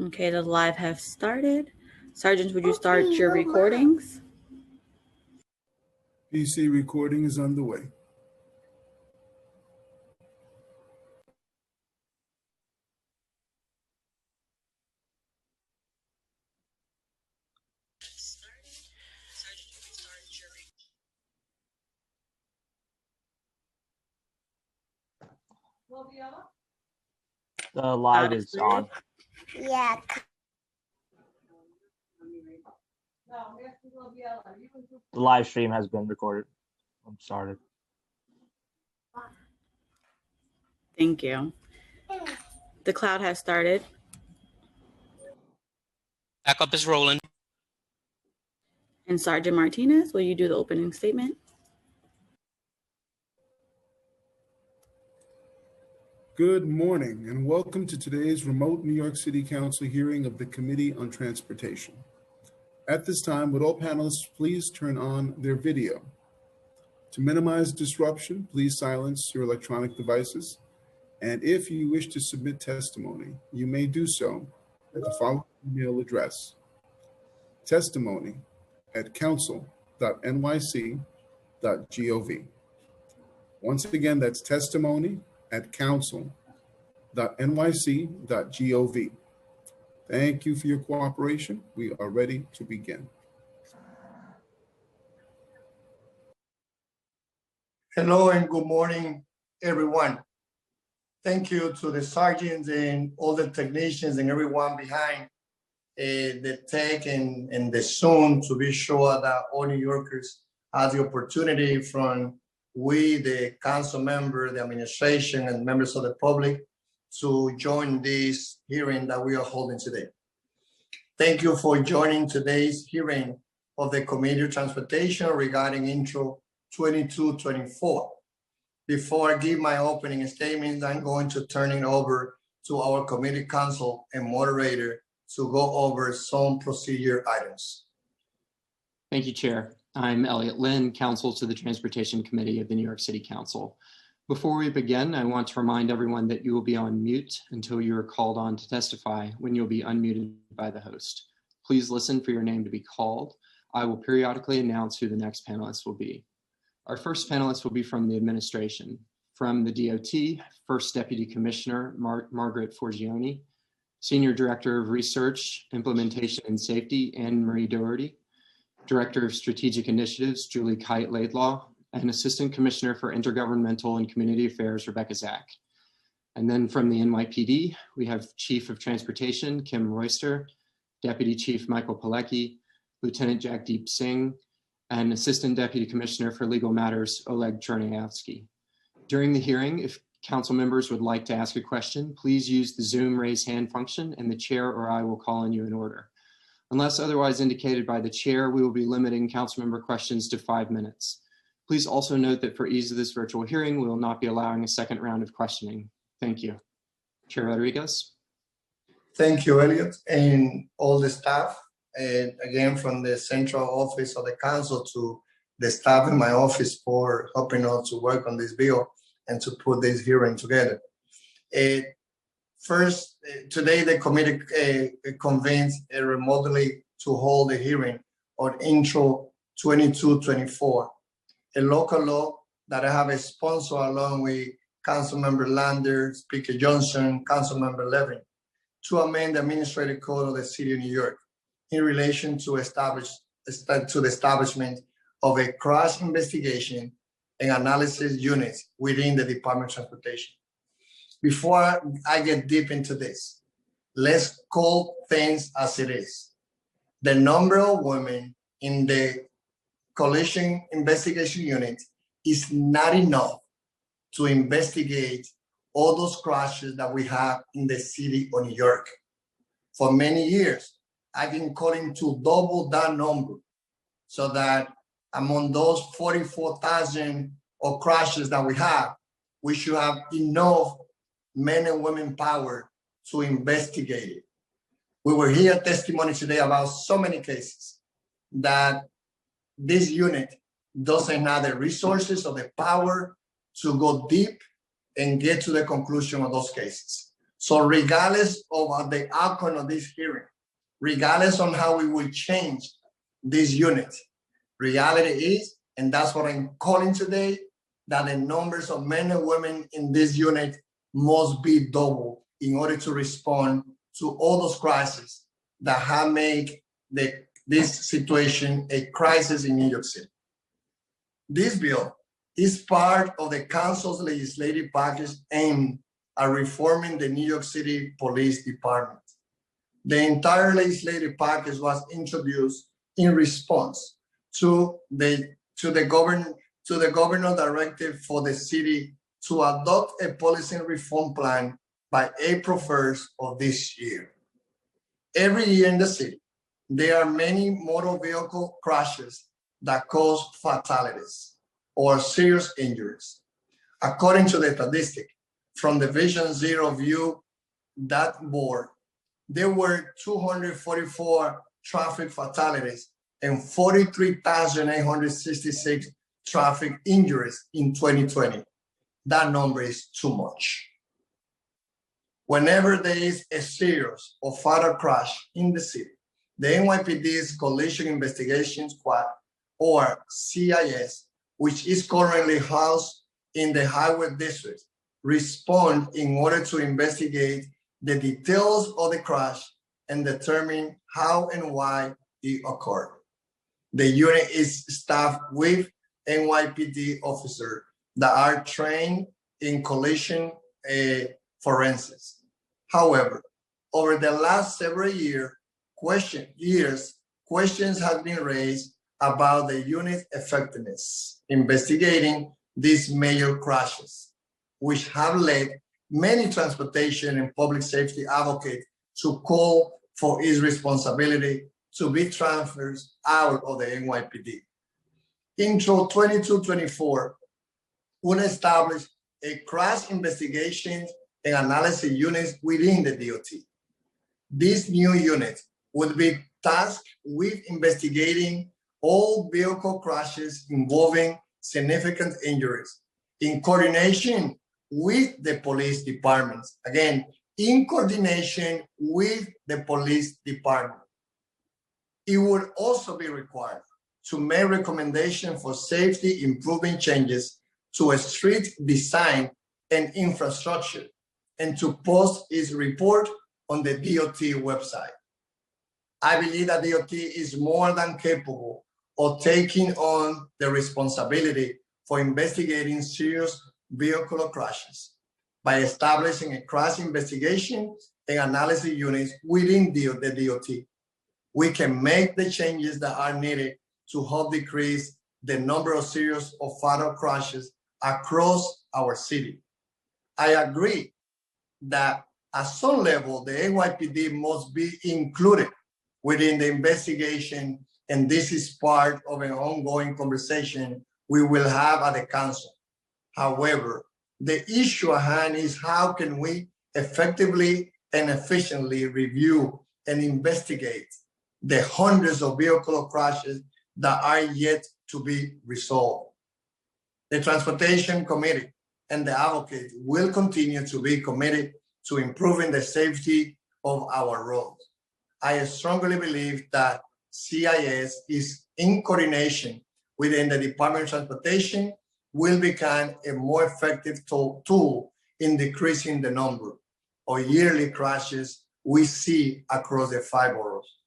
Okay, the live have started. Sergeant, would you start your recordings? PC recording is underway. The live is on. Yeah. The live stream has been recorded. I'm started. Thank you. The cloud has started. Backup is rolling. And Sergeant Martinez, will you do the opening statement? Good morning and welcome to today's remote New York City Council hearing of the Committee on Transportation. At this time, would all panelists please turn on their video? To minimize disruption, please silence your electronic devices. And if you wish to submit testimony, you may do so at the following email address: testimony@council.nyc.gov. Once again, that's testimony@council.nyc.gov. Thank you for your cooperation. We are ready to begin. Hello and good morning, everyone. Thank you to the sergeants and all the technicians and everyone behind the tech and the Zoom to be sure that all New Yorkers have the opportunity from we, the council member, the administration, and members of the public to join this hearing that we are holding today. Thank you for joining today's hearing of the Committee on Transportation regarding Intro 2224. Before I give my opening statement, I'm going to turn it over to our committee counsel and moderator to go over some procedure items. Thank you, Chair. I'm Elliot Lynn, counsel to the Transportation Committee of the New York City Council. Before we begin, I want to remind everyone that you will be on mute until you are called on to testify, when you'll be unmuted by the host. Please listen for your name to be called. I will periodically announce who the next panelist will be. Our first panelist will be from the administration. From the DOT, First Deputy Commissioner Margaret Forgione, Senior Director of Research, Implementation and Safety, Anne Marie Doherty, Director of Strategic Initiatives, Julie Kite Laidlaw, and Assistant Commissioner for Intergovernmental and Community Affairs, Rebecca Zak. And then from the NYPD, we have Chief of Transportation, Kim Royster, Deputy Chief Michael Pilecki, Lieutenant Jagdeep Singh, and Assistant Deputy Commissioner for Legal Matters, Oleg Chernyavsky. During the hearing, if council members would like to ask a question, please use the Zoom raise hand function and the chair or I will call on you in order. Unless otherwise indicated by the chair, we will be limiting council member questions to 5 minutes. Please also note that for ease of this virtual hearing, we will not be allowing a second round of questioning. Thank you. Chair Rodriguez. Thank you, Elliot, and all the staff. And again, from the central office of the council to the staff in my office for helping us to work on this bill and to put this hearing together. First, today the committee convenes remotely to hold a hearing on Intro 2224, a local law that I have a sponsor along with Councilmember Lander, Speaker Johnson, Councilmember Levin, to amend the Administrative Code of the City of New York in relation to the establishment of a crash investigation and analysis unit within the Department of Transportation. Before I get deep into this, let's call things as it is. The number of women in the collision investigation unit is not enough to investigate all those crashes that we have in the city of New York. For many years, I've been calling to double that number so that among those 44,000 of crashes that we have, we should have enough men and women power to investigate it. We will hear testimony today about so many cases that this unit doesn't have the resources or the power to go deep and get to the conclusion of those cases. So regardless of the outcome of this hearing, regardless on how we will change this unit, reality is, and that's what I'm calling today, that the numbers of men and women in this unit must be doubled in order to respond to all those crises that have made this situation a crisis in New York City. This bill is part of the council's legislative package aimed at reforming the New York City Police Department. The entire legislative package was introduced in response to the governor directive for the city to adopt a policy reform plan by April 1st of this year. Every year in the city, there are many motor vehicle crashes that cause fatalities or serious injuries. According to the statistic from the Vision Zero View board, there were 244 traffic fatalities and 43,866 traffic injuries in 2020. That number is too much. Whenever there is a serious or fatal crash in the city, the NYPD's Collision Investigation Squad, or CIS, which is currently housed in the Highway District, respond in order to investigate the details of the crash and determine how and why it occurred. The unit is staffed with NYPD officers that are trained in collision forensics. However, over the last several years, questions have been raised about the unit's effectiveness investigating these major crashes, which have led many transportation and public safety advocates to call for its responsibility to be transferred out of the NYPD. Intro 2224 would establish a crash investigation and analysis unit within the DOT. This new unit would be tasked with investigating all vehicle crashes involving significant injuries in coordination with the police departments. Again, in coordination with the police department. It would also be required to make recommendations for safety improving changes to a street design and infrastructure, and to post its report on the DOT website. I believe that DOT is more than capable of taking on the responsibility for investigating serious vehicular crashes by establishing a crash investigation and analysis units within the DOT. We can make the changes that are needed to help decrease the number of serious or fatal crashes across our city. I agree that at some level, the NYPD must be included within the investigation, and this is part of an ongoing conversation we will have at the council. However, the issue at hand is how can we effectively and efficiently review and investigate the hundreds of vehicular crashes that are yet to be resolved. The Transportation Committee and the advocate will continue to be committed to improving the safety of our roads. I strongly believe that CIS is in coordination within the Department of Transportation will become a more effective tool in decreasing the number of yearly crashes we see across the 5 boroughs.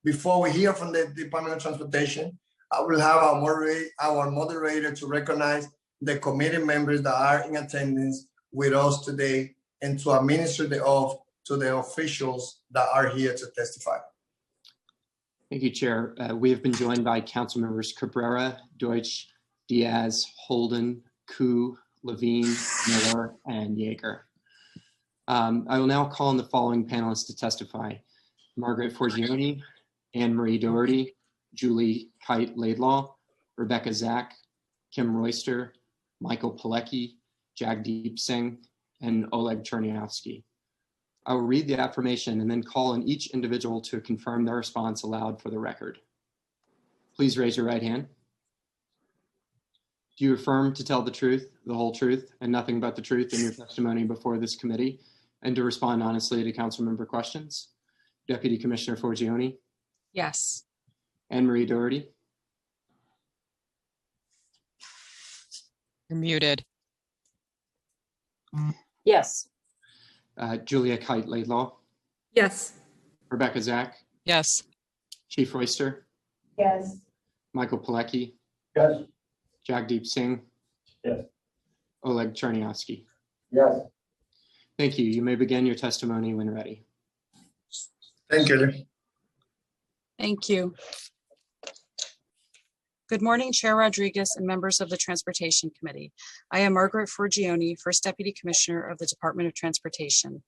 Before we hear from the Department of Transportation, I will have our moderator to recognize the committee members that are in attendance with us today and to administer the oath to the officials that are here to testify. Thank you, Chair. We have been joined by Council members Cabrera, Deutsch, Diaz, Holden, Koo, Levine, Miller, and Yeager. I will now call on the following panelists to testify: Margaret Forgione, Anne Marie Doherty, Julie Kite Laidlaw, Rebecca Zach, Kim Royster, Michael Pilecki, Jagdeep Singh, and Oleg Chernyavsky. I will read the affirmation and then call on each individual to confirm their response aloud for the record. Please raise your right hand. Do you affirm to tell the truth, the whole truth, and nothing but the truth in your testimony before this committee And to respond honestly to council member questions, Deputy Commissioner Forgione, Yes. Anne Marie Doherty, You're muted. Yes. Julia Kite Laidlaw, Yes. Rebecca Zach, Yes. Chief Royster, Yes. Michael Pilecki, Yes. Jagdeep Singh, Yes. Oleg Cherniavsky. Yes. Thank you. You may begin your testimony when ready. Thank you. Thank you. Good morning, Chair Rodriguez and members of the Transportation Committee. I am Margaret Forgione, First Deputy Commissioner of the Department of Transportation.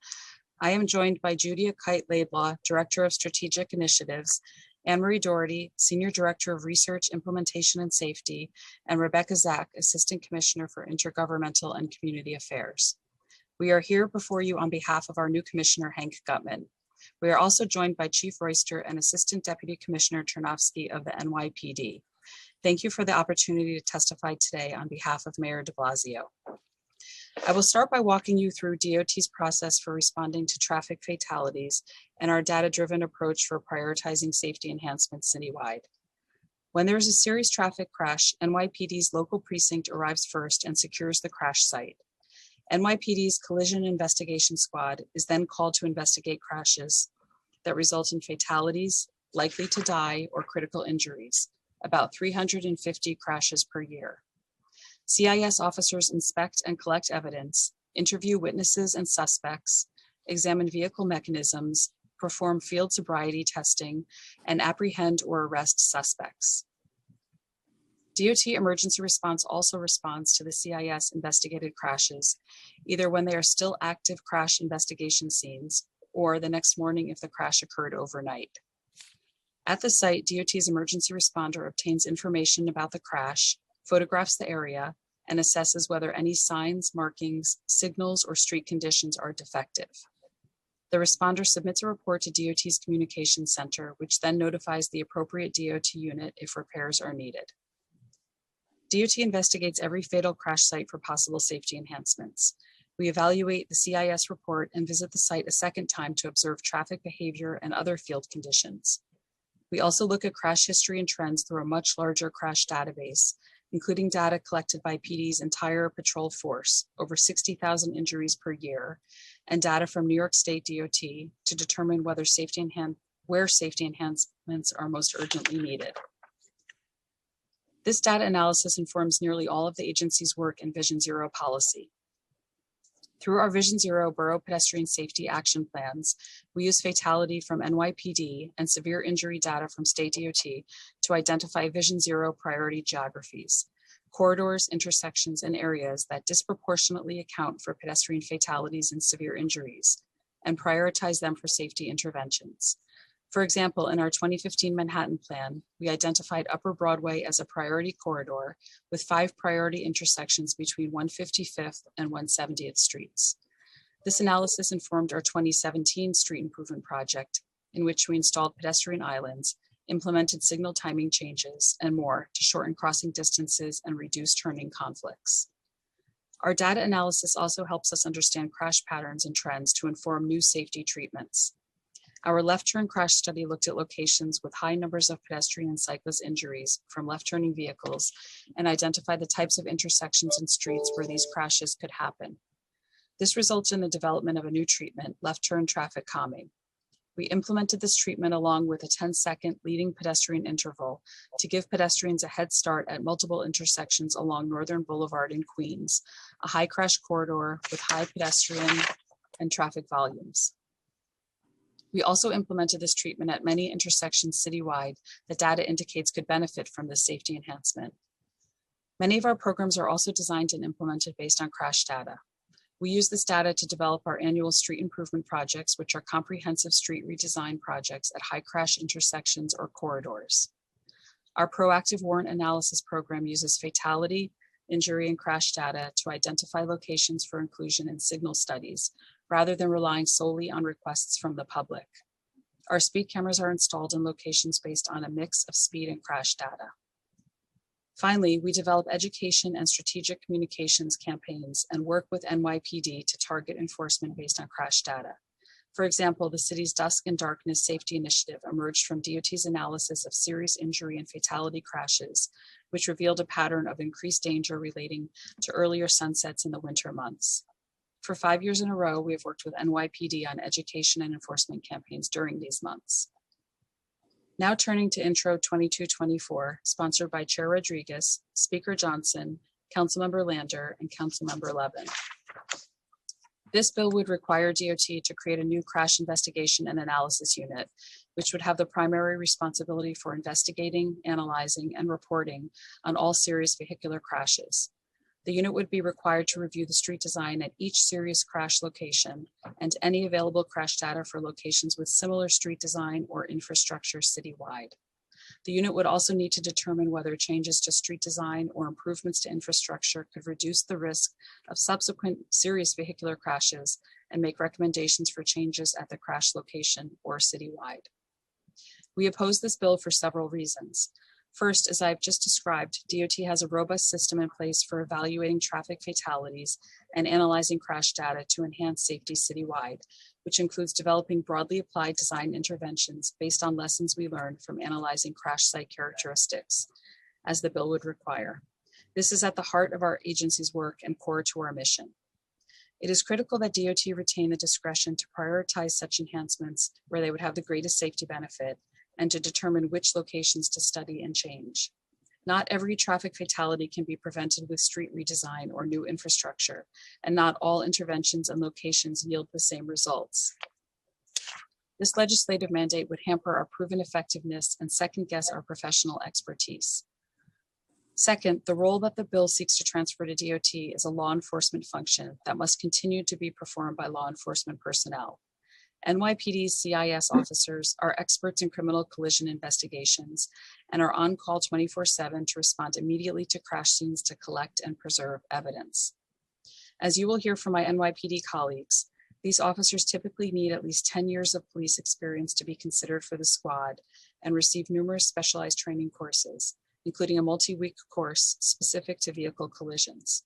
I am joined by Julia Kite Laidlaw, Director of Strategic Initiatives, Anne Marie Doherty, Senior Director of Research, Implementation and Safety, and Rebecca Zach, Assistant Commissioner for Intergovernmental and Community Affairs. We are here before you on behalf of our new Commissioner, Hank Gutman. We are also joined by Chief Royster and Assistant Deputy Commissioner Cherniavsky of the NYPD. Thank you for the opportunity to testify today on behalf of Mayor de Blasio. I will start by walking you through DOT's process for responding to traffic fatalities and our data-driven approach for prioritizing safety enhancements citywide. When there is a serious traffic crash, NYPD's local precinct arrives first and secures the crash site. NYPD's Collision Investigation Squad is then called to investigate crashes that result in fatalities, likely to die, or critical injuries, about 350 crashes per year. CIS officers inspect and collect evidence, interview witnesses and suspects, examine vehicle mechanisms, perform field sobriety testing, and apprehend or arrest suspects. DOT Emergency Response also responds to the CIS investigated crashes, either when they are still active crash investigation scenes or the next morning if the crash occurred overnight. At the site, DOT's emergency responder obtains information about the crash, photographs the area, and assesses whether any signs, markings, signals, or street conditions are defective. The responder submits a report to DOT's Communications Center, which then notifies the appropriate DOT unit if repairs are needed. DOT investigates every fatal crash site for possible safety enhancements. We evaluate the CIS report and visit the site a second time to observe traffic behavior and other field conditions. We also look at crash history and trends through a much larger crash database, including data collected by PD's entire patrol force, over 60,000 injuries per year, and data from New York State DOT to determine where safety enhancements are most urgently needed. This data analysis informs nearly all of the agency's work in Vision Zero policy. Through our Vision Zero Borough Pedestrian Safety Action Plans, we use fatality from NYPD and severe injury data from State DOT to identify Vision Zero priority geographies, corridors, intersections, and areas that disproportionately account for pedestrian fatalities and severe injuries, and prioritize them for safety interventions. For example, in our 2015 Manhattan Plan, we identified Upper Broadway as a priority corridor with 5 priority intersections between 155th and 170th Streets. This analysis informed our 2017 street improvement project, in which we installed pedestrian islands, implemented signal timing changes, and more to shorten crossing distances and reduce turning conflicts. Our data analysis also helps us understand crash patterns and trends to inform new safety treatments. Our left turn crash study looked at locations with high numbers of pedestrian and cyclist injuries from left turning vehicles and identified the types of intersections and streets where these crashes could happen. This results in the development of a new treatment, left turn traffic calming. We implemented this treatment along with a 10-second leading pedestrian interval to give pedestrians a head start at multiple intersections along Northern Boulevard in Queens, a high crash corridor with high pedestrian and traffic volumes. We also implemented this treatment at many intersections citywide that data indicates could benefit from this safety enhancement. Many of our programs are also designed and implemented based on crash data. We use this data to develop our annual street improvement projects, which are comprehensive street redesign projects at high crash intersections or corridors. Our proactive warrant analysis program uses fatality, injury, and crash data to identify locations for inclusion in signal studies, rather than relying solely on requests from the public. Our speed cameras are installed in locations based on a mix of speed and crash data. Finally, we develop education and strategic communications campaigns and work with NYPD to target enforcement based on crash data. For example, the city's Dusk and Darkness Safety Initiative emerged from DOT's analysis of serious injury and fatality crashes, which revealed a pattern of increased danger relating to earlier sunsets in the winter months. For 5 years in a row, we have worked with NYPD on education and enforcement campaigns during these months. Now turning to Intro 2224, sponsored by Chair Rodriguez, Speaker Johnson, Councilmember Lander, and Councilmember Levin. This bill would require DOT to create a new crash investigation and analysis unit, which would have the primary responsibility for investigating, analyzing, and reporting on all serious vehicular crashes. The unit would be required to review the street design at each serious crash location and any available crash data for locations with similar street design or infrastructure citywide. The unit would also need to determine whether changes to street design or improvements to infrastructure could reduce the risk of subsequent serious vehicular crashes and make recommendations for changes at the crash location or citywide. We oppose this bill for several reasons. First, as I've just described, DOT has a robust system in place for evaluating traffic fatalities and analyzing crash data to enhance safety citywide, which includes developing broadly applied design interventions based on lessons we learned from analyzing crash site characteristics, as the bill would require. This is at the heart of our agency's work and core to our mission. It is critical that DOT retain the discretion to prioritize such enhancements where they would have the greatest safety benefit and to determine which locations to study and change. Not every traffic fatality can be prevented with street redesign or new infrastructure, and not all interventions and locations yield the same results. This legislative mandate would hamper our proven effectiveness and second-guess our professional expertise. Second, the role that the bill seeks to transfer to DOT is a law enforcement function that must continue to be performed by law enforcement personnel. NYPD's CIS officers are experts in criminal collision investigations and are on call 24/7 to respond immediately to crash scenes to collect and preserve evidence. As you will hear from my NYPD colleagues, these officers typically need at least 10 years of police experience to be considered for the squad and receive numerous specialized training courses, including a multi-week course specific to vehicle collisions.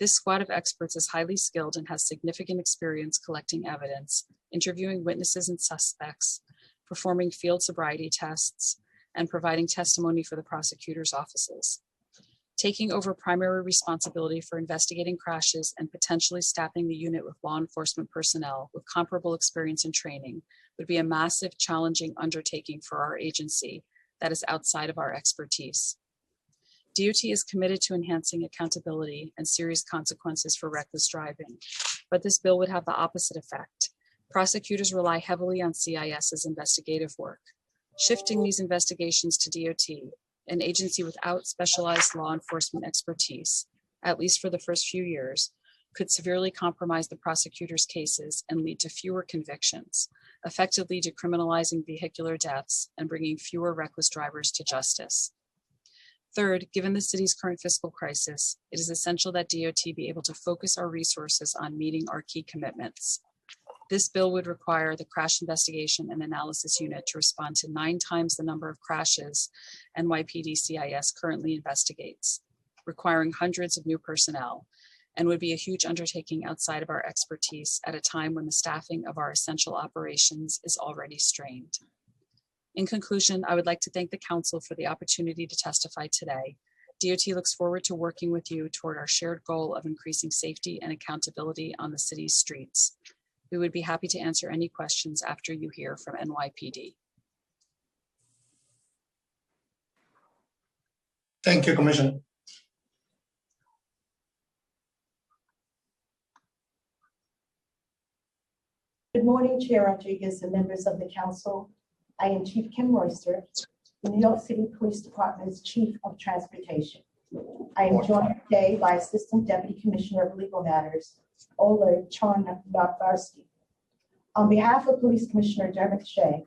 This squad of experts is highly skilled and has significant experience collecting evidence, interviewing witnesses and suspects, performing field sobriety tests, and providing testimony for the prosecutor's offices. Taking over primary responsibility for investigating crashes and potentially staffing the unit with law enforcement personnel with comparable experience and training would be a massive, challenging undertaking for our agency that is outside of our expertise. DOT is committed to enhancing accountability and serious consequences for reckless driving, but this bill would have the opposite effect. Prosecutors rely heavily on CIS's investigative work. Shifting these investigations to DOT, an agency without specialized law enforcement expertise, at least for the first few years, could severely compromise the prosecutor's cases and lead to fewer convictions, effectively decriminalizing vehicular deaths and bringing fewer reckless drivers to justice. Third, given the city's current fiscal crisis, it is essential that DOT be able to focus our resources on meeting our key commitments. This bill would require the Crash Investigation and Analysis Unit to respond to 9 times the number of crashes NYPD CIS currently investigates, requiring hundreds of new personnel, and would be a huge undertaking outside of our expertise at a time when the staffing of our essential operations is already strained. In conclusion, I would like to thank the Council for the opportunity to testify today. DOT looks forward to working with you toward our shared goal of increasing safety and accountability on the city's streets. We would be happy to answer any questions after you hear from NYPD. Thank you, Commissioner. Good morning, Chair Rodriguez and members of the Council. I am Chief Kim Royster, the New York City Police Department's Chief of Transportation. I am joined today by Assistant Deputy Commissioner of Legal Matters, Oleg Charnavarsky. On behalf of Police Commissioner Dermot Shea,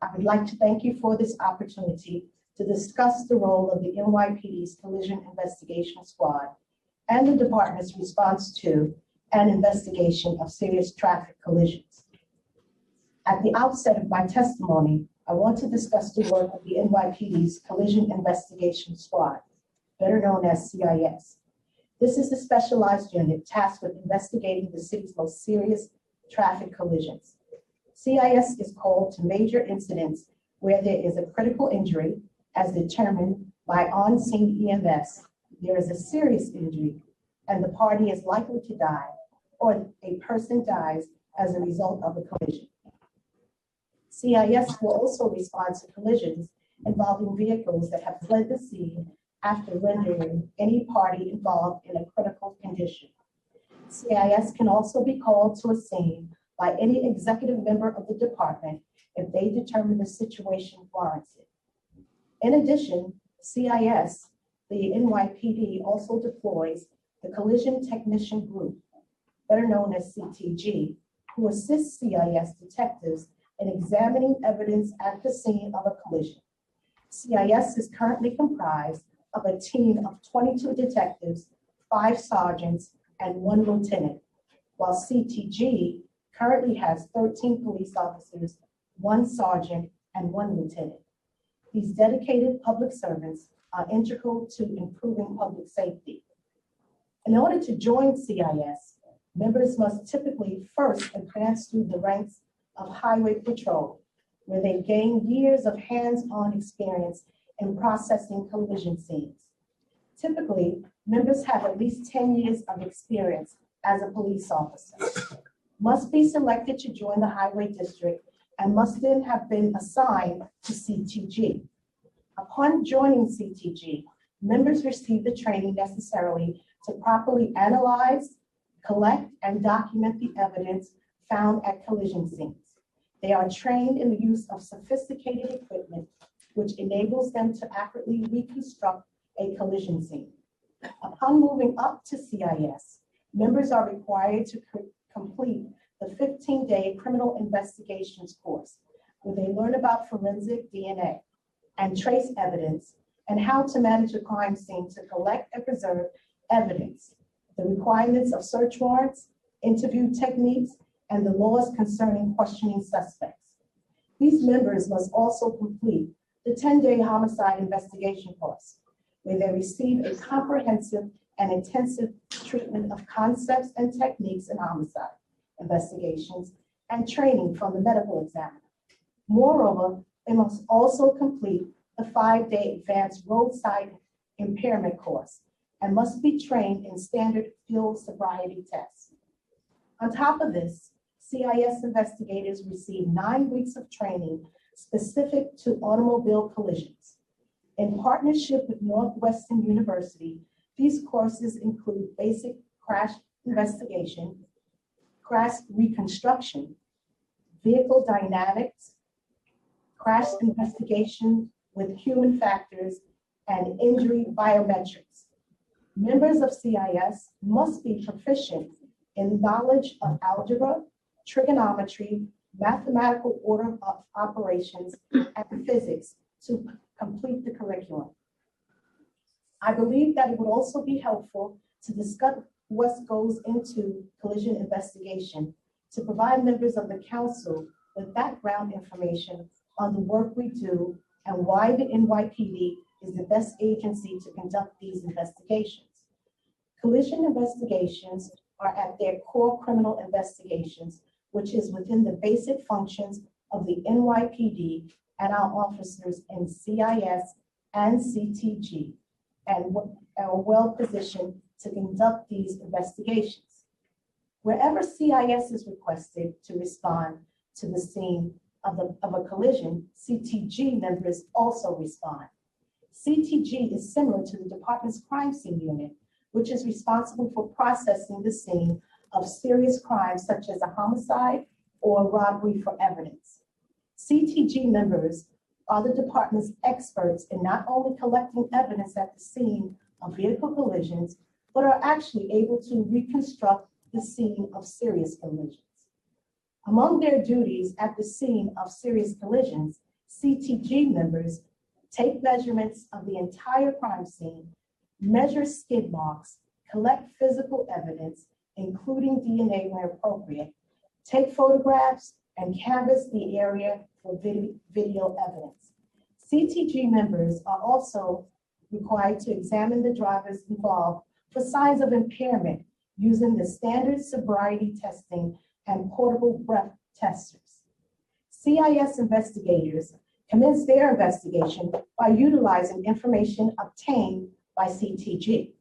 I would like to thank you for this opportunity to discuss the role of the NYPD's Collision Investigation Squad and the department's response to and investigation of serious traffic collisions. At the outset of my testimony, I want to discuss the work of the NYPD's Collision Investigation Squad. better known as CIS. This is a specialized unit tasked with investigating the city's most serious traffic collisions. CIS is called to major incidents where there is a critical injury as determined by on-scene EMS, there is a serious injury and the party is likely to die, or a person dies as a result of a collision. CIS will also respond to collisions involving vehicles that have fled the scene after rendering any party involved in a critical condition. CIS can also be called to a scene by any executive member of the department if they determine the situation warrants it. In addition, CIS, the NYPD, also deploys the Collision Technician Group, better known as CTG, who assists CIS detectives in examining evidence at the scene of a collision. CIS is currently comprised of a team of 22 detectives, 5 sergeants, and 1 lieutenant, while CTG currently has 13 police officers, 1 sergeant, and 1 lieutenant. These dedicated public servants are integral to improving public safety. In order to join CIS, members must typically first advance through the ranks of highway patrol, where they gain years of hands-on experience in processing collision scenes. Typically, members have at least 10 years of experience as a police officer, must be selected to join the highway district, and must then have been assigned to CTG. Upon joining CTG, members receive the training necessary to properly analyze, collect, and document the evidence found at collision scenes. They are trained in the use of sophisticated equipment, which enables them to accurately reconstruct a collision scene. Upon moving up to CIS, members are required to complete the 15-day criminal investigations course, where they learn about forensic DNA and trace evidence and how to manage a crime scene to collect and preserve evidence, the requirements of search warrants, interview techniques, and the laws concerning questioning suspects. These members must also complete the 10-day homicide investigation course, where they receive a comprehensive and intensive treatment of concepts and techniques in homicide investigations and training from the medical examiner. Moreover, they must also complete the 5-day advanced roadside impairment course and must be trained in standard field sobriety tests. On top of this, CIS investigators receive 9 weeks of training specific to automobile collisions. In partnership with Northwestern University, these courses include basic crash investigation, crash reconstruction, vehicle dynamics, crash investigation with human factors, and injury biometrics. Members of CIS must be proficient in knowledge of algebra, trigonometry, mathematical order of operations, and physics to complete the curriculum. I believe that it would also be helpful to discuss what goes into collision investigation to provide members of the council with background information on the work we do and why the NYPD is the best agency to conduct these investigations. Collision investigations are at their core criminal investigations, which is within the basic functions of the NYPD and our officers in CIS and CTG, and are well positioned to conduct these investigations. Wherever CIS is requested to respond to the scene of a collision, CTG members also respond. CTG is similar to the department's crime scene unit, which is responsible for processing the scene of serious crimes such as a homicide or a robbery for evidence. CTG members are the department's experts in not only collecting evidence at the scene of vehicle collisions, but are actually able to reconstruct the scene of serious collisions. Among their duties at the scene of serious collisions, CTG members take measurements of the entire crime scene, measure skid marks, collect physical evidence, including DNA where appropriate, take photographs, and canvass the area for video evidence. CTG members are also required to examine the drivers involved for signs of impairment using the standard sobriety testing and portable breath testers. CIS investigators commenced their investigation by utilizing information obtained by CTG.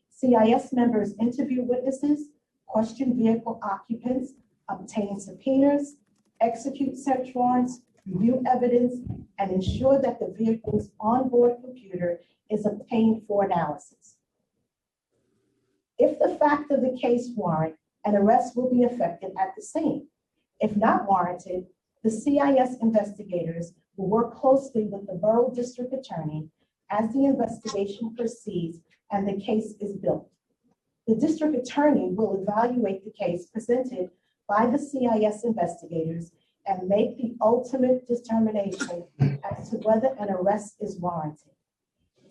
CIS members interview witnesses, question vehicle occupants, obtain subpoenas, execute search warrants, review evidence, and ensure that the vehicle's onboard computer is obtained for analysis. If the fact of the case warrant, an arrest will be effected at the scene. If not warranted, the CIS investigators will work closely with the Borough District Attorney as the investigation proceeds and the case is built. The District Attorney will evaluate the case presented by the CIS investigators and make the ultimate determination as to whether an arrest is warranted.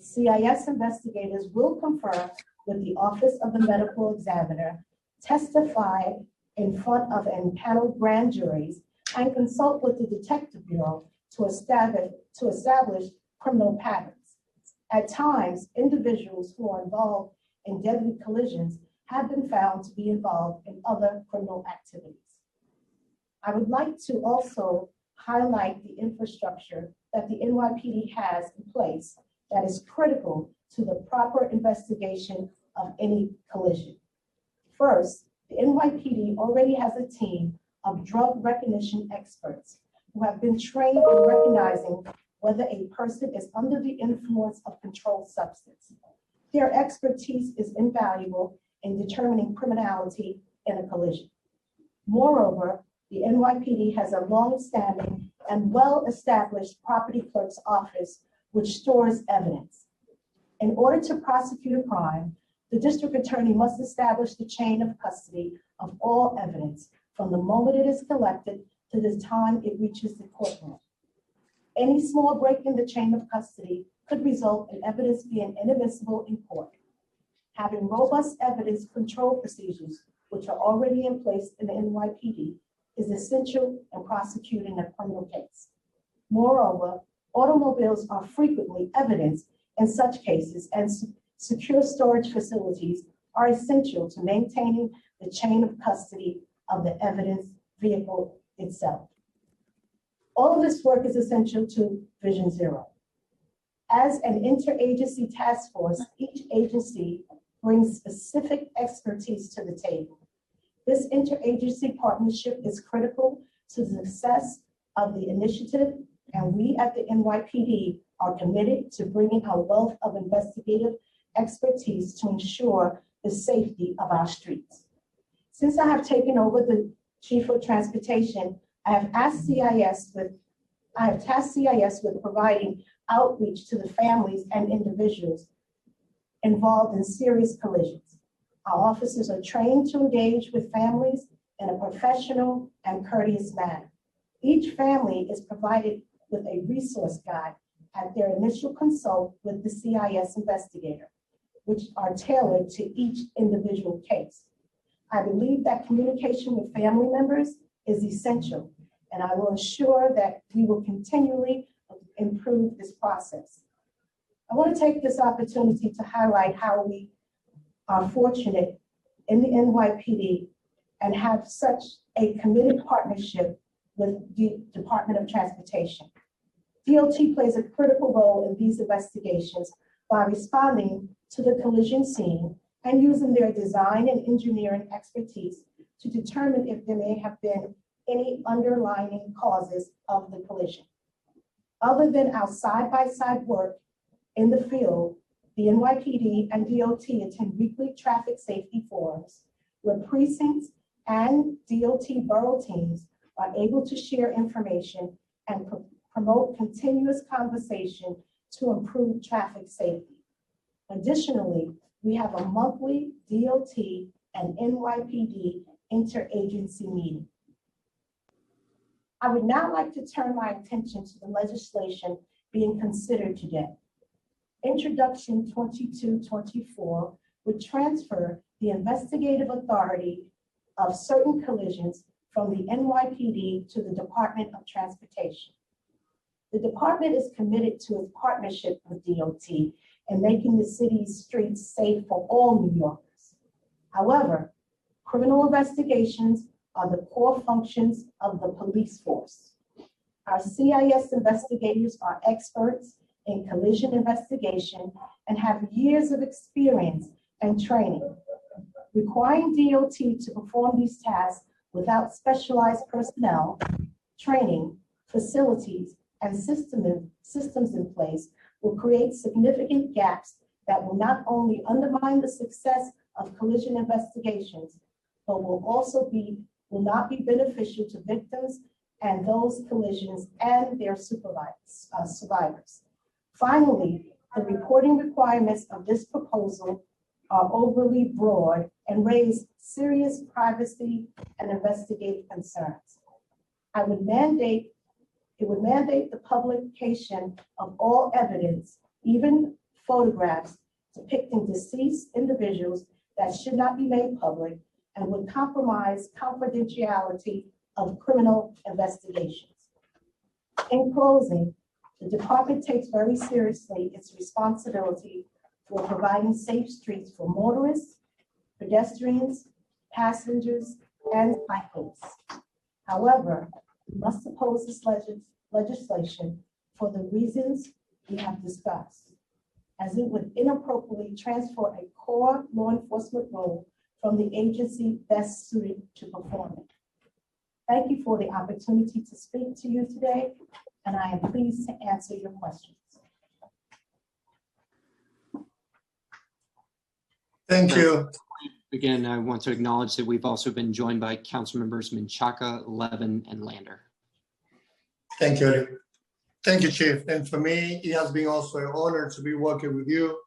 CIS investigators will confer with the Office of the Medical Examiner, testify in front of empaneled grand juries, and consult with the Detective Bureau to establish criminal patterns. At times, individuals who are involved in deadly collisions have been found to be involved in other criminal activities. I would like to also highlight the infrastructure that the NYPD has in place that is critical to the proper investigation of any collision. First, the NYPD already has a team of drug recognition experts who have been trained in recognizing whether a person is under the influence of controlled substance. Their expertise is invaluable in determining criminality in a collision. Moreover, the NYPD has a long-standing and well-established property clerk's office which stores evidence. In order to prosecute a crime, the district attorney must establish the chain of custody of all evidence from the moment it is collected to the time it reaches the courtroom. Any small break in the chain of custody could result in evidence being inadmissible in court. Having robust evidence control procedures, which are already in place in the NYPD, is essential in prosecuting a criminal case. Moreover, automobiles are frequently evidence in such cases, and secure storage facilities are essential to maintaining the chain of custody of the evidence vehicle itself. All of this work is essential to Vision Zero. As an interagency task force, each agency brings specific expertise to the table. This interagency partnership is critical to the success of the initiative, and we at the NYPD are committed to bringing our wealth of investigative expertise to ensure the safety of our streets. Since I have taken over the Chief of Transportation, I have tasked CIS with providing outreach to the families and individuals involved in serious collisions. Our officers are trained to engage with families in a professional and courteous manner. Each family is provided with a resource guide at their initial consult with the CIS investigator, which are tailored to each individual case. I believe that communication with family members is essential, and I will ensure that we will continually improve this process. I want to take this opportunity to highlight how we are fortunate in the NYPD and have such a committed partnership with the Department of Transportation. DOT plays a critical role in these investigations by responding to the collision scene and using their design and engineering expertise to determine if there may have been any underlying causes of the collision. Other than our side-by-side work in the field, the NYPD and DOT attend weekly traffic safety forums where precincts and DOT borough teams are able to share information and promote continuous conversation to improve traffic safety. Additionally, we have a monthly DOT and NYPD interagency meeting. I would now like to turn my attention to the legislation being considered today. Introduction 2224 would transfer the investigative authority of certain collisions from the NYPD to the Department of Transportation. The department is committed to its partnership with DOT and making the city's streets safe for all New Yorkers. However, criminal investigations are the core functions of the police force. Our CIS investigators are experts in collision investigation and have years of experience and training. Requiring DOT to perform these tasks without specialized personnel, training, facilities, and systems in place will create significant gaps that will not only undermine the success of collision investigations, but will not be beneficial to victims and those collisions and their survivors. Finally, the reporting requirements of this proposal are overly broad and raise serious privacy and investigative concerns. It would mandate the publication of all evidence, even photographs depicting deceased individuals that should not be made public and would compromise confidentiality of criminal investigations. In closing, the department takes very seriously its responsibility for providing safe streets for motorists, pedestrians, passengers, and cyclists. However, we must oppose this legislation for the reasons we have discussed, as it would inappropriately transfer a core law enforcement role from the agency best suited to perform it. Thank you for the opportunity to speak to you today, and I am pleased to answer your questions. Thank you. Again, I want to acknowledge that we've also been joined by Council Members Menchaca, Levin, and Lander. Thank you. Thank you, Chief. And for me, it has been also an honor to be working with you,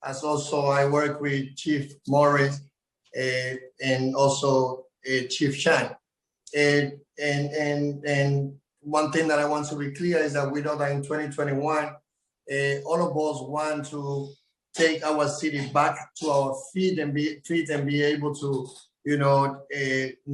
as also I work with Chief Morris and also Chief Chan. And one thing that I want to be clear is that we know that in 2021, all of us want to take our city back to our feet and be able to, not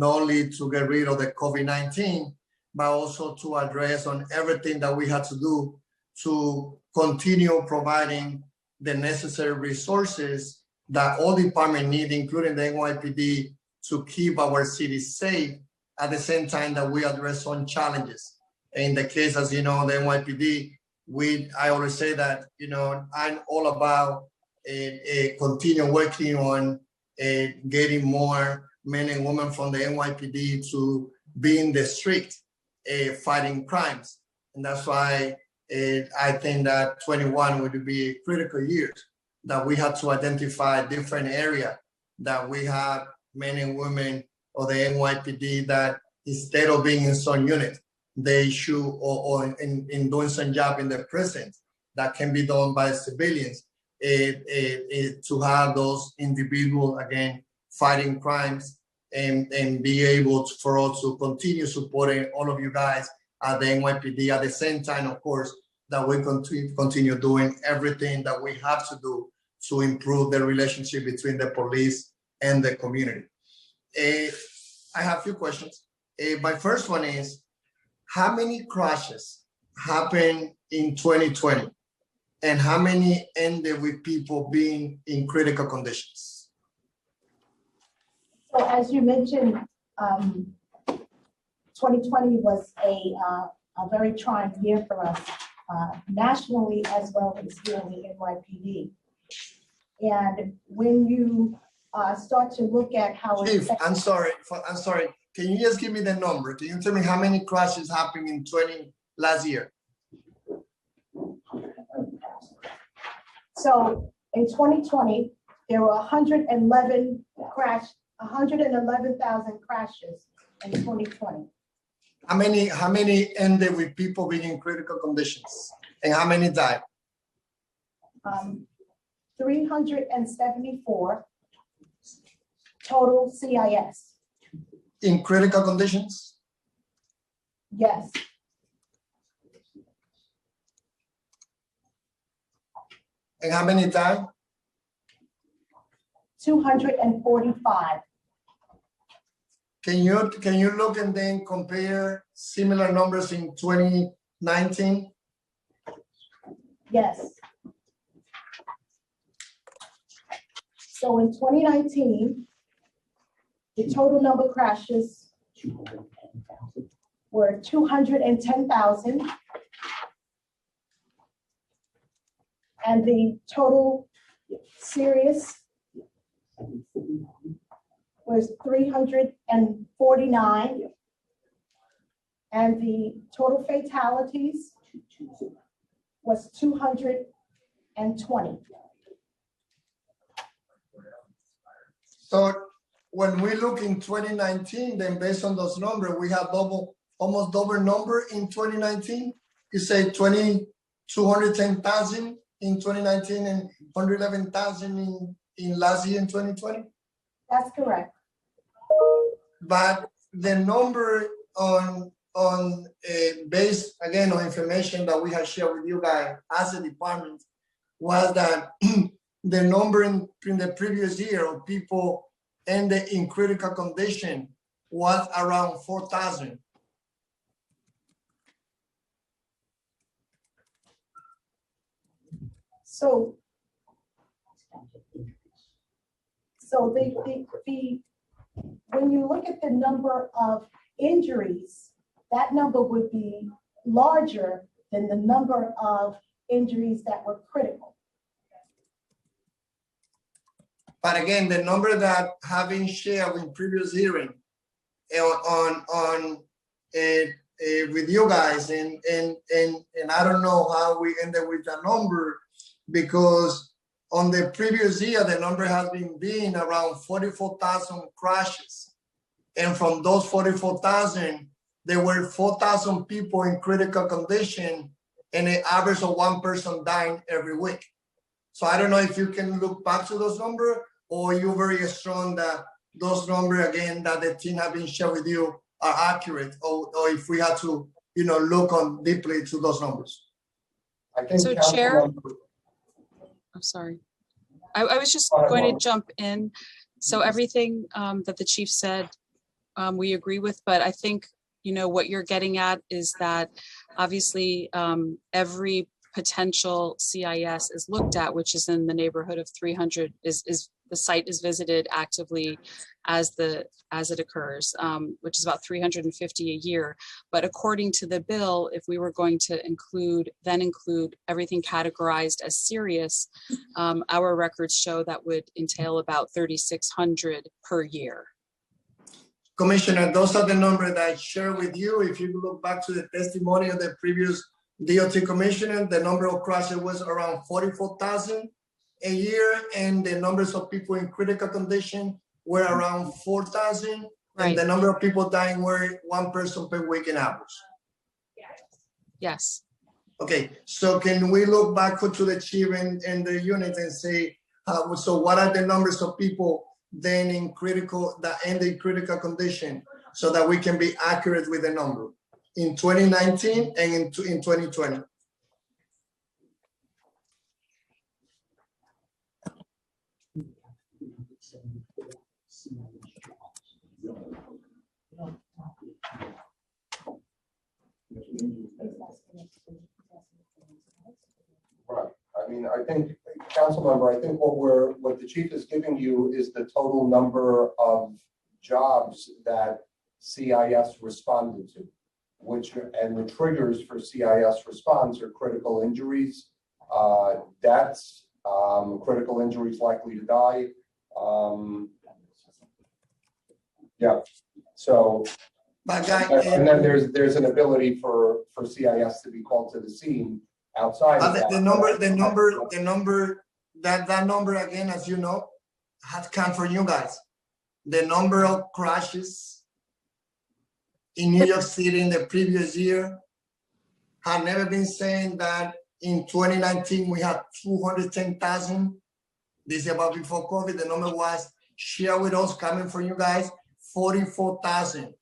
only to get rid of the COVID-19, but also to address on everything that we had to do to continue providing the necessary resources that all departments need, including the NYPD, to keep our city safe at the same time that we address some challenges. In the case, as you know, the NYPD, I always say that, I'm all about continue working on getting more men and women from the NYPD to be in the street fighting crimes. And that's why I think that 21 would be critical years, that we have to identify different areas that we have men and women of the NYPD that instead of being in some unit, they should, or in doing some job in the prison that can be done by civilians, to have those individuals, again, fighting crimes and be able to, for us to continue supporting all of you guys at the NYPD at the same time, of course, that we continue doing everything that we have to do to improve the relationship between the police and the community. I have a few questions. My first one is, how many crashes happened in 2020? And how many ended with people being in critical conditions? So as you mentioned, 2020 was a very trying year for us, nationally as well as here in the NYPD. And when you start to look at how Chief, I'm sorry. Can you just give me the number? Can you tell me how many crashes happened in last year? So in 2020, there were 111,000 crashes in 2020. How many ended with people being in critical conditions? And how many died? 374 total CIS. In critical conditions? Yes. And how many died? 245. Can you look and then compare similar numbers in 2019? Yes. So in 2019, the total number of crashes were 210,000. And the total serious was 349. And the total fatalities was 220. So when we look in 2019, then based on those numbers, we have almost double number in 2019. You say 210,000 in 2019 and 111,000 in last year in 2020? That's correct. But the number based again on information that we have shared with you guys as a department was that the number in the previous year of people ended in critical condition was around 4,000. So when you look at the number of injuries, that number would be larger than the number of injuries that were critical. But again, the number that have been shared in previous hearing with you guys, and I don't know how we ended with that number, because on the previous year, the number has been around 44,000 crashes. And from those 44,000, there were 4,000 people in critical condition and an average of one person dying every week. So I don't know if you can look back to those numbers, or you're very strong that those numbers, again, that the team have been shared with you are accurate, or if we had to, look on deeply to those numbers. I think So, Chair, I'm sorry. I was just going to jump in. So everything that the chief said, we agree with, but I think, what you're getting at is that obviously every potential CIS is looked at, which is in the neighborhood of 300, is the site is visited actively as it occurs, which is about 350 a year. But according to the bill, if we were going to include everything categorized as serious, our records show that would entail about 3,600 per year. Commissioner, those are the numbers that I share with you. If you look back to the testimony of the previous DOT commissioner, the number of crashes was around 44,000 a year, and the numbers of people in critical condition were around 4,000, Right. and the number of people dying were one person per week in average. Yes. Okay, so can we look back to the chief and the unit and say, so what are the numbers of people then in critical condition, so that we can be accurate with the number in 2019 and in 2020? Right. I mean, I think, council member, I think what the chief is giving you is the total number of jobs that CIS responded to, and the triggers for CIS response are critical injuries, deaths, critical injuries likely to die. Yeah. So, and then there's an ability for CIS to be called to the scene outside of that. That number again, as you know, has come from you guys. The number of crashes in New York City in the previous year have never been saying that in 2019 we had 210,000. This is about before COVID. The number was shared with us coming from you guys, 44,000.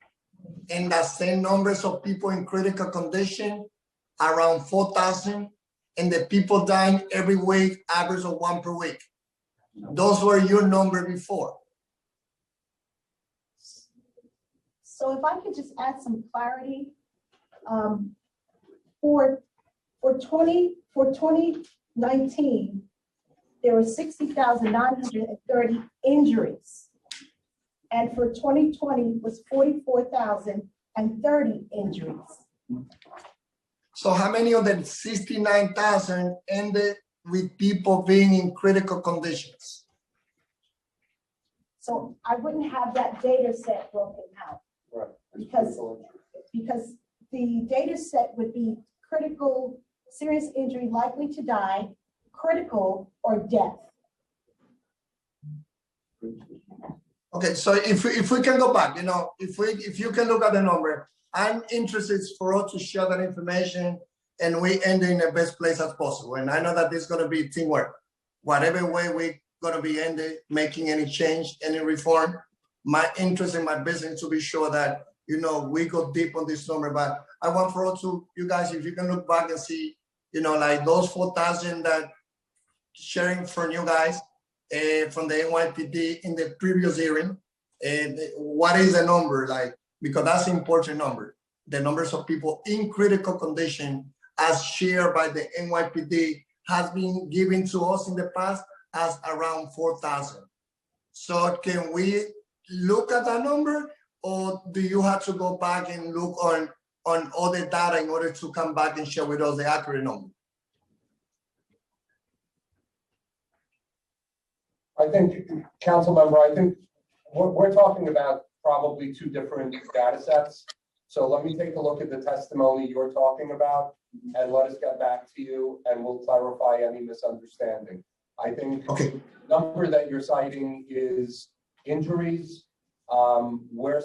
And the same numbers of people in critical condition, around 4,000, and the people dying every week, average of one per week. Those were your number before. So if I could just add some clarity, for 2019, there were 60,930 injuries. And for 2020 was 44,030 injuries. So how many of the 69,000 ended with people being in critical conditions? So I wouldn't have that data set broken out Right. because the data set would be critical, serious injury, likely to die, critical, or death. Okay, so if we can go back, if you can look at the number, I'm interested for us to share that information and we end in the best place as possible. And I know that this is going to be teamwork. Whatever way we're going to be ending, making any change, any reform, my interest in my business to be sure that, we go deep on this number. But I want for us to, you guys, if you can look back and see, like those 4,000 that sharing from you guys, from the NYPD in the previous hearing, what is the number like? Because that's an important number. The numbers of people in critical condition as shared by the NYPD has been given to us in the past as around 4,000. So can we look at that number, or do you have to go back and look on all the data in order to come back and share with us the accurate number? I think, council member, I think we're talking about probably two different data sets. So let me take a look at the testimony you're talking about and let us get back to you and we'll clarify any misunderstanding. I think Okay. the number that you're citing is injuries. We're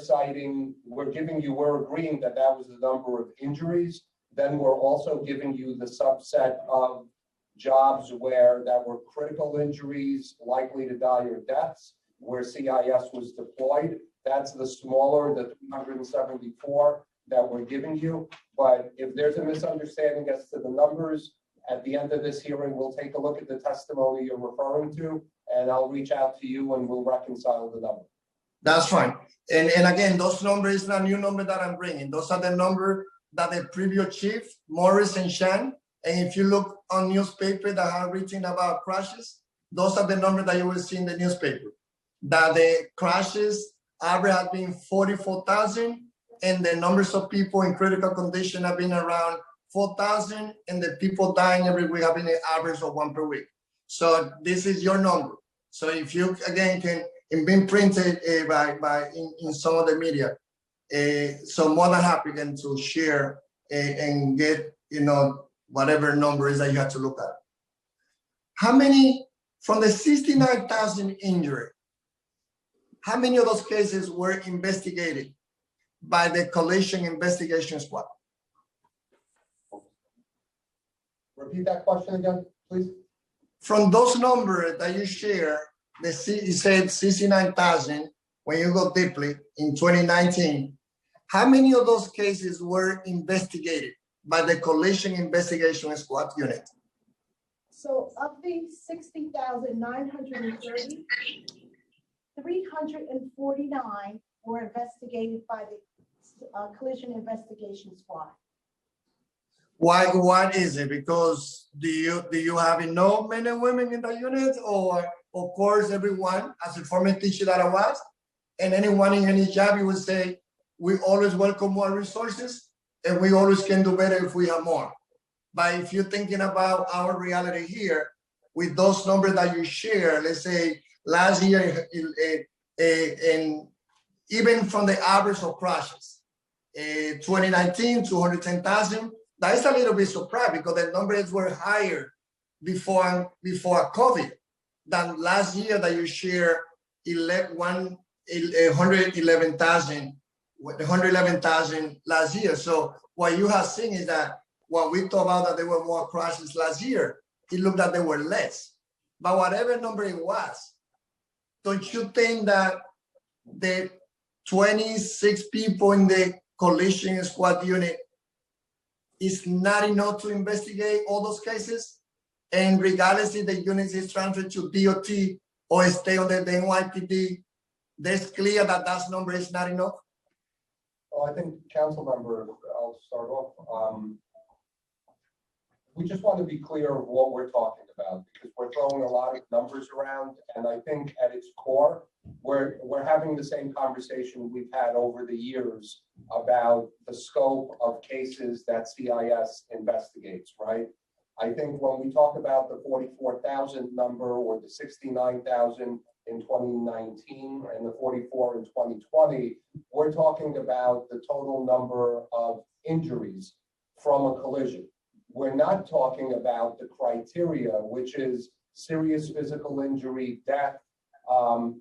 agreeing that was the number of injuries. Then we're also giving you the subset of jobs that were critical injuries, likely to die or deaths, where CIS was deployed. That's the smaller, the 374 that we're giving you. But if there's a misunderstanding as to the numbers, at the end of this hearing, we'll take a look at the testimony you're referring to, and I'll reach out to you and we'll reconcile the number. That's fine. And again, those numbers is not a new number that I'm bringing. Those are the number that the previous chief, Morris and Shan, and if you look on newspaper that have written about crashes, those are the numbers that you will see in the newspaper. That the crashes average has been 44,000, and the numbers of people in critical condition have been around 4,000, and the people dying every week have been an average of 1 per week. So this is your number. So if you again can, and been printed in some of the media, so more than happy again to share and get whatever number is that you have to look at. How many from the 69,000 injured? How many of those cases were investigated by the collision investigation squad? Repeat that question again, please. From those numbers that you share, you said 69,000 when you go deeply in 2019. How many of those cases were investigated by the collision investigation squad unit? So of the 60,930, 349 were investigated by the collision investigation squad. Why? What is it? Because do you have enough men and women in the unit, or of course everyone, as a former teacher that I was, and anyone in any job, you would say we always welcome more resources, and we always can do better if we have more. But if you're thinking about our reality here, with those numbers that you share, let's say last year, and even from the average of crashes, 2019, 210,000. That is a little bit surprised because the numbers were higher before COVID than last year that you share 111,000 last year. So what you have seen is that when we talk about that there were more crashes last year, it looked like there were less. But whatever number it was, don't you think that the 26 people in the collision squad unit is not enough to investigate all those cases? And regardless if the unit is transferred to DOT or stay under the NYPD, that's clear that that number is not enough? Well, I think, council member, I'll start off. We just want to be clear of what we're talking about. about, because we're throwing a lot of numbers around, and I think at its core, we're having the same conversation we've had over the years about the scope of cases that CIS investigates, right? I think when we talk about the 44,000 number or the 69,000 in 2019 and the 44 in 2020, we're talking about the total number of injuries from a collision. We're not talking about the criteria, which is serious physical injury, death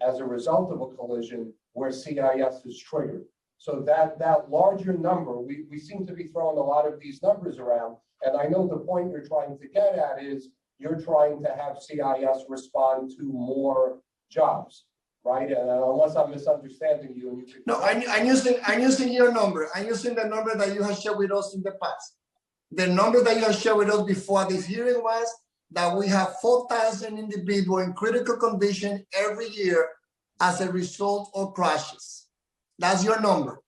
as a result of a collision where CIS is triggered. So that larger number, we seem to be throwing a lot of these numbers around. And I know the point you're trying to get at is you're trying to have CIS respond to more jobs, right? And unless I'm misunderstanding you, and you can. No, I'm using your number. I'm using the number that you have shared with us in the past. The number that you have shared with us before this hearing was that we have 4,000 individuals in critical condition every year as a result of crashes. That's your number.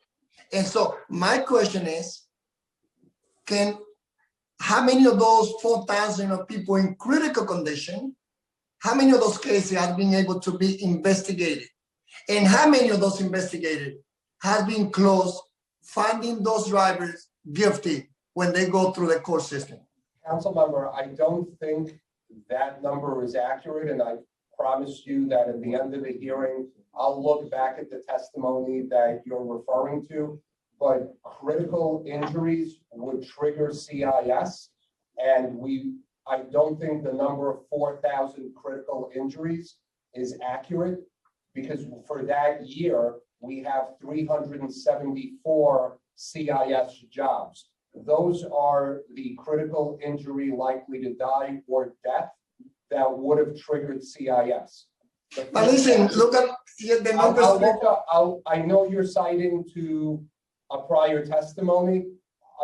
And so my question is, how many of those 4,000 of people in critical condition, how many of those cases have been able to be investigated? And how many of those investigated have been closed, finding those drivers guilty when they go through the court system? Council member, I don't think that number is accurate, and I promise you that at the end of the hearing, I'll look back at the testimony that you're referring to, but critical injuries would trigger CIS, and I don't think the number of 4,000 critical injuries is accurate, because for that year, we have 374 CIS jobs. Those are the critical injury likely to die or death that would have triggered CIS. But listen, look at the numbers. I know you're citing to a prior testimony.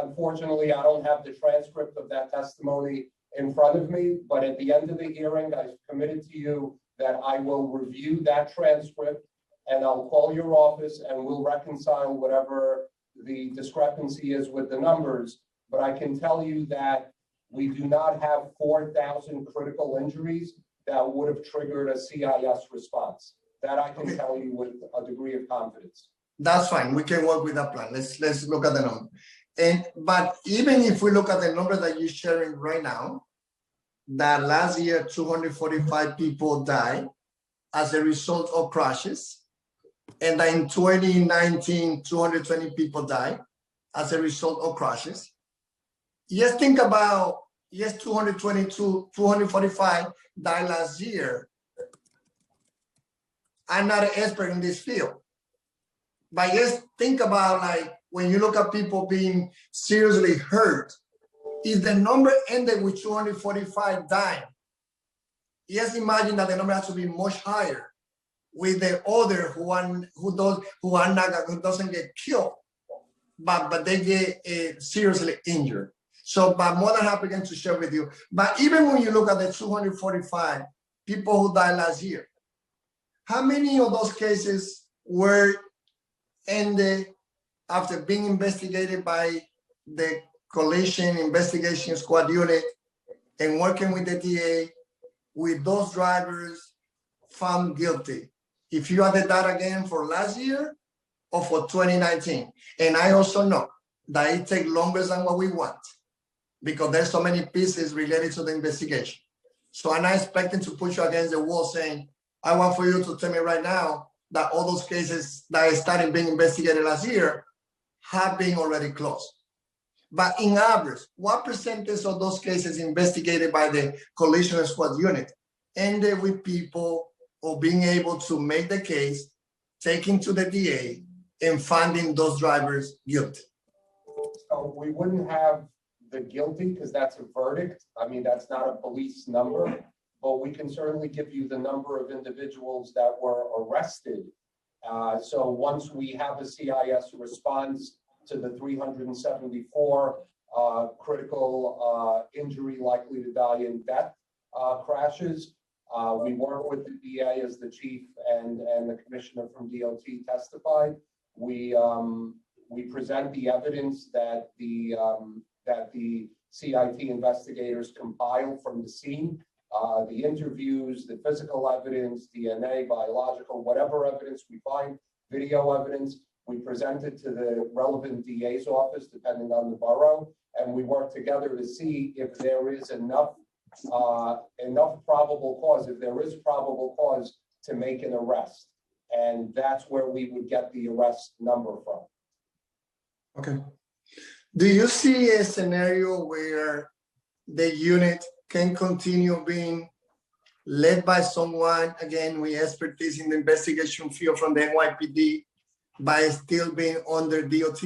Unfortunately, I don't have the transcript of that testimony in front of me, but at the end of the hearing, I've committed to you that I will review that transcript, and I'll call your office and we'll reconcile whatever the discrepancy is with the numbers. But I can tell you that we do not have 4,000 critical injuries that would have triggered a CIS response. That I can tell you with a degree of confidence. That's fine. We can work with that plan. Let's look at the number. But even if we look at the number that you're sharing right now, that last year 245 people died as a result of crashes, and that in 2019 220 people died as a result of crashes. Just think about 245 died last year. I'm not an expert in this field, but just think about, like, when you look at people being seriously hurt, if the number ended with 245 dying, just imagine that the number has to be much higher with the other who doesn't get killed, but they get seriously injured. So, but more than happy to share with you. But even when you look at the 245 people who died last year, how many of those cases were ended after being investigated by the Collision Investigation Squad unit and working with the DA, with those drivers found guilty? If you have the data again for last year or for 2019. And I also know that it takes longer than what we want because there's so many pieces related to the investigation. So I'm not expecting to put you against the wall saying, I want for you to tell me right now that all those cases that started being investigated last year have been already closed. But in average, what percentage of those cases investigated by the Collision Squad unit ended with people or being able to make the case, taking to the DA and finding those drivers guilty? So we wouldn't have the guilty because that's a verdict. I mean, that's not a police number, but we can certainly give you the number of individuals that were arrested. So once we have a CIS response to the 374 critical injury likely to die in death crashes, we work with the DA as the chief and the commissioner from DOT testified. We present the evidence that the CIT investigators compiled from the scene. the interviews, the physical evidence, DNA, biological, whatever evidence we find, video evidence, we present it to the relevant DA's office, depending on the borough, and we work together to see if there is enough probable cause, if there is probable cause to make an arrest. And that's where we would get the arrest number from. Okay. Do you see a scenario where the unit can continue being led by someone, again, with expertise in the investigation field from the NYPD, by still being under DOT?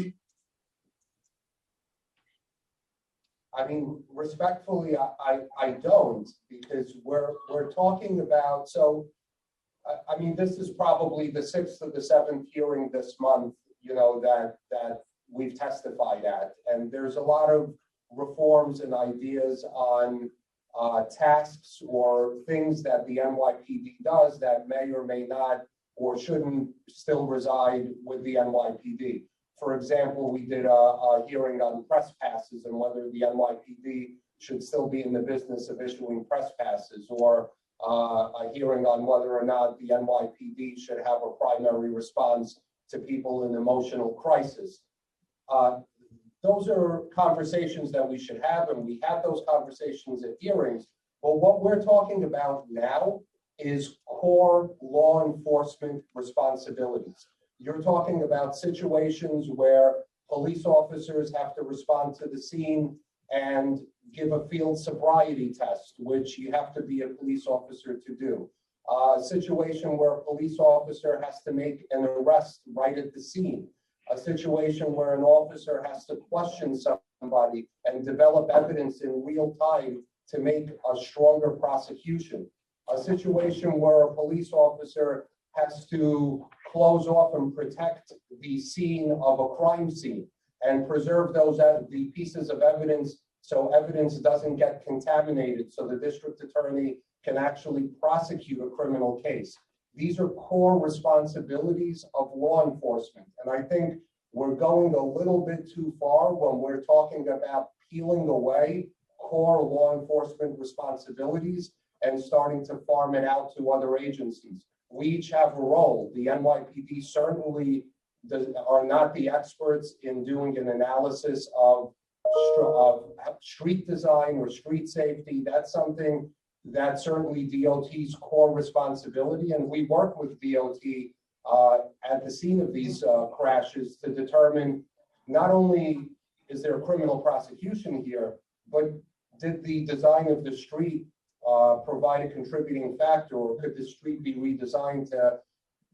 I mean, respectfully, I don't, because we're talking about, so, I mean, this is probably the 6th or the 7th hearing this month, you know, that we've testified at. And there's a lot of reforms and ideas on tasks or things that the NYPD does that may or may not or shouldn't still reside with the NYPD. For example, we did a hearing on press passes and whether the NYPD should still be in the business of issuing press passes, or a hearing on whether or not the NYPD should have a primary response to people in emotional crisis. Those are conversations that we should have, and we have those conversations at hearings. But what we're talking about now is core law enforcement responsibilities. You're talking about situations where police officers have to respond to the scene and give a field sobriety test, which you have to be a police officer to do. A situation where a police officer has to make an arrest right at the scene. A situation where an officer has to question somebody and develop evidence in real time to make a stronger prosecution. A situation where a police officer has to close off and protect the scene of a crime scene and preserve the pieces of evidence so evidence doesn't get contaminated, so the district attorney can actually prosecute a criminal case. These are core responsibilities of law enforcement. And I think we're going a little bit too far when we're talking about peeling away core law enforcement responsibilities and starting to farm it out to other agencies. We each have a role. The NYPD certainly are not the experts in doing an analysis of street design or street safety. That's something that's certainly DOT's core responsibility. And we work with DOT at the scene of these crashes to determine not only is there a criminal prosecution here, but did the design of the street provide a contributing factor, or could the street be redesigned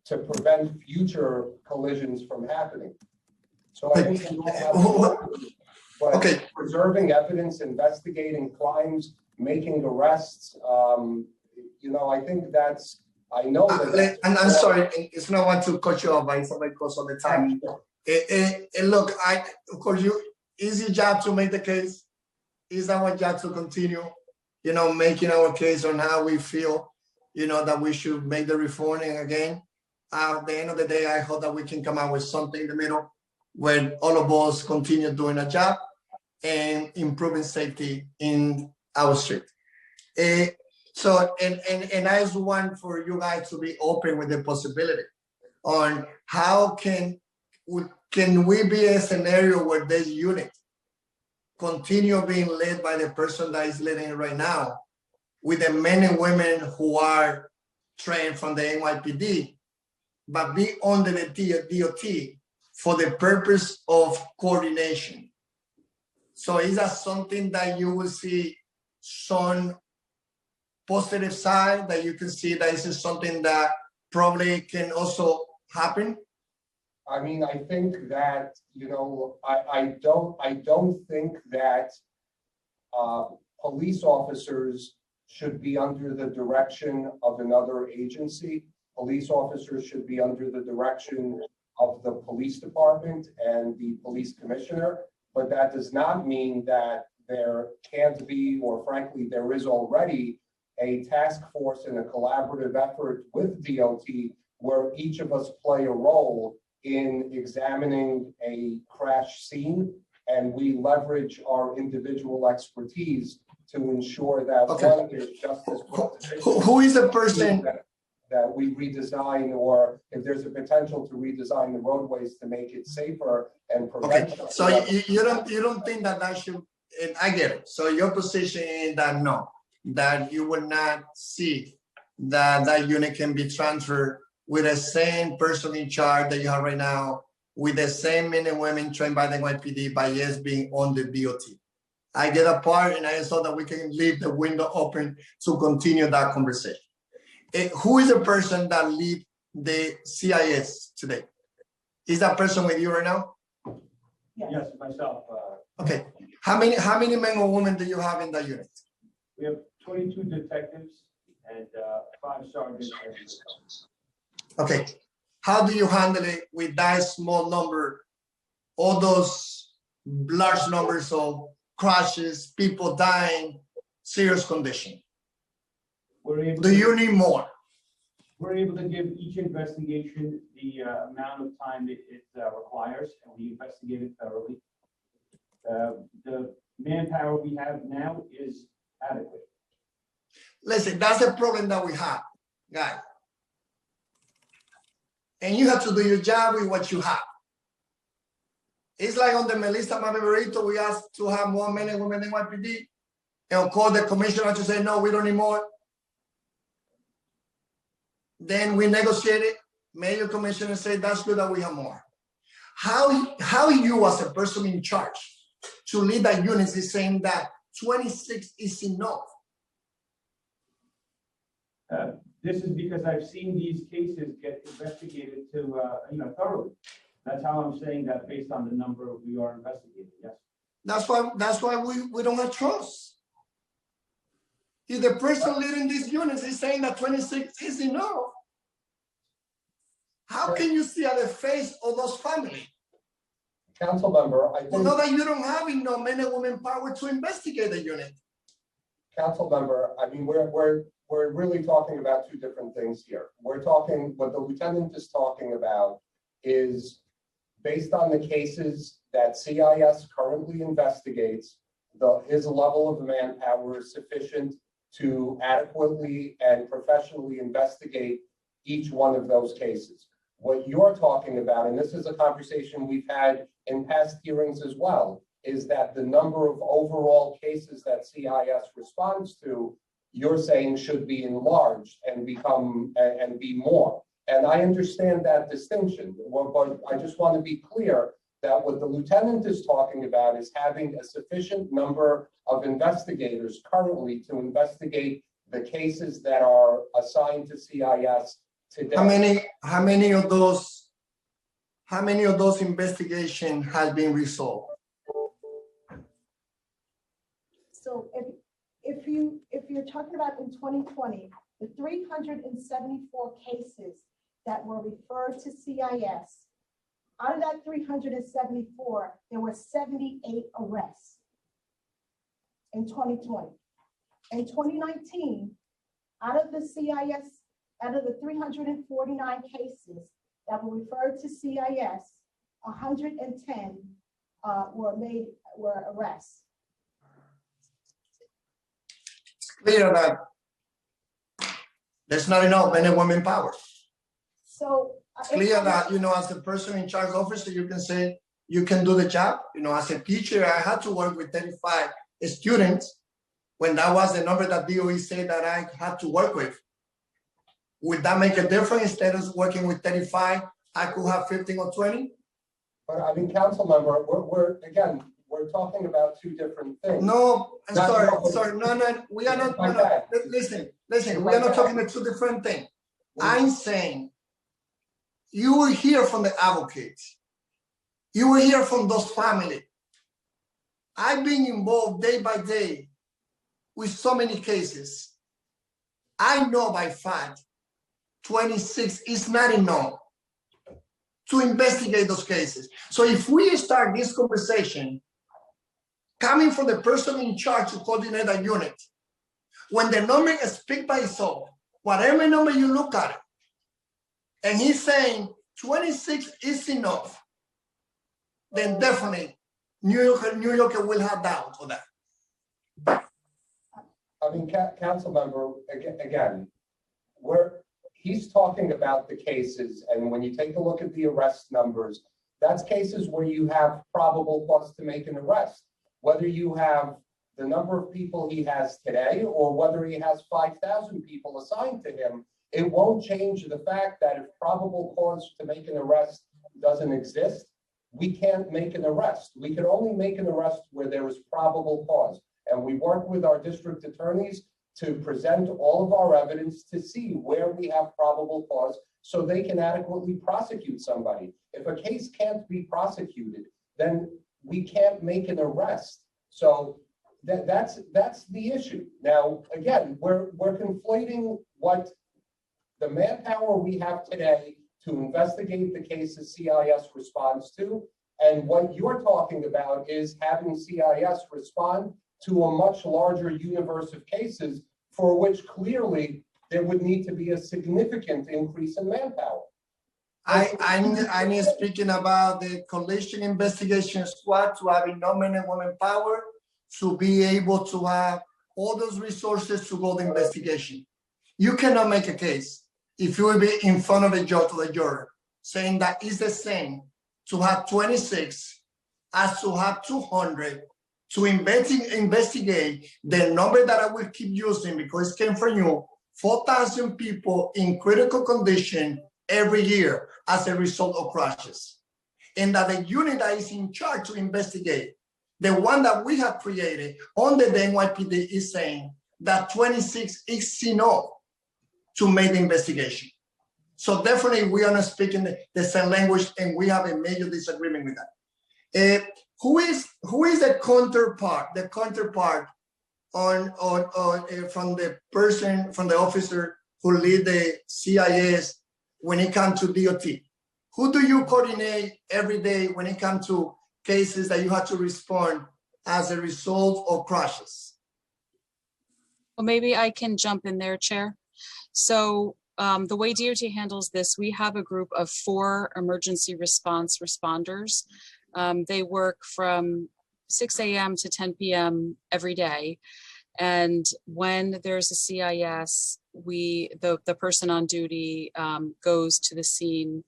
to prevent future collisions from happening? So I think but okay, preserving evidence, investigating crimes, making arrests, you know, I think that's, I know that. And I'm sorry, it's not want to cut you off, but somebody goes all the time. Look, of course, it's your job to make the case. It's our job to continue, you know, making our case on how we feel, you know, that we should make the reform. And again, at the end of the day, I hope that we can come out with something in the middle where all of us continue doing a job and improving safety in our street. So, and I just want for you guys to be open with the possibility on how can we be a scenario where this unit continue being led by the person that is leading it right now, with the men and women who are trained from the NYPD, but be under the DOT for the purpose of coordination. So is that something that you will see some positive side, that you can see that this is something that probably can also happen? I mean, I think that, you know, I don't think that police officers should be under the direction of another agency. Police officers should be under the direction of the police department and the police commissioner, but that does not mean that there can't be, or frankly, there is already a task force and a collaborative effort with DOT where each of us play a role in examining a crash scene, and we leverage our individual expertise to ensure that Okay. one, there's justice. Who is the person? That we redesign, or if there's a potential to redesign the roadways to make it safer and prevent. Okay, so you don't think that that should, and I get it. So your position is that no, that you will not see that that unit can be transferred with the same person in charge that you have right now, with the same men and women trained by the NYPD, by yes being on the DOT. I get a part, and I saw that we can leave the window open to continue that conversation. Who is the person that lead the CIS today? Is that person with you right now? Yes, myself. Okay. How many men or women do you have in that unit? We have 22 detectives and 5 sergeants. Okay. How do you handle it with that small number, all those large numbers of crashes, people dying, serious condition? Do you need more? We're able to give each investigation the amount of time it requires, and we investigate it thoroughly. The manpower we have now is adequate. Listen, that's the problem that we have, guys. And you have to do your job with what you have. It's like on the Melissa Mabeberito, we asked to have more men and women in NYPD, and call the commissioner to say, no, we don't need more. Then we negotiated, mayor commissioner said, that's good that we have more. How you as a person in charge to lead that unit is saying that 26 is enough? This is because I've seen these cases get investigated to, thoroughly. That's how I'm saying that based on the number we are investigating, yes. That's why we don't have trust. If the person leading these units is saying that 26 is enough, how can you see at the face of those families? Council member, I Well, think, know that you don't have enough men and women power to investigate the unit. council member, I mean, we're really talking about two different things here. We're talking, what the lieutenant is talking about is based on the cases that CIS currently investigates, his level of manpower is sufficient to adequately and professionally investigate each one of those cases. What you're talking about, and this is a conversation we've had in past hearings as well, is that the number of overall cases that CIS responds to, you're saying should be enlarged and become and be more. And I understand that distinction, but I just want to be clear that what the lieutenant is talking about is having a sufficient number of investigators currently to investigate the cases that are assigned to CIS today. How many of those investigations has been resolved? So if you're talking about in 2020, the 374 cases that were referred to CIS, out of that 374, there were 78 arrests in 2020. In 2019, out of the 349 cases that were referred to CIS, 110 were arrests. It's clear that there's not enough men and women power. So it's clear that, as a person in charge officer, you can say you can do the job. As a teacher, I had to work with 35 students when that was the number that DOE said that I had to work with. Would that make a difference? Instead of working with 35, I could have 15 or 20? But I mean, council member, we're talking about two different things. No, I'm sorry. No, we are not. No. Listen, we are not talking about two different things. I'm saying you will hear from the advocates. You will hear from those families. I've been involved day by day with so many cases. I know by fact 26 is not enough to investigate those cases. So if we start this conversation coming from the person in charge to coordinate a unit, when the number speaks by itself, whatever number you look at it, and he's saying 26 is enough, then definitely New York will have doubt on that. I mean, council member, again, he's talking about the cases, and when you take a look at the arrest numbers, that's cases where you have probable cause to make an arrest. Whether you have the number of people he has today, or whether he has 5,000 people assigned to him, it won't change the fact that if probable cause to make an arrest doesn't exist, we can't make an arrest. We can only make an arrest where there is probable cause. And we work with our district attorneys to present all of our evidence to see where we have probable cause so they can adequately prosecute somebody. If a case can't be prosecuted, then we can't make an arrest. So that's the issue. Now, again, we're conflating what the manpower we have today to investigate the cases CIS responds to, and what you're talking about is having CIS respond to a much larger universe of cases for which clearly there would need to be a significant increase in manpower. I'm speaking about the collision investigation squad to have enough men and women power to be able to have all those resources to go the investigation. You cannot make a case if you will be in front of a judge or a juror saying that it's the same to have 26 as to have 200 to investigate the number that I will keep using because it came from you, 4,000 people in critical condition every year as a result of crashes. And that the unit that is in charge to investigate, the one that we have created under the NYPD is saying that 26 is enough to make the investigation. So definitely we are not speaking the same language and we have a major disagreement with that. Who is the counterpart on from the person, from the officer who lead the CIS when it comes to DOT? Who do you coordinate every day when it comes to cases that you have to respond as a result of crashes? Well, maybe I can jump in there, Chair. So the way DOT handles this, we have a group of 4 emergency response responders. They work from 6 a.m. to 10 p.m. every day. And when there's a CIS, the person on duty goes to the scene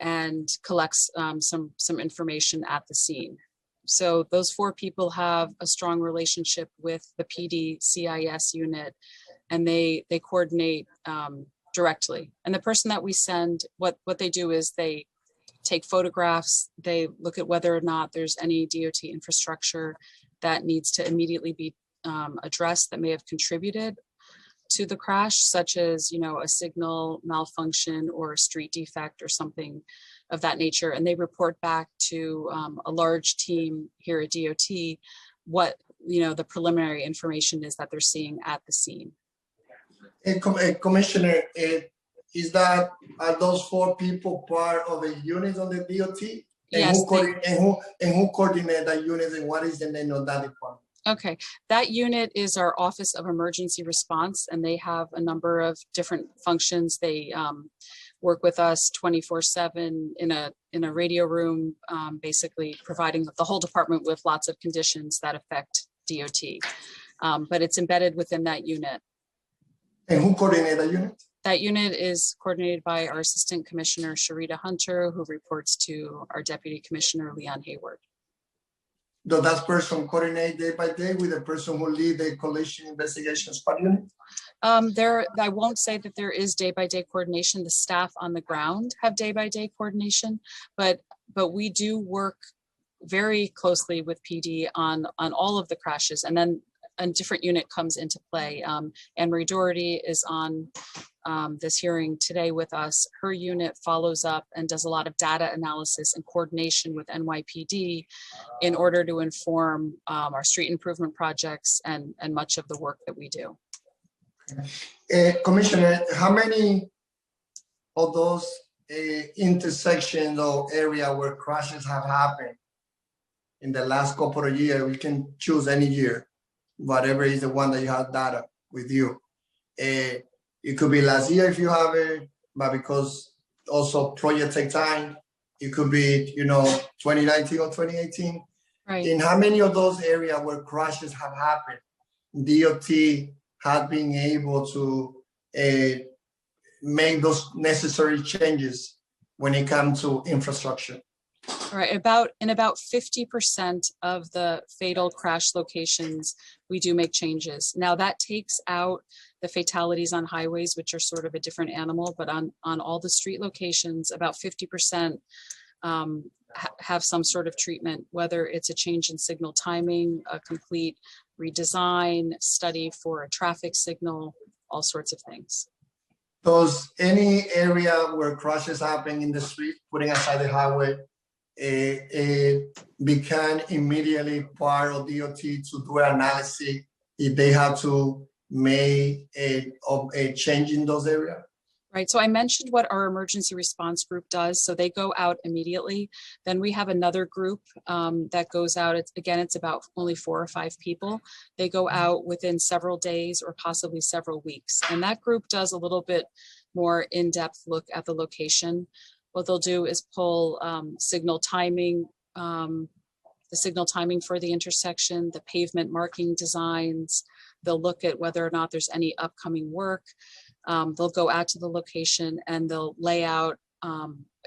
and collects some information at the scene. So those 4 people have a strong relationship with the PD CIS unit, and they coordinate directly. And the person that we send, what they do is they take photographs, they look at whether or not there's any DOT infrastructure that needs to immediately be addressed that may have contributed to the crash, such as, a signal malfunction or a street defect or something of that nature. And they report back to a large team here at DOT what, the preliminary information is that they're seeing at the scene. Commissioner, are those 4 people part of a unit on the DOT? And yes. Who coordinates that unit and what is the name of that department? Okay, that unit is our Office of Emergency Response, and they have a number of different functions. They work with us 24/7 in a radio room, basically providing the whole department with lots of conditions that affect DOT. But it's embedded within that unit. And who coordinates that unit? That unit is coordinated by our Assistant Commissioner, Sharita Hunter, who reports to our Deputy Commissioner, Leon Hayward. Does that person coordinate day by day with the person who leads the collision investigation squad unit? I won't say that there is day-by-day coordination. The staff on the ground have day-by-day coordination, but we do work very closely with PD on all of the crashes, and then a different unit comes into play. Anne-Marie Doherty is on this hearing today with us. Her unit follows up and does a lot of data analysis and coordination with NYPD in order to inform our street improvement projects and much of the work that we do. Commissioner, how many of those intersections or area where crashes have happened in the last couple of years? We can choose any year, whatever is the one that you have data with you. It could be last year if you have it, but because also projects take time, it could be 2019 or 2018. Right. In how many of those areas where crashes have happened, DOT have been able to make those necessary changes when it comes to infrastructure? All right, about 50% of the fatal crash locations, we do make changes. Now that takes out the fatalities on highways, which are sort of a different animal, but on all the street locations, about 50% have some sort of treatment, whether it's a change in signal timing, a complete redesign, study for a traffic signal, all sorts of things. Does any area where crashes happen in the street, putting aside the highway, become immediately part of DOT to do an analysis if they have to make a change in those areas? Right, so I mentioned what our emergency response group does. So they go out immediately. Then we have another group that goes out. It's about only 4 or 5 people. They go out within several days or possibly several weeks. And that group does a little bit more in-depth look at the location. What they'll do is pull signal timing, the signal timing for the intersection, the pavement marking designs. They'll look at whether or not there's any upcoming work. They'll go out to the location and they'll lay out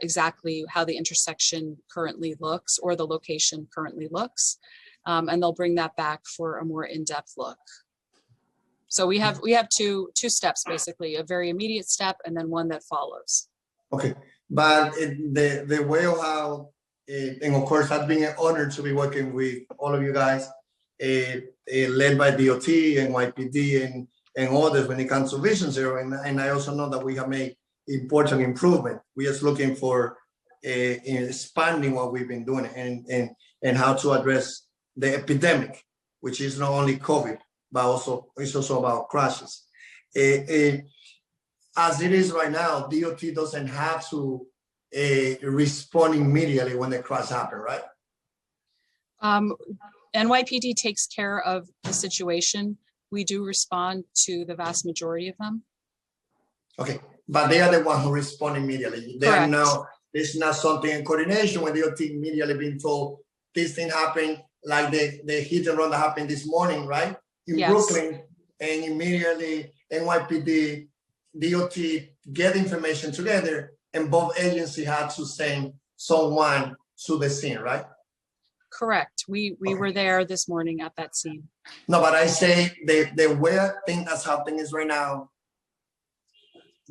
exactly how the intersection currently looks or the location currently looks. And they'll bring that back for a more in-depth look. So we have two steps, basically, a very immediate step and then one that follows. Okay, but the way of how, and of course, I've been an honor to be working with all of you guys, led by DOT and NYPD and others when it comes to Vision Zero. And I also know that we have made important improvement. We're just looking for expanding what we've been doing and how to address the epidemic, which is not only COVID, but it's also about crashes. As it is right now, DOT doesn't have to respond immediately when the crash happens, right? NYPD takes care of the situation. We do respond to the vast majority of them. Okay, but they are the ones who respond immediately. They are now, it's not something in coordination when DOT immediately being told this thing happened, like the hit and run that happened this morning, right? In Brooklyn, and immediately NYPD, DOT get information together, and both agencies had to send someone to the scene, right? Correct. We were there this morning at that scene. No, but I say the way I think that's happening is right now,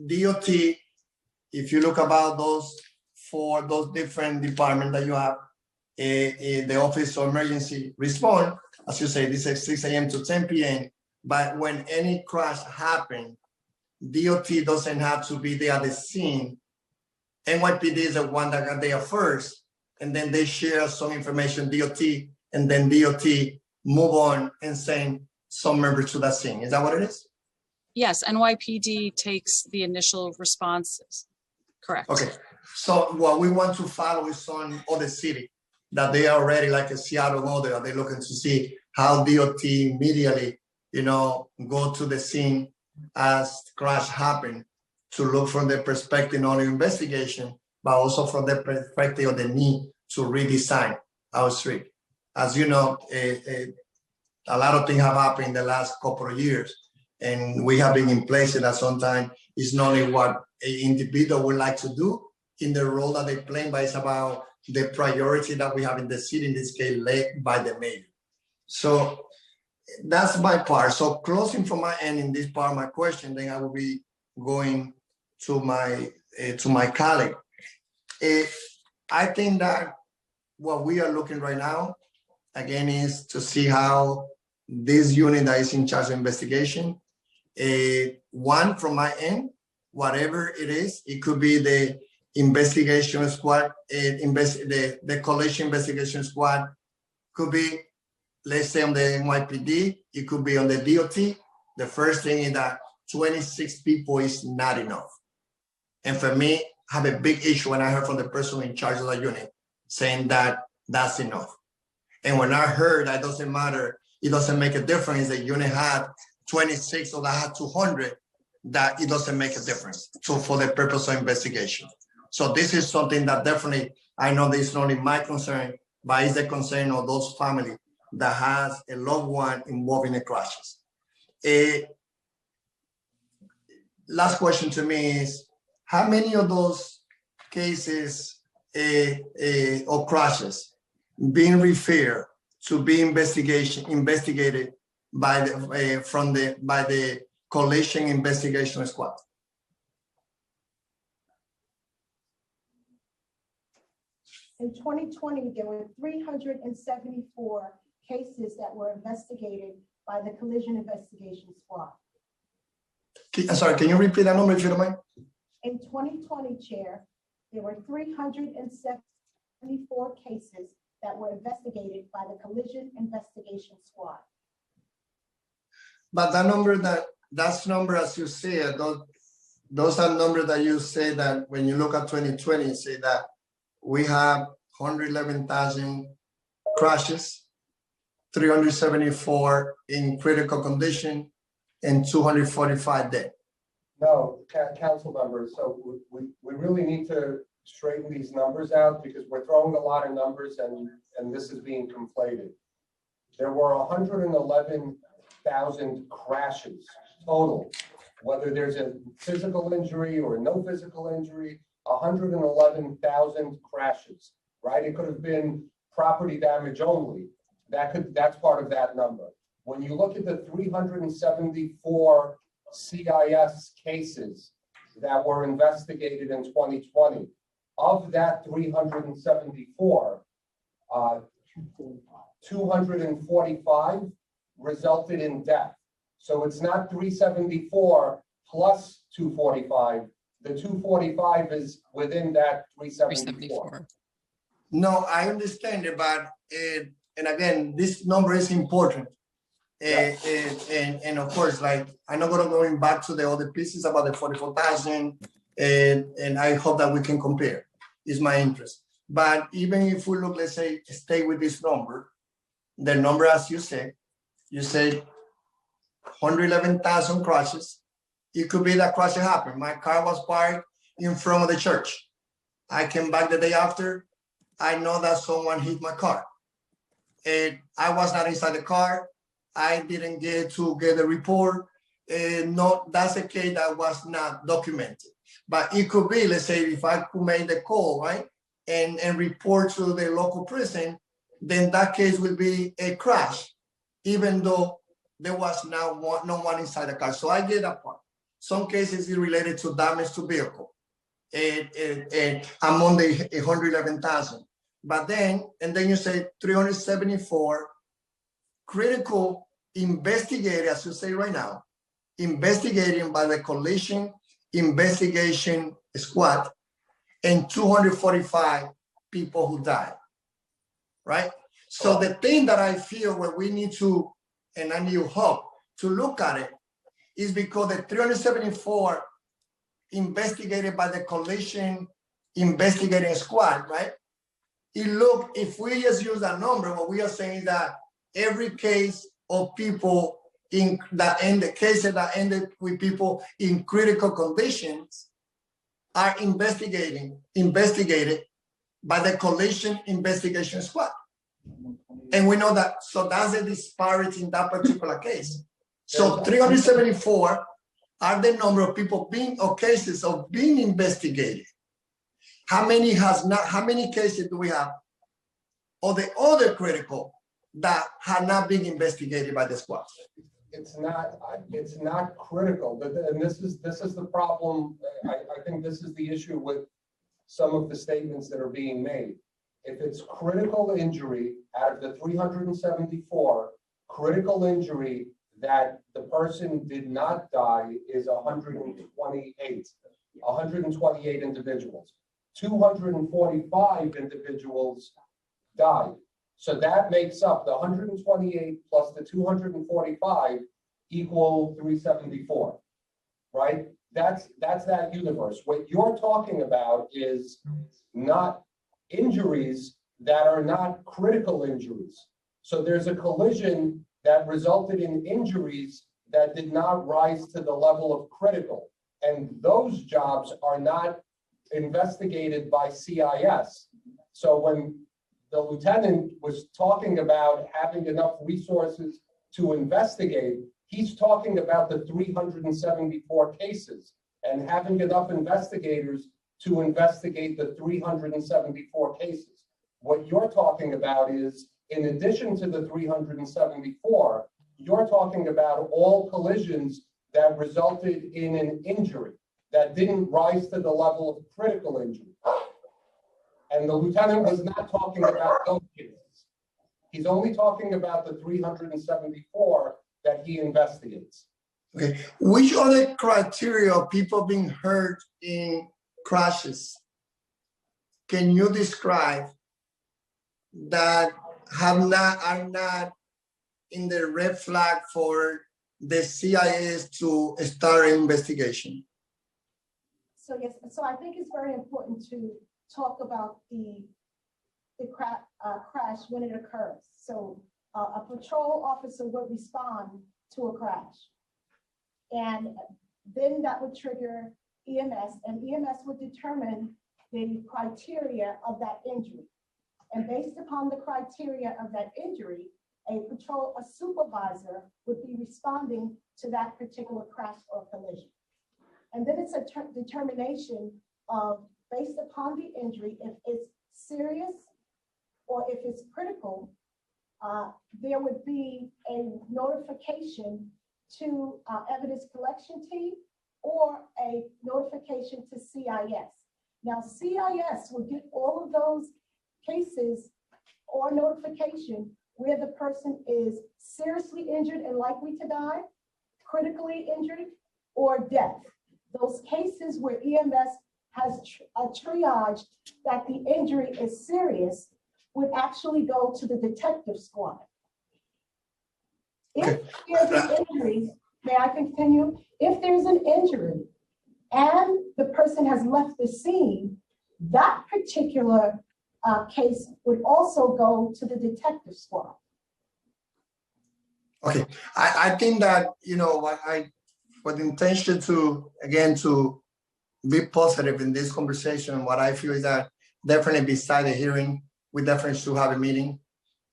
DOT, if you look about those different departments that you have, the Office of Emergency Response, as you say, this is 6 a.m. to 10 p.m. But when any crash happens, DOT doesn't have to be there at the scene. NYPD is the one that got there first, and then they share some information, DOT, and then DOT move on and send some members to that scene. Is that what it is? Yes, NYPD takes the initial responses. Correct. Okay, so what we want to follow is on other city that they are already like a Seattle model. They're looking to see how DOT immediately, go to the scene as crash happened to look from the perspective not only investigation, but also from the perspective of the need to redesign our street. As you know, a lot of things have happened in the last couple of years, and we have been in places that sometimes it's not only what an individual would like to do in the role that they play, but it's about the priority that we have in the city, in this case, led by the mayor. So that's my part. So closing from my end in this part of my question, then I will be going to my colleague. I think that what we are looking right now, again, is to see how this unit that is in charge of investigation, one from my end, whatever it is, it could be the investigation squad, the collision investigation squad, could be, let's say, on the NYPD, it could be on the DOT. The first thing is that 26 people is not enough. And for me, I have a big issue when I heard from the person in charge of the unit saying that that's enough. And when I heard that doesn't matter, it doesn't make a difference, the unit had 26 or that had 200, that it doesn't make a difference. So for the purpose of investigation. So this is something that definitely, I know this is not only my concern, but it's the concern of those families that has a loved one involved in the crashes. last question to me is, how many of those cases or crashes being referred to be investigated by the collision investigation squad? In 2020, there were 374 cases that were investigated by the Collision Investigation Squad. Sorry, can you repeat that number if you don't mind? In 2020, Chair, there were 374 cases that were investigated by the Collision Investigation Squad. But that number, that's number, as you said, those are numbers that you say that when you look at 2020, you say that we have 111,000 crashes, 374 in critical condition, and 245 dead. No, council members, so we really need to straighten these numbers out because we're throwing a lot of numbers and this is being conflated. There were 111,000 crashes total, whether there's a physical injury or no physical injury, 111,000 crashes, right? It could have been property damage only. That's part of that number. When you look at the 374 CIS cases that were investigated in 2020, of that 374, 245 resulted in death. So it's not 374 plus 245. The 245 is within that 374. No, I understand it, but and again, this number is important. And of course, like, I'm not gonna going back to the other pieces about the 44,000, and I hope that we can compare. Is my interest. But even if we look, let's say, stay with this number, the number, as you said 111,000 crashes. It could be that crash happened. My car was parked in front of the church. I came back the day after. I know that someone hit my car. And I was not inside the car. I didn't get to get a report. No, that's a case that was not documented. But it could be, let's say, if I could make the call, right, and report to the local prison, then that case will be a crash, even though there was no one inside the car. So I get that part. Some cases is related to damage to vehicle, and among the 111,000. But then you say 374 critical investigators, as you say right now, investigating by the collision investigation squad, and 245 people who died, right? So the thing that I feel where we need to, and I need help to look at it, is because the 374 investigated by the collision investigating squad, right? If we just use that number, what we are saying that every case of people the cases that ended with people in critical conditions are investigated by the collision investigation squad. And we know that, so that's a disparity in that particular case. So 374 are the number of people or cases of being investigated. How many cases do we have of the other critical that have not been investigated by the squad? It's not critical, and this is the problem. I think this is the issue with some of the statements that are being made. If it's critical injury, out of the 374, critical injury that the person did not die is 128 individuals. 245 individuals died. So that makes up the 128 plus the 245 equal 374, right? That's that universe. What you're talking about is not injuries that are not critical injuries. So there's a collision that resulted in injuries that did not rise to the level of critical. And those jobs are not investigated by CIS. So when the lieutenant was talking about having enough resources to investigate, He's talking about the 374 cases and having enough investigators to investigate the 374 cases. What you're talking about is, in addition to the 374, you're talking about all collisions that resulted in an injury that didn't rise to the level of critical injury. And the lieutenant was not talking about those cases. He's only talking about the 374 that he investigates. Okay, which other criteria of people being hurt in crashes can you describe that are not in the red flag for the CIS to start an investigation? So yes, so I think it's very important to talk about the crash when it occurs. So a patrol officer would respond to a crash. And then that would trigger EMS, and EMS would determine the criteria of that injury. And based upon the criteria of that injury, a supervisor would be responding to that particular crash or collision. And then it's a determination of, based upon the injury, if it's serious or if it's critical, there would be a notification to evidence collection team or a notification to CIS. Now, CIS will get all of those cases or notification where the person is seriously injured and likely to die, critically injured, or death. Those cases where EMS has a triage that the injury is serious would actually go to the detective squad. If there's an injury, may I continue? If there's an injury and the person has left the scene, that particular case would also go to the detective squad. Okay, I think that, you know, with the intention to, again, to be positive in this conversation, what I feel is that definitely beside the hearing, we definitely should have a meeting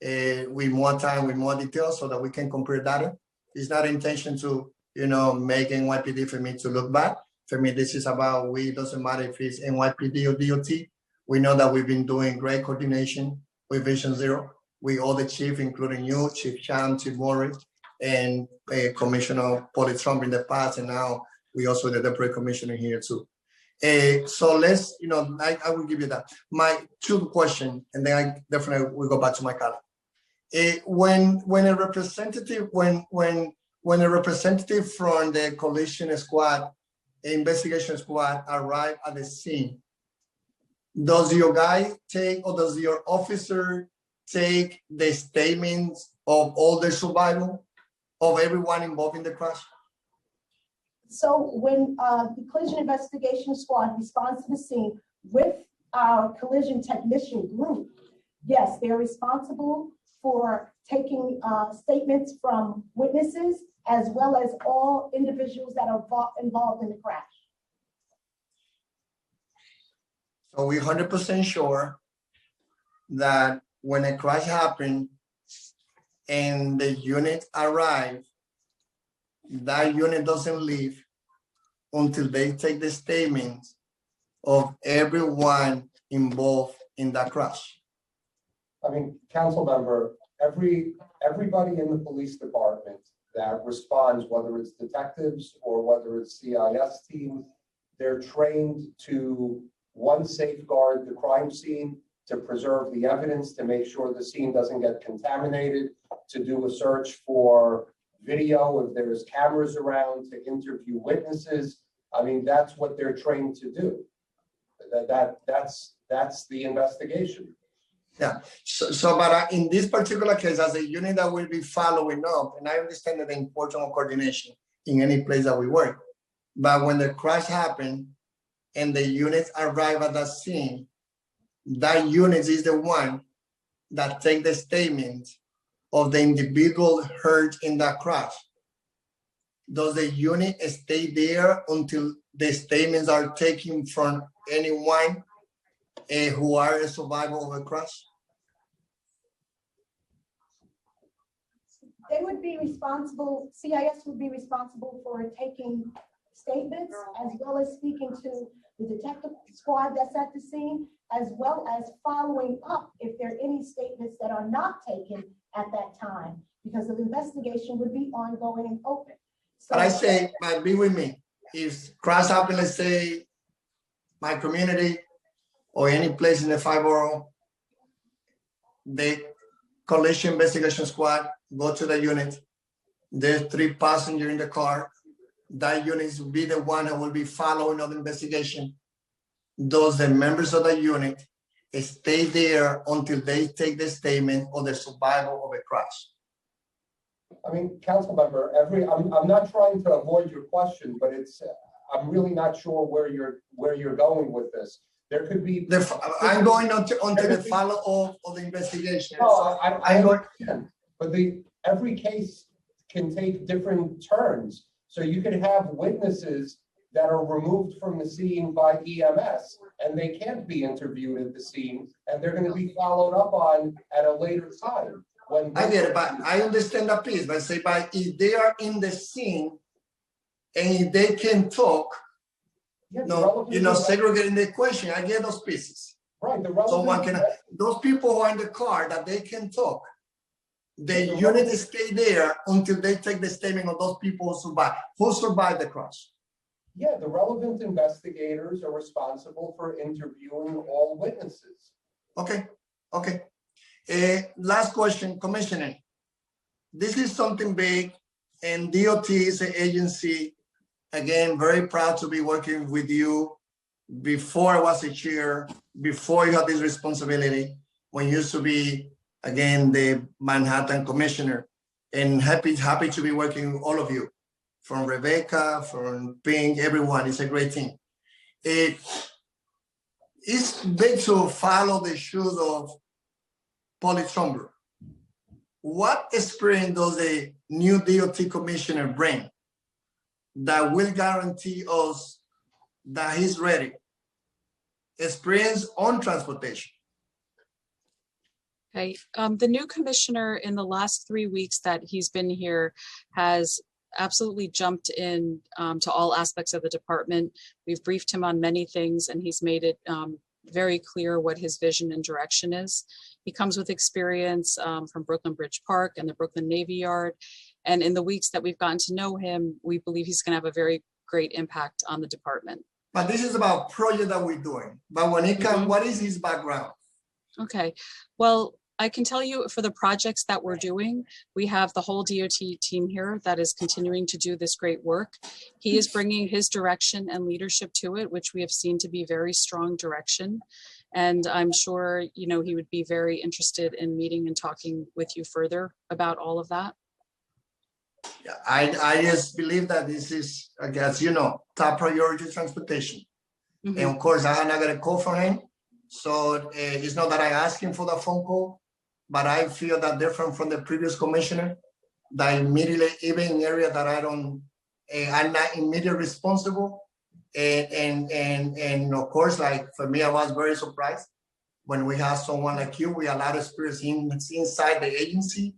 with more time, with more details so that we can compare data. It's not intention to, you know, make NYPD for me to look bad. For me, this is about we, doesn't matter if it's NYPD or DOT. We know that we've been doing great coordination with Vision Zero. We all the chief, including you, Chief Sham, Chief Morris, and Commissioner Polly Trump in the past, and now we also the Deputy Commissioner here too. So let's, you know, I will give you that. My two questions, and then I definitely will go back to my colleague. When a representative from the collision squad, investigation squad arrive at the scene, does your guy take, or does your officer take the statements of all the survival of everyone involved in the crash? So when the collision investigation squad responds to the scene with our collision technician group, yes, they're responsible for taking statements from witnesses as well as all individuals that are involved in the crash. So we're 100% sure that when a crash happened and the unit arrive, that unit doesn't leave until they take the statements of everyone involved in that crash. I mean, council member, everybody in the police department that responds, whether it's detectives or whether it's CIS team, they're trained to, one, safeguard the crime scene, to preserve the evidence, to make sure the scene doesn't get contaminated, to do a search for video if there's cameras around, to interview witnesses. I mean, that's what they're trained to do. That's the investigation. Yeah, but in this particular case, as a unit that will be following up, and I understand the importance of coordination in any place that we work, but when the crash happened and the units arrive at that scene, that unit is the one that take the statement of the individual hurt in that crash. Does the unit stay there until the statements are taken from anyone who are a survivor of a crash? They would be responsible, CIS would be responsible for taking statements as well as speaking to the detective squad that's at the scene, as well as following up if there are any statements that are not taken at that time, because the investigation would be ongoing and open. So But I say, but be with me. If cross happen, let's say, my community or any place in the 5 borough, the collision investigation squad go to the unit. There's 3 passengers in the car. That unit will be the one that will be following on the investigation. Those the members of the unit stay there until they take the statement on the survival of a crash. I mean, council member, I'm not trying to avoid your question, but I'm really not sure where you're going with this. There could be. I'm going on to the follow-up of the investigation. No, I understand, but every case can take different turns. So you could have witnesses that are removed from the scene by EMS, and they can't be interviewed at the scene, and they're going to be followed up on at a later time. I get it, but I understand that piece. But say, if they are in the scene and if they can talk, segregating the equation, I get those pieces. Right. Those people who are in the car that they can talk. The unit stay there until they take the statement of those people who survived the crash. Yeah, the relevant investigators are responsible for interviewing all witnesses. Okay. Last question, Commissioner. This is something big, and DOT is an agency. Again, very proud to be working with you. Before I was a chair, before you had this responsibility, when you used to be, again, the Manhattan Commissioner, and happy to be working with all of you, from Rebecca, from Pink, everyone. It's a great team. It's big to follow the shoes of Polly Trumbull. What experience does a new DOT commissioner bring that will guarantee us that he's ready? Experience on transportation. Okay, the new commissioner in the last 3 weeks that he's been here has absolutely jumped in to all aspects of the department. We've briefed him on many things, and he's made it very clear what his vision and direction is. He comes with experience from Brooklyn Bridge Park and the Brooklyn Navy Yard. And in the weeks that we've gotten to know him, we believe he's going to have a very great impact on the department. But this is about project that we're doing. But when it comes, what is his background? Okay, well, I can tell you for the projects that we're doing, we have the whole DOT team here that is continuing to do this great work. He is bringing his direction and leadership to it, which we have seen to be very strong direction. And I'm sure, he would be very interested in meeting and talking with you further about all of that. Yeah, I just believe that this is, I guess, top priority transportation. Mm-hmm. And of course, I not got a call from him. So it's not that I asked him for the phone call, but I feel that different from the previous commissioner, that immediately, even in area that I'm not immediately responsible. And of course, like for me, I was very surprised when we have someone like you with a lot of experience inside the agency,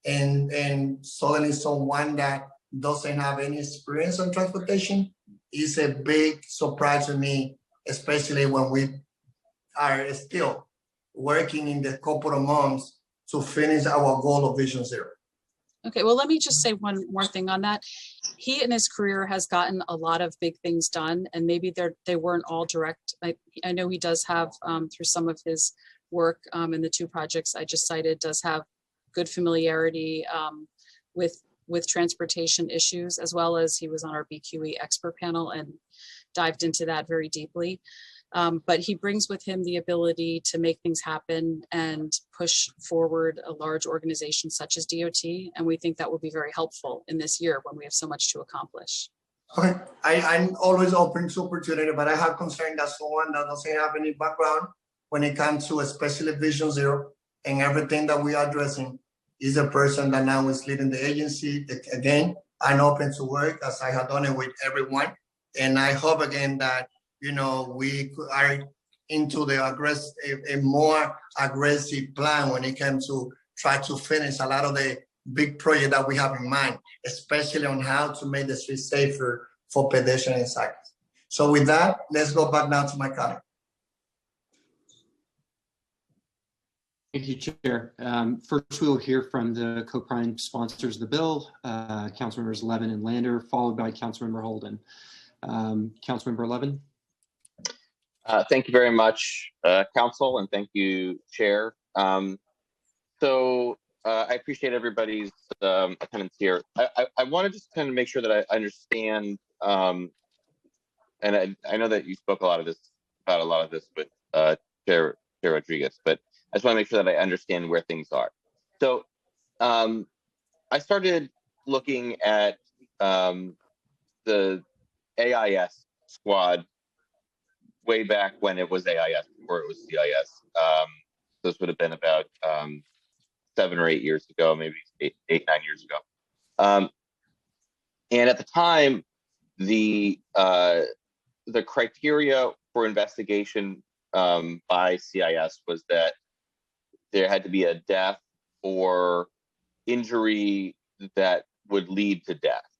and suddenly someone that doesn't have any experience on transportation is a big surprise to me, especially when we are still working in the couple of months to finish our goal of Vision Zero. Okay, well, let me just say one more thing on that. He in his career has gotten a lot of big things done, and maybe they weren't all direct. I know he does have, through some of his work in the 2 projects I just cited, does have good familiarity with transportation issues, as well as he was on our BQE expert panel and dived into that very deeply. But he brings with him the ability to make things happen and push forward a large organization such as DOT. And we think that will be very helpful in this year when we have so much to accomplish. Okay, I'm always open to opportunity, but I have concern that someone that doesn't have any background when it comes to especially Vision Zero and everything that we are addressing is a person that now is leading the agency. Again, I'm open to work as I have done it with everyone. And I hope again that we are into a more aggressive plan when it comes to try to finish a lot of the big project that we have in mind, especially on how to make the street safer for pedestrians and cyclists. So with that, let's go back now to my colleague. Thank you, Chair. First, we will hear from the co-prime sponsors of the bill, Councilmembers Levin and Lander, followed by Councilmember Holden. Councilmember Levin. Thank you very much, Council, and thank you, Chair. I appreciate everybody's attendance here. I want to just kind of make sure that I understand, and I know that you spoke about a lot of this with Chair Rodriguez, but I just want to make sure that I understand where things are. So I started looking at the AIS squad way back when it was AIS, before it was CIS. This would have been about 7 or 8 years ago, maybe 9 years ago. And at the time, the criteria for investigation by CIS was that there had to be a death or injury that would lead to death.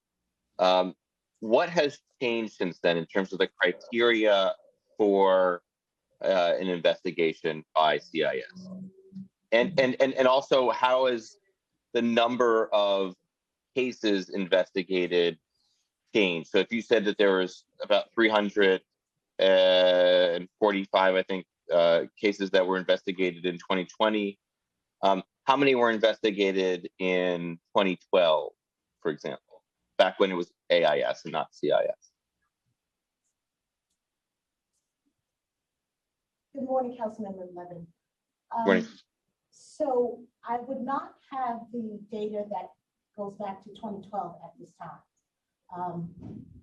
What has changed since then in terms of the criteria for an investigation by CIS? And also, how is the number of cases investigated changed? So if you said that there was about 345, I think, cases that were investigated in 2020, how many were investigated in 2012, for example, back when it was AIS and not CIS? Good morning, Councilmember Levin. Morning. So I would not have the data that goes back to 2012 at this time.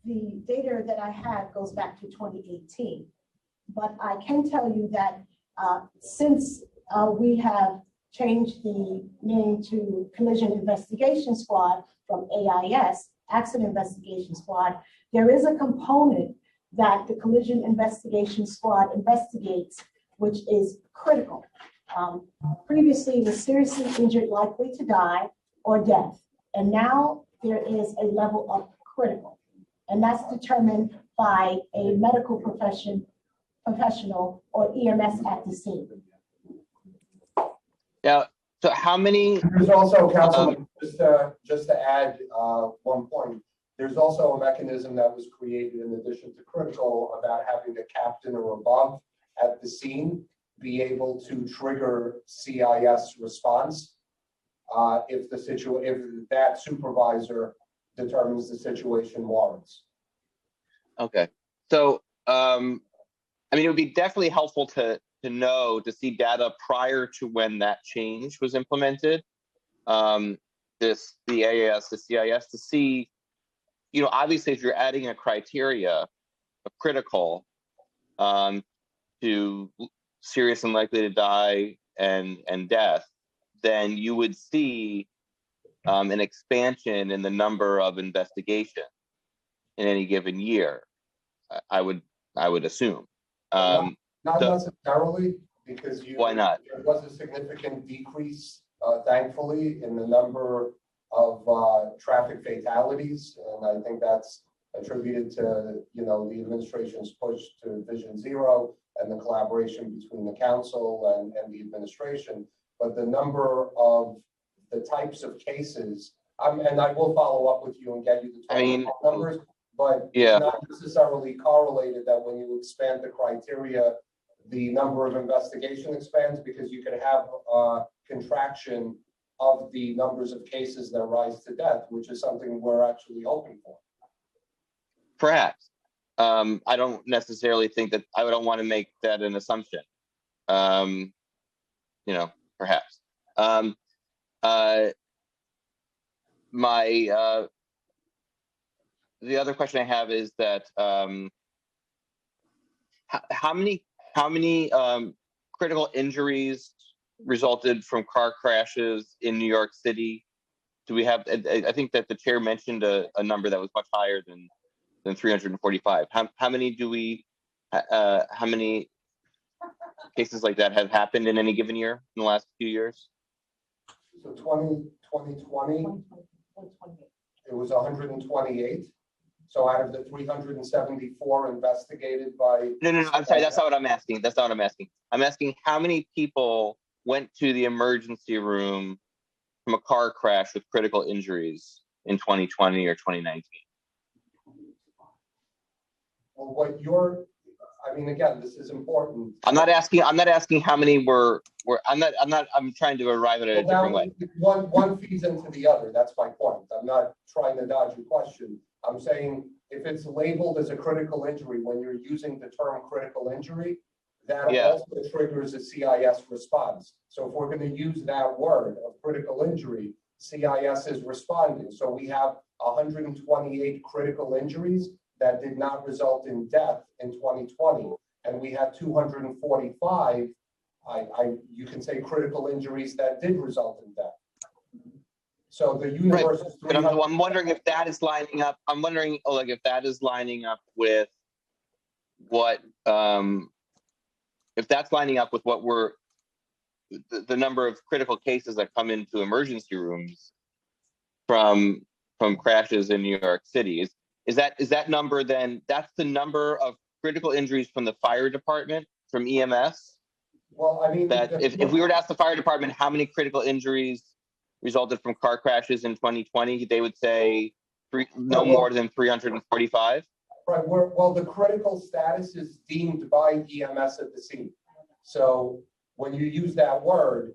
The data that I have goes back to 2018. But I can tell you that since we have changed the name to Collision Investigation Squad from AIS, Accident Investigation Squad, there is a component that the Collision Investigation Squad investigates, which is critical. Previously, it was seriously injured, likely to die, or death. And now there is a level of critical. And that's determined by a medical professional or EMS at the scene. Yeah. So how many? There's also, Councilman, just to add one point, there's also a mechanism that was created in addition to critical about having the captain or above at the scene be able to trigger CIS response if that supervisor determines the situation warrants. Okay. So I mean, it would be definitely helpful to see data prior to when that change was implemented. The AIS, the CIS, to see, obviously if you're adding a criteria of critical to serious and likely to die and death, then you would see an expansion in the number of investigations in any given year. I would assume. Not necessarily, because why not? There was a significant decrease, thankfully, in the number of traffic fatalities, and I think that's attributed to the administration's push to Vision Zero and the collaboration between the council and the administration. But the number of the types of cases, and I will follow up with you and get you the total numbers, but it's not necessarily correlated that when you expand the criteria, the number of investigation expands, because you could have a contraction of the numbers of cases that rise to death, which is something we're actually hoping for. Perhaps. I don't necessarily think that I don't want to make that an assumption. Perhaps. The other question I have is that how many critical injuries resulted from car crashes in New York City? Do we have? I think that the chair mentioned a number that was much higher than 345. How many do we? How many cases like that have happened in any given year in the last few years? So 2020, 128. it was 128. So out of the 374 investigated by. No. I'm sorry. That's not what I'm asking. That's not what I'm asking. I'm asking how many people went to the emergency room from a car crash with critical injuries in 2020 or 2019. Well, what you're, I mean, again, this is important. I'm not asking how many were. I'm trying to arrive at it a different way. One feeds into the other. That's my point. I'm not trying to dodge your question. I'm saying if it's labeled as a critical injury, when you're using the term critical injury, that Yeah. also triggers a CIS response. So if we're going to use that word of critical injury, CIS is responding. So we have 128 critical injuries that did not result in death in 2020. And we had 245, you can say critical injuries that did result in death. So the universe is But I'm wondering if that is lining up. I'm wondering, like, if that is lining up with what, if that's lining up with what we're, the number of critical cases that come into emergency rooms from crashes in New York City. Is that number then? That's the number of critical injuries from the fire department, from EMS. Well, I mean, That if we were to ask the fire department how many critical injuries resulted from car crashes in 2020, they would say no more than 345. Right. Well, the critical status is deemed by EMS at the scene. So when you use that word,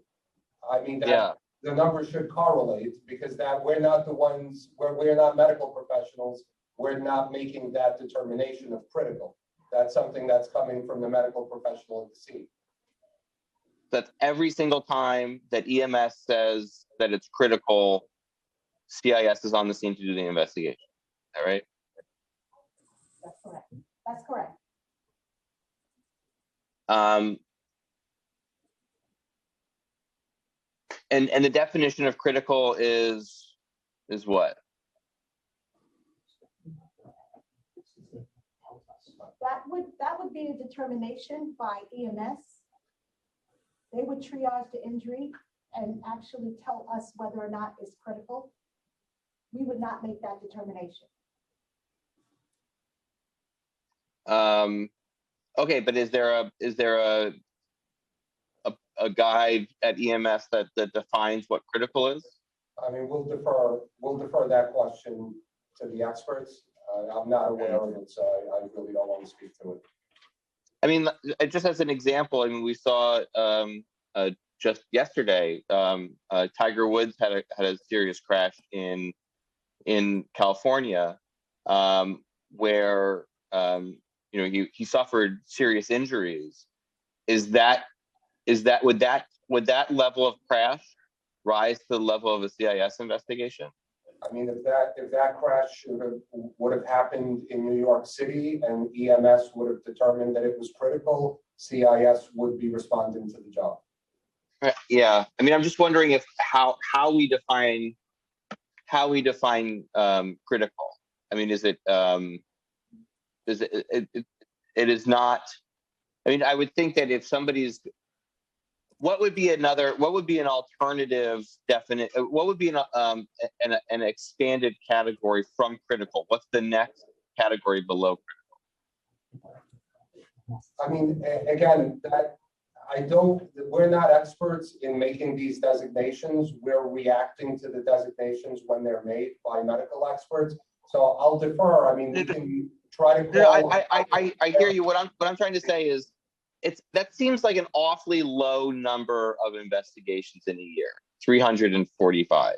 I mean, that the numbers should correlate, because that we're not the ones, we're not medical professionals. We're not making that determination of critical. That's something that's coming from the medical professional at the scene. That's every single time that EMS says that it's critical, CIS is on the scene to do the investigation. All right. That's correct. That's correct. And the definition of critical is what? That would be a determination by EMS. They would triage the injury and actually tell us whether or not it's critical. We would not make that determination. Okay, but is there a guide at EMS that defines what critical is? I mean, we'll defer that question to the experts. I'm not aware of it, so I really don't want to speak to it. I mean, just as an example, I mean, we saw just yesterday, Tiger Woods had a serious crash in California, where he suffered serious injuries. Would that level of crash rise to the level of a CIS investigation? I mean, if that crash would have happened in New York City and EMS would have determined that it was critical, CIS would be responding to the job. Yeah, I mean, I'm just wondering if how we define critical. I mean, it is not. I mean, I would think that if somebody's, what would be an alternative definite? What would be an expanded category from critical? What's the next category below critical? I mean, again, we're not experts in making these designations. We're reacting to the designations when they're made by medical experts. So I'll defer. I mean, we can try to. No, I hear you. What I'm trying to say is, that seems like an awfully low number of investigations in a year. 345.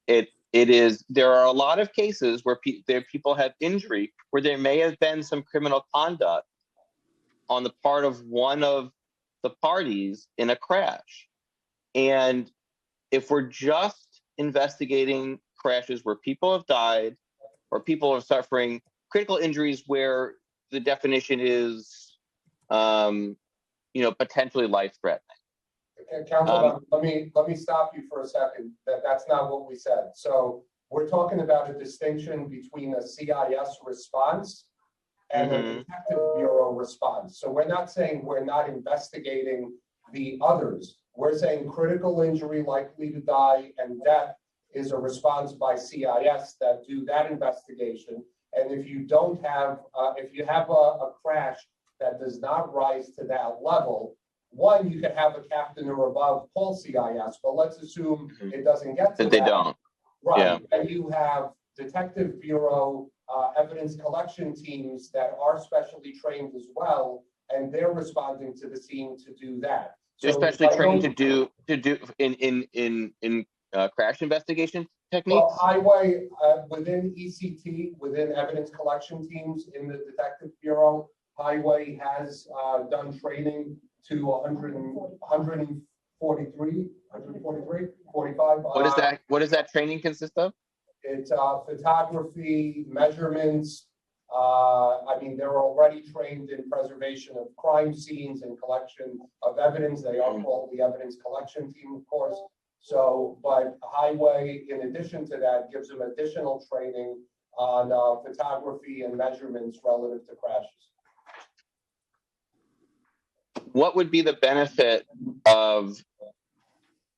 It is. There are a lot of cases where people have injury where there may have been some criminal conduct on the part of one of the parties in a crash. And if we're just investigating crashes where people have died or people are suffering critical injuries where the definition is, potentially life-threatening. Okay, Councilman, let me stop you for a second. That's not what we said. So we're talking about a distinction between a CIS response and a Detective Bureau response. So we're not saying we're not investigating the others. We're saying critical injury likely to die and death is a response by CIS that do that investigation. And if you don't have, if you have a crash that does not rise to that level, one, you could have a captain or above call CIS, but let's assume it doesn't get to That they don't. Right. Yeah. And you have Detective Bureau evidence collection teams that are specially trained as well, and they're responding to the scene to do that. They're So especially trained to do in crash investigation techniques. Well, highway within ECT, within evidence collection teams in the Detective Bureau, highway has done training to 143, 45. What does that training consist of? It's photography, measurements. I mean, they're already trained in preservation of crime scenes and collection of evidence. They are called the evidence collection team, of course. So, but highway, in addition to that, gives them additional training on photography and measurements relative to crashes. What would be the benefit of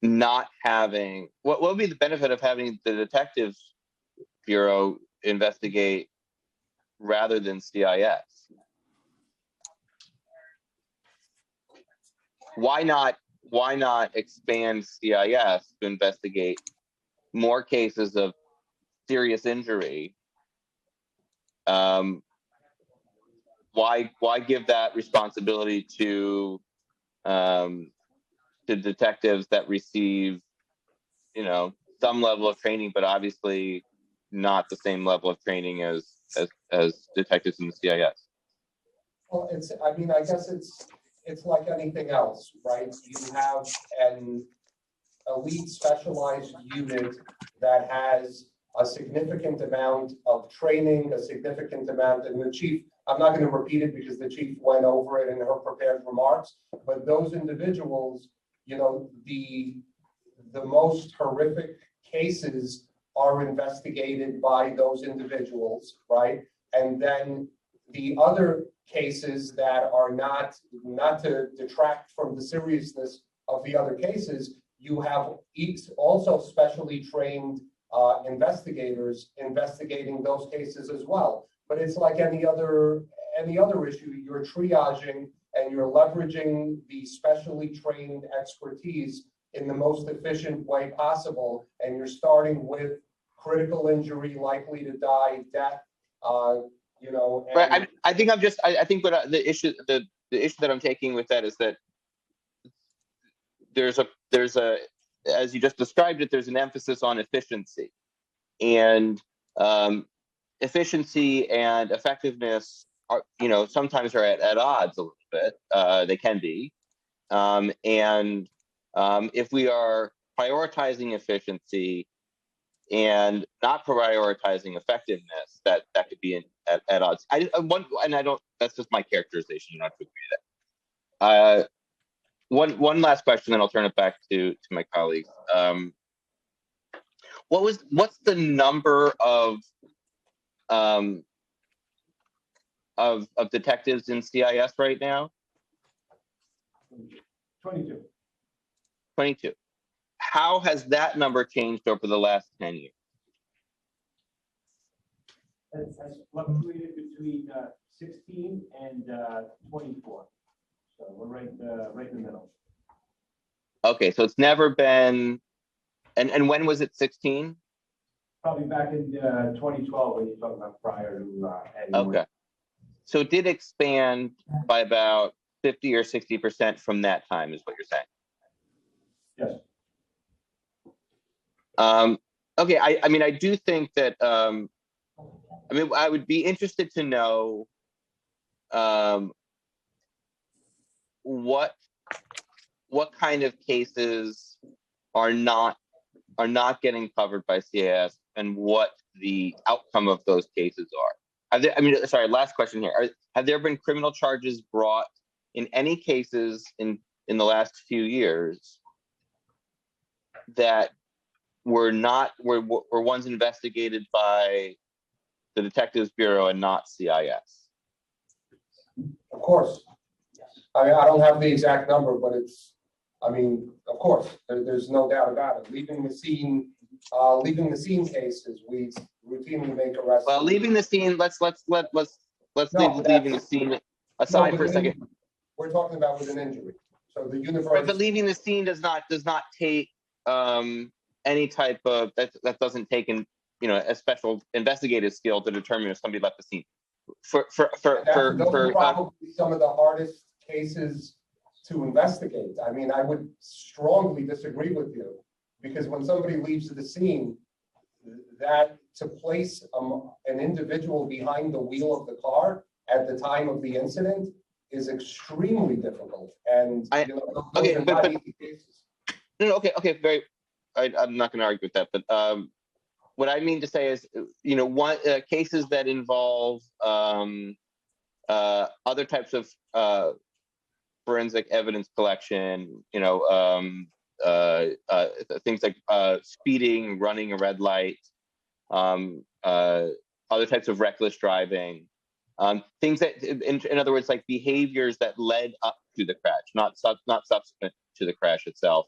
not having, what would be the benefit of having the Detective Bureau investigate rather than CIS? Why not expand CIS to investigate more cases of serious injury? Why give that responsibility to detectives that receive, some level of training, but obviously not the same level of training as detectives in the CIS? Well, I guess it's like anything else, right? You have an elite specialized unit that has a significant amount of training, a significant amount, and the chief, I'm not going to repeat it because the chief went over it in her prepared remarks, but those individuals, the most horrific cases are investigated by those individuals, right? And then the other cases that are not to detract from the seriousness of the other cases, you have also specially trained investigators investigating those cases as well. But it's like any other issue, you're triaging and you're leveraging the specially trained expertise in the most efficient way possible. And you're starting with critical injury, likely to die, death, Right. I think what the issue that I'm taking with that is that there's a as you just described it, there's an emphasis on efficiency, and efficiency and effectiveness are, sometimes are at odds a little bit. They can be, and if we are prioritizing efficiency and not prioritizing effectiveness, that could be at odds. That's just my characterization. You don't have to agree with that. One last question, then I'll turn it back to my colleagues. What's the number of detectives in CIS right now? 22. 22. How has that number changed over the last 10 years? Has fluctuated between 16 and 24. So we're right in the middle. Okay, so it's never been, and when was it 16? Probably back in 2012 when you're talking about prior to Okay. So it did expand by about 50 or 60% from that time, is what you're saying? Yes. Okay, I do think that, I would be interested to know what kind of cases are not getting covered by CIS and what the outcome of those cases are. Last question here. Have there been criminal charges brought in any cases in the last few years that were ones investigated by the Detectives Bureau and not CIS? Of course. I don't have the exact number, but it's I mean, of course, there's no doubt about it. Leaving the scene cases, we routinely make arrests. Well, leaving the scene, let's No, leave leaving the scene aside No, for a with second. We're talking about with an injury. So the universe. Right, but leaving the scene does not take any type of that doesn't take in a special investigative skill to determine if somebody left the scene. Those are probably some of the hardest cases to investigate. I mean, I would strongly disagree with you, because when somebody leaves the scene, that to place an individual behind the wheel of the car at the time of the incident is extremely difficult. And okay, but okay, I'm not going to argue with that, but what I mean to say is, cases that involve other types of forensic evidence collection, things like speeding, running a red light, other types of reckless driving, things that, in other words, like behaviors that led up to the crash, not subsequent to the crash itself.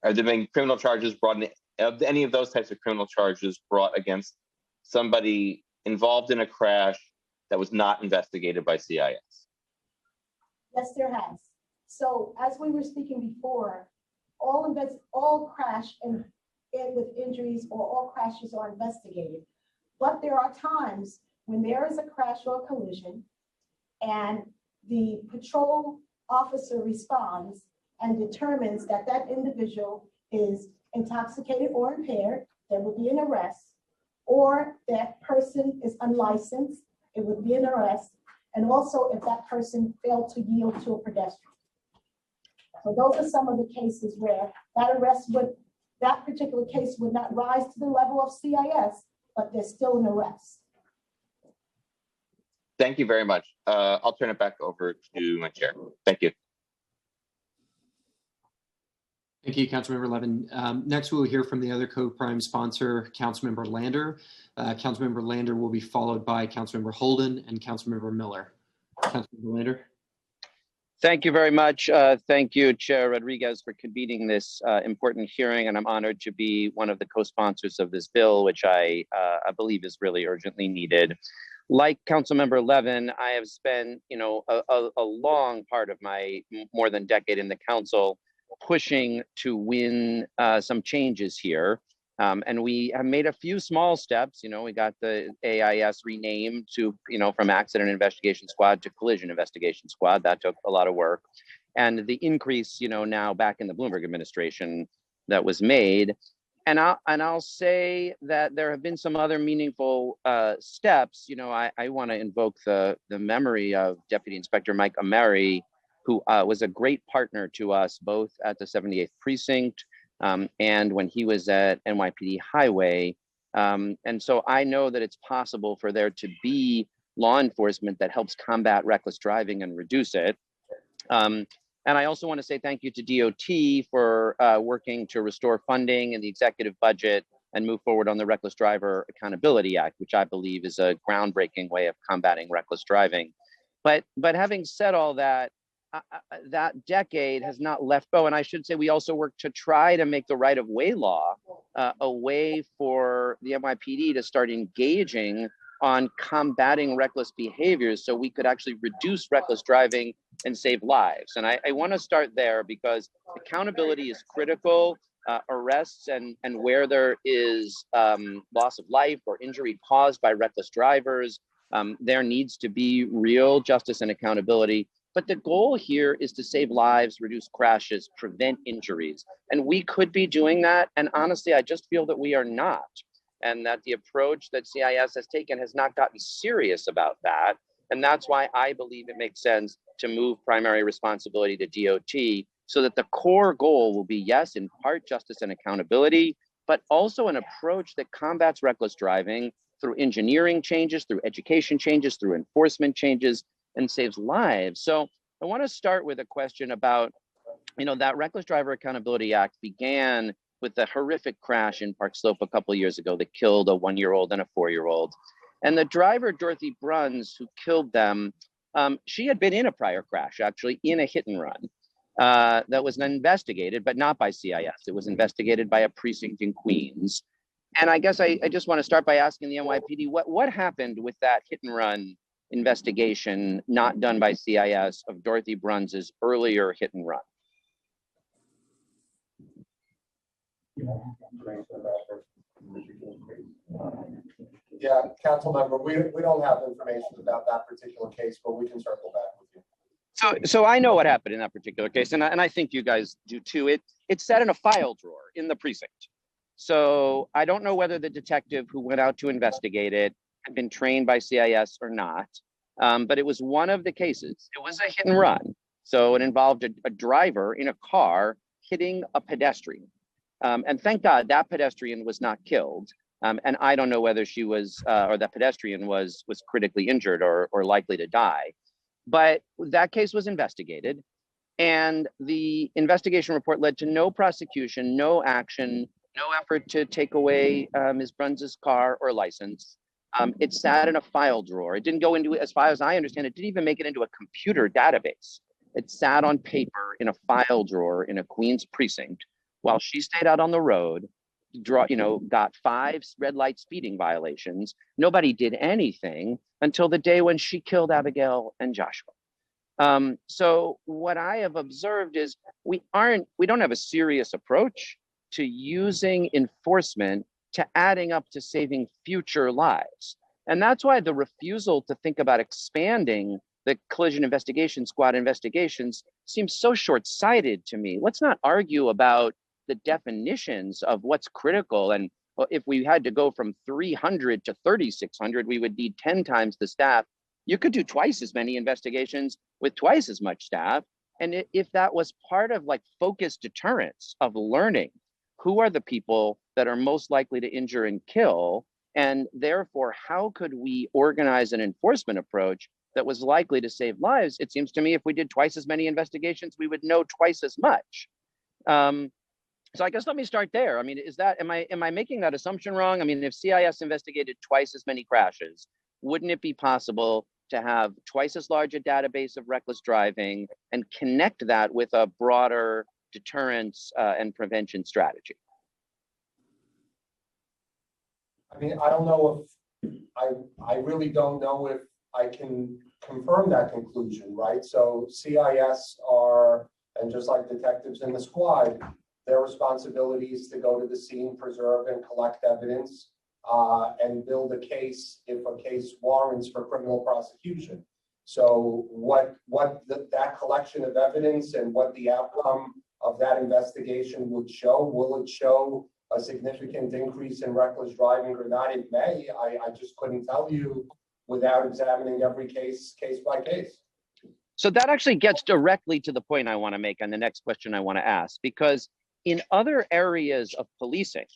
Are there been criminal charges brought in, any of those types of criminal charges brought against somebody involved in a crash that was not investigated by CIS? Yes, there has. So as we were speaking before, all crash and with injuries or all crashes are investigated. But there are times when there is a crash or a collision and the patrol officer responds and determines that that individual is intoxicated or impaired, there would be an arrest, or that person is unlicensed, it would be an arrest, and also if that person failed to yield to a pedestrian. So those are some of the cases where that particular case would not rise to the level of CIS, but there's still an arrest. Thank you very much. I'll turn it back over to my chair. Thank you. Thank you, Councilmember Levin. Next, we will hear from the other co-prime sponsor, Councilmember Lander. Councilmember Lander will be followed by Councilmember Holden and Councilmember Miller. Councilmember Lander. Thank you very much. Thank you, Chair Rodriguez, for convening this important hearing, and I'm honored to be one of the co-sponsors of this bill, which I believe is really urgently needed. Like Councilmember Levin, I have spent a long part of my more than decade in the council pushing to win some changes here. And we have made a few small steps. We got the AIS renamed to, from Accident Investigation Squad to Collision Investigation Squad. That took a lot of work. And the increase, now back in the Bloomberg administration that was made. And I'll say that there have been some other meaningful steps. I want to invoke the memory of Deputy Inspector Mike Ameri, who was a great partner to us both at the 78th Precinct and when he was at NYPD Highway. And so I know that it's possible for there to be law enforcement that helps combat reckless driving and reduce it. And I also want to say thank you to DOT for working to restore funding in the executive budget and move forward on the Reckless Driver Accountability Act, which I believe is a groundbreaking way of combating reckless driving. But having said all that, that decade has not left go. And I should say we also worked to try to make the right-of-way law a way for the NYPD to start engaging on combating reckless behaviors so we could actually reduce reckless driving and save lives. And I want to start there because accountability is critical. Arrests and where there is loss of life or injury caused by reckless drivers, there needs to be real justice and accountability. But the goal here is to save lives, reduce crashes, prevent injuries. And we could be doing that. And honestly, I just feel that we are not. And that the approach that CIS has taken has not gotten serious about that. And that's why I believe it makes sense to move primary responsibility to DOT so that the core goal will be, yes, in part justice and accountability, but also an approach that combats reckless driving through engineering changes, through education changes, through enforcement changes, and saves lives. So I want to start with a question about, that Reckless Driver Accountability Act began with the horrific crash in Park Slope a couple of years ago that killed a 1-year-old and a 4-year-old. And the driver, Dorothy Bruns, who killed them, she had been in a prior crash, actually in a hit and run. that was investigated, but not by CIS. It was investigated by a precinct in Queens. And I guess I just want to start by asking the NYPD, what happened with that hit and run investigation not done by CIS of Dorothy Bruns's earlier hit and run? Yeah, council member, we don't have information about that particular case, but we can circle back with you. So I know what happened in that particular case, and I think you guys do too. It's sat in a file drawer in the precinct. So I don't know whether the detective who went out to investigate it had been trained by CIS or not, but it was one of the cases. It was a hit and run. So it involved a driver in a car hitting a pedestrian. And thank God that pedestrian was not killed. And I don't know whether she was, or that pedestrian was critically injured or likely to die. But that case was investigated, and the investigation report led to no prosecution, no action, no effort to take away Ms. Bruns's car or license. It sat in a file drawer. It didn't go into, as far as I understand, it didn't even make it into a computer database. It sat on paper in a file drawer in a Queens precinct while she stayed out on the road, got 5 red light speeding violations. Nobody did anything until the day when she killed Abigail and Joshua. So what I have observed is we don't have a serious approach to using enforcement to adding up to saving future lives. And that's why the refusal to think about expanding the collision investigation squad investigations seems so short-sighted to me. Let's not argue about the definitions of what's critical. And if we had to go from 300 to 3,600, we would need 10 times the staff. You could do twice as many investigations with twice as much staff. And if that was part of like focused deterrence of learning, who are the people that are most likely to injure and kill? And therefore, how could we organize an enforcement approach that was likely to save lives? It seems to me if we did twice as many investigations, we would know twice as much. So I guess let me start there. I mean, am I making that assumption wrong? I mean, if CIS investigated twice as many crashes, wouldn't it be possible to have twice as large a database of reckless driving and connect that with a broader deterrence and prevention strategy? I mean, I don't know if, I really don't know if I can confirm that conclusion, right? So CIS are, and just like detectives in the squad, their responsibility is to go to the scene, preserve and collect evidence, and build a case if a case warrants for criminal prosecution. So that collection of evidence and what the outcome of that investigation would show, will it show a significant increase in reckless driving or not? It may. I just couldn't tell you without examining every case by case. So that actually gets directly to the point I want to make on the next question I want to ask, because in other areas of policing,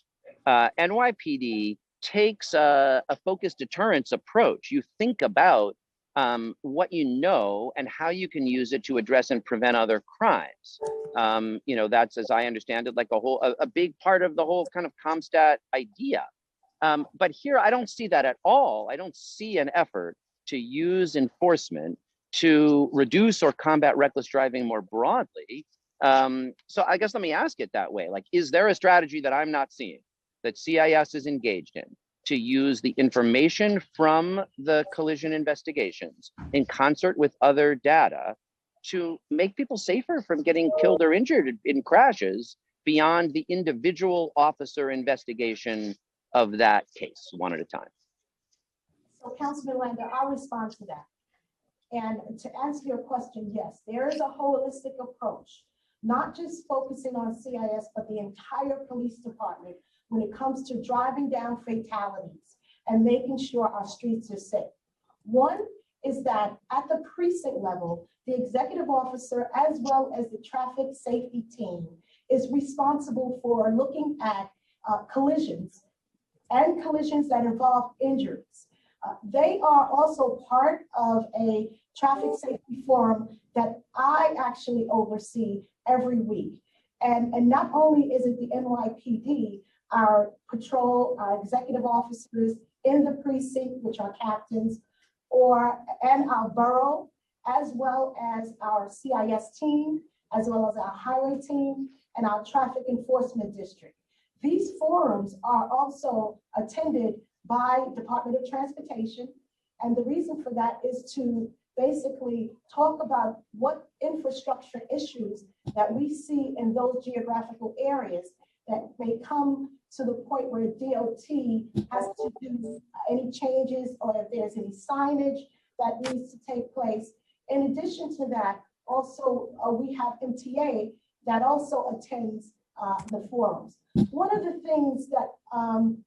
NYPD takes a focused deterrence approach. You think about what you know and how you can use it to address and prevent other crimes. That's, as I understand it, like a big part of the whole kind of CompStat idea. But here, I don't see that at all. I don't see an effort to use enforcement to reduce or combat reckless driving more broadly. So I guess let me ask it that way. Like, is there a strategy that I'm not seeing that CIS is engaged in to use the information from the collision investigations in concert with other data to make people safer from getting killed or injured in crashes beyond the individual officer investigation of that case, one at a time? So Councilman Lander, I'll respond to that. And to answer your question, yes, there is a holistic approach, not just focusing on CIS, but the entire police department when it comes to driving down fatalities and making sure our streets are safe. One is that at the precinct level, the executive officer, as well as the traffic safety team, is responsible for looking at collisions and collisions that involve injuries. They are also part of a traffic safety forum that I actually oversee every week. And not only is it the NYPD, our patrol, our executive officers in the precinct, which are captains, and our borough, as well as our CIS team, as well as our highway team and our traffic enforcement district. These forums are also attended by Department of Transportation. And the reason for that is to basically talk about what infrastructure issues that we see in those geographical areas that may come to the point where DOT has to do any changes, or if there's any signage that needs to take place. In addition to that, also we have MTA that also attends the forums. One of the things that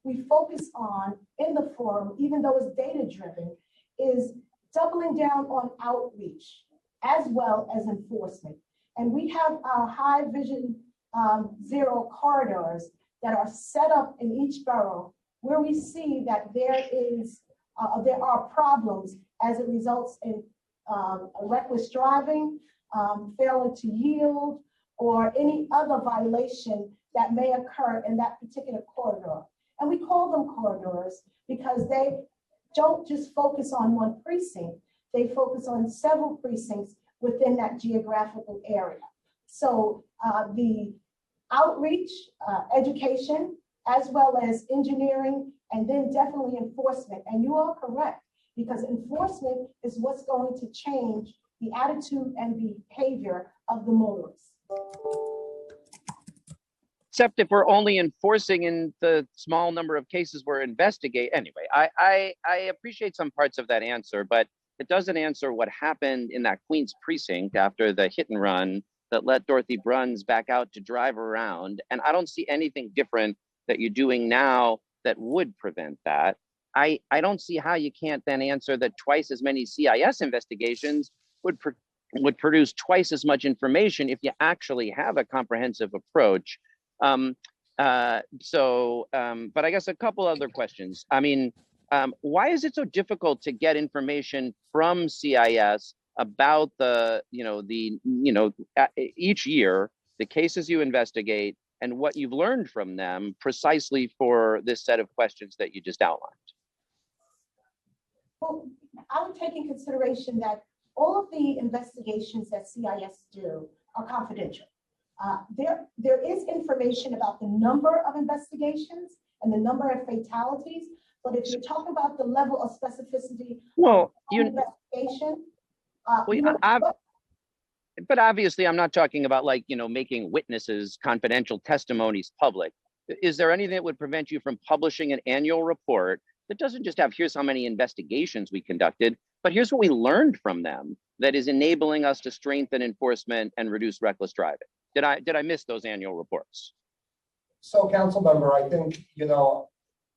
we focus on in the forum, even though it's data driven, is doubling down on outreach as well as enforcement. And we have our high vision zero corridors that are set up in each borough where we see that there are problems as it results in reckless driving, failing to yield, or any other violation that may occur in that particular corridor. And we call them corridors because they don't just focus on one precinct, they focus on several precincts within that geographical area. So the outreach, education, as well as engineering, and then definitely enforcement. And you are correct, because enforcement is what's going to change the attitude and behavior of the motorists. Except if we're only enforcing in the small number of cases we're investigating. Anyway, I appreciate some parts of that answer, but it doesn't answer what happened in that Queens precinct after the hit and run that let Dorothy Bruns back out to drive around. And I don't see anything different that you're doing now that would prevent that. I don't see how you can't then answer that twice as many CIS investigations would produce twice as much information if you actually have a comprehensive approach. But I guess a couple other questions. I mean, why is it so difficult to get information from CIS about each year, the cases you investigate and what you've learned from them precisely for this set of questions that you just outlined? Well, I would take in consideration that all of the investigations that CIS do are confidential. There is information about the number of investigations and the number of fatalities, but if you're talking about the level of specificity of investigation, but obviously I'm not talking about making witnesses confidential testimonies public. Is there anything that would prevent you from publishing an annual report that doesn't just have here's how many investigations we conducted, but here's what we learned from them that is enabling us to strengthen enforcement and reduce reckless driving? Did I miss those annual reports? So, council member, I think,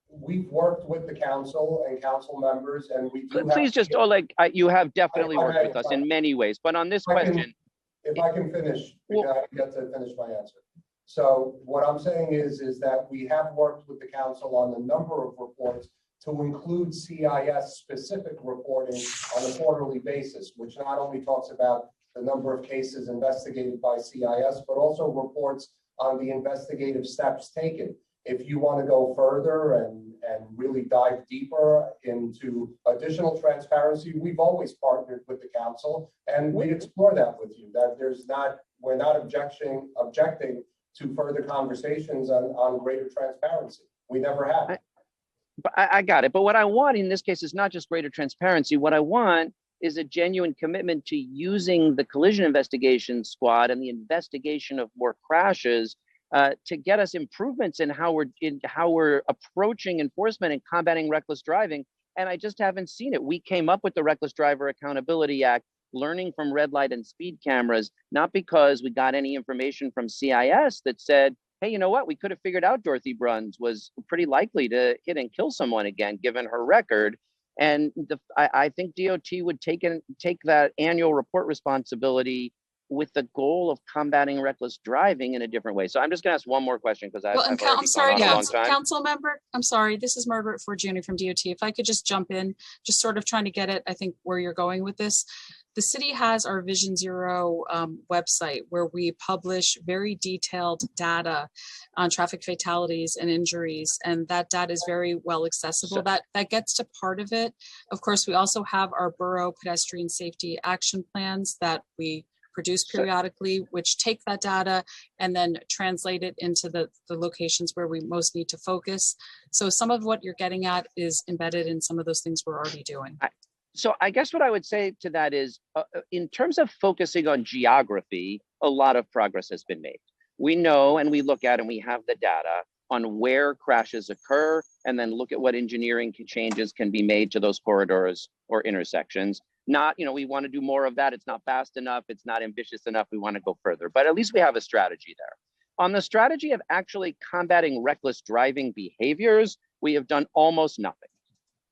we've worked with the council and council members, and we do. Please just, Oleg, you have definitely worked with us in many ways, but on this question. If I can finish, because I get to finish my answer. So what I'm saying is that we have worked with the council on the number of reports to include CIS specific reporting on a quarterly basis, which not only talks about the number of cases investigated by CIS, but also reports on the investigative steps taken. If you want to go further and really dive deeper into additional transparency, we've always partnered with the council, and we explore that with you, that we're not objecting to further conversations on greater transparency. We never have. But I got it. But what I want in this case is not just greater transparency. What I want is a genuine commitment to using the collision investigation squad and the investigation of more crashes to get us improvements in how we're approaching enforcement and combating reckless driving. And I just haven't seen it. We came up with the Reckless Driver Accountability Act, learning from red light and speed cameras, not because we got any information from CIS that said, hey, you know what? We could have figured out Dorothy Bruns was pretty likely to hit and kill someone again, given her record. And I think DOT would take that annual report responsibility with the goal of combating reckless driving in a different way. So I'm just going to ask one more question because I've already gone on a long time. Council member, I'm sorry, this is Margaret Forgione from DOT. If I could just jump in, just sort of trying to get at, I think, where you're going with this. The city has our Vision Zero website where we publish very detailed data on traffic fatalities and injuries, and that data is very well accessible. That gets to part of it. Of course, we also have our borough pedestrian safety action plans that we produced periodically, which take that data and then translate it into the locations where we most need to focus. So some of what you're getting at is embedded in some of those things we're already doing. So I guess what I would say to that is, in terms of focusing on geography, a lot of progress has been made. We know and we look at and we have the data on where crashes occur, and then look at what engineering changes can be made to those corridors or intersections. Not, we want to do more of that. It's not fast enough. It's not ambitious enough. We want to go further, but at least we have a strategy there. On the strategy of actually combating reckless driving behaviors, we have done almost nothing.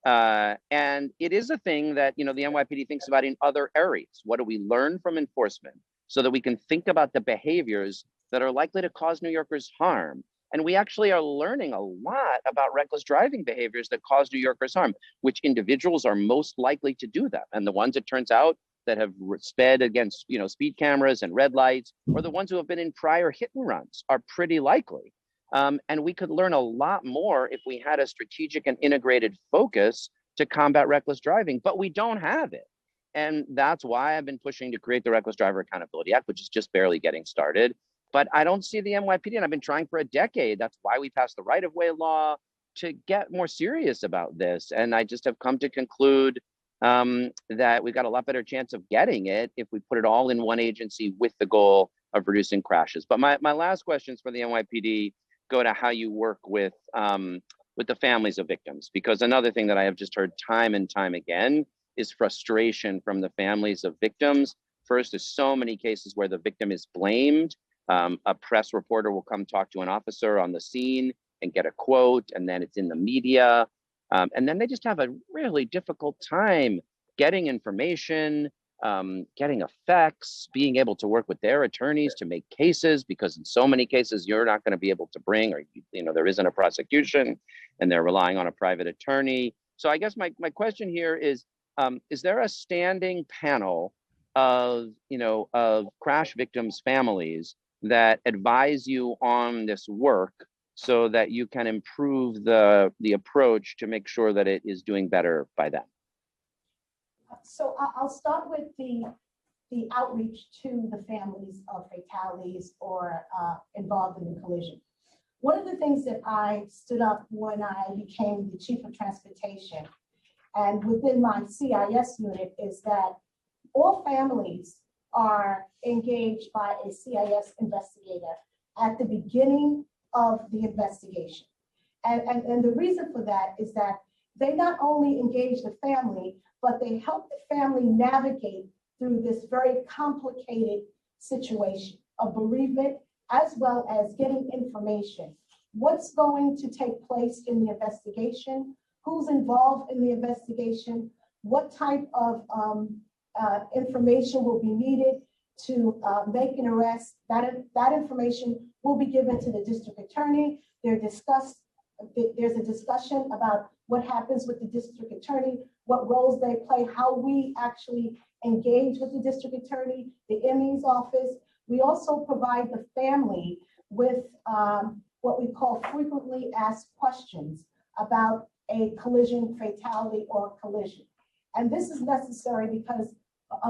And it is a thing that, the NYPD thinks about in other areas. What do we learn from enforcement so that we can think about the behaviors that are likely to cause New Yorkers harm? And we actually are learning a lot about reckless driving behaviors that cause New Yorkers harm, which individuals are most likely to do them. And the ones, it turns out, that have sped against, speed cameras and red lights, or the ones who have been in prior hit and runs are pretty likely. And we could learn a lot more if we had a strategic and integrated focus to combat reckless driving, but we don't have it. And that's why I've been pushing to create the Reckless Driver Accountability Act, which is just barely getting started. But I don't see the NYPD, and I've been trying for a decade. That's why we passed the right-of-way law, to get more serious about this. And I just have come to conclude that we've got a lot better chance of getting it if we put it all in one agency with the goal of reducing crashes. But my last questions for the NYPD go to how you work with the families of victims, because another thing that I have just heard time and time again is frustration from the families of victims. First, there's so many cases where the victim is blamed. A press reporter will come talk to an officer on the scene and get a quote, and then it's in the media. And then they just have a really difficult time getting information, getting effects, being able to work with their attorneys to make cases, because in so many cases you're not going to be able to bring, or there isn't a prosecution and they're relying on a private attorney. So I guess my question here is there a standing panel of crash victims' families that advise you on this work so that you can improve the approach to make sure that it is doing better by them? So I'll start with the outreach to the families of fatalities or involved in the collision. One of the things that I stood up when I became the chief of transportation and within my CIS unit is that all families are engaged by a CIS investigator at the beginning of the investigation. And the reason for that is that they not only engage the family, but they help the family navigate through this very complicated situation of bereavement, as well as getting information. What's going to take place in the investigation? Who's involved in the investigation? What type of information will be needed to make an arrest? That information will be given to the district attorney. There's a discussion about what happens with the district attorney, what roles they play, how we actually engage with the district attorney, the ME's office. We also provide the family with what we call frequently asked questions about a collision, fatality, or collision. And this is necessary because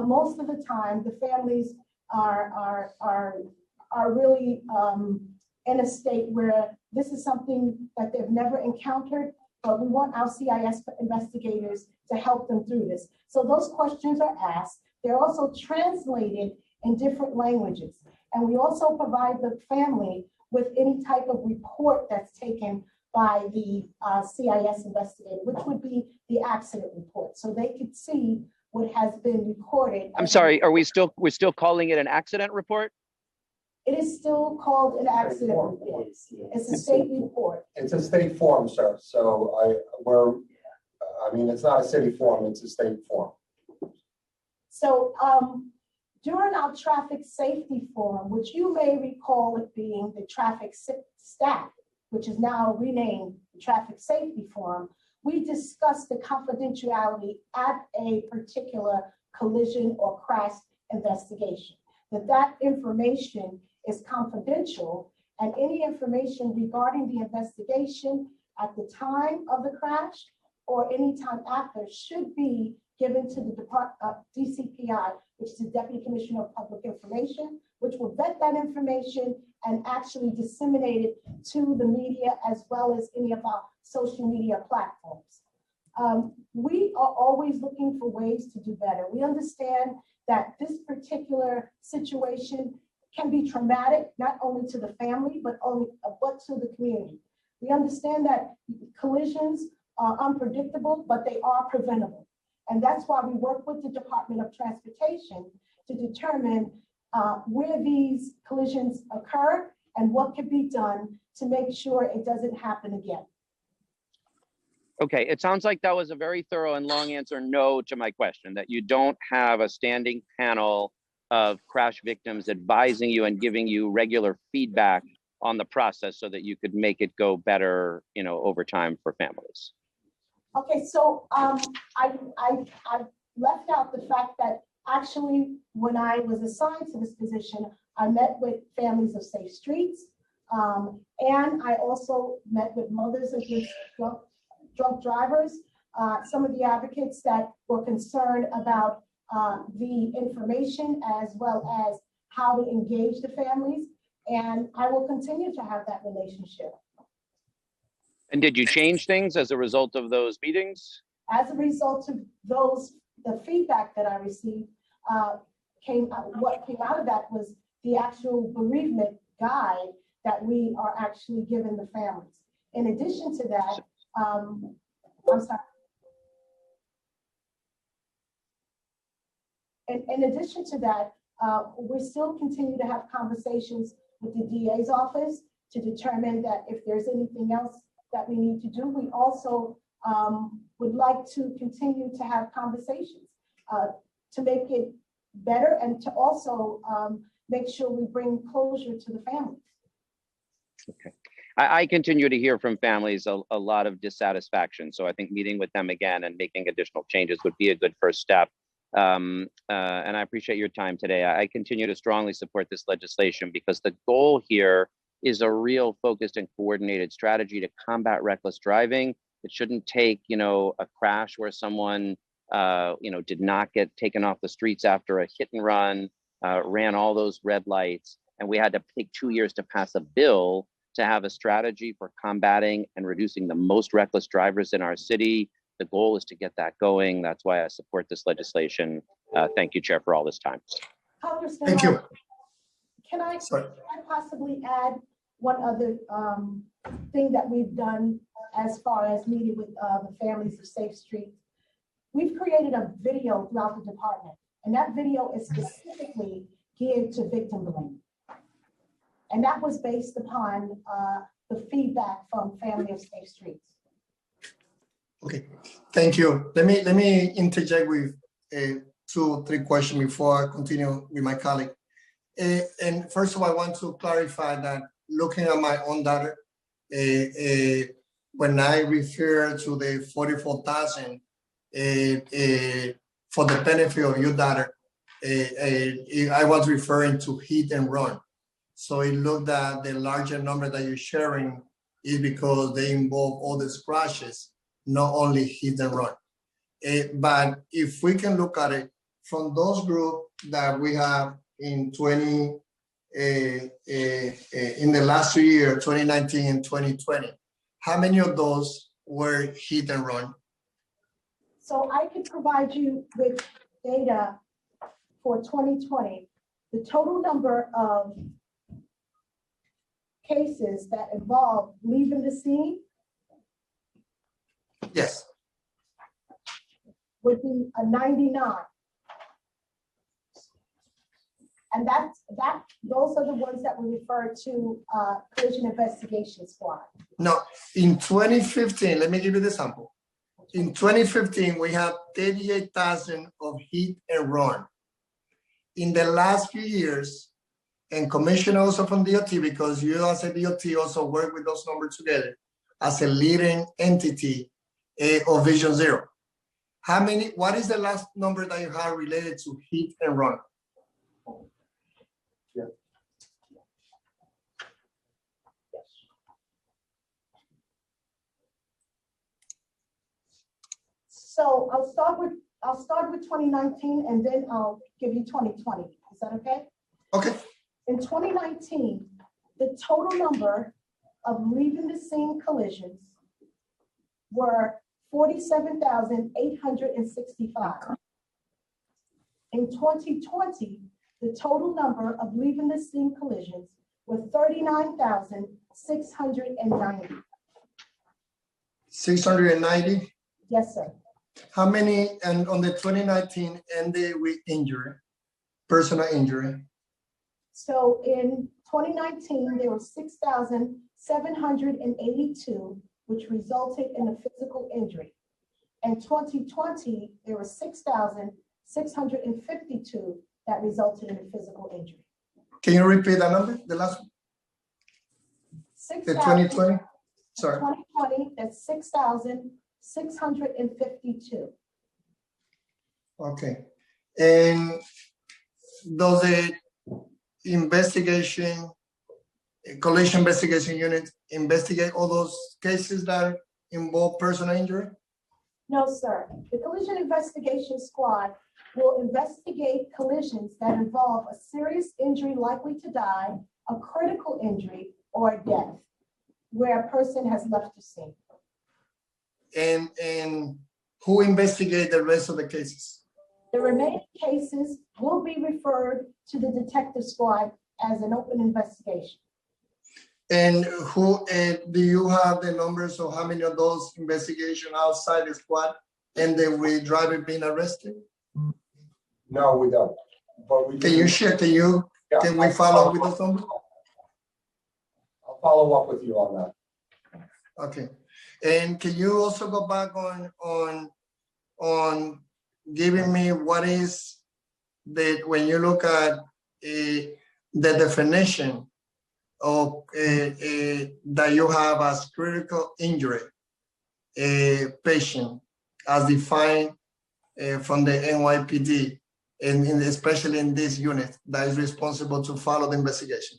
most of the time the families are really in a state where this is something that they've never encountered, but we want our CIS investigators to help them through this. So those questions are asked. They're also translated in different languages. And we also provide the family with any type of report that's taken by the CIS investigator, which would be the accident report. So they could see what has been recorded. I'm sorry, we're still calling it an accident report? It is still called an accident report. It's a state report. It's a state form, sir. So it's not a city form, it's a state form. So during our traffic safety forum, which you may recall it being the traffic staff, which is now renamed the Traffic Safety Forum, we discussed the confidentiality at a particular collision or crash investigation. That information is confidential, and any information regarding the investigation at the time of the crash or any time after should be given to the DCPI, which is the Deputy Commissioner of Public Information, which will vet that information and actually disseminate it to the media as well as any of our social media platforms. We are always looking for ways to do better. We understand that this particular situation can be traumatic, not only to the family, but to the community. We understand that collisions are unpredictable, but they are preventable. And that's why we work with the Department of Transportation to determine where these collisions occur and what can be done to make sure it doesn't happen again. Okay, it sounds like that was a very thorough and long answer no to my question, that you don't have a standing panel of crash victims advising you and giving you regular feedback on the process so that you could make it go better, you know, over time for families. Okay, so I left out the fact that actually when I was assigned to this position, I met with families of Safe Streets, and I also met with mothers against drunk drivers, some of the advocates that were concerned about the information as well as how to engage the families. And I will continue to have that relationship. And did you change things as a result of those meetings? As a result of the feedback that I received, what came out of that was the actual bereavement guide that we are actually giving the families. In addition to that, I'm sorry. In addition to that, we still continue to have conversations with the DA's office to determine that if there's anything else that we need to do. We also would like to continue to have conversations to make it better and to also make sure we bring closure to the families. Okay. I continue to hear from families a lot of dissatisfaction. So I think meeting with them again and making additional changes would be a good first step. And I appreciate your time today. I continue to strongly support this legislation because the goal here is a real focused and coordinated strategy to combat reckless driving. It shouldn't take, you know, a crash where someone, you know, did not get taken off the streets after a hit and run, ran all those red lights, and we had to take 2 years to pass a bill to have a strategy for combating and reducing the most reckless drivers in our city. The goal is to get that going. That's why I support this legislation. Thank you, Chair, for all this time. Congressman, Thank you. Can I possibly add one other thing that we've done as far as meeting with the families of Safe Streets? We've created a video throughout the department, and that video is specifically geared to victim blaming. And that was based upon the feedback from family of Safe Streets. Okay, thank you. Let me interject with 2 or 3 questions before I continue with my colleague. And first of all, I want to clarify that looking at my own daughter, when I refer to the 44,000 for the benefit of your daughter, I was referring to hit and run. So it looked at the larger number that you're sharing is because they involve all these crashes, not only hit and run. But if we can look at it from those groups that we have in in the last 2 years, 2019 and 2020, how many of those were hit and run? So I could provide you with data for 2020. The total number of cases that involve leaving the scene, yes, would be a 99. And those are the ones that we refer to collision investigation squad. No, in 2015, let me give you the sample. In 2015, we had 38,000 of hit and run. In the last few years, and commissioner also from DOT, because you as a DOT also work with those numbers together as a leading entity of Vision Zero. What is the last number that you have related to hit and run? Yeah. So I'll start with 2019 and then I'll give you 2020. Is that okay? Okay. In 2019, the total number of leaving the scene collisions were 47,865. In 2020, the total number of leaving the scene collisions were 39,690. 690. Yes, sir. How many, and on the 2019 ended with injury, personal injury? So in 2019, there were 6,782, which resulted in a physical injury. In 2020, there were 6,652 that resulted in a physical injury. Can you repeat that number, the last one? The 2020? Sorry. 2020, that's 6,652. Okay. And does the collision investigation unit investigate all those cases that involve personal injury? No, sir. The collision investigation squad will investigate collisions that involve a serious injury likely to die, a critical injury, or death, where a person has left the scene. And who investigate the rest of the cases? The remaining cases will be referred to the detective squad as an open investigation. And who, do you have the numbers of how many of those investigations outside the squad ended with driver being arrested? No, we don't. But we Can you share, can we follow up with those numbers? I'll follow up with you on that. Okay. And can you also go back on giving me what is when you look at the definition of that you have as critical injury patient as defined from the NYPD, and especially in this unit that is responsible to follow the investigation?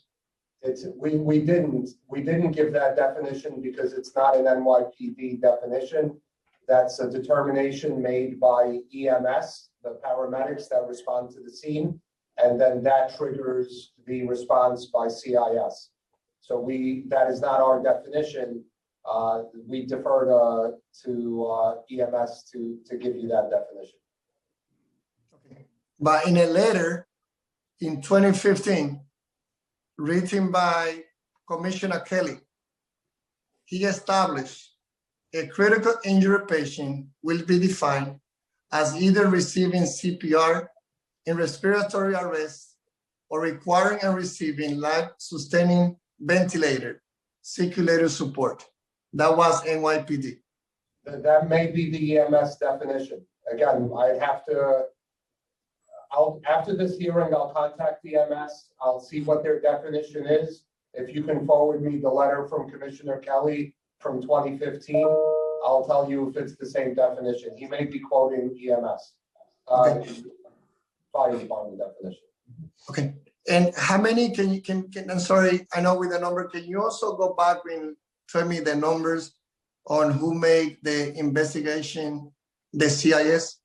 We didn't give that definition because it's not an NYPD definition. That's a determination made by EMS, the paramedics that respond to the scene, and then that triggers the response by CIS. So that is not our definition. We defer to EMS to give you that definition. Okay. But in a letter in 2015, written by Commissioner Kelly, he established a critical injury patient will be defined as either receiving CPR in respiratory arrest or requiring and receiving life-sustaining ventilator, circulator support. That was NYPD. That may be the EMS definition. Again, after this hearing, I'll contact EMS. I'll see what their definition is. If you can forward me the letter from Commissioner Kelly from 2015, I'll tell you if it's the same definition. He may be quoting EMS. Fire department definition. Okay. And how many I'm sorry, I know with the number, can you also go back and tell me the numbers on who made the investigation, the CIS?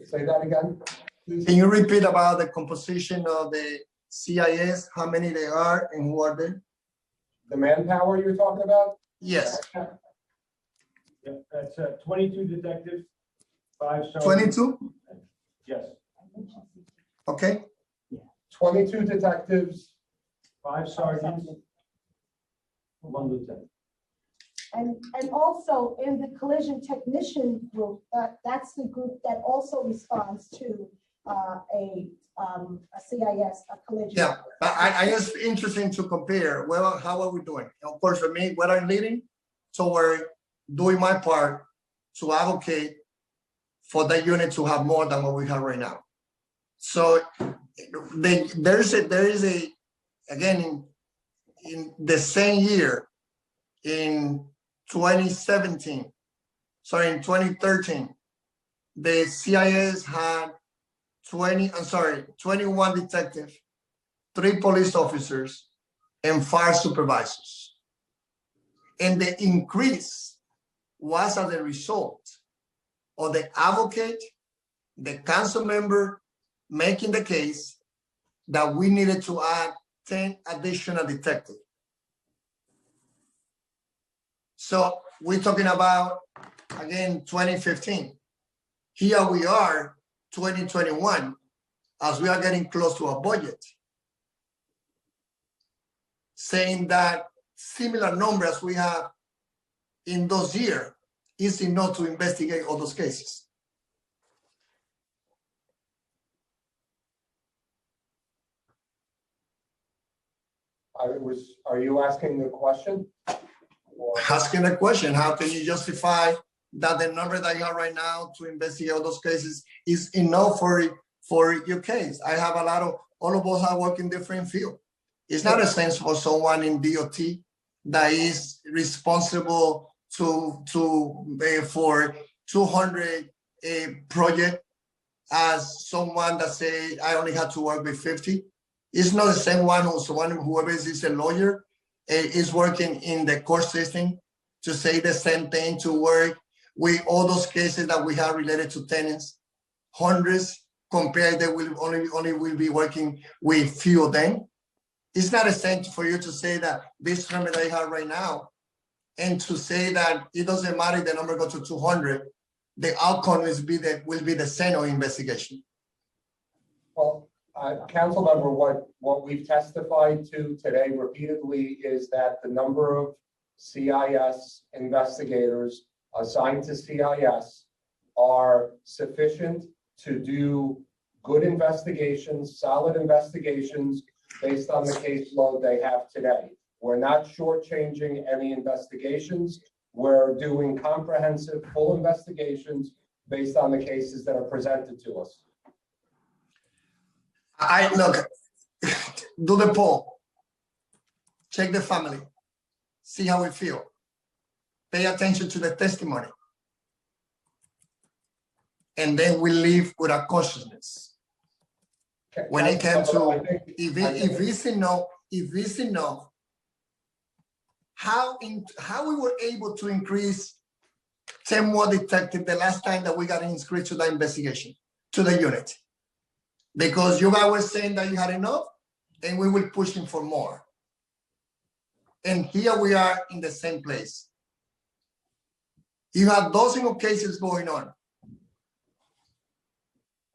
Say that again. Can you repeat about the composition of the CIS, how many they are and who are they? The manpower you're talking about? Yes. Yeah, that's 22 detectives, 5 sergeants. 22? Yes, Okay. 22 detectives. 5 sergeants, 1 lieutenant. And also in the collision technician group, that's the group that also responds to a CIS, a collision. Yeah, but I just interesting to compare. Well, how are we doing? Of course, for me, what I'm leading, so we're doing my part to advocate for that unit to have more than what we have right now. So there is a again in the same year in 2013, the CIS had 21 detectives, 3 police officers, and 5 supervisors. And the increase was as a result of the advocate, the council member making the case that we needed to add 10 additional detectives. So we're talking about, again, 2015. Here we are, 2021, as we are getting close to our budget, saying that similar numbers we have in those years is enough to investigate all those cases. Are you asking the question? Asking the question, how can you justify that the number that you have right now to investigate all those cases is enough for your case? I have all of us are working different field. It's not a sense for someone in DOT that is responsible for 200 project as someone that say I only had to work with 50. It's not the same one whoever is a lawyer is working in the court system to say the same thing, to work with all those cases that we have related to tenants, hundreds compared they will only will be working with few of them. It's not a sense for you to say that this number that you have right now and to say that it doesn't matter if the number goes to 200, the outcome will be the same of investigation. Well, council member, what we've testified to today repeatedly is that the number of CIS investigators assigned to CIS are sufficient to do good investigations, solid investigations based on the caseload they have today. We're not shortchanging any investigations. We're doing comprehensive, full investigations based on the cases that are presented to us. Look, do the poll, check the family, see how we feel, pay attention to the testimony, and then we live with our consciousness. When it comes to, if it's enough, how we were able to increase 10 more detectives the last time that we got inscribed to the investigation, to the unit? Because you guys were saying that you had enough and we were pushing for more. And here we are in the same place. You have dozens of cases going on.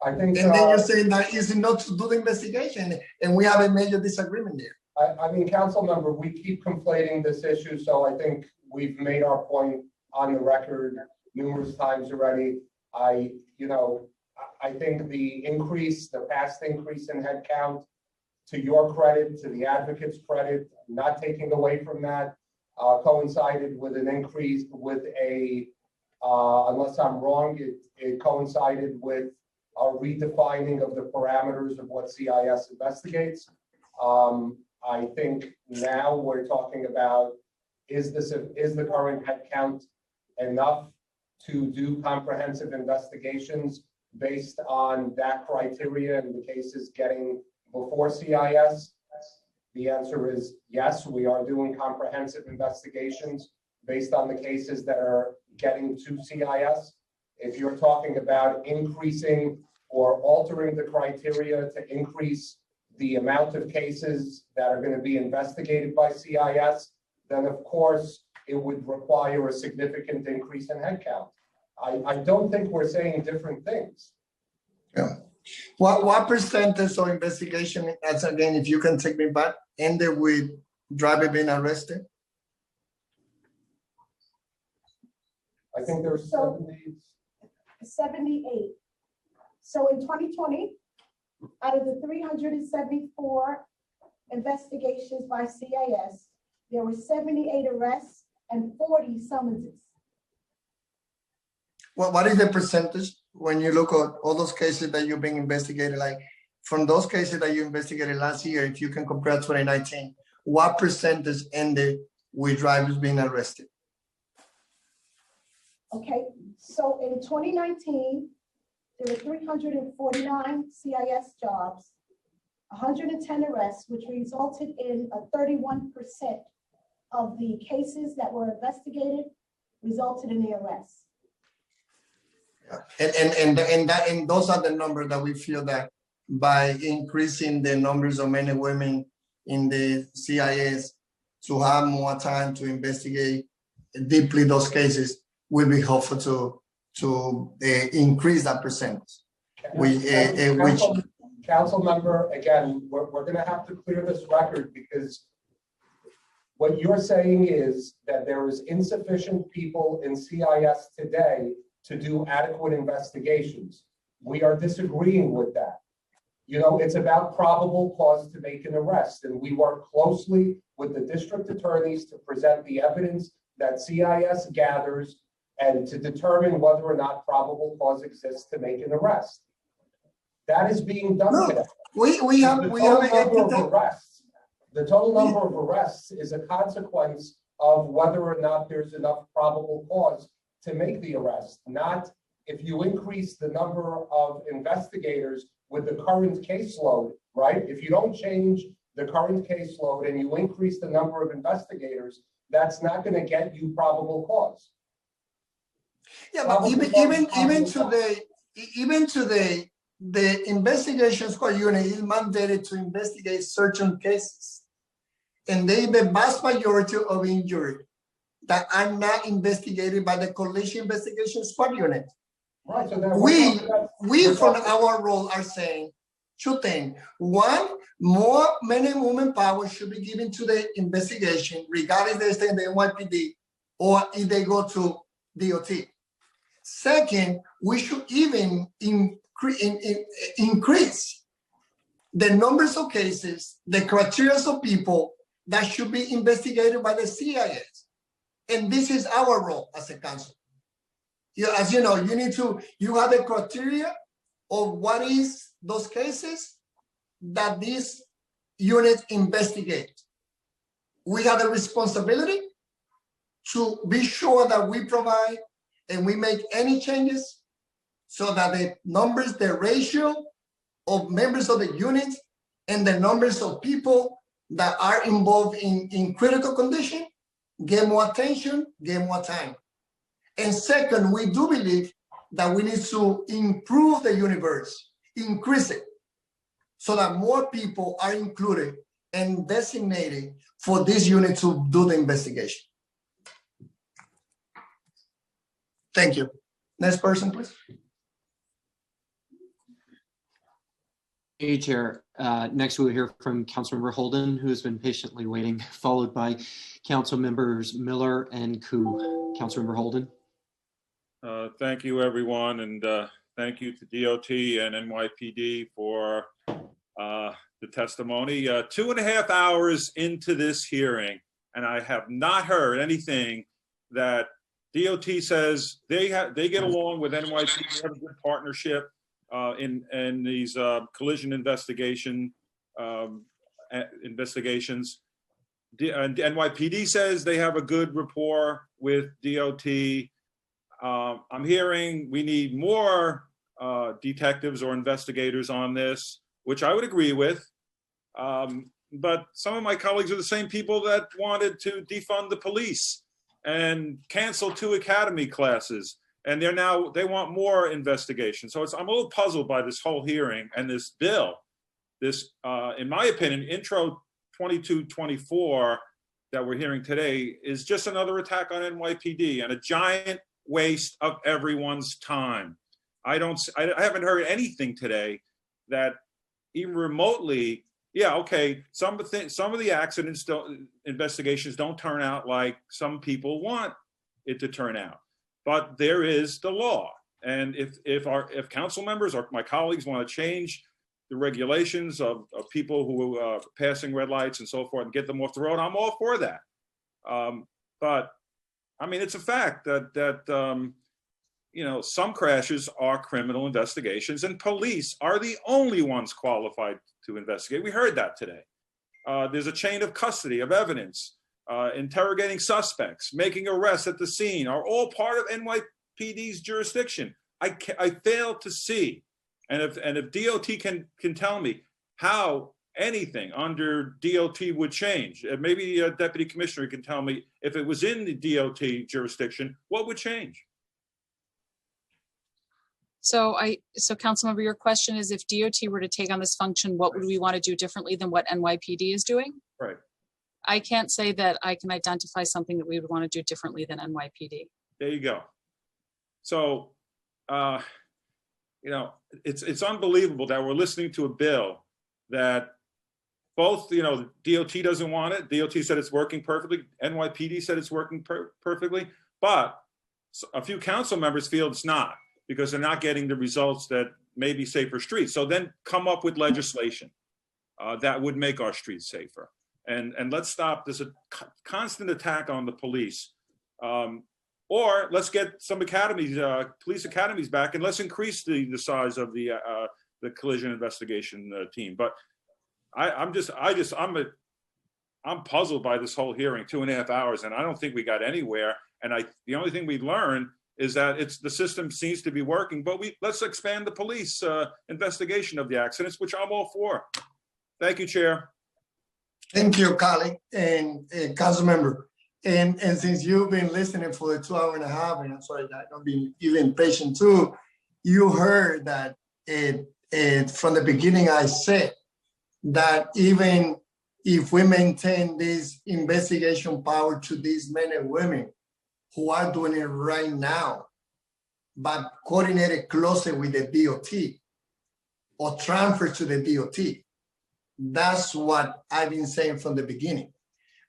I think, and then you're saying that it's enough to do the investigation, and we have a major disagreement there. I mean, council member, we keep conflating this issue, so I think we've made our point on the record numerous times already. I think the past increase in headcount, to your credit, to the advocate's credit, not taking away from that, coincided with an increase with unless I'm wrong, it coincided with a redefining of the parameters of what CIS investigates. I think now we're talking about, is the current headcount enough to do comprehensive investigations based on that criteria and the cases getting before CIS? The answer is yes, we are doing comprehensive investigations based on the cases that are getting to CIS. If you're talking about increasing or altering the criteria to increase the amount of cases that are going to be investigated by CIS, then of course it would require a significant increase in headcount. I don't think we're saying different things. Yeah. What percentage of investigation, as again, if you can take me back, ended with driver being arrested? I think there's 78. So in 2020, out of the 374 investigations by CIS, there were 78 arrests and 40 summonses. Well, what is the percentage when you look at all those cases that you've been investigated, like from those cases that you investigated last year, if you can compare 2019, what percentage ended with drivers being arrested? Okay, so in 2019, there were 349 CIS jobs, 110 arrests, which resulted in a 31% of the cases that were investigated resulted in the arrest. And those are the numbers that we feel that by increasing the numbers of men and women in the CIS to have more time to investigate deeply those cases will be helpful to increase that percentage. Council member, again, we're gonna have to clear this record because what you're saying is that there is insufficient people in CIS today to do adequate investigations. We are disagreeing with that. You know, it's about probable cause to make an arrest, and we work closely with the district attorneys to present the evidence that CIS gathers and to determine whether or not probable cause exists to make an arrest. That is being done today. The total number of arrests is a consequence of whether or not there's enough probable cause to make the arrest, not if you increase the number of investigators with the current caseload, right? If you don't change the current caseload and you increase the number of investigators, that's not going to get you probable cause. Yeah, but even today, the investigation squad unit is mandated to investigate certain cases, and the vast majority of injuries that are not investigated by the collision investigation squad unit. Right. So we from our role are saying two things. One, more men and women power should be given to the investigation, regardless if they stay in the NYPD or if they go to DOT. Second, we should even increase the numbers of cases, the criteria of people that should be investigated by the CIS. And this is our role as a council. As you know, you have the criteria of what is those cases that these units investigate. We have the responsibility to be sure that we provide and we make any changes so that the numbers, the ratio of members of the unit and the numbers of people that are involved in critical condition get more attention, get more time. And second, we do believe that we need to improve the universe, increase it, so that more people are included and designated for this unit to do the investigation. Thank you. Next person, please. Hey, Chair. Next, we'll hear from Councilmember Holden, who has been patiently waiting, followed by Council Members Miller and Koo. Councilmember Holden. Thank you, everyone, and thank you to DOT and NYPD for the testimony. 2.5 hours into this hearing, and I have not heard anything that DOT says they get along with NYPD, they have a good partnership in these collision investigations. And NYPD says they have a good rapport with DOT. I'm hearing we need more detectives or investigators on this, which I would agree with. But some of my colleagues are the same people that wanted to defund the police and cancel 2 academy classes. And they want more investigation. So I'm a little puzzled by this whole hearing and this bill. This, in my opinion, Intro 2224 that we're hearing today is just another attack on NYPD and a giant waste of everyone's time. I haven't heard anything today that even remotely, yeah, okay, some of the accidents investigations don't turn out like some people want it to turn out. But there is the law, and if council members or my colleagues want to change the regulations of people who are passing red lights and so forth and get them off the road, I'm all for that. But I mean, it's a fact that you know, some crashes are criminal investigations, and police are the only ones qualified to investigate. We heard that today. There's a chain of custody of evidence. Interrogating suspects, making arrests at the scene are all part of NYPD's jurisdiction. I fail to see, and if DOT can tell me how anything under DOT would change? Maybe a deputy commissioner can tell me if it was in the DOT jurisdiction, what would change? So Councilmember, your question is if DOT were to take on this function, what would we want to do differently than what NYPD is doing? Right. I can't say that I can identify something that we would want to do differently than NYPD. There you go. So, you know, it's unbelievable that we're listening to a bill that both, you know, DOT doesn't want it. DOT said it's working perfectly. NYPD said it's working perfectly, but a few council members feel it's not because they're not getting the results that maybe safer streets. So then come up with legislation that would make our streets safer. And let's stop this constant attack on the police. Or let's get some academies, police academies back, and let's increase the size of the collision investigation team. But I'm puzzled by this whole hearing, 2.5 hours, and I don't think we got anywhere. And the only thing we learned is that the system seems to be working. But let's expand the police investigation of the accidents, which I'm all for. Thank you, Chair. Thank you, colleague and council member. And since you've been listening for the 2.5 hours, and I'm sorry that I've been even patient too, you heard that from the beginning I said that even if we maintain this investigation power to these men and women who are doing it right now, but coordinated closely with the DOT or transferred to the DOT, that's what I've been saying from the beginning.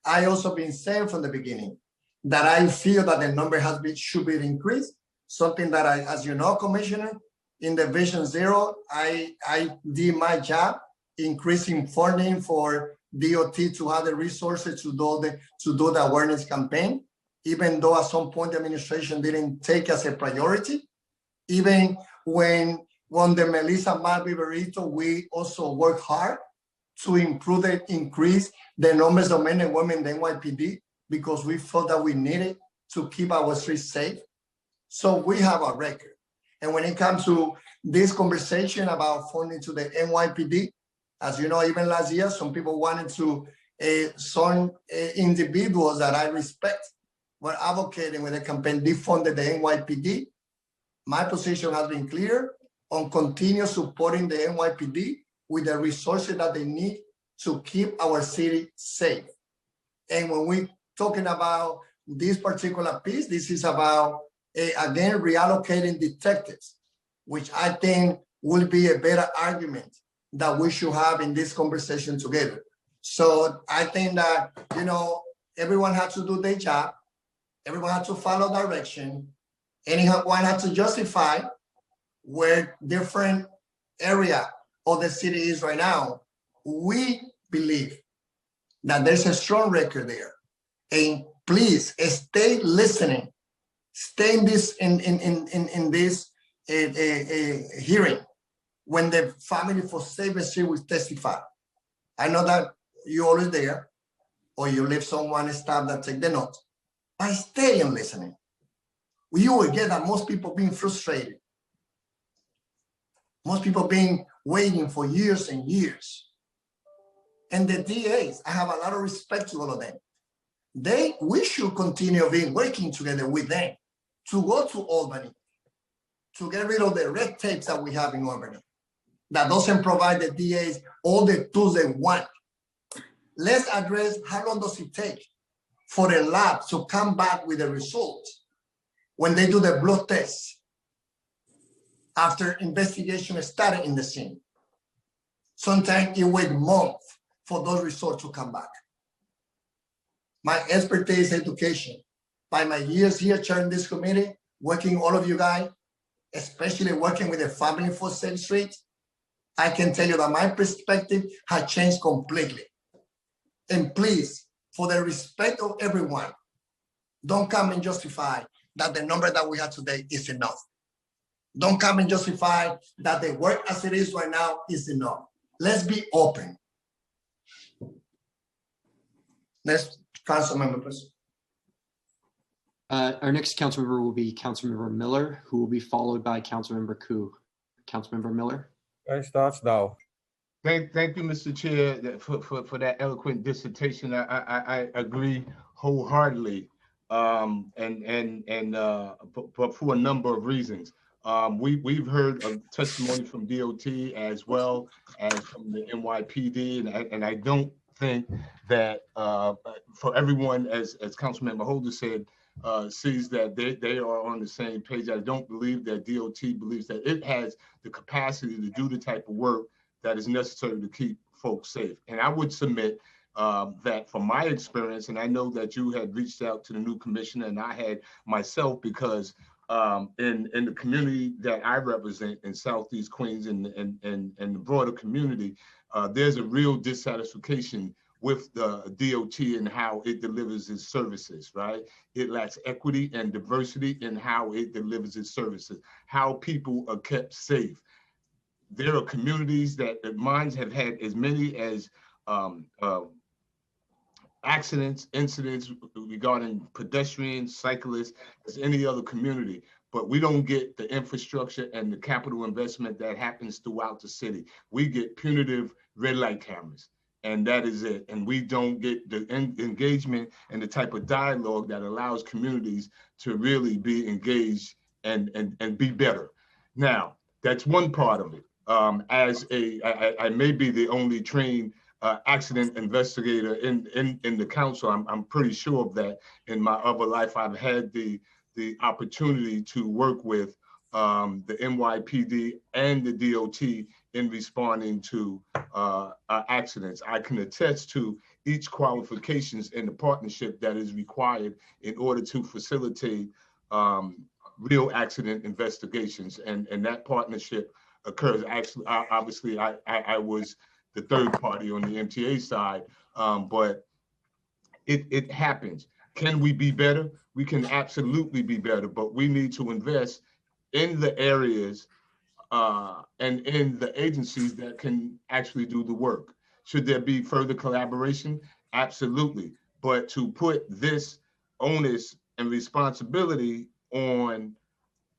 I also been saying from the beginning that I feel that the number should be increased, something that as you know, Commissioner, in the Vision Zero, I did my job increasing funding for DOT to have the resources to do the awareness campaign, even though at some point the administration didn't take as a priority. Even when the Melissa Malby Berito, we also worked hard to increase the numbers of men and women in the NYPD because we felt that we needed to keep our streets safe. So we have a record. And when it comes to this conversation about funding to the NYPD, as you know, even last year, some people wanted to, some individuals that I respect were advocating with the campaign defunded the NYPD. My position has been clear on continue supporting the NYPD with the resources that they need to keep our city safe. And when we're talking about this particular piece, this is about, again, reallocating detectives, which I think will be a better argument that we should have in this conversation together. So I think that, you know, everyone has to do their job. Everyone has to follow direction. Anyone has to justify where different area of the city is right now. We believe that there's a strong record there. And please stay listening. Stay in this hearing when the Family for Safer Streets will testify. I know that you're always there, or you leave someone staff that take the notes. By staying and listening, you will get that most people being frustrated. Most people being waiting for years and years. And the DAs, I have a lot of respect to all of them. We should continue working together with them to go to Albany, to get rid of the red tapes that we have in Albany that doesn't provide the DAs all the tools they want. Let's address how long does it take for the lab to come back with the results when they do the blood tests after investigation started in the scene. Sometimes it waits months for those results to come back. My expertise is education. By my years here chairing this committee, working all of you guys, especially working with the Family for Safe Streets, I can tell you that my perspective has changed completely. And please, for the respect of everyone, don't come and justify that the number that we have today is enough. Don't come and justify that the work as it is right now is enough. Let's be open. Next council member, please. Our next council member will be Councilmember Miller, who will be followed by Councilmember Koo. Councilmember Miller. Starts now. Thank you, Mr. Chair, for that eloquent dissertation. I agree wholeheartedly, but for a number of reasons. We've heard of testimony from DOT as well as from the NYPD, and I don't think that for everyone, as Councilmember Holder said, sees that they are on the same page. I don't believe that DOT believes that it has the capacity to do the type of work that is necessary to keep folks safe. And I would submit that from my experience, and I know that you had reached out to the new commissioner and I had myself, because in the community that I represent in Southeast Queens and the broader community, there's a real dissatisfaction with the DOT and how it delivers its services, right? It lacks equity and diversity in how it delivers its services, how people are kept safe. There are communities that mines have had as many as accidents, incidents regarding pedestrians, cyclists as any other community, but we don't get the infrastructure and the capital investment that happens throughout the city. We get punitive red light cameras, and that is it. And we don't get the engagement and the type of dialogue that allows communities to really be engaged and be better. Now, that's one part of it. I may be the only trained accident investigator in the council. I'm pretty sure of that. In my other life, I've had the opportunity to work with the NYPD and the DOT in responding to accidents. I can attest to each qualifications in the partnership that is required in order to facilitate real accident investigations, and that partnership occurs. Actually, obviously, I was the third party on the MTA side, but it happens. Can we be better? We can absolutely be better, but we need to invest in the areas and in the agencies that can actually do the work. Should there be further collaboration? Absolutely. But to put this onus and responsibility on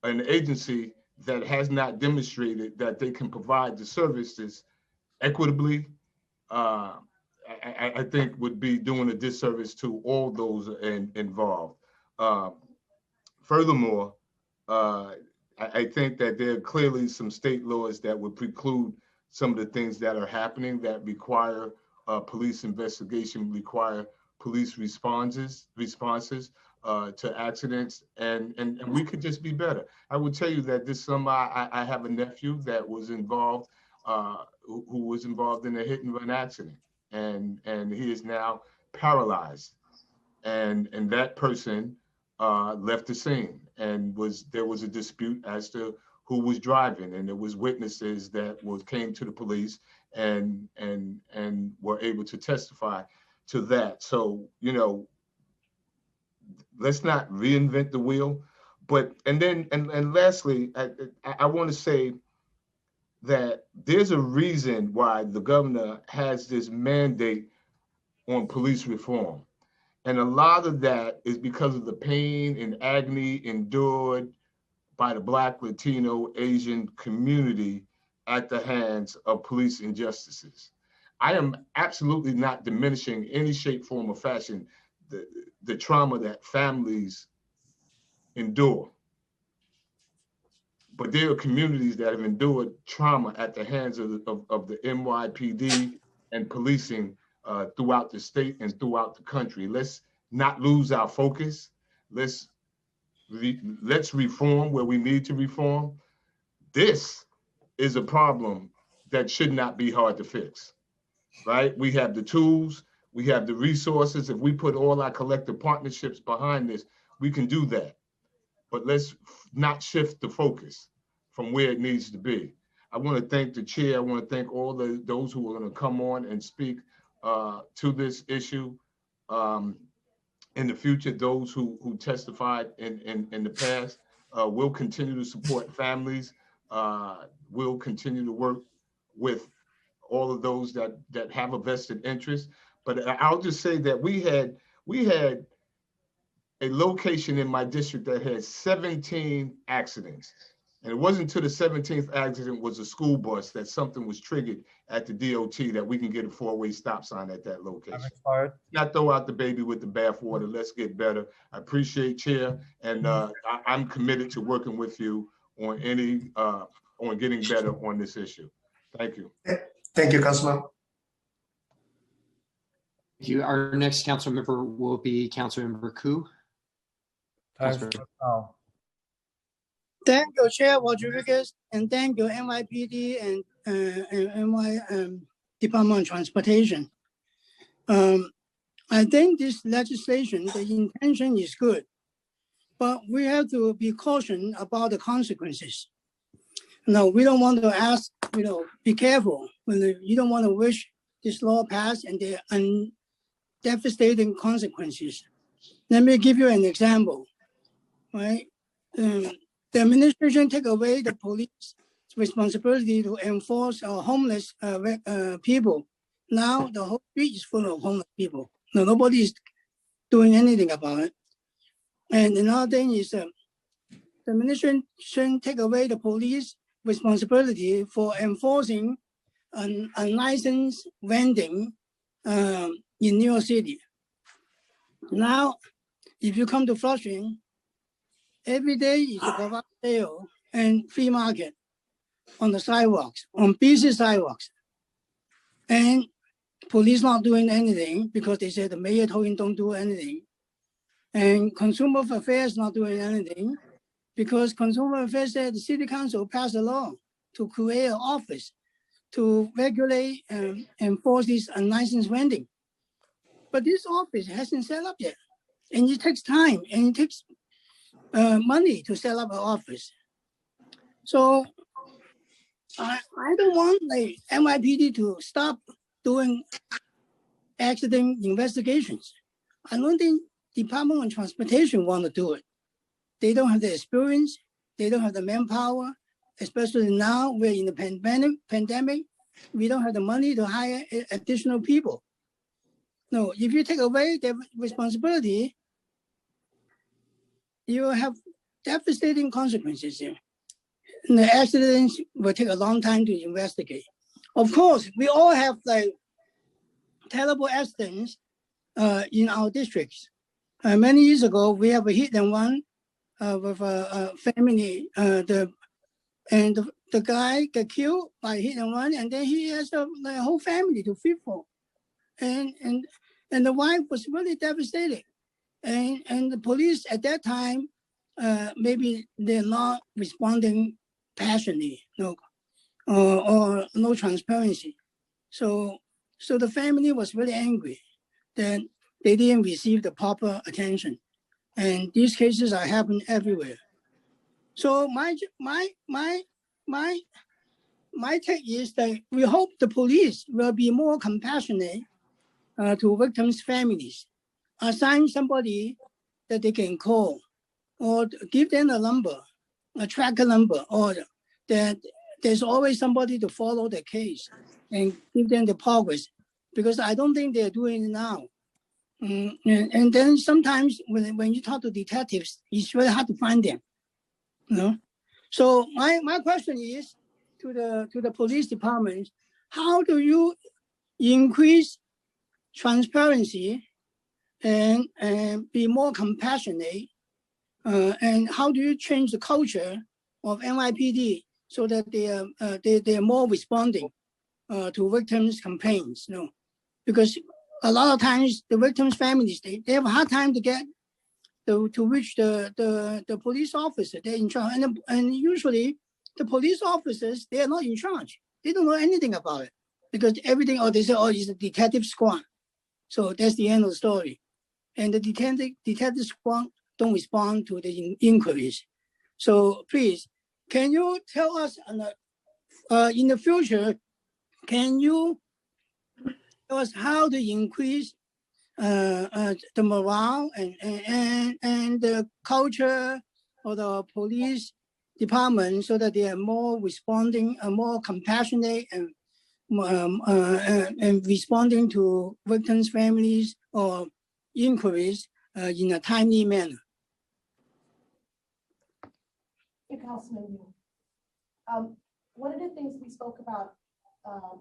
an agency that has not demonstrated that they can provide the services equitably, I think would be doing a disservice to all those involved. Furthermore, I think that there are clearly some state laws that would preclude some of the things that are happening that require police investigation, require police responses to accidents, and we could just be better. I will tell you that this summer I have a nephew that was involved, who was involved in a hit and run accident, and he is now paralyzed, and that person left the scene, and there was a dispute as to who was driving, and there was witnesses that came to the police and were able to testify to that. So, you know, let's not reinvent the wheel. And lastly, I want to say that there's a reason why the governor has this mandate on police reform. And a lot of that is because of the pain and agony endured by the Black, Latino, Asian community at the hands of police injustices. I am absolutely not diminishing in any shape, form, or fashion the trauma that families endure. But there are communities that have endured trauma at the hands of the NYPD and policing throughout the state and throughout the country. Let's not lose our focus. Let's reform where we need to reform. This is a problem that should not be hard to fix, right? We have the tools, we have the resources. If we put all our collective partnerships behind this, we can do that. But let's not shift the focus from where it needs to be. I want to thank the chair. I want to thank all those who are going to come on and speak to this issue. In the future, those who testified in the past will continue to support families. We'll continue to work with all of those that have a vested interest. But I'll just say that we had a location in my district that had 17 accidents. And it wasn't until the 17th accident was a school bus that something was triggered at the DOT that we can get a 4-way stop sign at that location. Not throw out the baby with the bathwater. Let's get better. I appreciate Chair, and I'm committed to working with you on on getting better on this issue. Thank you. Thank you, Councilman. Thank you. Our next council member will be Councilmember Koo. Thank you, Chair Rodriguez, and thank you, NYPD and NY Department of Transportation. I think this legislation, the intention is good, but we have to be cautious about the consequences. No, we don't want to ask, be careful when you don't want to wish this law pass and there are devastating consequences. Let me give you an example, right? The administration take away the police responsibility to enforce homeless people. Now the whole street is full of homeless people. No, nobody is doing anything about it. And another thing is the administration take away the police responsibility for enforcing unlicensed vending in New York City. Now, if you come to Flushing, every day is a garage sale and flea market on the sidewalks, on busy sidewalks. And police not doing anything because they said the mayor told him don't do anything. And Consumer Affairs not doing anything because Consumer Affairs said the city council passed a law to create an office to regulate and enforce this unlicensed vending. But this office hasn't set up yet. And it takes time and it takes money to set up an office. So I don't want the NYPD to stop doing accident investigations. I don't think Department of Transportation want to do it. They don't have the experience. They don't have the manpower, especially now we're in the pandemic. We don't have the money to hire additional people. No, if you take away their responsibility, you will have devastating consequences here. And the accidents will take a long time to investigate. Of course, we all have like terrible accidents in our districts. Many years ago, we have a hit and run with a family. The guy got killed by hit and run, and then he has the whole family to feed for. And the wife was really devastated. And the police at that time, maybe they're not responding passionately, or no transparency. So the family was really angry that they didn't receive the proper attention. And these cases are happening everywhere. So my take is that we hope the police will be more compassionate to victims' families. Assign somebody that they can call, or give them a number, a tracker number, or that there's always somebody to follow the case and give them the progress, because I don't think they're doing it now. And then sometimes when you talk to detectives, it's very hard to find them. So my question is to the police department: how do you increase transparency and be more compassionate? And how do you change the culture of NYPD so that they are more responding to victims' complaints? Because a lot of times the victims' families they have a hard time to get to reach the police officer. They're in charge, and usually the police officers, they are not in charge. They don't know anything about it because everything, they say, it's a detective squad. So that's the end of the story. And the detective squad don't respond to the inquiries. So please, can you tell us in the future, can you tell us how to increase the morale and the culture of the police department so that they are more responding, more compassionate and responding to victims' families or inquiries in a timely manner? Councilman, One of the things we spoke about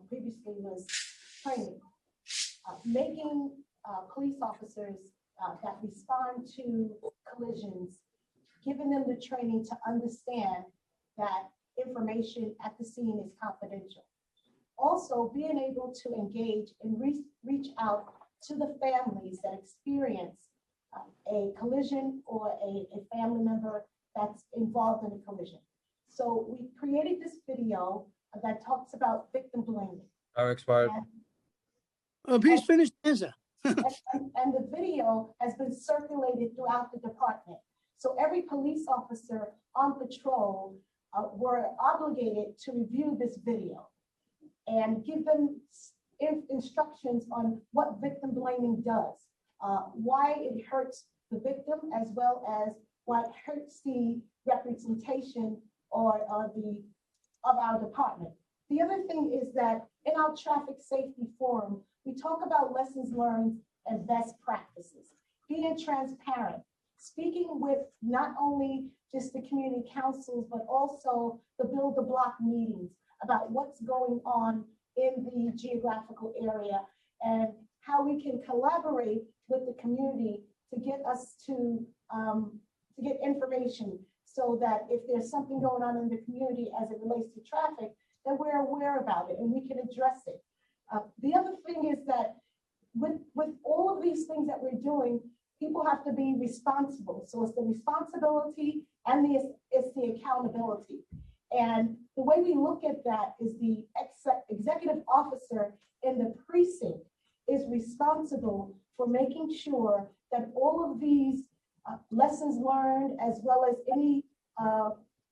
previously was training, making police officers that respond to collisions, giving them the training to understand that information at the scene is confidential. Also, being able to engage and reach out to the families that experience a collision or a family member that's involved in a collision. So we created this video that talks about victim blaming. Our expired. Please finish the answer. And the video has been circulated throughout the department. So every police officer on patrol were obligated to review this video and give them instructions on what victim blaming does, why it hurts the victim, as well as why it hurts the representation of our department. The other thing is that in our traffic safety forum, we talk about lessons learned and best practices, being transparent, speaking with not only just the community councils, but also the Build the Block meetings about what's going on in the geographical area and how we can collaborate with the community to get us to get information so that if there's something going on in the community as it relates to traffic, that we're aware about it and we can address it. The other thing is that with all of these things that we're doing, people have to be responsible. So it's the responsibility and it's the accountability. And the way we look at that is the executive officer in the precinct is responsible for making sure that all of these lessons learned, as well as any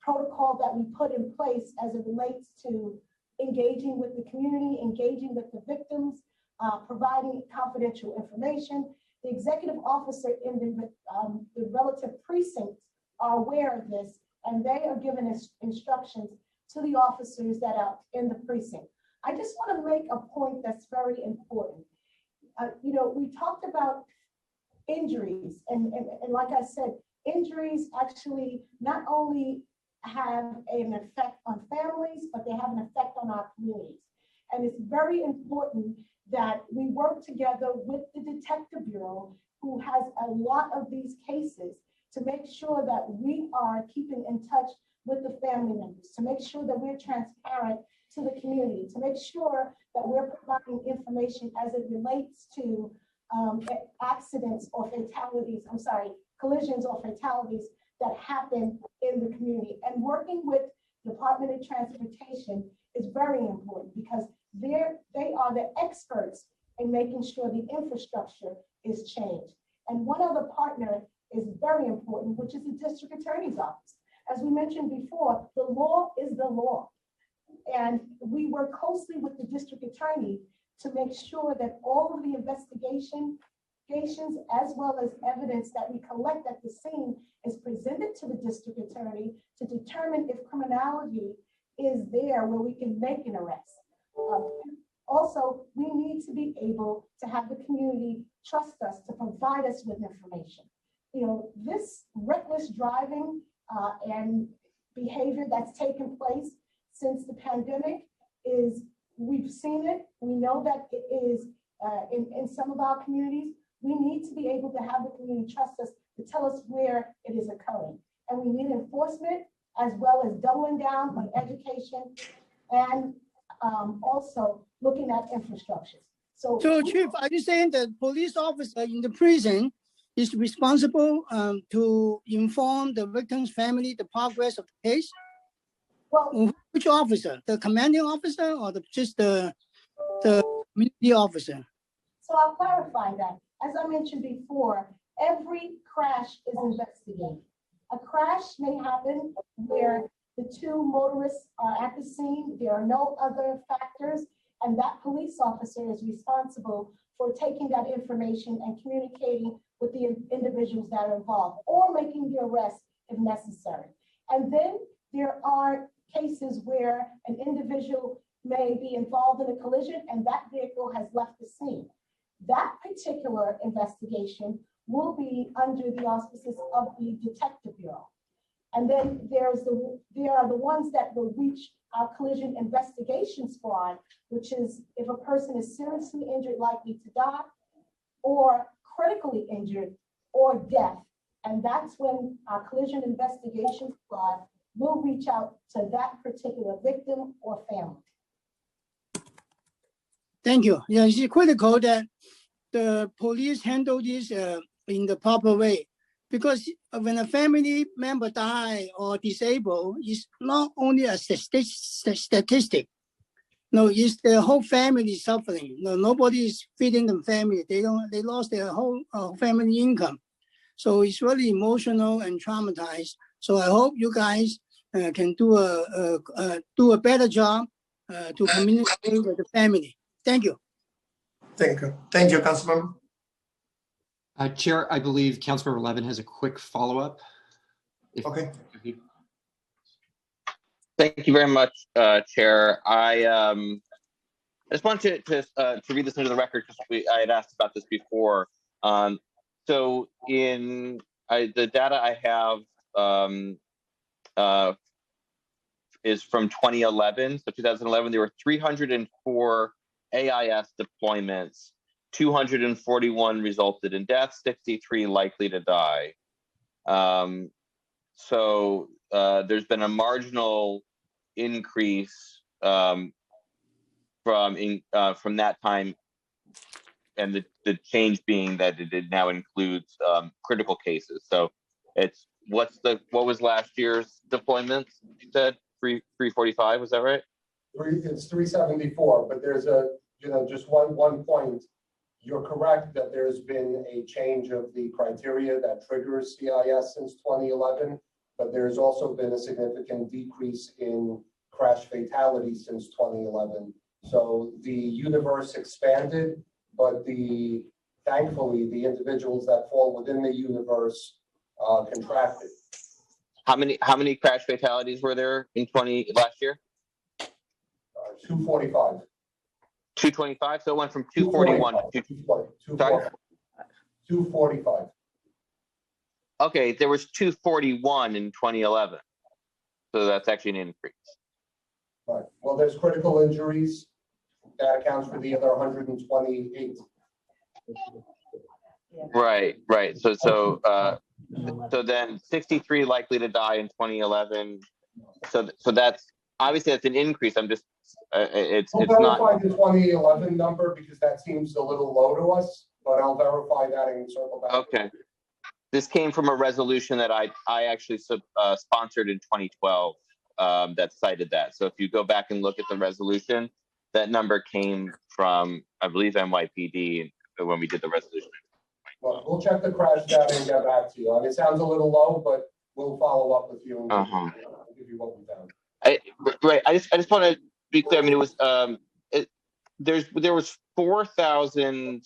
protocol that we put in place as it relates to engaging with the community, engaging with the victims, providing confidential information. The executive officer in the relative precincts are aware of this, and they are giving instructions to the officers that are in the precinct. I just want to make a point that's very important. We talked about injuries, and like I said, injuries actually not only have an effect on families, but they have an effect on our communities. And it's very important that we work together with the Detective Bureau, who has a lot of these cases, to make sure that we are keeping in touch with the family members, to make sure that we're transparent to the community, to make sure that we're providing information as it relates to accidents or fatalities, collisions or fatalities that happen in the community. And working with Department of Transportation is very important because they are the experts in making sure the infrastructure is changed. And one other partner is very important, which is the District Attorney's Office. As we mentioned before, the law is the law. And we work closely with the District Attorney to make sure that all of the investigations as well as evidence that we collect at the scene is presented to the District Attorney to determine if criminality is there where we can make an arrest. Also, we need to be able to have the community trust us to provide us with information. This reckless driving and behavior that's taken place since the pandemic we've seen it. We know that it is in some of our communities. We need to be able to have the community trust us to tell us where it is occurring. And we need enforcement as well as doubling down on education and also looking at infrastructure. So Chief, are you saying that police officer in the prison is responsible to inform the victim's family the progress of the case? Well, which officer? The commanding officer or just the community officer? So I'll clarify that. As I mentioned before, every crash is investigated. A crash may happen where the two motorists are at the scene, there are no other factors, and that police officer is responsible for taking that information and communicating with the individuals that are involved or making the arrest if necessary. And then there are cases where an individual may be involved in a collision and that vehicle has left the scene. That particular investigation will be under the auspices of the Detective Bureau. And then there are the ones that will reach our collision investigation squad, which is if a person is seriously injured, likely to die, or critically injured, or death. And that's when our collision investigation squad will reach out to that particular victim or family. Thank you. Yeah, it's critical that the police handle this in the proper way, because when a family member die or disabled, it's not only a statistic. No, it's the whole family suffering. No, nobody is feeding the family. They lost their whole family income. So it's really emotional and traumatized. So I hope you guys can do a better job to communicate with the family. Thank you. Thank you. Thank you, Councilmember. Chair, I believe Councilmember Levin has a quick follow-up. Okay. Thank you very much, Chair. I just wanted to read this into the record because I had asked about this before. So in the data I have is from 2011. So 2011, there were 304 AIS deployments. 241 resulted in death, 63 likely to die. So there's been a marginal increase from that time, and the change being that it now includes critical cases. So it's what was last year's deployments? You said 345, was that right? It's 374, but there's just one point. You're correct that there's been a change of the criteria that triggers CIS since 2011, but there's also been a significant decrease in crash fatalities since 2011. So the universe expanded, but thankfully the individuals that fall within the universe contracted. How many crash fatalities were there in last year? 245. 225, so it went from 241 to 245. Okay, there was 241 in 2011, so that's actually an increase. Right. Well, there's critical injuries. That accounts for the other 128. Right. So then 63 likely to die in 2011. So that's obviously that's an increase. I'm just We'll verify the 2011 number because that seems a little low to us, but I'll verify that and circle back. Okay. This came from a resolution that I actually sponsored in 2012 that cited that. So if you go back and look at the resolution, that number came from, I believe, NYPD when we did the resolution. Well, we'll check the crash data and get back to you. I mean, it sounds a little low, but we'll follow up with you and give you what we found. Right. I just want to be clear. I mean, it was there was 4,000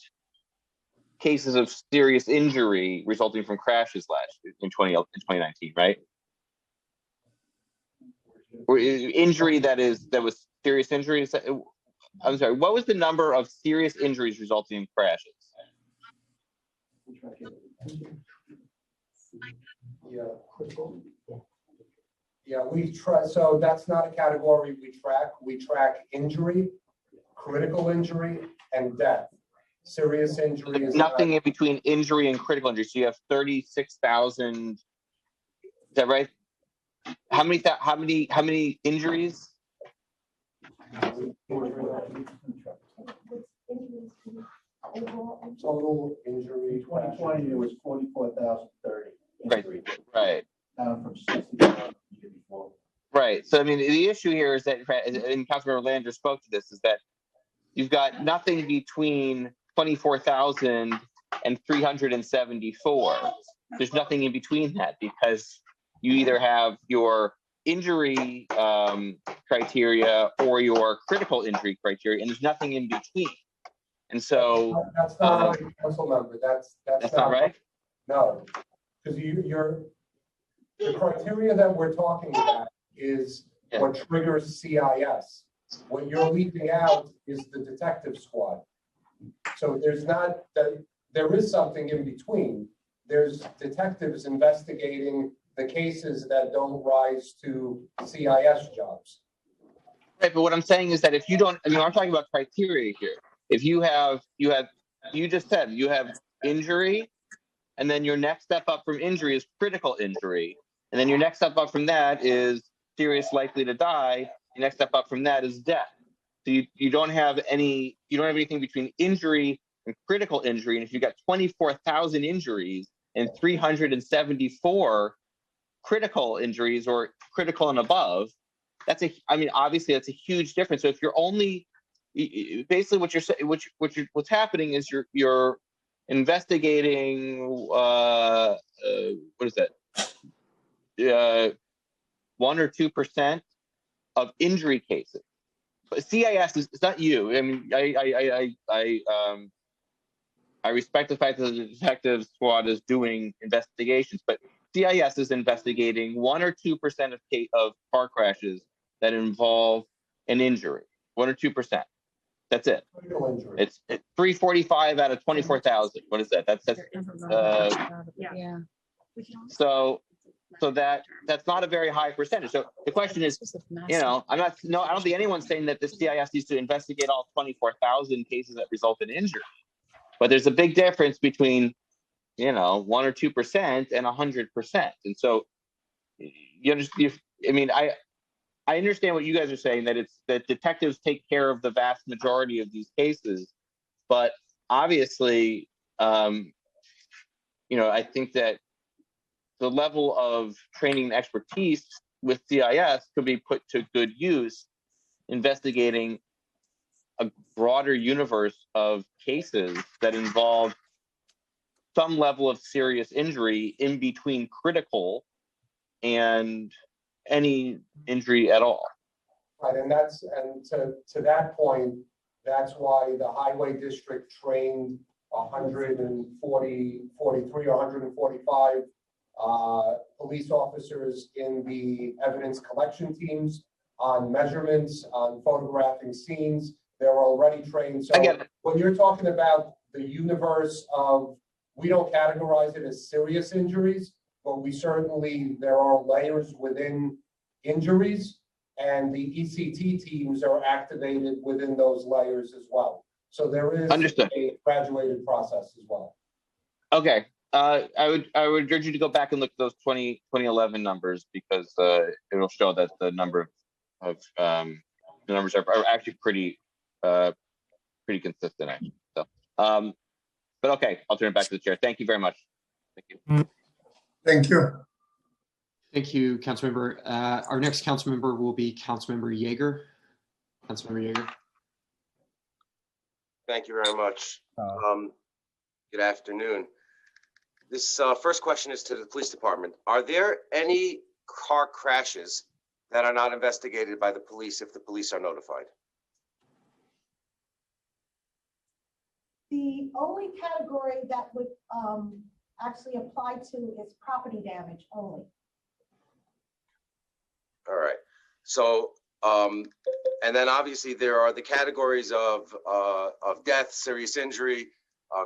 cases of serious injury resulting from crashes last year in 2019, right? Or injury that was serious injuries. I'm sorry. What was the number of serious injuries resulting in crashes? Yeah, we try. So that's not a category we track. We track injury, critical injury, and death. Serious injury is nothing in between injury and critical injury. So you have 36,000. Is that right? How many injuries? Total injury. 2020 it was 44,030. Right. Down from 60,000 the year before. Right. So I mean, the issue here is that, and Councilmember Lander spoke to this, is that you've got nothing between 24,000 and 374. There's nothing in between that because you either have your injury criteria or your critical injury criteria, and there's nothing in between. And so that's not right, council member. That's not right. No, because the criteria that we're talking about is what triggers CIS. What you're leaving out is the detective squad. So there is something in between. There's detectives investigating the cases that don't rise to CIS jobs. Right, but what I'm saying is that if you don't, I mean, I'm talking about criteria here. If you just said you have injury, and then your next step up from injury is critical injury, and then your next step up from that is serious, likely to die. Your next step up from that is death. So you don't have anything between injury and critical injury. And if you got 24,000 injuries and 374 critical injuries or critical and above, obviously that's a huge difference. So if you're only, basically what you're saying, what's happening is you're investigating, what is that? 1 or 2% of injury cases. But CIS is, it's not you. I mean, I respect the fact that the detective squad is doing investigations, but CIS is investigating 1 or 2% of car crashes that involve an injury. 1 or 2%. That's it. It's 345 out of 24,000. What is that? That's Yeah. So that's not a very high percentage. So the question is, I don't think anyone's saying that the CIS needs to investigate all 24,000 cases that result in injury. But there's a big difference between, 1 or 2% and 100%. And so I understand what you guys are saying, that detectives take care of the vast majority of these cases, but obviously, I think that the level of training and expertise with CIS could be put to good use investigating a broader universe of cases that involve some level of serious injury in between critical and any injury at all. Right, and to that point, that's why the highway district trained 143 or 145 police officers in the evidence collection teams on measurements, on photographing scenes. They're already trained. So when you're talking about the universe of, we don't categorize it as serious injuries, but there are layers within injuries, and the ECT teams are activated within those layers as well. So there is a graduated process as well. Okay. I would urge you to go back and look at those 2011 numbers, because it'll show that the number of the numbers are actually pretty consistent. Actually. So, but okay, I'll turn it back to the chair. Thank you very much. Thank you. Thank you. Thank you, Councilmember. Our next Councilmember will be Councilmember Yeager. Councilmember Yeager. Thank you very much. Good afternoon. This first question is to the police department. Are there any car crashes that are not investigated by the police if the police are notified? The only category that would actually apply to is property damage only. All right. So, and then obviously there are the categories of death, serious injury,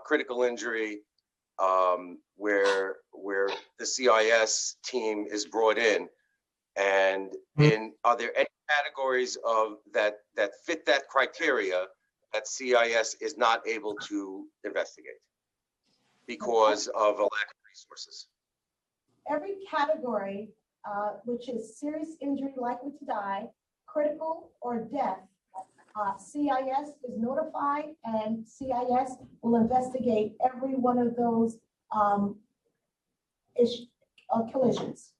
critical injury, where the CIS team is brought in, and are there any categories of that fit that criteria that CIS is not able to investigate because of a lack of resources? Every category, which is serious injury likely to die, critical, or death, CIS is notified, and CIS will investigate every one of those collisions.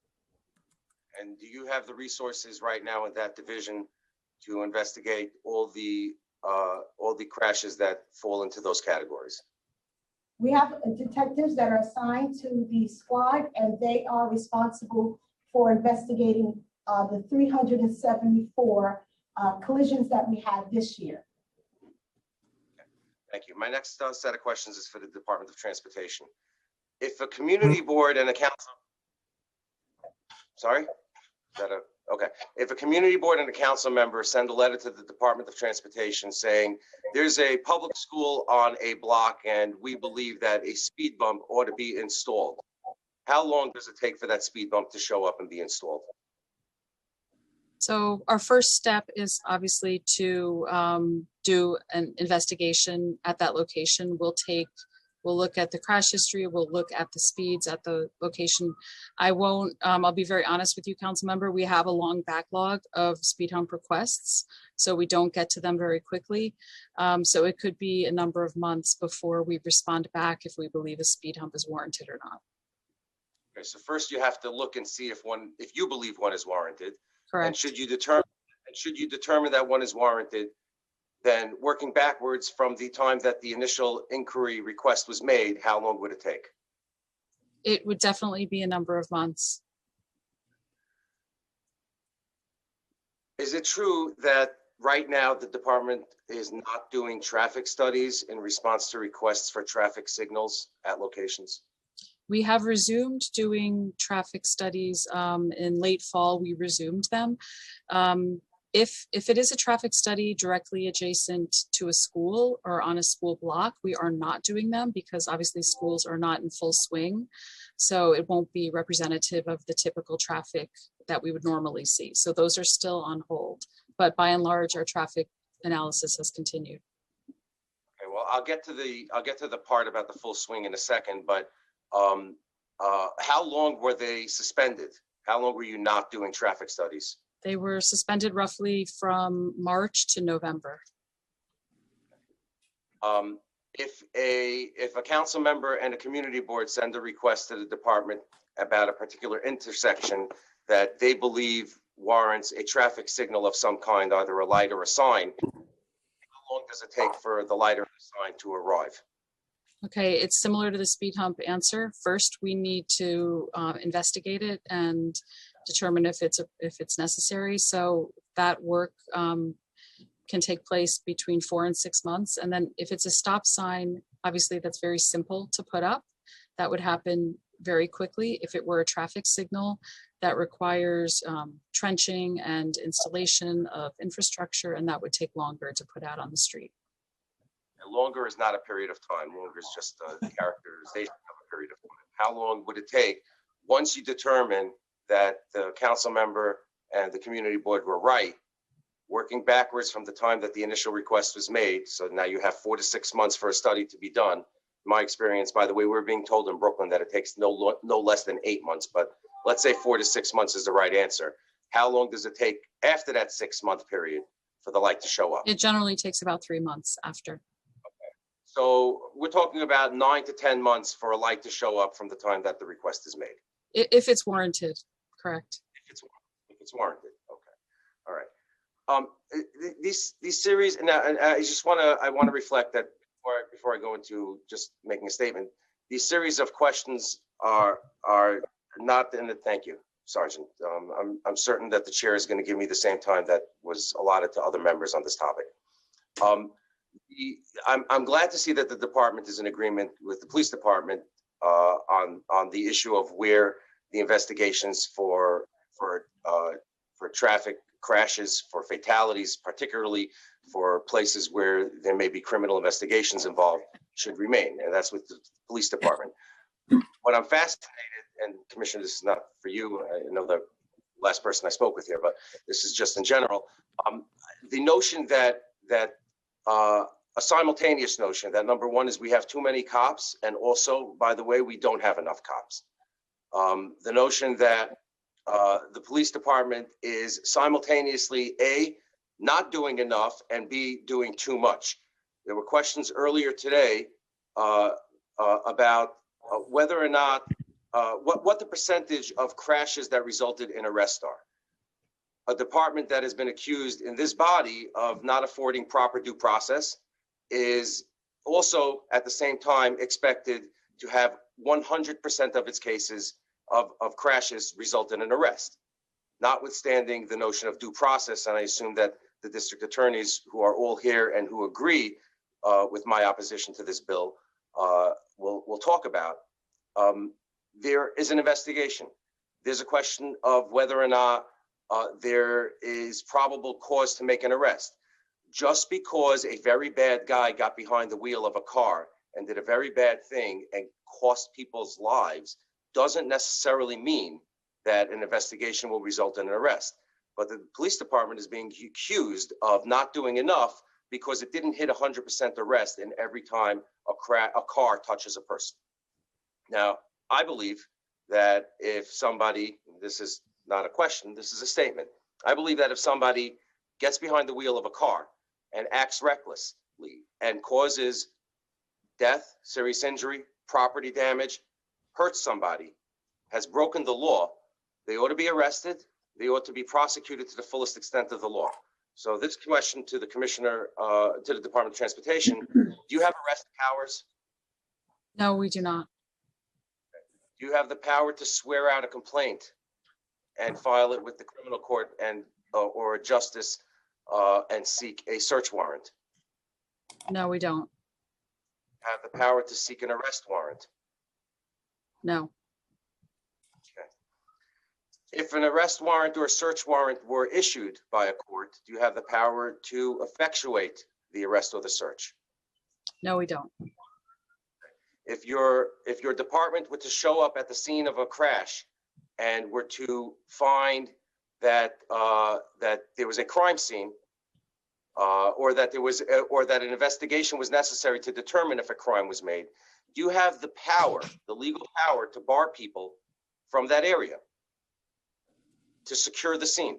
And do you have the resources right now in that division to investigate all the crashes that fall into those categories? We have detectives that are assigned to the squad, and they are responsible for investigating the 374 collisions that we had this year. Thank you. My next set of questions is for the Department of Transportation. If a community board and a council, if a community board and a council member send a letter to the Department of Transportation saying there's a public school on a block and we believe that a speed bump ought to be installed, how long does it take for that speed bump to show up and be installed? So our first step is obviously to do an investigation at that location. We'll look at the crash history, we'll look at the speeds at the location. I'll be very honest with you, council member, we have a long backlog of speed hump requests, so we don't get to them very quickly. So it could be a number of months before we respond back if we believe a speed hump is warranted or not. Okay, so first you have to look and see if you believe one is warranted. Correct. And should you determine that one is warranted, then working backwards from the time that the initial inquiry request was made, how long would it take? It would definitely be a number of months. Is it true that right now the department is not doing traffic studies in response to requests for traffic signals at locations? We have resumed doing traffic studies in late fall. We resumed them. If it is a traffic study directly adjacent to a school or on a school block, we are not doing them because obviously schools are not in full swing. So it won't be representative of the typical traffic that we would normally see. So those are still on hold. But by and large, our traffic analysis has continued. Okay, well, I'll get to the part about the full swing in a second, but how long were they suspended? How long were you not doing traffic studies? They were suspended roughly from March to November. If a council member and a community board send a request to the department about a particular intersection that they believe warrants a traffic signal of some kind, either a light or a sign, how long does it take for the light or the sign to arrive? Okay, it's similar to the speed hump answer. First, we need to investigate it and determine if it's necessary. So that work can take place between 4 and 6 months. And then if it's a stop sign, obviously that's very simple to put up. That would happen very quickly. If it were a traffic signal, that requires trenching and installation of infrastructure, and that would take longer to put out on the street. And longer is not a period of time. Longer is just a characterization of a period of time. How long would it take once you determine that the council member and the community board were right, working backwards from the time that the initial request was made? So now you have 4 to 6 months for a study to be done. My experience, by the way, we're being told in Brooklyn that it takes no less than 8 months, but let's say 4 to 6 months is the right answer. How long does it take after that 6-month period for the light to show up? It generally takes about 3 months after. So we're talking about 9 to 10 months for a light to show up from the time that the request is made. If it's warranted, correct. If it's warranted, okay, all right. These series, and I want to reflect that before I go into just making a statement. These series of questions are not in the. Thank you, Sergeant. I'm certain that the chair is going to give me the same time that was allotted to other members on this topic. I'm glad to see that the department is in agreement with the police department on the issue of where the investigations for traffic crashes, for fatalities, particularly for places where there may be criminal investigations involved, should remain, and that's with the police department. What I'm fascinated, and Commissioner, this is not for you, I know the last person I spoke with here, but this is just in general, the notion that a simultaneous notion that number one is we have too many cops, and also, by the way, we don't have enough cops. The notion that the police department is simultaneously A, not doing enough, and B, doing too much. There were questions earlier today about whether or not, what the percentage of crashes that resulted in arrest are. A department that has been accused in this body of not affording proper due process is also at the same time expected to have 100% of its cases of crashes result in an arrest, notwithstanding the notion of due process. And I assume that the district attorneys who are all here and who agree with my opposition to this bill will talk about. There is an investigation. There's a question of whether or not there is probable cause to make an arrest. Just because a very bad guy got behind the wheel of a car and did a very bad thing and cost people's lives doesn't necessarily mean that an investigation will result in an arrest. But the police department is being accused of not doing enough because it didn't hit 100% arrest in every time a car touches a person. Now, I believe that if somebody, this is not a question, this is a statement. I believe that if somebody gets behind the wheel of a car and acts recklessly and causes death, serious injury, property damage, hurts somebody, has broken the law, they ought to be arrested. They ought to be prosecuted to the fullest extent of the law. So this question to the commissioner, to the Department of Transportation, do you have arrest powers? No, we do not. Do you have the power to swear out a complaint and file it with the criminal court and or a justice and seek a search warrant? No, we don't. Have the power to seek an arrest warrant? No. If an arrest warrant or a search warrant were issued by a court, do you have the power to effectuate the arrest or the search? No, we don't. If your department were to show up at the scene of a crash and were to find that that there was a crime scene, or that an investigation was necessary to determine if a crime was made, do you have the power, the legal power, to bar people from that area, to secure the scene?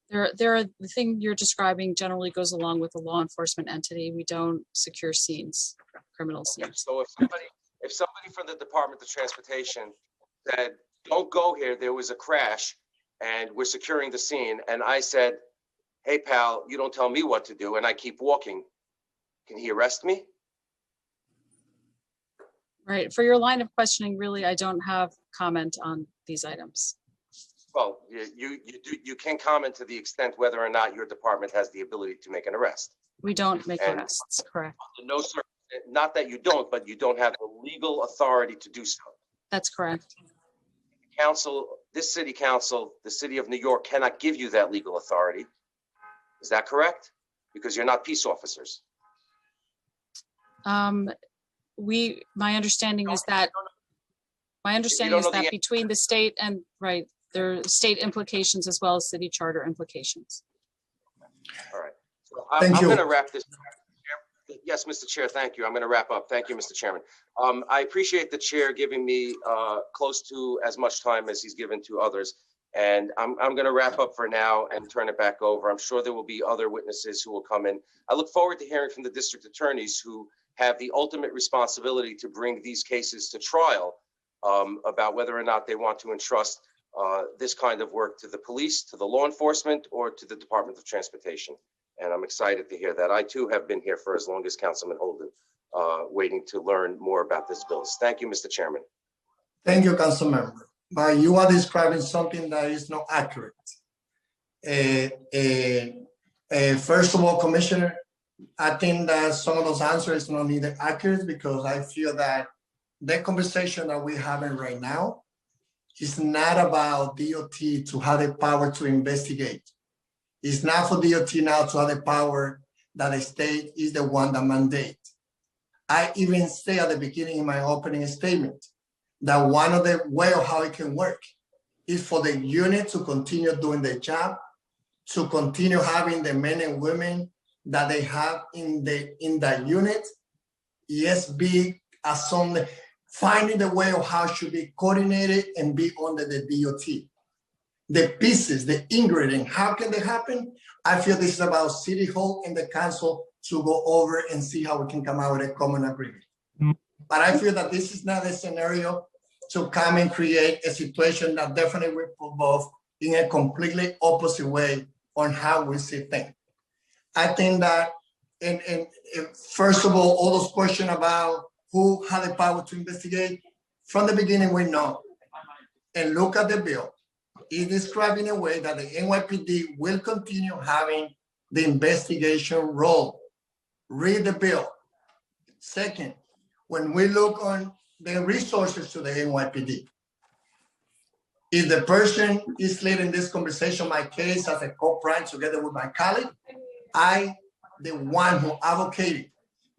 The thing you're describing generally goes along with a law enforcement entity. We don't secure scenes, criminal scenes. So if somebody from the Department of Transportation said, "Don't go here, there was a crash and we're securing the scene," and I said, "Hey pal, you don't tell me what to do," and I keep walking, can he arrest me? Right. For your line of questioning, really, I don't have comment on these items. Well, you can comment to the extent whether or not your department has the ability to make an arrest. We don't make And arrests, correct? No, sir. Not that you don't, but you don't have the legal authority to do so. That's correct. Council, this city council, the city of New York cannot give you that legal authority. Is that correct? Because you're not peace officers. My understanding is that between the state and, right, there are state implications as well as city charter implications. All right. So I'm going to wrap this. Yes, Mr. Chair, thank you. I'm going to wrap up. Thank you, Mr. Chairman. I appreciate the chair giving me close to as much time as he's given to others. And I'm going to wrap up for now and turn it back over. I'm sure there will be other witnesses who will come in. I look forward to hearing from the district attorneys who have the ultimate responsibility to bring these cases to trial, about whether or not they want to entrust this kind of work to the police, to the law enforcement, or to the Department of Transportation. And I'm excited to hear that. I too have been here for as long as Councilman Holden, waiting to learn more about this bill. Thank you, Mr. Chairman. Thank you, Councilmember. But you are describing something that is not accurate. First of all, Commissioner, I think that some of those answers are not neither accurate, because I feel that the conversation that we're having right now is not about DOT to have the power to investigate. It's not for DOT now to have the power that the state is the one that mandates. I even say at the beginning in my opening statement that one of the way of how it can work is for the unit to continue doing their job, to continue having the men and women that they have in that unit. Yes, be as some finding the way of how it should be coordinated and be under the DOT. The pieces, the ingredient, how can they happen? I feel this is about City Hall and the council to go over and see how we can come out with a common agreement. But I feel that this is not a scenario to come and create a situation that definitely will put both in a completely opposite way on how we see things. I think that, first of all those questions about who had the power to investigate, from the beginning we know. And look at the bill. It's described in a way that the NYPD will continue having the investigation role. Read the bill. Second, when we look on the resources to the NYPD, if the person is leading this conversation, my case as a co-prime together with my colleague, the one who advocated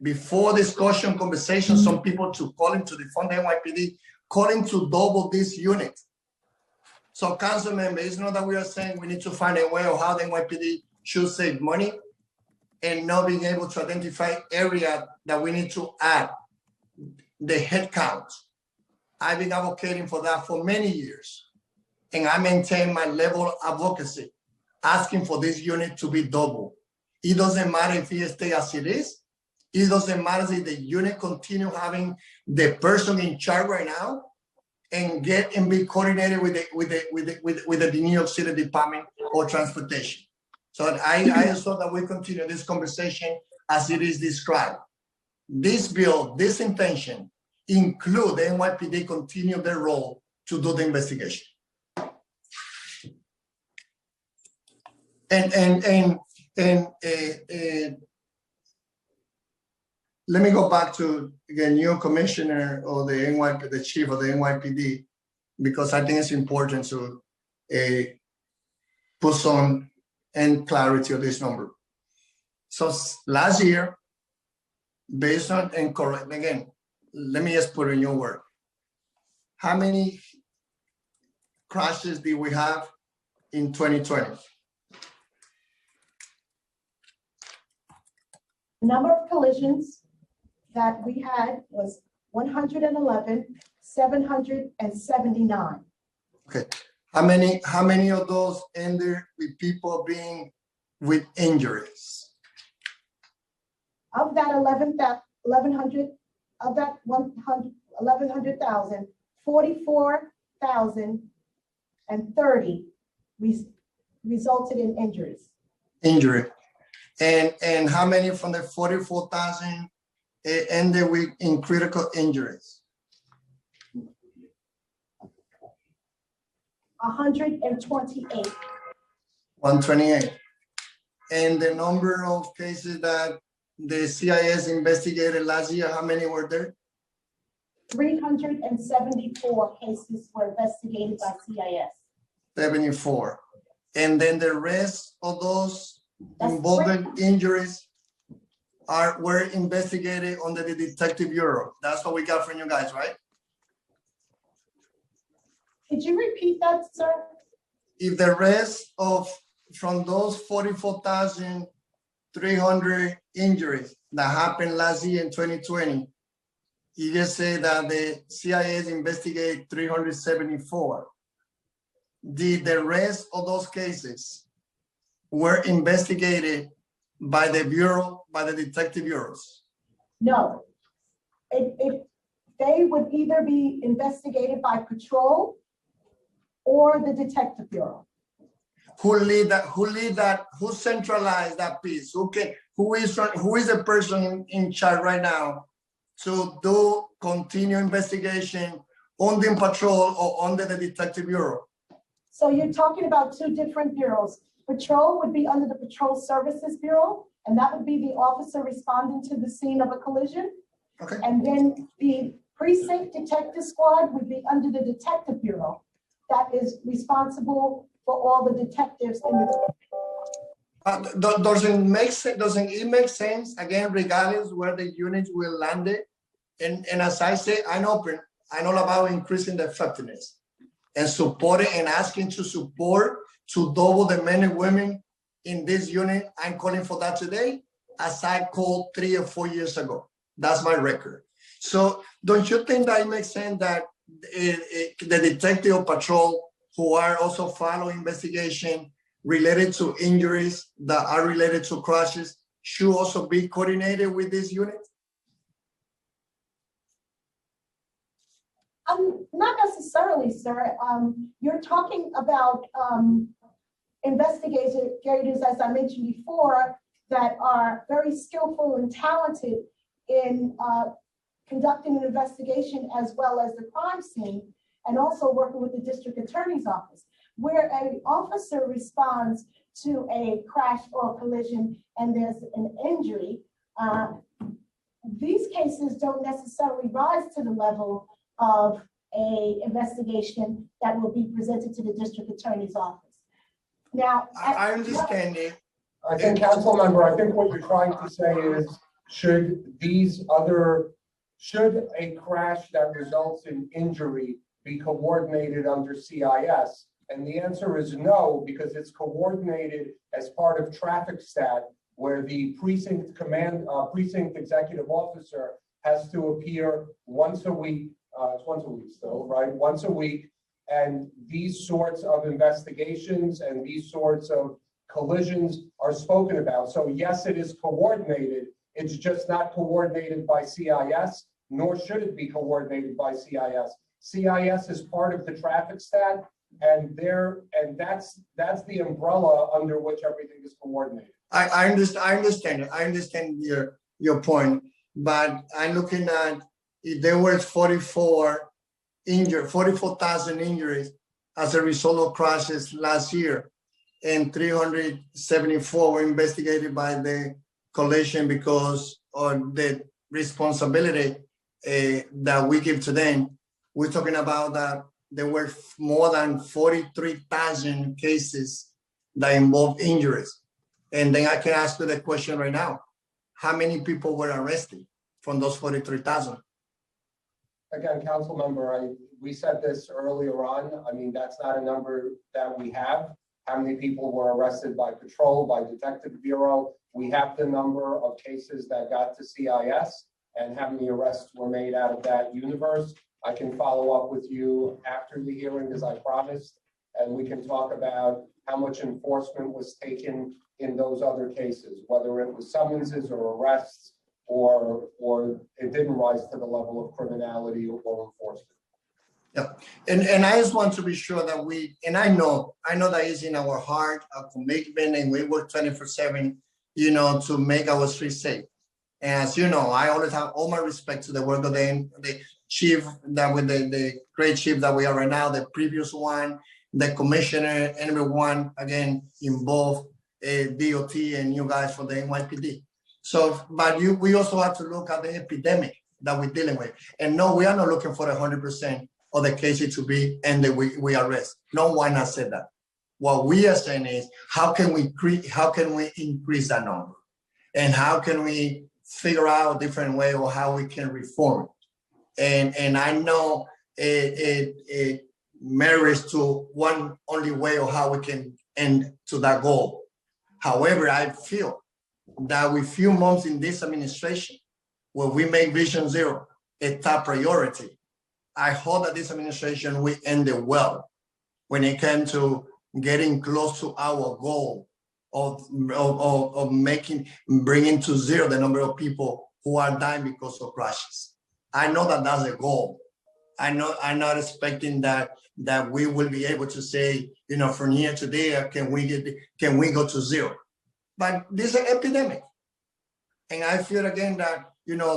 before discussion, conversation, some people to calling to defund the NYPD, calling to double this unit. So council member, it's not that we are saying we need to find a way of how the NYPD should save money and not being able to identify area that we need to add the head count. I've been advocating for that for many years. And I maintain my level of advocacy, asking for this unit to be double. It doesn't matter if it stays as it is. It doesn't matter if the unit continue having the person in charge right now and be coordinated with the New York City Department of Transportation. So I saw that we continue this conversation as it is described. This bill, this intention, include the NYPD continue their role to do the investigation. And let me go back to the new commissioner or the chief of the NYPD, because I think it's important to put some clarity on this number. So last year, based on, and correct, again, let me just put in your word. How many crashes did we have in 2020? The number of collisions that we had was 111,779. Okay. How many of those ended with people being with injuries? Of that 1,100, of that 1,100,000, 44,030 resulted in injuries. Injury. And how many from the 44,000 ended with in critical injuries? 128. 128. And the number of cases that the CIS investigated last year, how many were there? 374 cases were investigated by CIS. 74. And then the rest of those involving injuries were investigated under the Detective Bureau. That's what we got from you guys, right? Could you repeat that, sir? If the rest of, from those 44,300 injuries that happened last year in 2020, you just say that the CIS investigated 374. Did the rest of those cases were investigated by the Bureau, by the Detective Bureaus? No. They would either be investigated by patrol or the Detective Bureau. Who lead that? Who centralized that piece? Who is the person in charge right now to do continue investigation on the patrol or under the Detective Bureau? So you're talking about two different bureaus. Patrol would be under the Patrol Services Bureau, and that would be the officer responding to the scene of a collision. Okay. And then the Precinct Detective Squad would be under the Detective Bureau. That is responsible for all the detectives in the. Doesn't it make sense, again, regardless where the units will land it? And as I say, I'm open. I'm all about increasing the effectiveness and supporting and asking to support to double the men and women in this unit. I'm calling for that today, as I called 3 or 4 years ago. That's my record. So don't you think that it makes sense that the detective or patrol who are also following investigation related to injuries that are related to crashes should also be coordinated with this unit? Not necessarily, sir. You're talking about investigators, as I mentioned before, that are very skillful and talented in conducting an investigation as well as the crime scene, and also working with the district attorney's office, where an officer responds to a crash or collision and there's an injury. These cases don't necessarily rise to the level of a investigation that will be presented to the district attorney's office. Now, I understand it. I think, council member, I think what you're trying to say is should a crash that results in injury be coordinated under CIS? And the answer is no, because it's coordinated as part of traffic stat, where the precinct executive officer has to appear once a week. It's once a week still, right? Once a week. And these sorts of investigations and these sorts of collisions are spoken about. So yes, it is coordinated. It's just not coordinated by CIS, nor should it be coordinated by CIS. CIS is part of the traffic stat, and that's the umbrella under which everything is coordinated. I understand. I understand your point, but I'm looking at if there were 44,000 injuries as a result of crashes last year, and 374 were investigated by the coalition because of the responsibility that we give to them. We're talking about that there were more than 43,000 cases that involved injuries. And then I can ask you the question right now. How many people were arrested from those 43,000? Again, council member, we said this earlier on. I mean, that's not a number that we have. How many people were arrested by patrol, by detective bureau? We have the number of cases that got to CIS and how many arrests were made out of that universe. I can follow up with you after the hearing, as I promised, and we can talk about how much enforcement was taken in those other cases, whether it was summonses or arrests, or it didn't rise to the level of criminality or enforcement. Yeah, and I just want to be sure that and I know that is in our heart, our commitment, and we work 24/7, to make our streets safe. And as you know, I always have all my respect to the work of the chief, the great chief that we are right now, the previous one, the commissioner, and everyone, again, involved, DOT and you guys for the NYPD. So, but we also have to look at the epidemic that we're dealing with. And no, we are not looking for 100% of the cases to be ended we arrest. No one has said that. What we are saying is, how can we increase that number? And how can we figure out a different way or how we can reform it? And I know it merits to one only way of how we can end to that goal. However, I feel that with few months in this administration, where we make Vision Zero a top priority, I hope that this administration will end it well when it comes to getting close to our goal of bringing to zero the number of people who are dying because of crashes. I know that that's a goal. I'm not expecting that we will be able to say, from here to there, can we go to zero? But this is an epidemic. And I feel again that,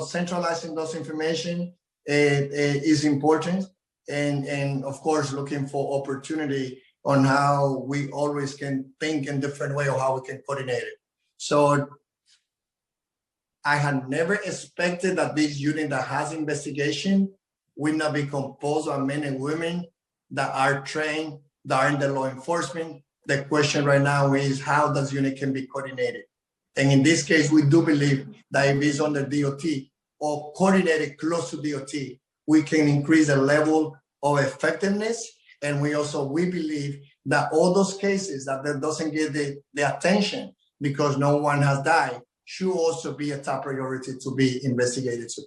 centralizing those information is important. And of course, looking for opportunity on how we always can think in different way of how we can coordinate it. So I had never expected that this unit that has investigation will not be composed of men and women that are trained, that are in the law enforcement. The question right now is how this unit can be coordinated. And in this case, we do believe that if it's under DOT or coordinated close to DOT, we can increase the level of effectiveness. And we believe that all those cases that doesn't get the attention because no one has died should also be a top priority to be investigated. So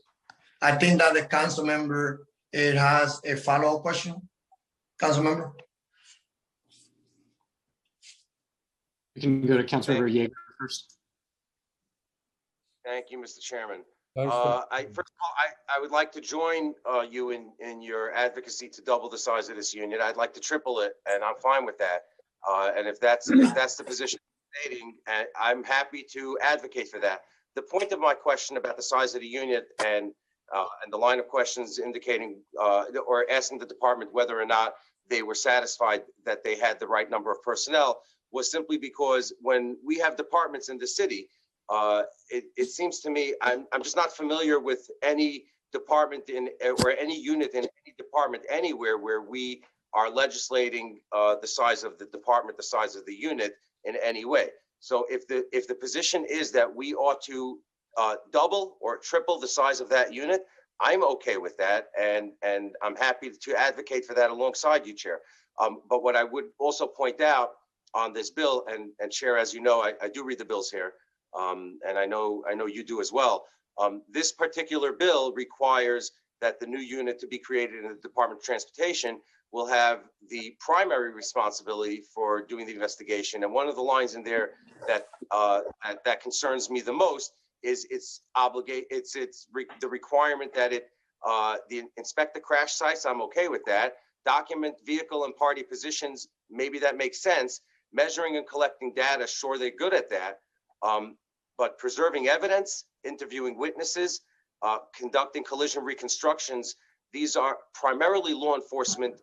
I think that the council member has a follow-up question. Council member? We can go to Councilmember Yeager first. Thank you, Mr. Chairman. First of all, I would like to join you in your advocacy to double the size of this unit. I'd like to triple it, and I'm fine with that. And if that's the position you're stating, I'm happy to advocate for that. The point of my question about the size of the unit and the line of questions indicating or asking the department whether or not they were satisfied that they had the right number of personnel was simply because when we have departments in the city, it seems to me, I'm just not familiar with any department or any unit in any department anywhere where we are legislating the size of the department, the size of the unit in any way. So if the position is that we ought to double or triple the size of that unit, I'm okay with that, and I'm happy to advocate for that alongside you, Chair. But what I would also point out on this bill, and Chair, as you know, I do read the bills here, and I know you do as well. This particular bill requires that the new unit to be created in the Department of Transportation will have the primary responsibility for doing the investigation. And one of the lines in there that that concerns me the most is the requirement that it inspect the crash sites. I'm okay with that. Document vehicle and party positions. Maybe that makes sense. Measuring and collecting data. Sure, they're good at that. But preserving evidence, interviewing witnesses, conducting collision reconstructions. These are primarily law enforcement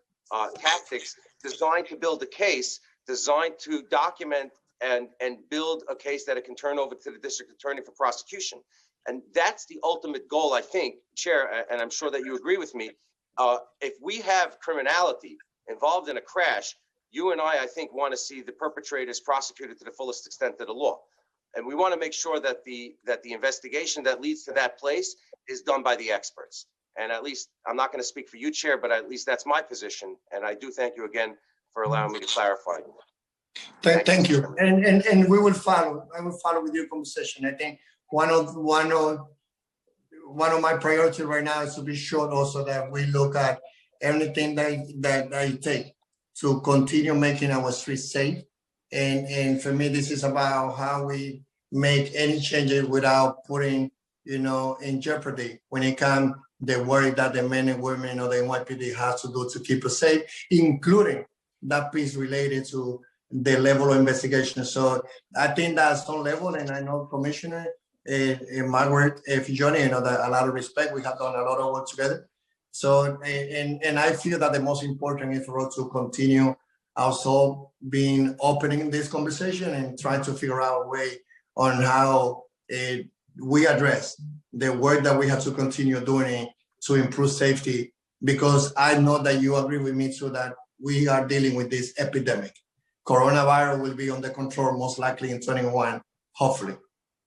tactics designed to build a case, designed to document and build a case that it can turn over to the district attorney for prosecution. And that's the ultimate goal, I think, Chair, and I'm sure that you agree with me. If we have criminality involved in a crash, you and I think, want to see the perpetrators prosecuted to the fullest extent of the law. And we want to make sure that the investigation that leads to that place is done by the experts. And at least, I'm not going to speak for you, Chair, but at least that's my position. And I do thank you again for allowing me to clarify. Thank you. And we will follow. I will follow with your conversation. I think one of my priorities right now is to be sure also that we look at everything that I take to continue making our streets safe. And for me, this is about how we make any changes without putting, in jeopardy when it comes the work that the men and women of the NYPD has to do to keep us safe, including that piece related to the level of investigation. So I think that's some level, and I know Commissioner Margaret Figlione, that a lot of respect. We have done a lot of work together. So, and I feel that the most important is for us to continue also being opening this conversation and trying to figure out a way on how we address the work that we have to continue doing to improve safety, because I know that you agree with me too that we are dealing with this epidemic. Coronavirus will be under control most likely in 2021, hopefully.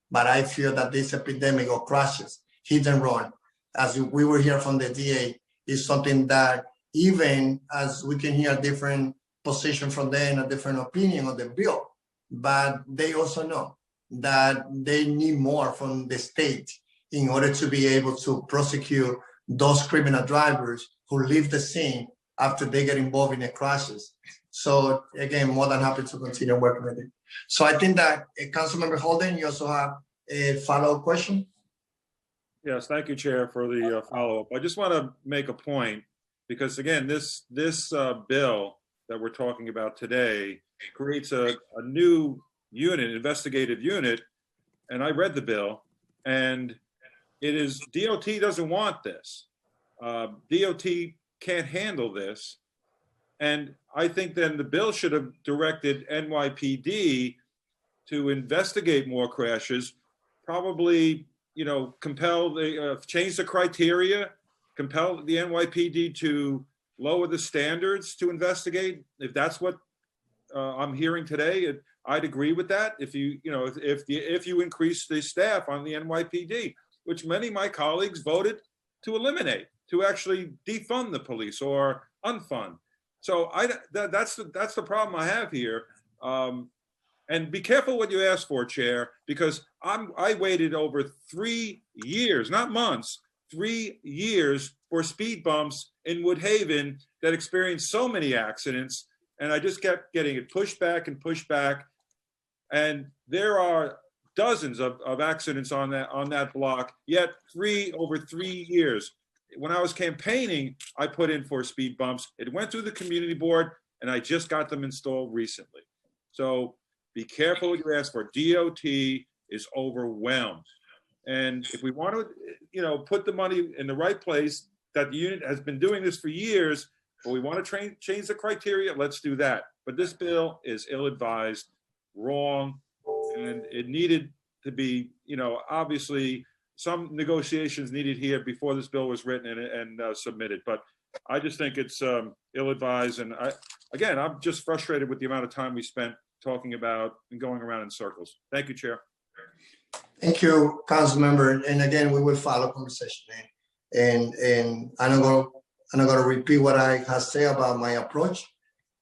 But I feel that this epidemic of crashes, hit and run, as we were hearing from the DA, is something that even as we can hear different position from them, a different opinion on the bill, but they also know that they need more from the state in order to be able to prosecute those criminal drivers who leave the scene after they get involved in the crashes. So again, more than happy to continue working with it. So I think that Councilmember Holden, you also have a follow-up question. Yes, thank you, Chair, for the follow-up. I just want to make a point, because again, this bill that we're talking about today creates a new unit, investigative unit, and I read the bill, and it is, DOT doesn't want this. DOT can't handle this. And I think then the bill should have directed NYPD to investigate more crashes, probably, compel change the criteria, compel the NYPD to lower the standards to investigate. If that's what I'm hearing today, I'd agree with that. If you increase the staff on the NYPD, which many of my colleagues voted to eliminate, to actually defund the police or unfund. So that's the problem I have here. And be careful what you ask for, Chair, because I waited over 3 years, not months, 3 years for speed bumps in Woodhaven that experienced so many accidents, and I just kept getting it pushed back and pushed back. And there are dozens of accidents on that block, yet over 3 years. When I was campaigning, I put in for speed bumps. It went through the community board, and I just got them installed recently. So be careful what you ask for. DOT is overwhelmed. And if we want to, put the money in the right place, that the unit has been doing this for years, but we want to change the criteria, let's do that. But this bill is ill-advised, wrong, and it needed to be, obviously some negotiations needed here before this bill was written and submitted. But I just think it's ill-advised. And I'm just frustrated with the amount of time we spent talking about and going around in circles. Thank you, Chair. Thank you, council member. And again, we will follow conversation. And I'm not gonna repeat what I have said about my approach.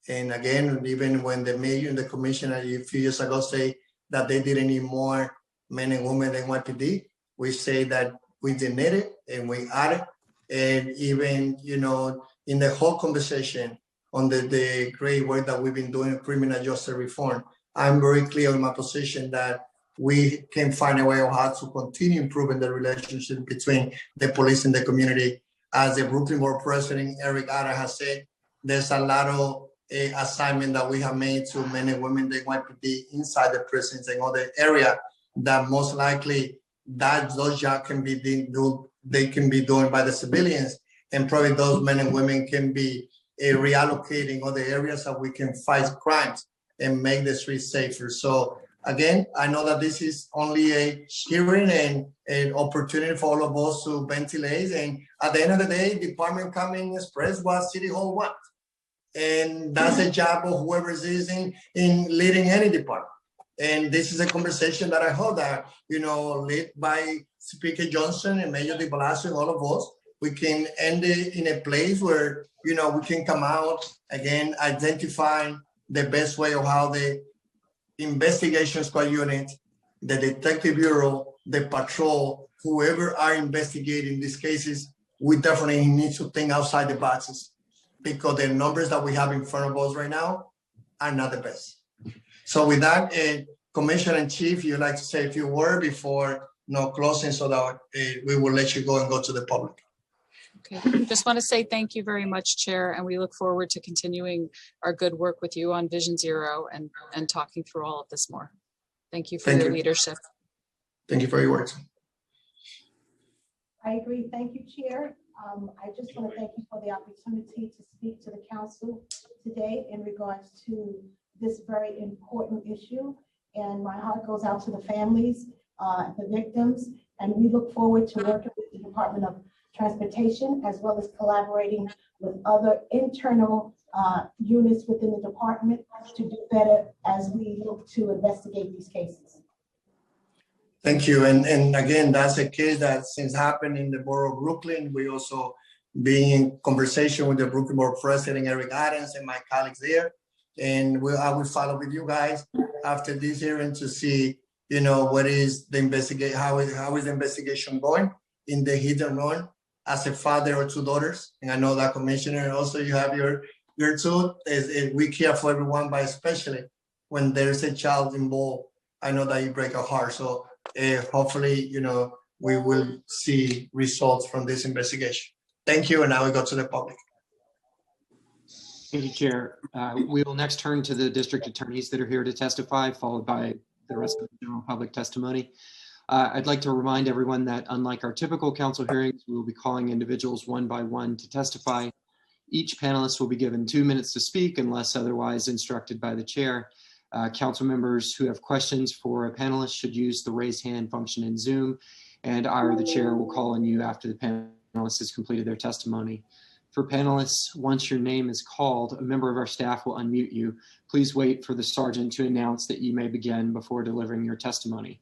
And again, even when the mayor and the commissioner a few years ago say that they didn't need more men and women than NYPD, we say that we didn't need it and we added. And even, you know, in the whole conversation on the great work that we've been doing in criminal justice reform, I'm very clear in my position that we can find a way of how to continue improving the relationship between the police and the community. As the Brooklyn Board President, Eric Adams, has said, there's a lot of assignment that we have made to men and women that want to be inside the prisons and other area that most likely that those jobs can be done by the civilians, and probably those men and women can be reallocating other areas so we can fight crimes and make the streets safer. So again, I know that this is only a hearing and an opportunity for all of us to ventilate. And at the end of the day, department come and express what City Hall wants. And that's the job of whoever is in leading any department. And this is a conversation that I hope that, you know, led by Speaker Johnson and Mayor de Blasio and all of us, we can end it in a place where, you know, we can come out again, identify the best way of how the investigation squad unit, the detective bureau, the patrol, whoever are investigating these cases, we definitely need to think outside the boxes, because the numbers that we have in front of us right now are not the best. So with that, Commissioner in Chief, you'd like to say a few words before closing so that we will let you go and go to the public. Okay, just want to say thank you very much, Chair, and we look forward to continuing our good work with you on Vision Zero and talking through all of this more. Thank you for your leadership. Thank you for your words. I agree. Thank you, Chair. I just want to thank you for the opportunity to speak to the council today in regards to this very important issue. And my heart goes out to the families, the victims, and we look forward to working with the Department of Transportation, as well as collaborating with other internal units within the department to do better as we look to investigate these cases. Thank you. And again, that's a case that since happened in the borough of Brooklyn, we also being in conversation with the Brooklyn Borough President, Eric Adams, and my colleagues there. And I will follow with you guys after this hearing to see, you know, what is the investigation, how is the investigation going in the hit and run as a father of two daughters. And I know that Commissioner, also you have your two, we care for everyone, but especially when there's a child involved, I know that you break a heart. So hopefully, you know, we will see results from this investigation. Thank you. And now we go to the public. Thank you, Chair. We will next turn to the district attorneys that are here to testify, followed by the rest of the general public testimony. I'd like to remind everyone that unlike our typical council hearings, we will be calling individuals one by one to testify. Each panelist will be given 2 minutes to speak unless otherwise instructed by the chair. Council members who have questions for a panelist should use the raise hand function in Zoom, and I or the chair will call on you after the panelist has completed their testimony. For panelists, once your name is called, a member of our staff will unmute you. Please wait for the sergeant to announce that you may begin before delivering your testimony.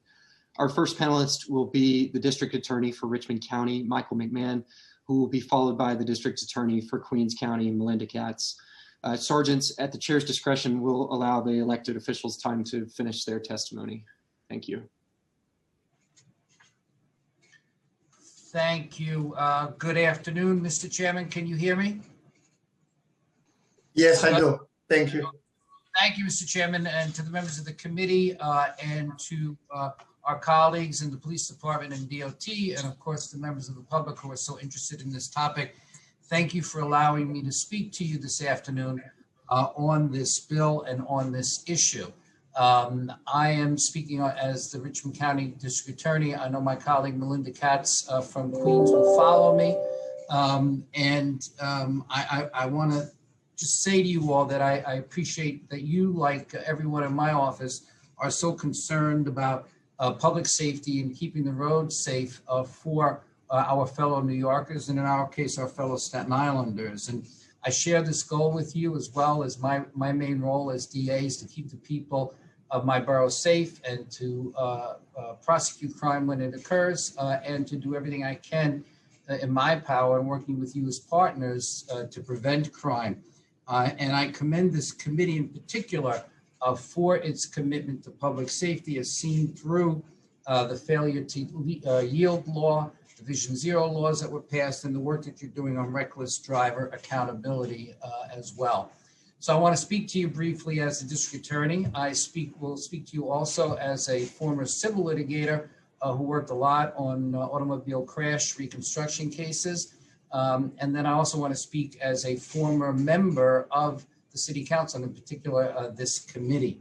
Our first panelist will be the District Attorney for Richmond County, Michael McMahon, who will be followed by the District Attorney for Queens County, Melinda Katz. Sergeants, at the chair's discretion, will allow the elected officials time to finish their testimony. Thank you. Thank you. Good afternoon, Mr. Chairman. Can you hear me? Yes, I do. Thank you. Thank you, Mr. Chairman, and to the members of the committee and to our colleagues in the police department and DOT, and of course, the members of the public who are so interested in this topic. Thank you for allowing me to speak to you this afternoon on this bill and on this issue. I am speaking as the Richmond County District Attorney. I know my colleague Melinda Katz from Queens will follow me. I want to just say to you all that I appreciate that you, like everyone in my office, are so concerned about public safety and keeping the roads safe for our fellow New Yorkers, and in our case, our fellow Staten Islanders. And I share this goal with you, as well as my main role as DA is to keep the people my borough safe and to prosecute crime when it occurs and to do everything I can in my power and working with you as partners to prevent crime. And I commend this committee in particular for its commitment to public safety as seen through the failure to yield law, Division 0 laws that were passed, and the work that you're doing on reckless driver accountability as well. So I want to speak to you briefly as a district attorney. Will speak to you also as a former civil litigator who worked a lot on automobile crash reconstruction cases. And then I also want to speak as a former member of the City Council, and in particular this committee.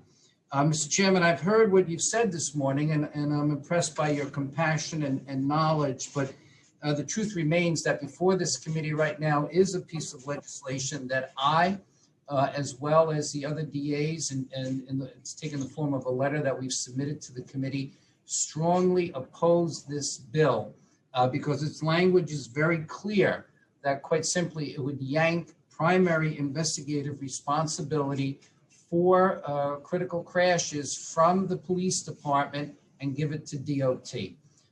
Mr. Chairman, I've heard what you've said this morning, and I'm impressed by your compassion and knowledge, but the truth remains that before this committee right now is a piece of legislation that I, as well as the other DAs, and it's taken the form of a letter that we've submitted to the committee, strongly oppose this bill because its language is very clear that quite simply it would yank primary investigative responsibility for critical crashes from the police department and give it to DOT.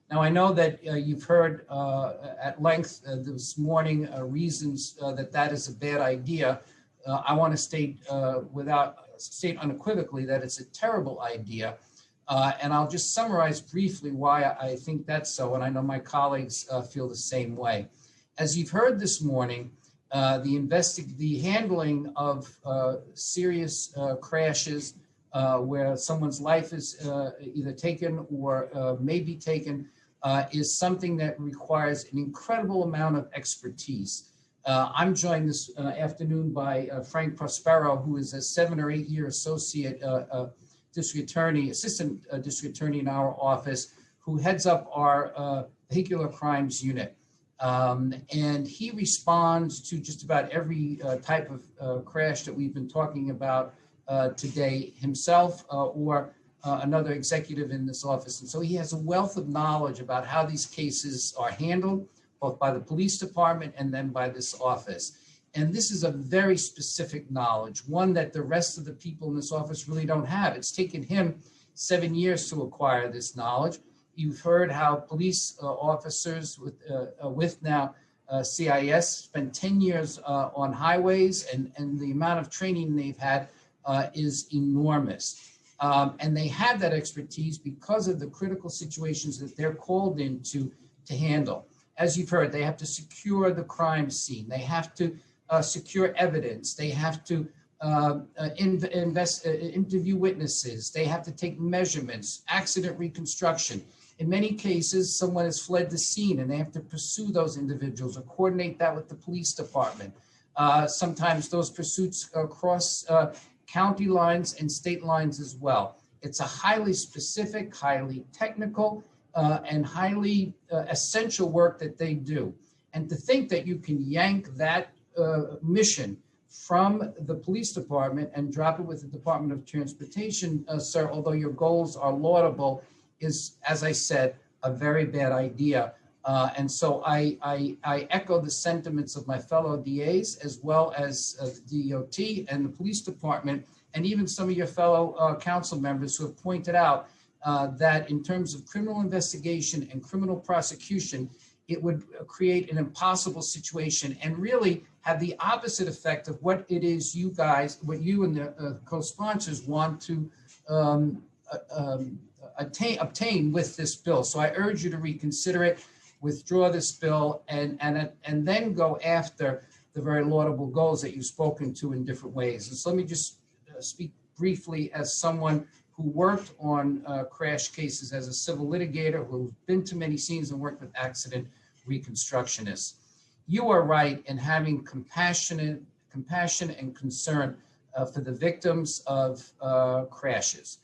Now, I know that you've heard at length this morning reasons that is a bad idea. I want to state unequivocally that it's a terrible idea. And I'll just summarize briefly why I think that's so, and I know my colleagues feel the same way. As you've heard this morning, the handling of serious crashes where someone's life is either taken or may be taken is something that requires an incredible amount of expertise. I'm joined this afternoon by Frank Prospero, who is a 7 or 8 year associate district attorney, assistant district attorney in our office, who heads up our vehicular crimes unit. And he responds to just about every type of crash that we've been talking about today himself or another executive in this office. And so he has a wealth of knowledge about how these cases are handled, both by the police department and then by this office. And this is a very specific knowledge, one that the rest of the people in this office really don't have. It's taken him 7 years to acquire this knowledge. You've heard how police officers with now CIS spent 10 years on highways, and the amount of training they've had is enormous. And they have that expertise because of the critical situations that they're called in to handle. As you've heard, they have to secure the crime scene. They have to secure evidence. They have to interview witnesses. They have to take measurements, accident reconstruction. In many cases, someone has fled the scene and they have to pursue those individuals or coordinate that with the police department. Sometimes those pursuits cross county lines and state lines as well. It's a highly specific, highly technical, and highly essential work that they do. And to think that you can yank that mission from the police department and drop it with the Department of Transportation, sir, although your goals are laudable, is, as I said, a very bad idea. And so I echo the sentiments of my fellow DAs, as well as the DOT and the police department, and even some of your fellow council members who have pointed out that in terms of criminal investigation and criminal prosecution, it would create an impossible situation and really have the opposite effect of what it is you guys, what you and the co-sponsors want to obtain with this bill. So I urge you to reconsider it, withdraw this bill, and then go after the very laudable goals that you've spoken to in different ways. And so let me just speak briefly as someone who worked on crash cases as a civil litigator, who's been to many scenes and worked with accident reconstructionists. You are right in having compassion and concern for the victims of crashes.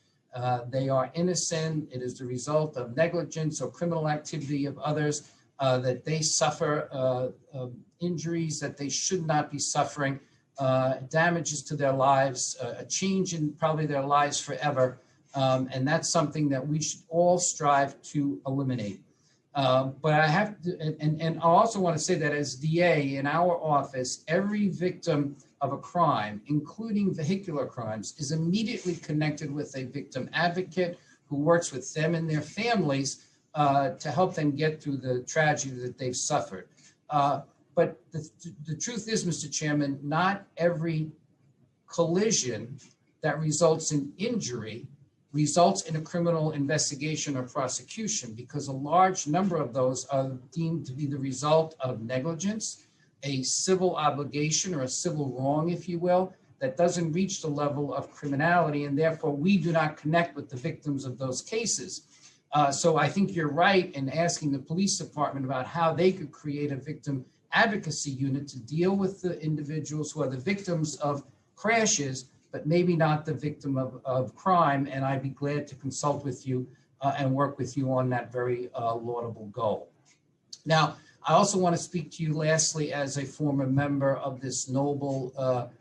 They are innocent. It is the result of negligence or criminal activity of others that they suffer injuries that they should not be suffering, damages to their lives, a change in probably their lives forever. And that's something that we should all strive to eliminate. But I have to, and I also want to say that as DA in our office, every victim of a crime, including vehicular crimes, is immediately connected with a victim advocate who works with them and their families to help them get through the tragedy that they've suffered. But the truth is, Mr. Chairman, not every collision that results in injury results in a criminal investigation or prosecution, because a large number of those are deemed to be the result of negligence, a civil obligation or a civil wrong, if you will, that doesn't reach the level of criminality, and therefore we do not connect with the victims of those cases. So I think you're right in asking the police department about how they could create a victim advocacy unit to deal with the individuals who are the victims of crashes, but maybe not the victim of crime. And I'd be glad to consult with you and work with you on that very laudable goal. Now, I also want to speak to you lastly as a former member of this noble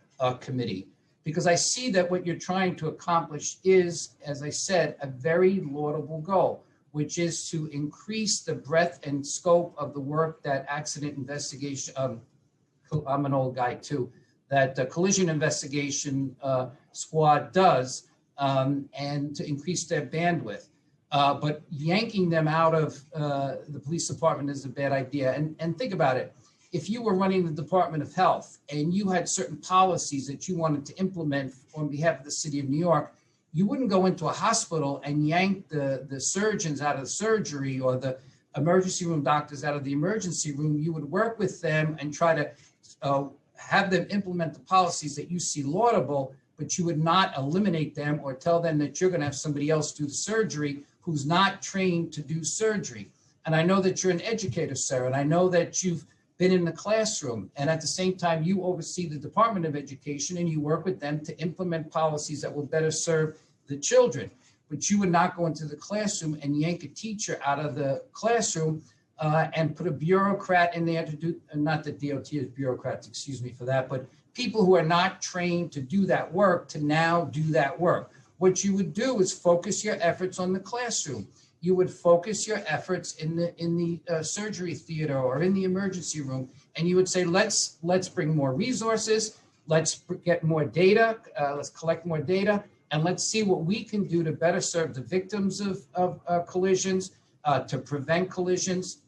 committee, because I see that what you're trying to accomplish is, as I said, a very laudable goal, which is to increase the breadth and scope of the work that accident investigation, I'm an old guy too, that the collision investigation squad does, and to increase their bandwidth. But yanking them out of the police department is a bad idea. And think about it. If you were running the Department of Health and you had certain policies that you wanted to implement on behalf of the city of New York, you wouldn't go into a hospital and yank the surgeons out of the surgery or the emergency room doctors out of the emergency room. You would work with them and try to have them implement the policies that you see laudable, but you would not eliminate them or tell them that you're going to have somebody else do the surgery who's not trained to do surgery. And I know that you're an educator, sir, and I know that you've been in the classroom, and at the same time you oversee the Department of Education and you work with them to implement policies that will better serve the children. But you would not go into the classroom and yank a teacher out of the classroom and put a bureaucrat in there to do, not that DOT is bureaucrats, excuse me for that, but people who are not trained to do that work to now do that work. What you would do is focus your efforts on the classroom. You would focus your efforts in the surgery theater or in the emergency room, and you would say, let's bring more resources, let's get more data, let's collect more data, and let's see what we can do to better serve the victims of collisions, to prevent collisions.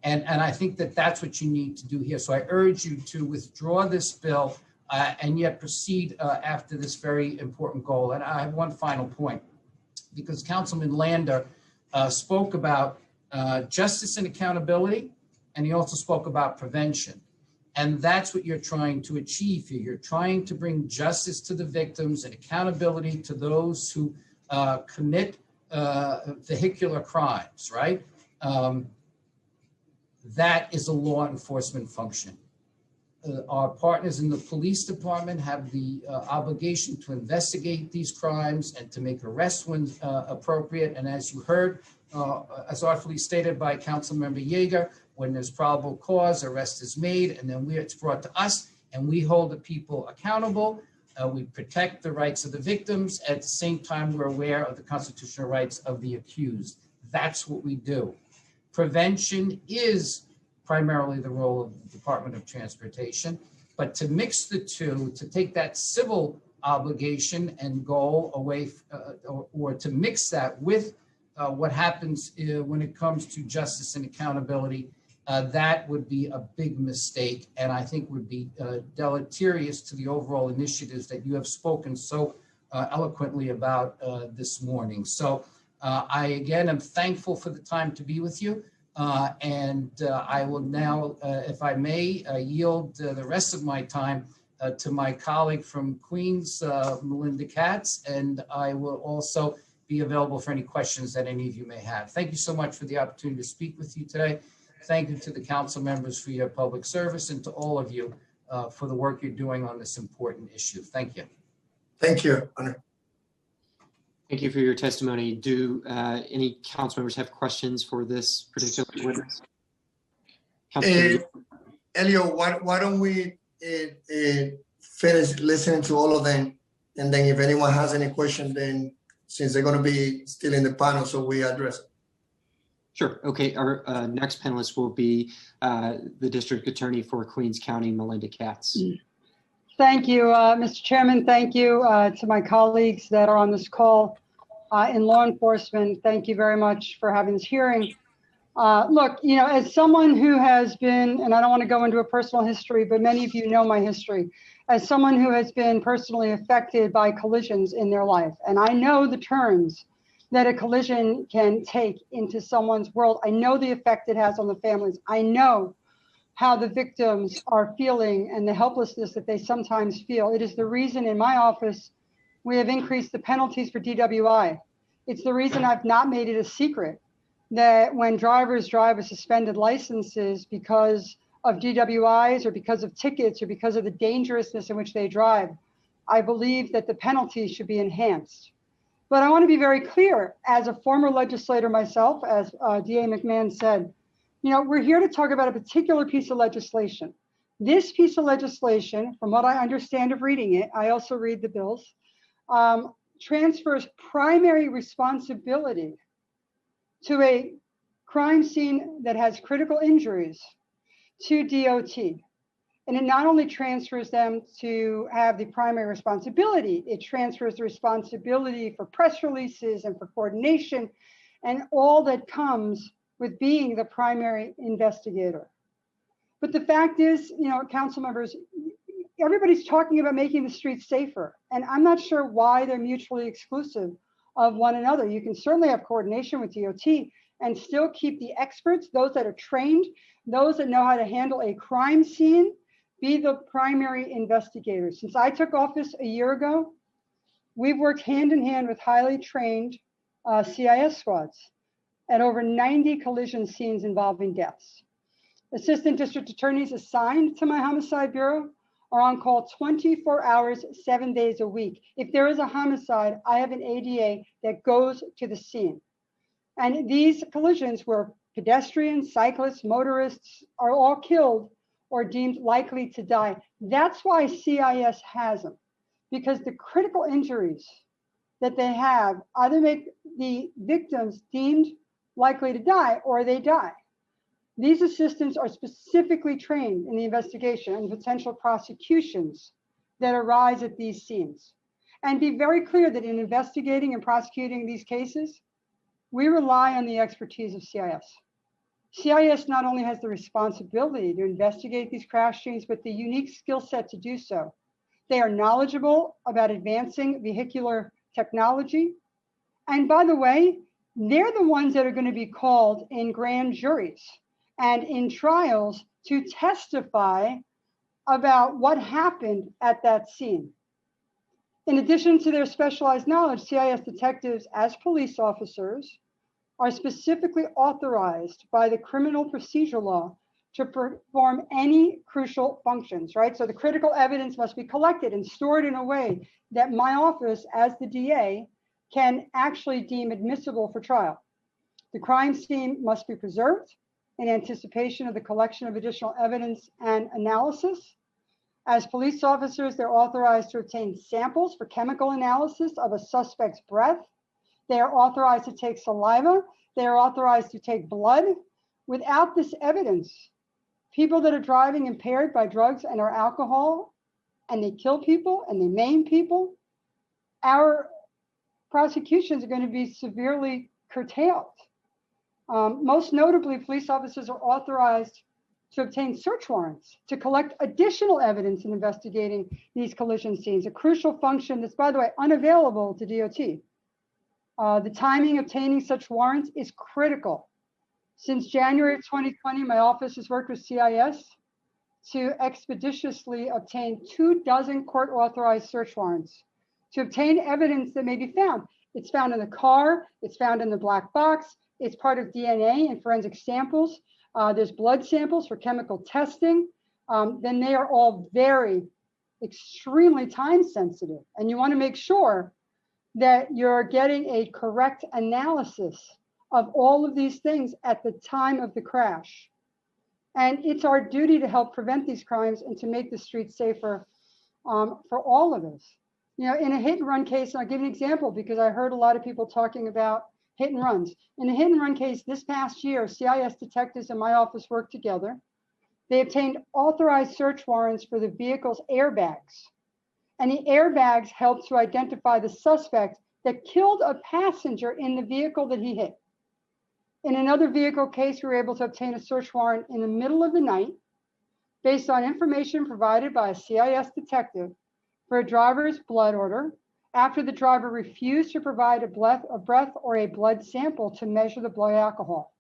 And I think that that's what you need to do here. So I urge you to withdraw this bill and yet proceed after this very important goal. And I have one final point, because Councilman Lander spoke about justice and accountability, and he also spoke about prevention. And that's what you're trying to achieve here. You're trying to bring justice to the victims and accountability to those who commit vehicular crimes, right? That is a law enforcement function. Our partners in the police department have the obligation to investigate these crimes and to make arrests when appropriate. And as you heard, as artfully stated by Councilmember Yeager, when there's probable cause, arrest is made, and then it's brought to us, and we hold the people accountable. We protect the rights of the victims. At the same time, we're aware of the constitutional rights of the accused. That's what we do. Prevention is primarily the role of the Department of Transportation, but to mix the two, to take that civil obligation and goal away, or to mix that with what happens when it comes to justice and accountability, that would be a big mistake, and I think would be deleterious to the overall initiatives that you have spoken so eloquently about this morning. So I, again, am thankful for the time to be with you. And I will now, if I may, yield the rest of my time to my colleague from Queens, Melinda Katz, and I will also be available for any questions that any of you may have. Thank you so much for the opportunity to speak with you today. Thank you to the council members for your public service, and to all of you for the work you're doing on this important issue. Thank you. Thank you, Honor. Thank you for your testimony. Do any council members have questions for this particular witness? Elio, why don't we finish listening to all of them, and then if anyone has any question, then since they're going to be still in the panel, so we address it. Sure. Okay. Our next panelist will be the District Attorney for Queens County, Melinda Katz. Thank you, Mr. Chairman. Thank you to my colleagues that are on this call in law enforcement. Thank you very much for having this hearing. Look, you know, as someone who has been, and I don't want to go into a personal history, but many of you know my history, as someone who has been personally affected by collisions in their life, and I know the turns that a collision can take into someone's world. I know the effect it has on the families. I know how the victims are feeling and the helplessness that they sometimes feel. It is the reason in my office we have increased the penalties for DWI. It's the reason I've not made it a secret that when drivers drive with suspended licenses because of DWIs or because of tickets or because of the dangerousness in which they drive, I believe that the penalties should be enhanced. But I want to be very clear, as a former legislator myself, as DA McMahon said, you know, we're here to talk about a particular piece of legislation. This piece of legislation, from what I understand of reading it, I also read the bills, transfers primary responsibility to a crime scene that has critical injuries to DOT. And it not only transfers them to have the primary responsibility, it transfers the responsibility for press releases and for coordination and all that comes with being the primary investigator. But the fact is, you know, council members, everybody's talking about making the streets safer. And I'm not sure why they're mutually exclusive of one another. You can certainly have coordination with DOT and still keep the experts, those that are trained, those that know how to handle a crime scene, be the primary investigators. Since I took office a year ago, we've worked hand in hand with highly trained CIS squads at over 90 collision scenes involving deaths. Assistant district attorneys assigned to my homicide bureau are on call 24 hours, 7 days a week. If there is a homicide, I have an ADA that goes to the scene. And these collisions where pedestrians, cyclists, motorists are all killed or deemed likely to die. That's why CIS has them, because the critical injuries that they have either make the victims deemed likely to die or they die. These assistants are specifically trained in the investigation and potential prosecutions that arise at these scenes. And be very clear that in investigating and prosecuting these cases, we rely on the expertise of CIS. CIS not only has the responsibility to investigate these crash scenes, but the unique skill set to do so. They are knowledgeable about advancing vehicular technology. And by the way, they're the ones that are going to be called in grand juries and in trials to testify about what happened at that scene. In addition to their specialized knowledge, CIS detectives as police officers are specifically authorized by the criminal procedure law to perform any crucial functions, right? So the critical evidence must be collected and stored in a way that my office as the DA can actually deem admissible for trial. The crime scene must be preserved in anticipation of the collection of additional evidence and analysis. As police officers, they're authorized to obtain samples for chemical analysis of a suspect's breath. They are authorized to take saliva. They are authorized to take blood. Without this evidence, people that are driving impaired by drugs and or alcohol, and they kill people and they maim people, our prosecutions are going to be severely curtailed. Most notably, police officers are authorized to obtain search warrants to collect additional evidence in investigating these collision scenes, a crucial function that's, by the way, unavailable to DOT. The timing of obtaining such warrants is critical. Since January of 2020, my office has worked with CIS to expeditiously obtain 24 court-authorized search warrants to obtain evidence that may be found. It's found in the car, it's found in the black box, it's part of DNA and forensic samples. There's blood samples for chemical testing. Then they are all very, extremely time sensitive. And you want to make sure that you're getting a correct analysis of all of these things at the time of the crash. And it's our duty to help prevent these crimes and to make the streets safer for all of us. You know, in a hit and run case, and I'll give you an example because I heard a lot of people talking about hit and runs. In a hit and run case this past year, CIS detectives in my office worked together They obtained authorized search warrants for the vehicle's airbags. And the airbags helped to identify the suspect that killed a passenger in the vehicle that he hit. In another vehicle case, we were able to obtain a search warrant in the middle of the night based on information provided by a CIS detective for a driver's blood order after the driver refused to provide a breath or a blood sample to measure the blood alcohol.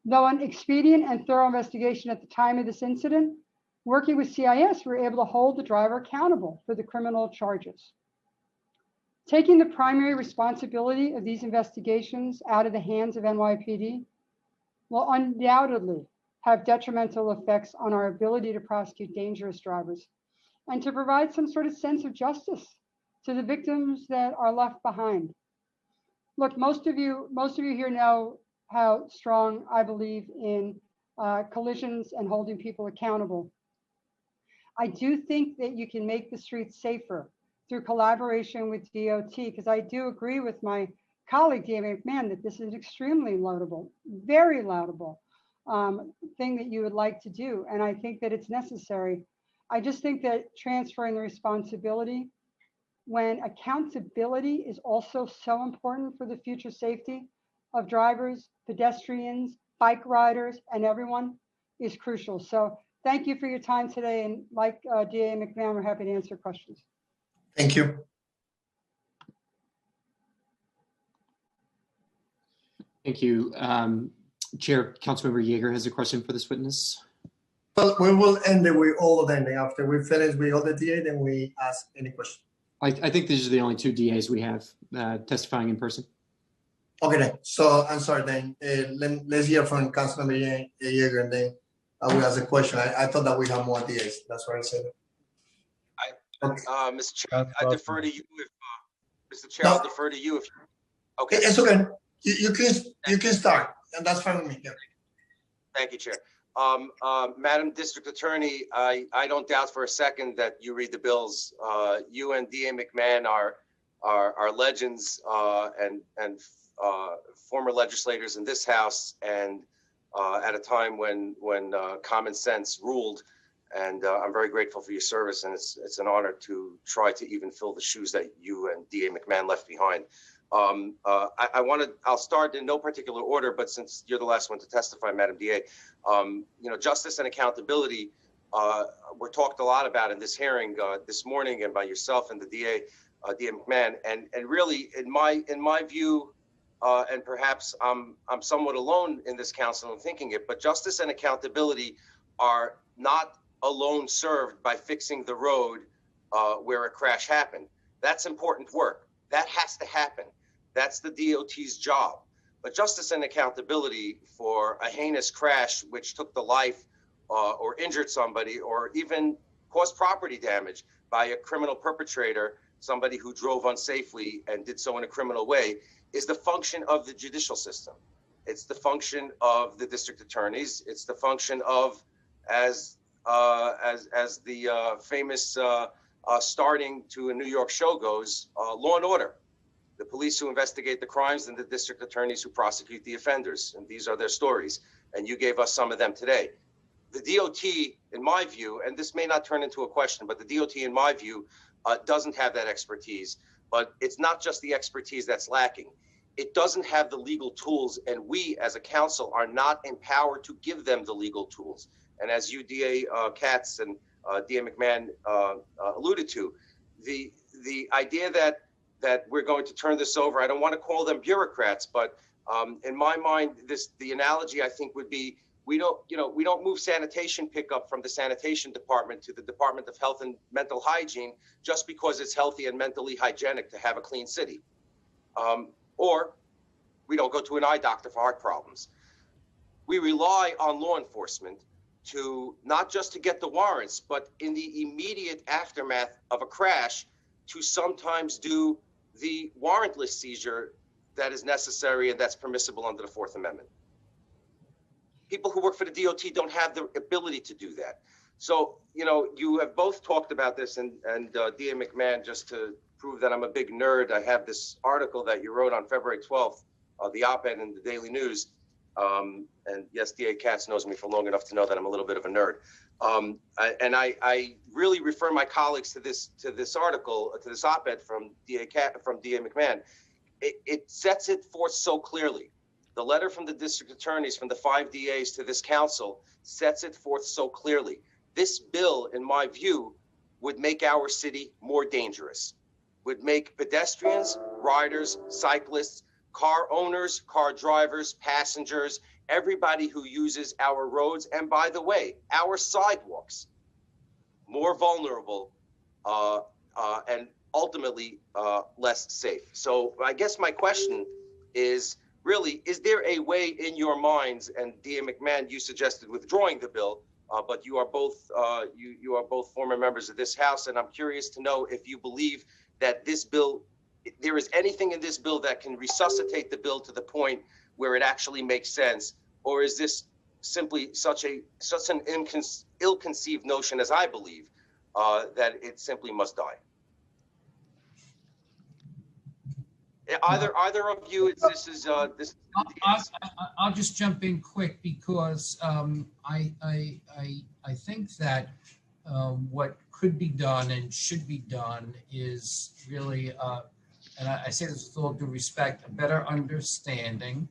Though an expedient and thorough investigation at the time of this incident, working with CIS, we were able to hold the driver accountable for the criminal charges. Taking the primary responsibility of these investigations out of the hands of NYPD will undoubtedly have detrimental effects on our ability to prosecute dangerous drivers and to provide some sort of sense of justice to the victims that are left behind. Look, most of you here know how strong I believe in collisions and holding people accountable. I do think that you can make the streets safer through collaboration with DOT, because I do agree with my colleague, David McMahon, that this is an extremely laudable, very laudable thing that you would like to do. And I think that it's necessary. I just think that transferring the responsibility when accountability is also so important for the future safety of drivers, pedestrians, bike riders, and everyone is crucial. So thank you for your time today. And like DA McMahon, we're happy to answer questions. Thank you. Thank you. Chair, Councilmember Yeager has a question for this witness. Well, we will end it with all of them. After we finish with all the DA, then we ask any question. I think these are the only two DAs we have testifying in person. Okay, then. So I'm sorry, then. Let's hear from Councilmember Yeager, and then I will ask a question. I thought that we have more DAs. That's why I said it. Mr. Chair, I defer to you if, Mr. Chair, I'll defer to you if, okay. It's okay. You can start, and that's fine with me. Yeah. Thank you, Chair. Madam District Attorney, I don't doubt for a second that you read the bills. You and DA McMahon are legends and former legislators in this House, and at a time when common sense ruled. And I'm very grateful for your service, and it's an honor to try to even fill the shoes that you and DA McMahon left behind. I'll start in no particular order, but since you're the last one to testify, Madam DA, justice and accountability were talked a lot about in this hearing this morning, and by yourself and the DA McMahon, and really in my view, and perhaps I'm somewhat alone in this council in thinking it, but justice and accountability are not alone served by fixing the road where a crash happened. That's important work. That has to happen. That's the DOT's job. But justice and accountability for a heinous crash which took the life or injured somebody or even caused property damage by a criminal perpetrator, somebody who drove unsafely and did so in a criminal way, is the function of the judicial system. It's the function of the district attorneys. It's the function of, as the famous starting to a New York show goes, Law and Order. The police who investigate the crimes and the district attorneys who prosecute the offenders. And these are their stories. And you gave us some of them today. The DOT, in my view, and this may not turn into a question, but the DOT, in my view, doesn't have that expertise. But it's not just the expertise that's lacking. It doesn't have the legal tools, and we as a council are not empowered to give them the legal tools. And as you, DA Katz and DA McMahon alluded to, the idea that we're going to turn this over, I don't want to call them bureaucrats, but in my mind, the analogy I think would be, we don't move sanitation pickup from the sanitation department to the Department of Health and Mental Hygiene just because it's healthy and mentally hygienic to have a clean city. Or we don't go to an eye doctor for heart problems. We rely on law enforcement to not just to get the warrants, but in the immediate aftermath of a crash to sometimes do the warrantless seizure that is necessary and that's permissible under the Fourth Amendment. People who work for the DOT don't have the ability to do that. So, you have both talked about this, and DA McMahon, just to prove that I'm a big nerd, I have this article that you wrote on February 12th, the op-ed in the Daily News, And yes, DA Katz knows me for long enough to know that I'm a little bit of a nerd. I really refer my colleagues to this article, to this op-ed from DA McMahon. It sets it forth so clearly. The letter from the district attorneys from the 5 DAs to this council sets it forth so clearly. This bill, in my view, would make our city more dangerous, would make pedestrians, riders, cyclists, car owners, car drivers, passengers, everybody who uses our roads, and by the way, our sidewalks, more vulnerable and ultimately less safe. So I guess my question is really, is there a way in your minds, and DA McMahon, you suggested withdrawing the bill, but you are both you are both former members of this House, and I'm curious to know if you believe that this bill, there is anything in this bill that can resuscitate the bill to the point where it actually makes sense, or is this simply such an ill-conceived notion, as I believe, that it simply must die? Either of you, this. I'll just jump in quick because I think that what could be done and should be done is really, and I say this with all due respect, a better understanding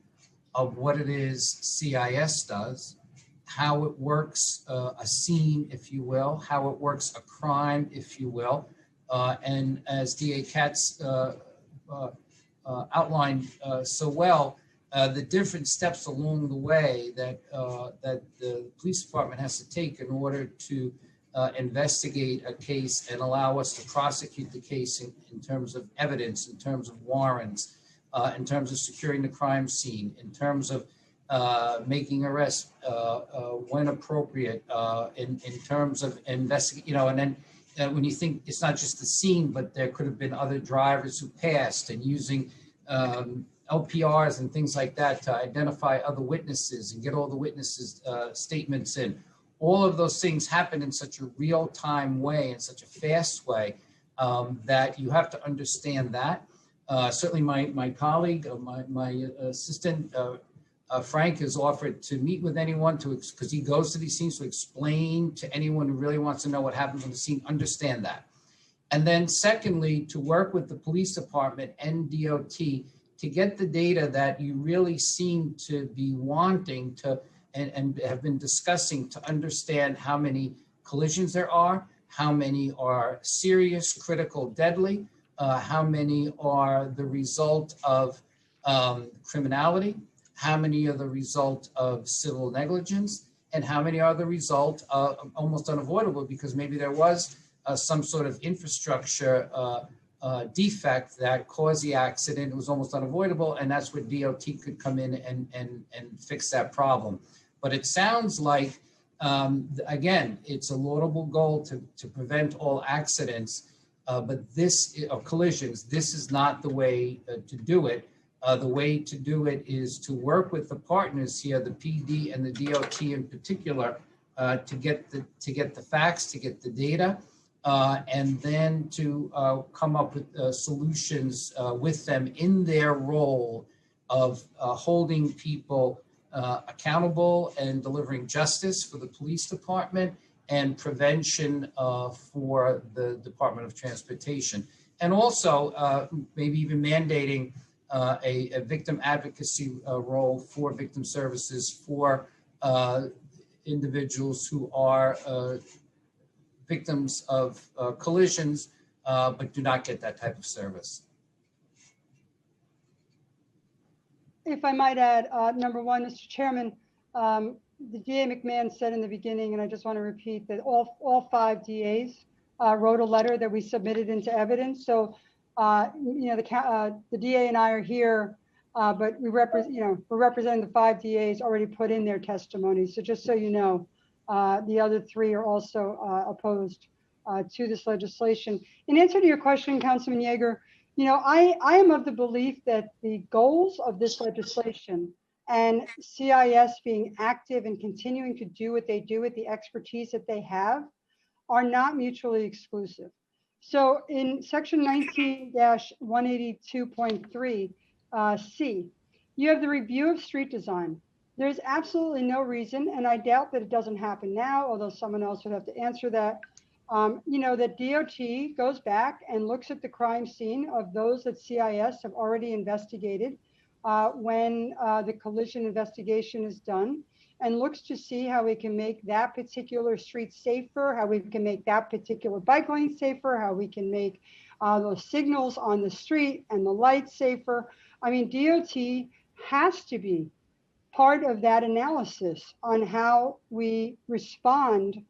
of what it is CIS does, how it works a scene, if you will, how it works a crime, if you will, and as DA Katz outlined so well, the different steps along the way that that the police department has to take in order to investigate a case and allow us to prosecute the case in terms of evidence, in terms of warrants, in terms of securing the crime scene, in terms of making arrests when appropriate, in terms of investigating, and then when you think it's not just the scene, but there could have been other drivers who passed, and using LPRs and things like that to identify other witnesses and get all the witnesses' statements in. All of those things happen in such a real-time way, in such a fast way, that you have to understand that. Certainly my colleague, my assistant, Frank, has offered to meet with anyone because he goes to these scenes to explain to anyone who really wants to know what happens on the scene, understand that. And then secondly, to work with the police department and DOT to get the data that you really seem to be wanting to and have been discussing, to understand how many collisions there are, how many are serious, critical, deadly, how many are the result of criminality, how many are the result of civil negligence, and how many are the result of almost unavoidable because maybe there was some sort of infrastructure defect that caused the accident. It was almost unavoidable, and that's where DOT could come in and fix that problem. But it sounds like, again, it's a laudable goal to prevent all accidents, but collisions, this is not the way to do it. The way to do it is to work with the partners here, the PD and the DOT in particular, to get the facts, to get the data, and then to come up with solutions with them in their role of holding people accountable and delivering justice for the police department and prevention for the Department of Transportation. And also maybe even mandating a victim advocacy role for victim services for individuals who are victims of collisions, but do not get that type of service. If I might add, number one, Mr. Chairman, the DA McMahon said in the beginning, and I just want to repeat that all 5 DAs wrote a letter that we submitted into evidence. So, the DA and I are here, but we're representing the 5 DAs already put in their testimony. So just so you know, the other 3 are also opposed to this legislation. In answer to your question, Councilman Yeager, I am of the belief that the goals of this legislation and CIS being active and continuing to do what they do with the expertise that they have are not mutually exclusive. So in section 19-182.3 C, you have the review of street design. There's absolutely no reason, and I doubt that it doesn't happen now, although someone else would have to answer that. That DOT goes back and looks at the crime scene of those that CIS have already investigated when the collision investigation is done, and looks to see how we can make that particular street safer, how we can make that particular bike lane safer, how we can make those signals on the street and the lights safer. I mean, DOT has to be part of that analysis on how we respond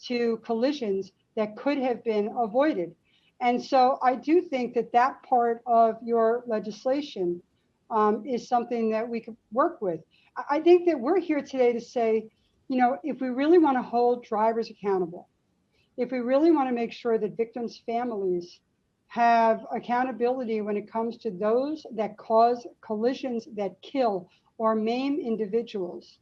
to collisions that could have been avoided. And so I do think that that part of your legislation is something that we could work with. I think that we're here today to say, if we really want to hold drivers accountable, if we really want to make sure that victims' families have accountability when it comes to those that cause collisions that kill or maim individuals,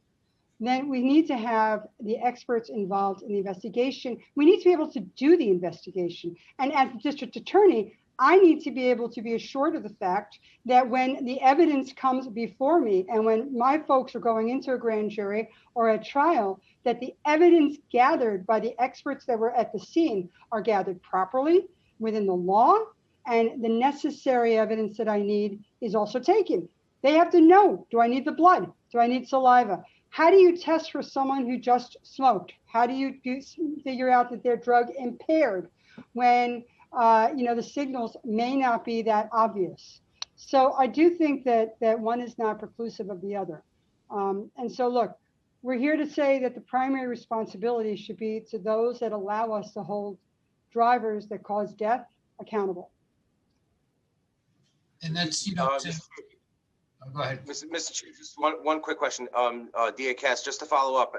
then we need to have the experts involved in the investigation. We need to be able to do the investigation. And as the district attorney, I need to be able to be assured of the fact that when the evidence comes before me and when my folks are going into a grand jury or a trial, that the evidence gathered by the experts that were at the scene are gathered properly within the law, and the necessary evidence that I need is also taken. They have to know, do I need the blood? Do I need saliva? How do you test for someone who just smoked? How do you figure out that they're drug impaired when the signals may not be that obvious? So I do think that one is not preclusive of the other. And so look, we're here to say that the primary responsibility should be to those that allow us to hold drivers that cause death accountable. And that's, go ahead. Mr. Chief, just one quick question. DA Cass, just to follow up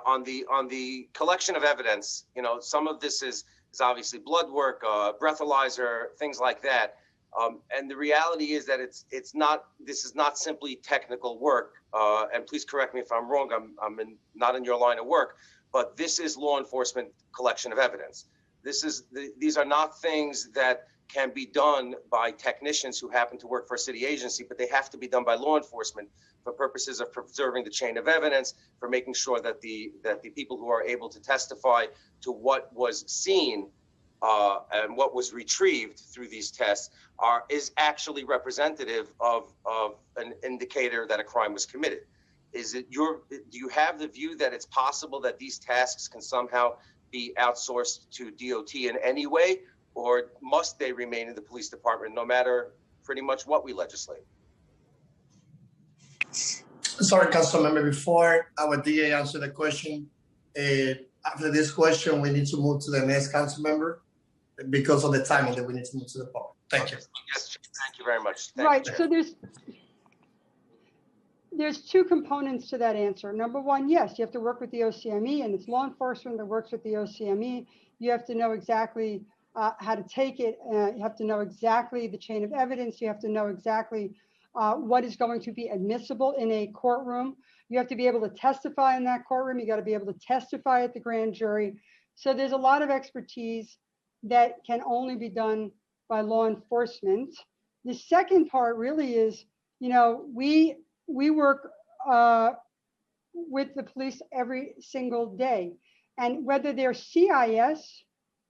on the collection of evidence. Some of this is obviously blood work, breathalyzer, things like that. And the reality is that this is not simply technical work. And please correct me if I'm wrong. I'm not in your line of work, but this is law enforcement collection of evidence. These are not things that can be done by technicians who happen to work for a city agency, but they have to be done by law enforcement for purposes of preserving the chain of evidence, for making sure that the people who are able to testify to what was seen and what was retrieved through these tests is actually representative of an indicator that a crime was committed. Do you have the view that it's possible that these tasks can somehow be outsourced to DOT in any way? Or must they remain in the police department no matter pretty much what we legislate? Sorry, Councilmember, before our DA answer the question, after this question, we need to move to the next Councilmember because of the timing that we need to move to the public. Thank you. Yes, thank you very much. Right, so there's two components to that answer. Number one, yes, you have to work with the OCME, and it's law enforcement that works with the OCME. You have to know exactly how to take it. You have to know exactly the chain of evidence. You have to know exactly what is going to be admissible in a courtroom. You have to be able to testify in that courtroom. You got to be able to testify at the grand jury. So there's a lot of expertise that can only be done by law enforcement. The second part really is, we work with the police every single day, and whether they're CIS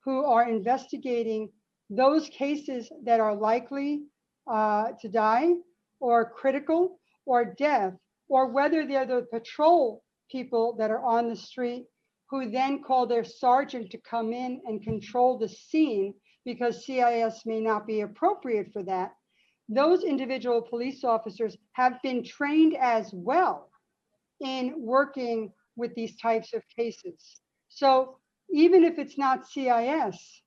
who are investigating those cases that are likely to die or critical or death, or whether they're the patrol people that are on the street who then call their sergeant to come in and control the scene because CIS may not be appropriate for that. Those individual police officers have been trained as well in working with these types of cases. So even if it's not CIS,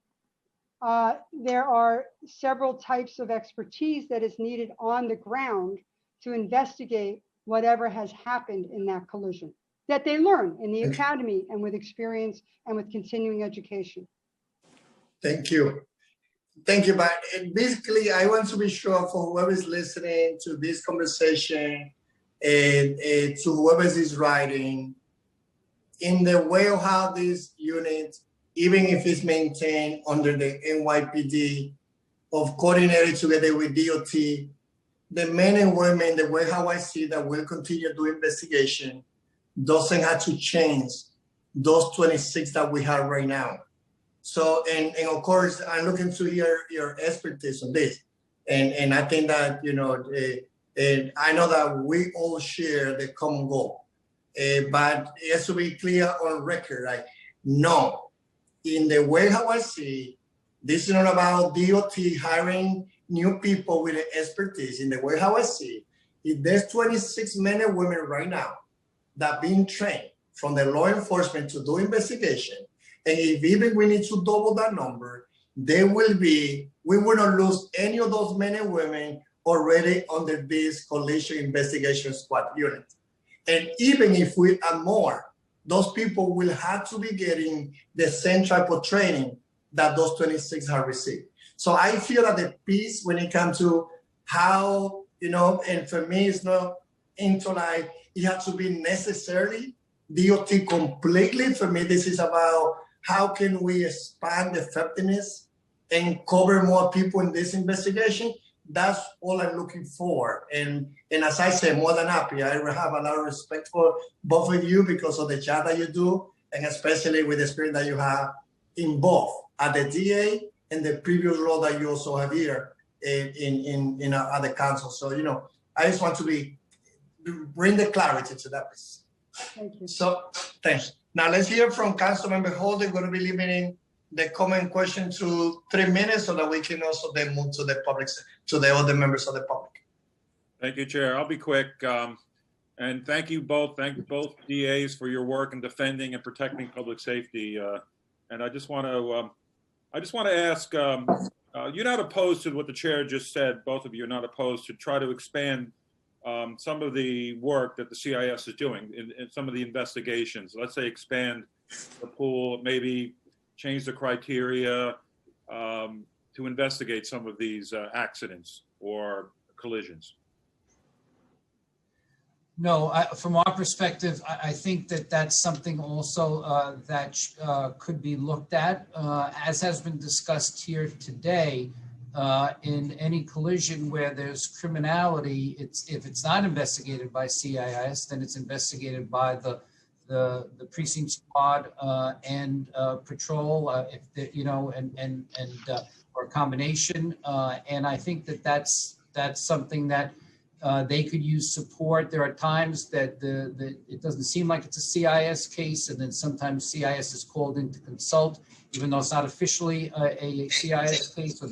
there are several types of expertise that is needed on the ground to investigate whatever has happened in that collision that they learn in the academy and with experience and with continuing education. Thank you. Thank you. But basically, I want to be sure for whoever is listening to this conversation and to whoever is writing, in the way of how this unit, even if it's maintained under the NYPD, of coordinated together with DOT, the men and women, the way how I see that will continue to investigation doesn't have to change those 26 that we have right now. So, and of course, I'm looking to hear your expertise on this. And I think that, you know, and I know that we all share the common goal, but it has to be clear on record, like, no, in the way how I see, this is not about DOT hiring new people with expertise. In the way how I see, if there's 26 men and women right now that being trained from the law enforcement to do investigation, and if even we need to double that number, there will be, we will not lose any of those men and women already under this collision investigation squad unit. And even if we add more, those people will have to be getting the same type of training that those 26 have received. So I feel that the piece when it comes to how, you know, and for me, it's not into like, it has to be necessarily DOT completely. For me, this is about how can we expand the effectiveness and cover more people in this investigation. That's all I'm looking for. And as I said, more than happy, I have a lot of respect for both of you because of the job that you do, and especially with the spirit that you have in both at the DA and the previous role that you also have here in other council. So, you know, I just want to bring the clarity to that piece. Thank you. So, thanks. Now let's hear from Councilmember Holden. Going to be limiting the comment question to 3 minutes so that we can also then move to the public, to the other members of the public. Thank you, Chair. I'll be quick. And thank you both. Thank both DAs for your work in defending and protecting public safety. And I just want to ask, you're not opposed to what the chair just said. Both of you are not opposed to try to expand some of the work that the CIS is doing in some of the investigations. Let's say expand the pool, maybe change the criteria to investigate some of these accidents or collisions. No, from our perspective, I think that that's something also that could be looked at, as has been discussed here today. In any collision where there's criminality, if it's not investigated by CIS, then it's investigated by the precinct squad and patrol, if the, you know, and or a combination. And I think that that's something that they could use support. There are times that it doesn't seem like it's a CIS case, and then sometimes CIS is called in to consult, even though it's not officially a CIS case, or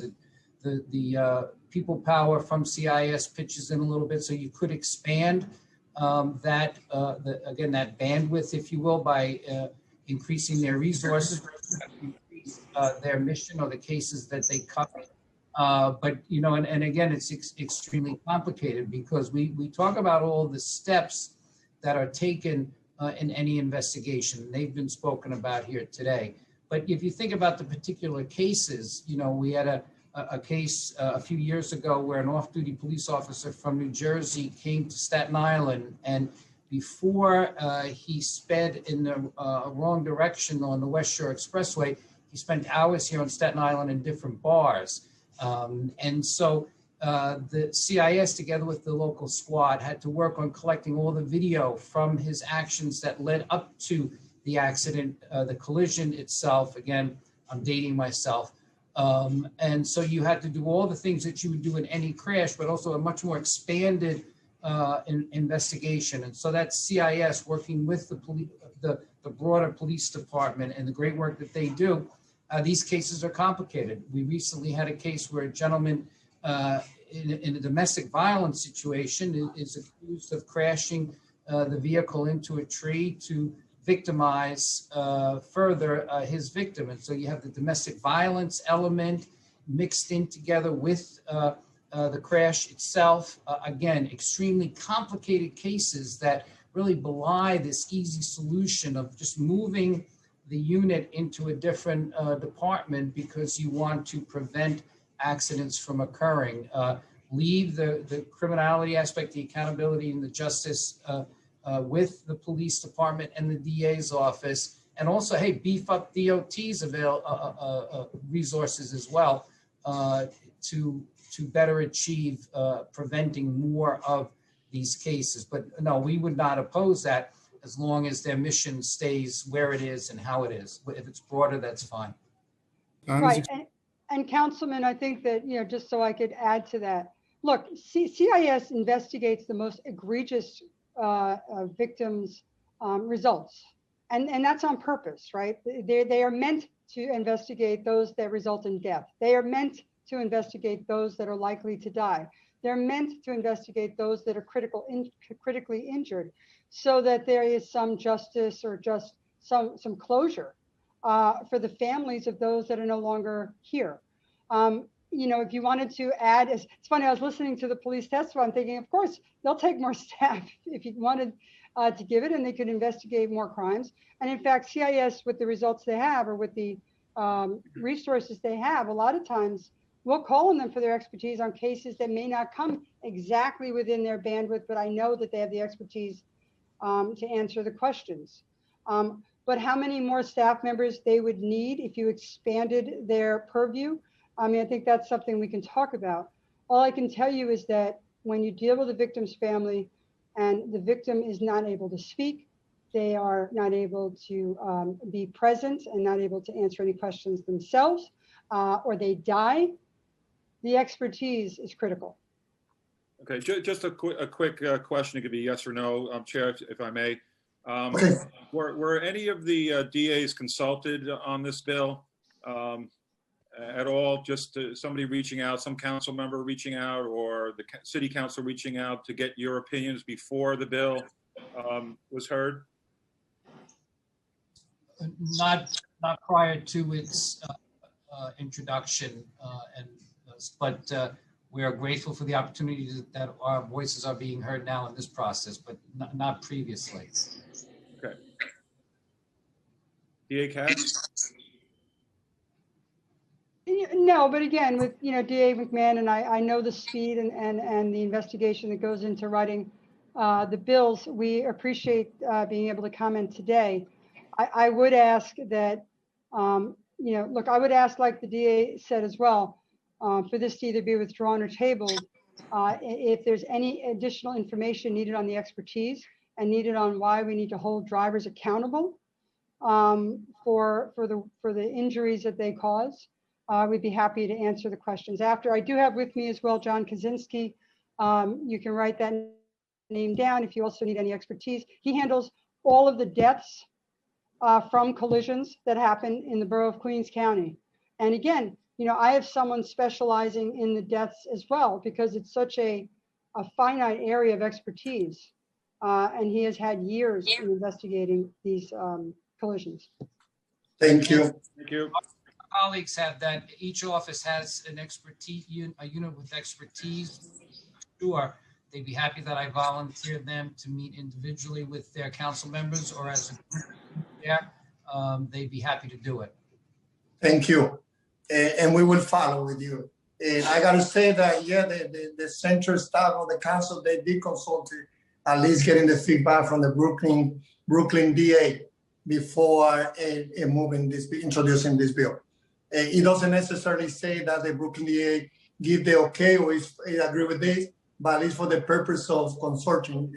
the people power from CIS pitches in a little bit. So you could expand that bandwidth, if you will, by increasing their resources, increase their mission or the cases that they cover. But, you know, and again, it's extremely complicated because we talk about all the steps that are taken in any investigation. They've been spoken about here today. But if you think about the particular cases, you know, we had a case a few years ago where an off-duty police officer from New Jersey came to Staten Island, and before he sped in the wrong direction on the West Shore Expressway, he spent hours here on Staten Island in different bars. And so the CIS, together with the local squad, had to work on collecting all the video from his actions that led up to the accident, the collision itself. Again, I'm dating myself. And so you had to do all the things that you would do in any crash, but also a much more expanded investigation. And so that's CIS working with the broader police department and the great work that they do. These cases are complicated. We recently had a case where a gentleman in a domestic violence situation is accused of crashing the vehicle into a tree to victimize further his victim. And so you have the domestic violence element mixed in together with the crash itself. Again, extremely complicated cases that really belie this easy solution of just moving the unit into a different department because you want to prevent accidents from occurring. Leave the criminality aspect, the accountability and the justice with the police department and the DA's office, and also, hey, beef up DOT's resources as well to to better achieve preventing more of these cases. But no, we would not oppose that as long as their mission stays where it is and how it is. If it's broader, that's fine. Right. And Councilman, I think that, just so I could add to that, look, CIS investigates the most egregious victims' results. And that's on purpose, right? They are meant to investigate those that result in death. They are meant to investigate those that are likely to die. They're meant to investigate those that are critically injured, so that there is some justice or just some closure for the families of those that are no longer here. If you wanted to add, it's funny, I was listening to the police testify, I'm thinking, of course, they'll take more staff if you wanted to give it, and they could investigate more crimes. And in fact, CIS, with the results they have or with the resources they have, a lot of times we'll call on them for their expertise on cases that may not come exactly within their bandwidth, but I know that they have the expertise to answer the questions. But how many more staff members they would need if you expanded their purview? I mean, I think that's something we can talk about. All I can tell you is that when you deal with the victim's family and the victim is not able to speak, they are not able to be present and not able to answer any questions themselves, or they die, the expertise is critical. Okay, just a quick question. It could be yes or no, Chair, if I may. Okay. Were any of the DAs consulted on this bill at all? Just somebody reaching out, some council member reaching out, or the city council reaching out to get your opinions before the bill was heard? Not prior to its introduction, but we are grateful for the opportunity that our voices are being heard now in this process, but not previously. Okay. DA Katz? No, but again, with DA McMahon, and I know the speed and the investigation that goes into writing the bills, we appreciate being able to comment today. I would ask that, look, I would ask, like the DA said as well, for this to either be withdrawn or tabled, if there's any additional information needed on the expertise and needed on why we need to hold drivers accountable for the injuries that they cause. We'd be happy to answer the questions after. I do have with me as well John Kaczynski. You can write that name down if you also need any expertise. He handles all of the deaths from collisions that happen in the borough of Queens County. And again, I have someone specializing in the deaths as well, because it's such a finite area of expertise. And he has had years in investigating these collisions. Thank you. Thank you. Our colleagues have that. Each office has an expertise, a unit with expertise. Sure, they'd be happy that I volunteer them to meet individually with their council members or as a group there. They'd be happy to do it. Thank you. And we will follow with you. And I got to say that, yeah, the central staff of the council, they did consult at least getting the feedback from the Brooklyn DA before introducing this bill. It doesn't necessarily say that the Brooklyn DA give the okay or agree with this, but at least for the purpose of consortium,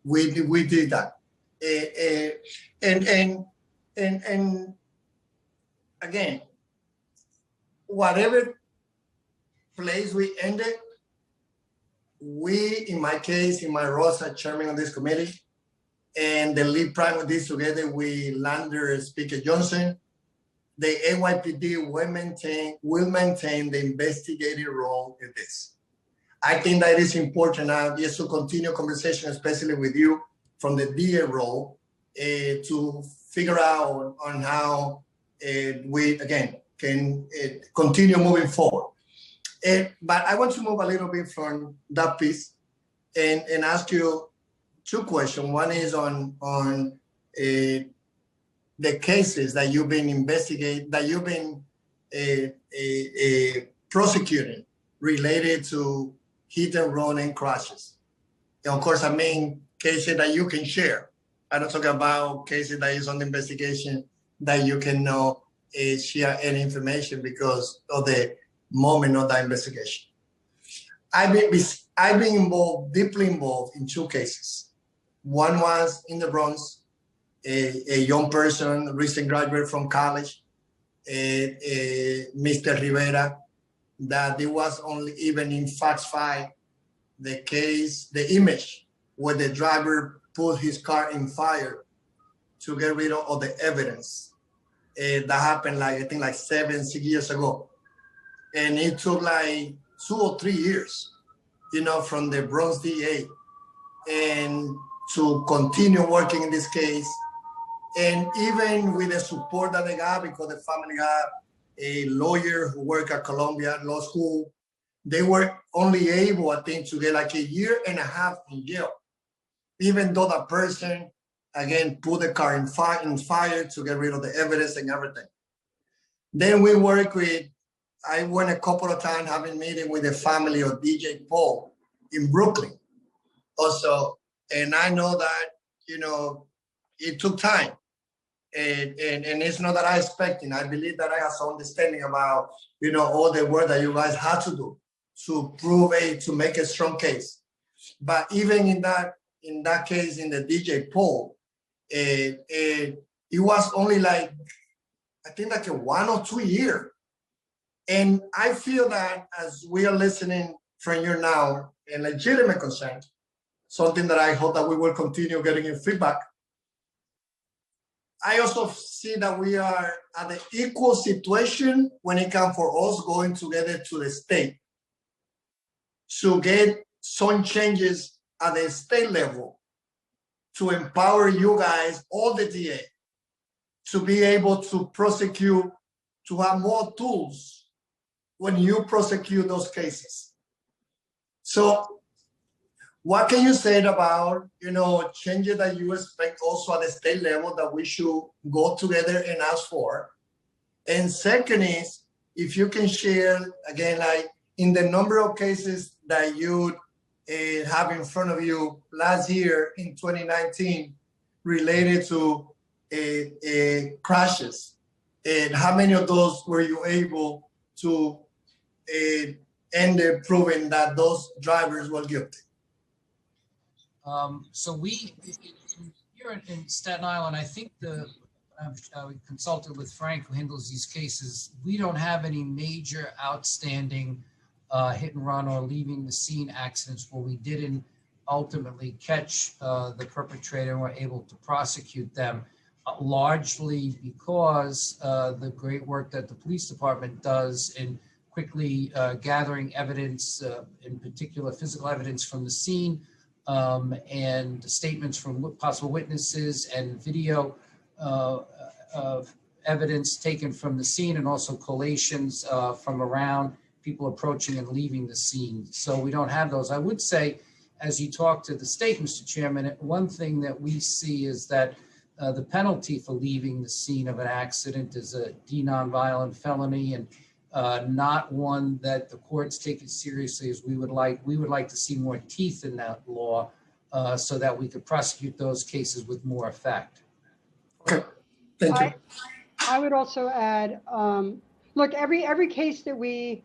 we did that. And again, whatever place we ended, we, in my case, in my role as chairman of this committee, and the lead prime with this together with Lander Speaker Johnson, the NYPD will maintain the investigative role in this. I think that it is important now just to continue conversation, especially with you from the DA role, to figure out on how we, again, can continue moving forward. But I want to move a little bit from that piece and ask you two questions. One is on the cases that you've been investigating, that you've been prosecuting related to hit and run and crashes. And of course, I mean cases that you can share. I don't talk about cases that is on the investigation that you cannot share any information because of the moment of that investigation. I've been involved, deeply involved in two cases. One was in the Bronx, a young person, recent graduate from college, Mr. Rivera, that it was only even in Fox 5, the case, the image where the driver put his car in fire to get rid of the evidence. That happened I think 6 years ago. And it took 2 or 3 years, from the Bronx DA and to continue working in this case. And even with the support that they got, because the family got a lawyer who worked at Columbia Law School, they were only able, I think, to get 1.5 years in jail, even though the person, again, put the car in fire to get rid of the evidence and everything. Then we work with, I went a couple of times having meeting with the family of DJ Paul in Brooklyn also. And I know that, it took time. And it's not that I expecting. I believe that I have some understanding about, all the work that you guys had to do to prove to make a strong case. But even in that case, in the DJ Paul, it was only I think 1 or 2 years. And I feel that as we are listening from you now, a legitimate concern, something that I hope that we will continue getting in feedback. I also see that we are at the equal situation when it comes for us going together to the state to get some changes at the state level to empower you guys, all the DA, to be able to prosecute, to have more tools when you prosecute those cases. So what can you say about, changes that you expect also at the state level that we should go together and ask for? And second is, if you can share, again, in the number of cases that you have in front of you last year in 2019 related to crashes, and how many of those were you able to end up proving that those drivers were guilty? So we, here in Staten Island, I think we consulted with Frank, who handles these cases. We don't have any major outstanding hit and run or leaving the scene accidents where we didn't ultimately catch the perpetrator and were able to prosecute them, largely because the great work that the police department does in quickly gathering evidence, in particular physical evidence from the scene, and statements from possible witnesses and video of evidence taken from the scene, and also collations from around people approaching and leaving the scene. So we don't have those. I would say, as you talk to the state, Mr. Chairman, one thing that we see is that the penalty for leaving the scene of an accident is a nonviolent felony, and not one that the courts take as seriously as we would like. We would like to see more teeth in that law so that we could prosecute those cases with more effect. Okay, thank you. I would also add, look, every case that we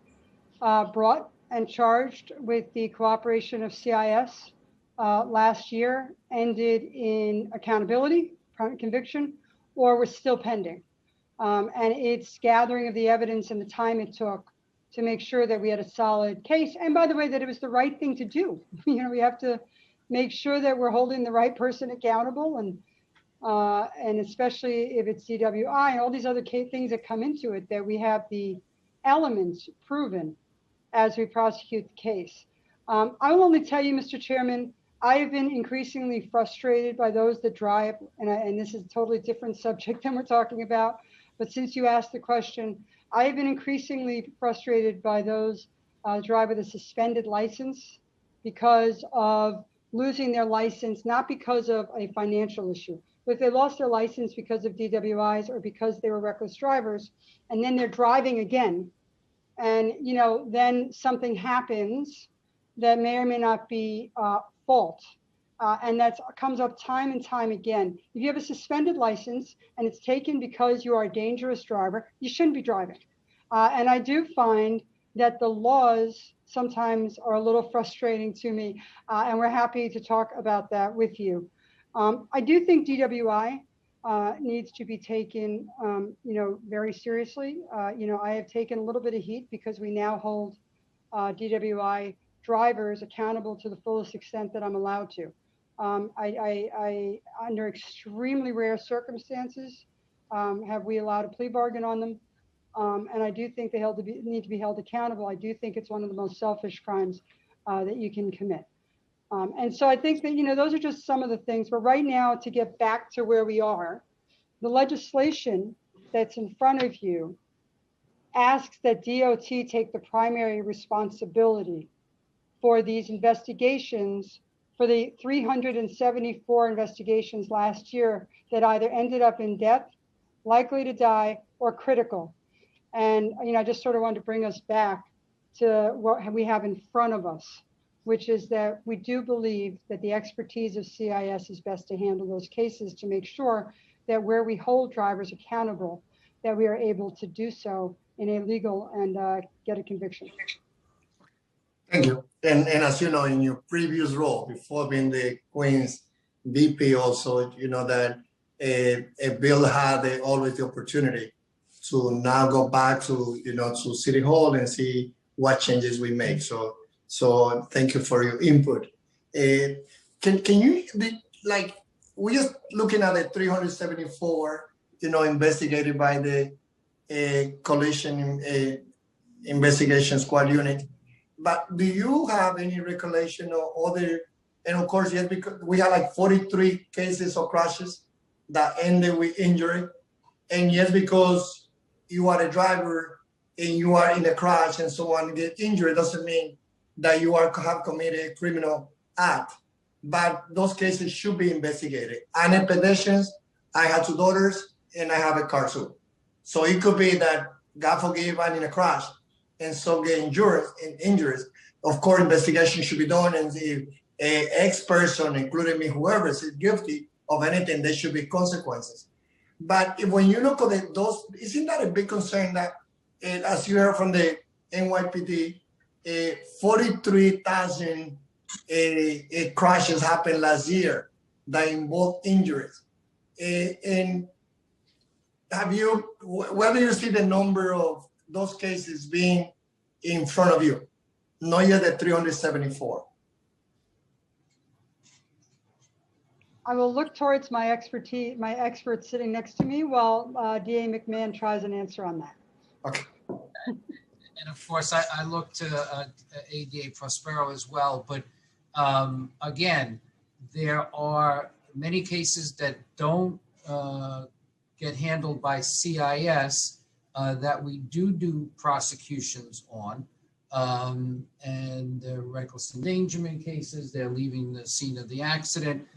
brought and charged with the cooperation of CIS last year ended in accountability, conviction, or was still pending. And it's gathering of the evidence and the time it took to make sure that we had a solid case. And by the way, that it was the right thing to do. We have to make sure that we're holding the right person accountable, and especially if it's CWI and all these other things that come into it, that we have the elements proven as we prosecute the case. I will only tell you, Mr. Chairman, I have been increasingly frustrated by those that drive, and this is a totally different subject than we're talking about. But since you asked the question, I have been increasingly frustrated by those drive with a suspended license because of losing their license, not because of a financial issue, but if they lost their license because of DWIs or because they were reckless drivers, and then they're driving again, and then something happens that may or may not be fault. And that comes up time and time again. If you have a suspended license and it's taken because you are a dangerous driver, you shouldn't be driving. And I do find that the laws sometimes are a little frustrating to me, and we're happy to talk about that with you. I do think DWI needs to be taken, very seriously. I have taken a little bit of heat because we now hold DWI drivers accountable to the fullest extent that I'm allowed to. I under extremely rare circumstances, have we allowed a plea bargain on them. And I do think they need to be held accountable. I do think it's one of the most selfish crimes that you can commit. And so I think that, those are just some of the things. But right now, to get back to where we are, the legislation that's in front of you asks that DOT take the primary responsibility for these investigations, for the 374 investigations last year that either ended up in death, likely to die, or critical. And, I just sort of wanted to bring us back to what we have in front of us, which is that we do believe that the expertise of CIS is best to handle those cases to make sure that where we hold drivers accountable, that we are able to do so in a legal and get a conviction. Thank you. And as you know, in your previous role, before being the Queens VP also, you know that a bill had always the opportunity to now go back to, to City Hall and see what changes we make. So thank you for your input. Can you, we're just looking at the 374, investigated by the Coalition Investigation Squad Unit. But do you have any recollection or other, and of course, yes, because we had like 43 cases of crashes that ended with injury. And yes, because you are a driver and you are in a crash and someone get injured, doesn't mean that you have committed a criminal act. But those cases should be investigated. I'm a pedestrian, I have 2 daughters, and I have a car too. So it could be that, God forgive, I'm in a crash and so get injuries. Of course, investigation should be done, and if an ex-person, including me, whoever is guilty of anything, there should be consequences. But when you look at those, isn't that a big concern that, as you heard from the NYPD, 43,000 crashes happened last year that involved injuries. And where do you see the number of those cases being in front of you? Not yet the 374. I will look towards my expert sitting next to me while DA McMahon tries an answer on that. Okay. And of course, I look to ADA Prospero as well. But again, there are many cases that don't get handled by CIS that we do prosecutions on. And they're reckless endangerment cases, they're leaving the scene of the accident.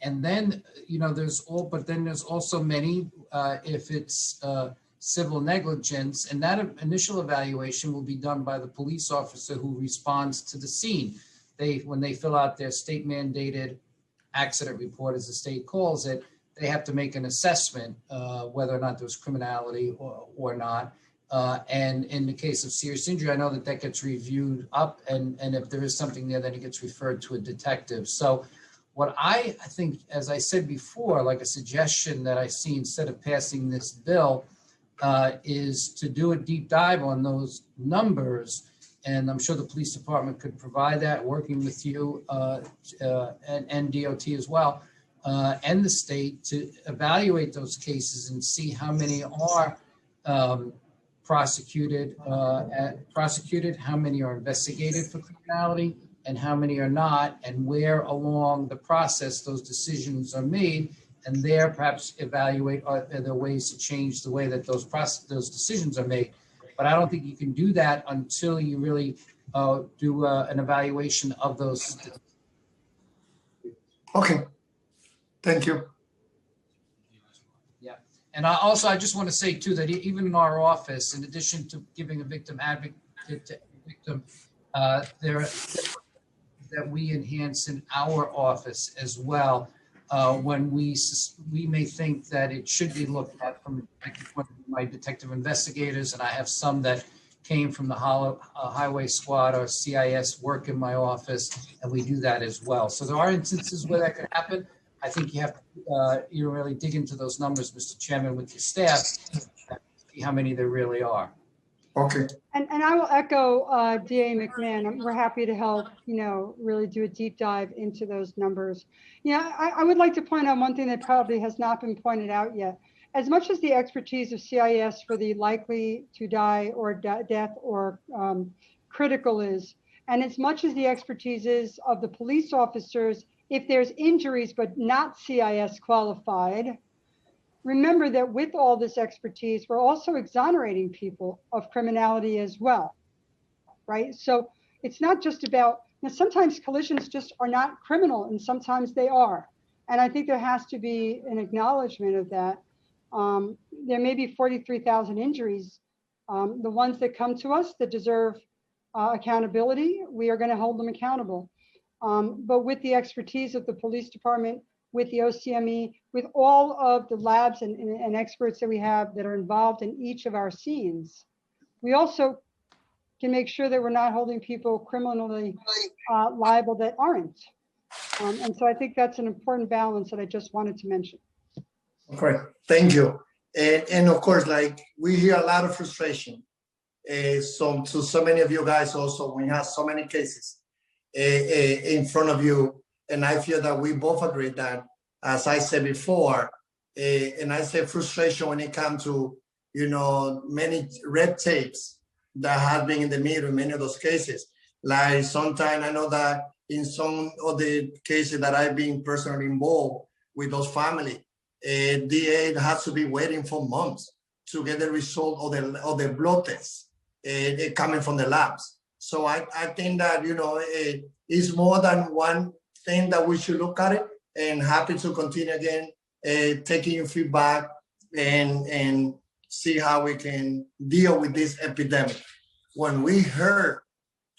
And then, there's also many, if it's civil negligence, and that initial evaluation will be done by the police officer who responds to the scene. When they fill out their state mandated accident report, as the state calls it, they have to make an assessment whether or not there's criminality or not. And in the case of serious injury, I know that gets reviewed up, and if there is something there, then it gets referred to a detective. So what I think, as I said before, like a suggestion that I see instead of passing this bill, is to do a deep dive on those numbers. And I'm sure the police department could provide that, working with you and DOT as well, and the state, to evaluate those cases and see how many are prosecuted, how many are investigated for criminality, and how many are not, and where along the process those decisions are made, and there perhaps evaluate are there ways to change the way that those decisions are made. But I don't think you can do that until you really do an evaluation of those. Okay, thank you. Yeah, and I just want to say too that even in our office, in addition to giving a victim advocate to victim, that we enhance in our office as well. When we may think that it should be looked at from my detective investigators, and I have some that came from the Highway Squad or CIS work in my office, and we do that as well. So there are instances where that could happen. I think you have to really dig into those numbers, Mr. Chairman, with your staff, and see how many there really are. Okay. And I will echo DA McMahon. We're happy to help, really do a deep dive into those numbers. I would like to point out one thing that probably has not been pointed out yet. As much as the expertise of CIS for the likely to die or death or critical is, and as much as the expertise is of the police officers, if there's injuries but not CIS qualified, remember that with all this expertise, we're also exonerating people of criminality as well, right? So it's not just about, sometimes collisions just are not criminal and sometimes they are. And I think there has to be an acknowledgement of that. There may be 43,000 injuries. The ones that come to us that deserve accountability, we are going to hold them accountable. But with the expertise of the police department, with the OCME, with all of the labs and experts that we have that are involved in each of our scenes, we also can make sure that we're not holding people criminally liable that aren't. And so I think that's an important balance that I just wanted to mention. Okay, thank you. And of course, like we hear a lot of frustration. To so many of you guys also, when you have so many cases in front of you, and I feel that we both agree that, as I said before, and I say frustration when it comes to, many red tapes that have been in the middle in many of those cases. Like sometimes I know that in some of the cases that I've been personally involved with those families, DA has to be waiting for months to get the result of the blood tests coming from the labs. So I think that, it's more than one thing that we should look at it, and happy to continue again, taking your feedback and see how we can deal with this epidemic. When we heard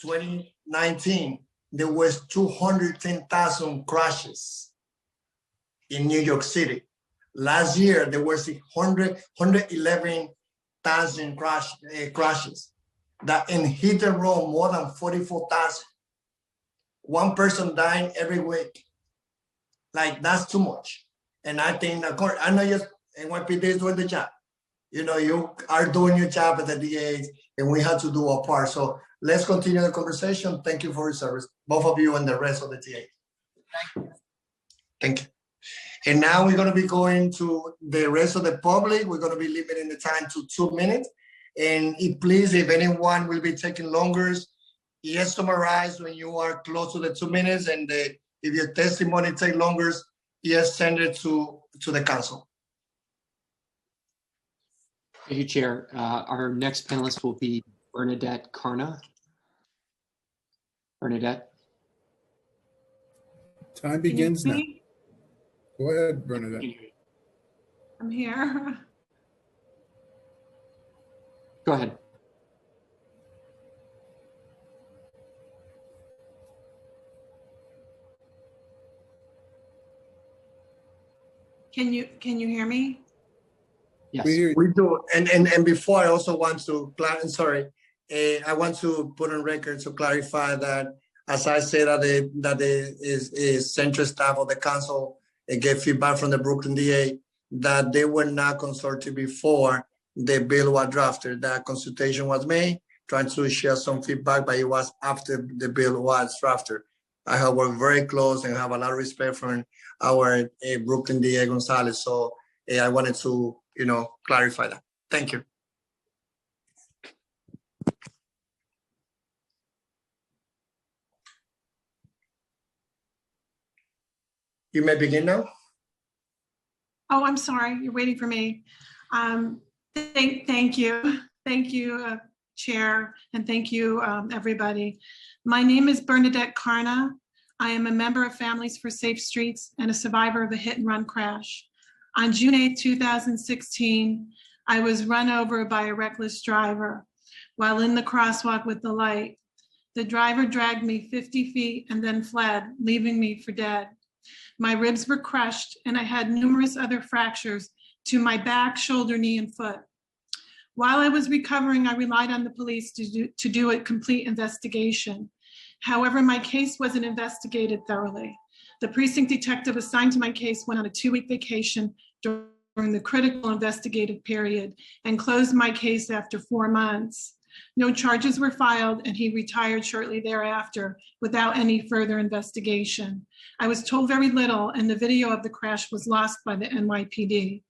2019, there was 210,000 crashes in New York City. Last year, there was 111,000 crashes. That in hit and run, more than 44,000. One person dying every week. Like, that's too much. And I think, of course, I know NYPD is doing the job. You are doing your job at the DA, and we have to do our part. So let's continue the conversation. Thank you for your service, both of you and the rest of the DA. Thank you. And now we're going to be going to the rest of the public. We're going to be limiting the time to 2 minutes. And please, if anyone will be taking longer, yes, summarize when you are close to the 2 minutes. And if your testimony takes longer, yes, send it to the council. Thank you, Chair. Our next panelist will be Bernadette Carna. Bernadette. Time begins now. Go ahead, Bernadette. I'm here. Go ahead. Can you hear me? Yes, we do. And before, I also want to, I want to put on record to clarify that, as I said, that the central staff of the council get feedback from the Brooklyn DA that they were not consulted before the bill was drafted. That consultation was made, trying to share some feedback, but it was after the bill was drafted. I have worked very close and have a lot of respect for our Brooklyn DA Gonzalez. So I wanted to, clarify that. Thank you. You may begin now. Oh, I'm sorry. You're waiting for me. Thank you. Thank you, Chair, and thank you, everybody. My name is Bernadette Carna. I am a member of Families for Safe Streets and a survivor of a hit and run crash. On June 8, 2016, I was run over by a reckless driver while in the crosswalk with the light. The driver dragged me 50 feet and then fled, leaving me for dead. My ribs were crushed and I had numerous other fractures to my back, shoulder, knee, and foot. While I was recovering, I relied on the police to do a complete investigation. However, my case wasn't investigated thoroughly. The precinct detective assigned to my case went on a 2-week vacation during the critical investigative period and closed my case after 4 months. No charges were filed, and he retired shortly thereafter without any further investigation. I was told very little, and the video of the crash was lost by the NYPD.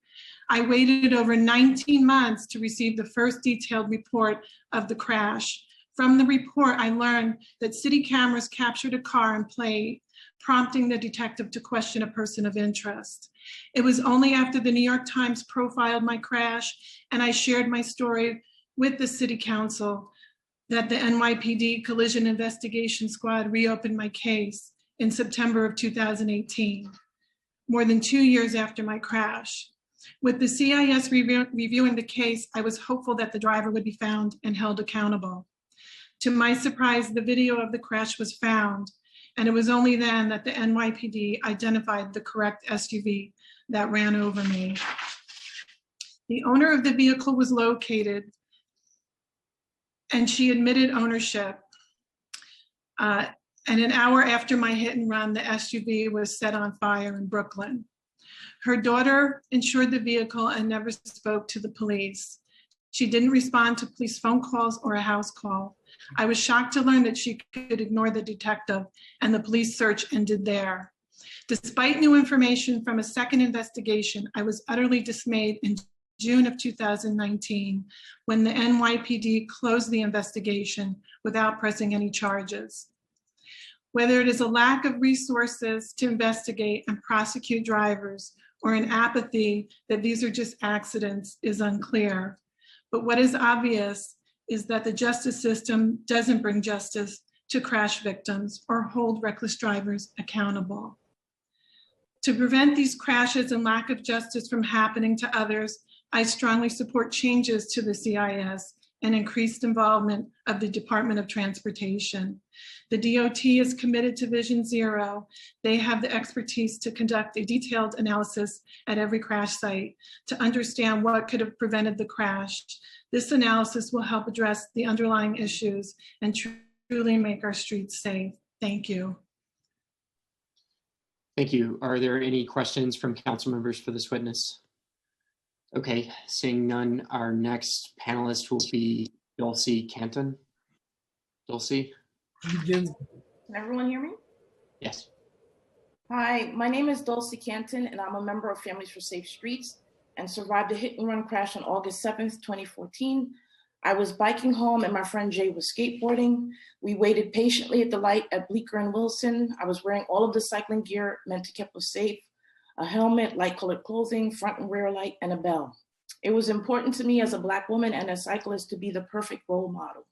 I waited over 19 months to receive the first detailed report of the crash. From the report, I learned that city cameras captured a car and plate, prompting the detective to question a person of interest. It was only after the New York Times profiled my crash and I shared my story with the City Council that the NYPD Collision Investigation Squad reopened my case in September of 2018, more than 2 years after my crash. With the CIS reviewing the case, I was hopeful that the driver would be found and held accountable. To my surprise, the video of the crash was found, and it was only then that the NYPD identified the correct SUV that ran over me. The owner of the vehicle was located, and she admitted ownership. And an hour after my hit and run, the SUV was set on fire in Brooklyn. Her daughter insured the vehicle and never spoke to the police. She didn't respond to police phone calls or a house call. I was shocked to learn that she could ignore the detective and the police search ended there. Despite new information from a second investigation, I was utterly dismayed in June of 2019 when the NYPD closed the investigation without pressing any charges. Whether it is a lack of resources to investigate and prosecute drivers or an apathy that these are just accidents is unclear. But what is obvious is that the justice system doesn't bring justice to crash victims or hold reckless drivers accountable. To prevent these crashes and lack of justice from happening to others, I strongly support changes to the CIS and increased involvement of the Department of Transportation. The DOT is committed to Vision Zero. They have the expertise to conduct a detailed analysis at every crash site to understand what could have prevented the crash. This analysis will help address the underlying issues and truly make our streets safe. Thank you. Thank you. Are there any questions from council members for this witness? Okay, seeing none, our next panelist will be Dulcie Canton. Dulcie? Can everyone hear me? Yes. Hi, my name is Dulcie Canton, and I'm a member of Families for Safe Streets and survived a hit and run crash on August 7th, 2014. I was biking home and my friend Jay was skateboarding. We waited patiently at the light at Bleecker and Wilson. I was wearing all of the cycling gear meant to keep us safe: a helmet, light-colored clothing, front and rear light, and a bell. It was important to me as a Black woman and a cyclist to be the perfect role model.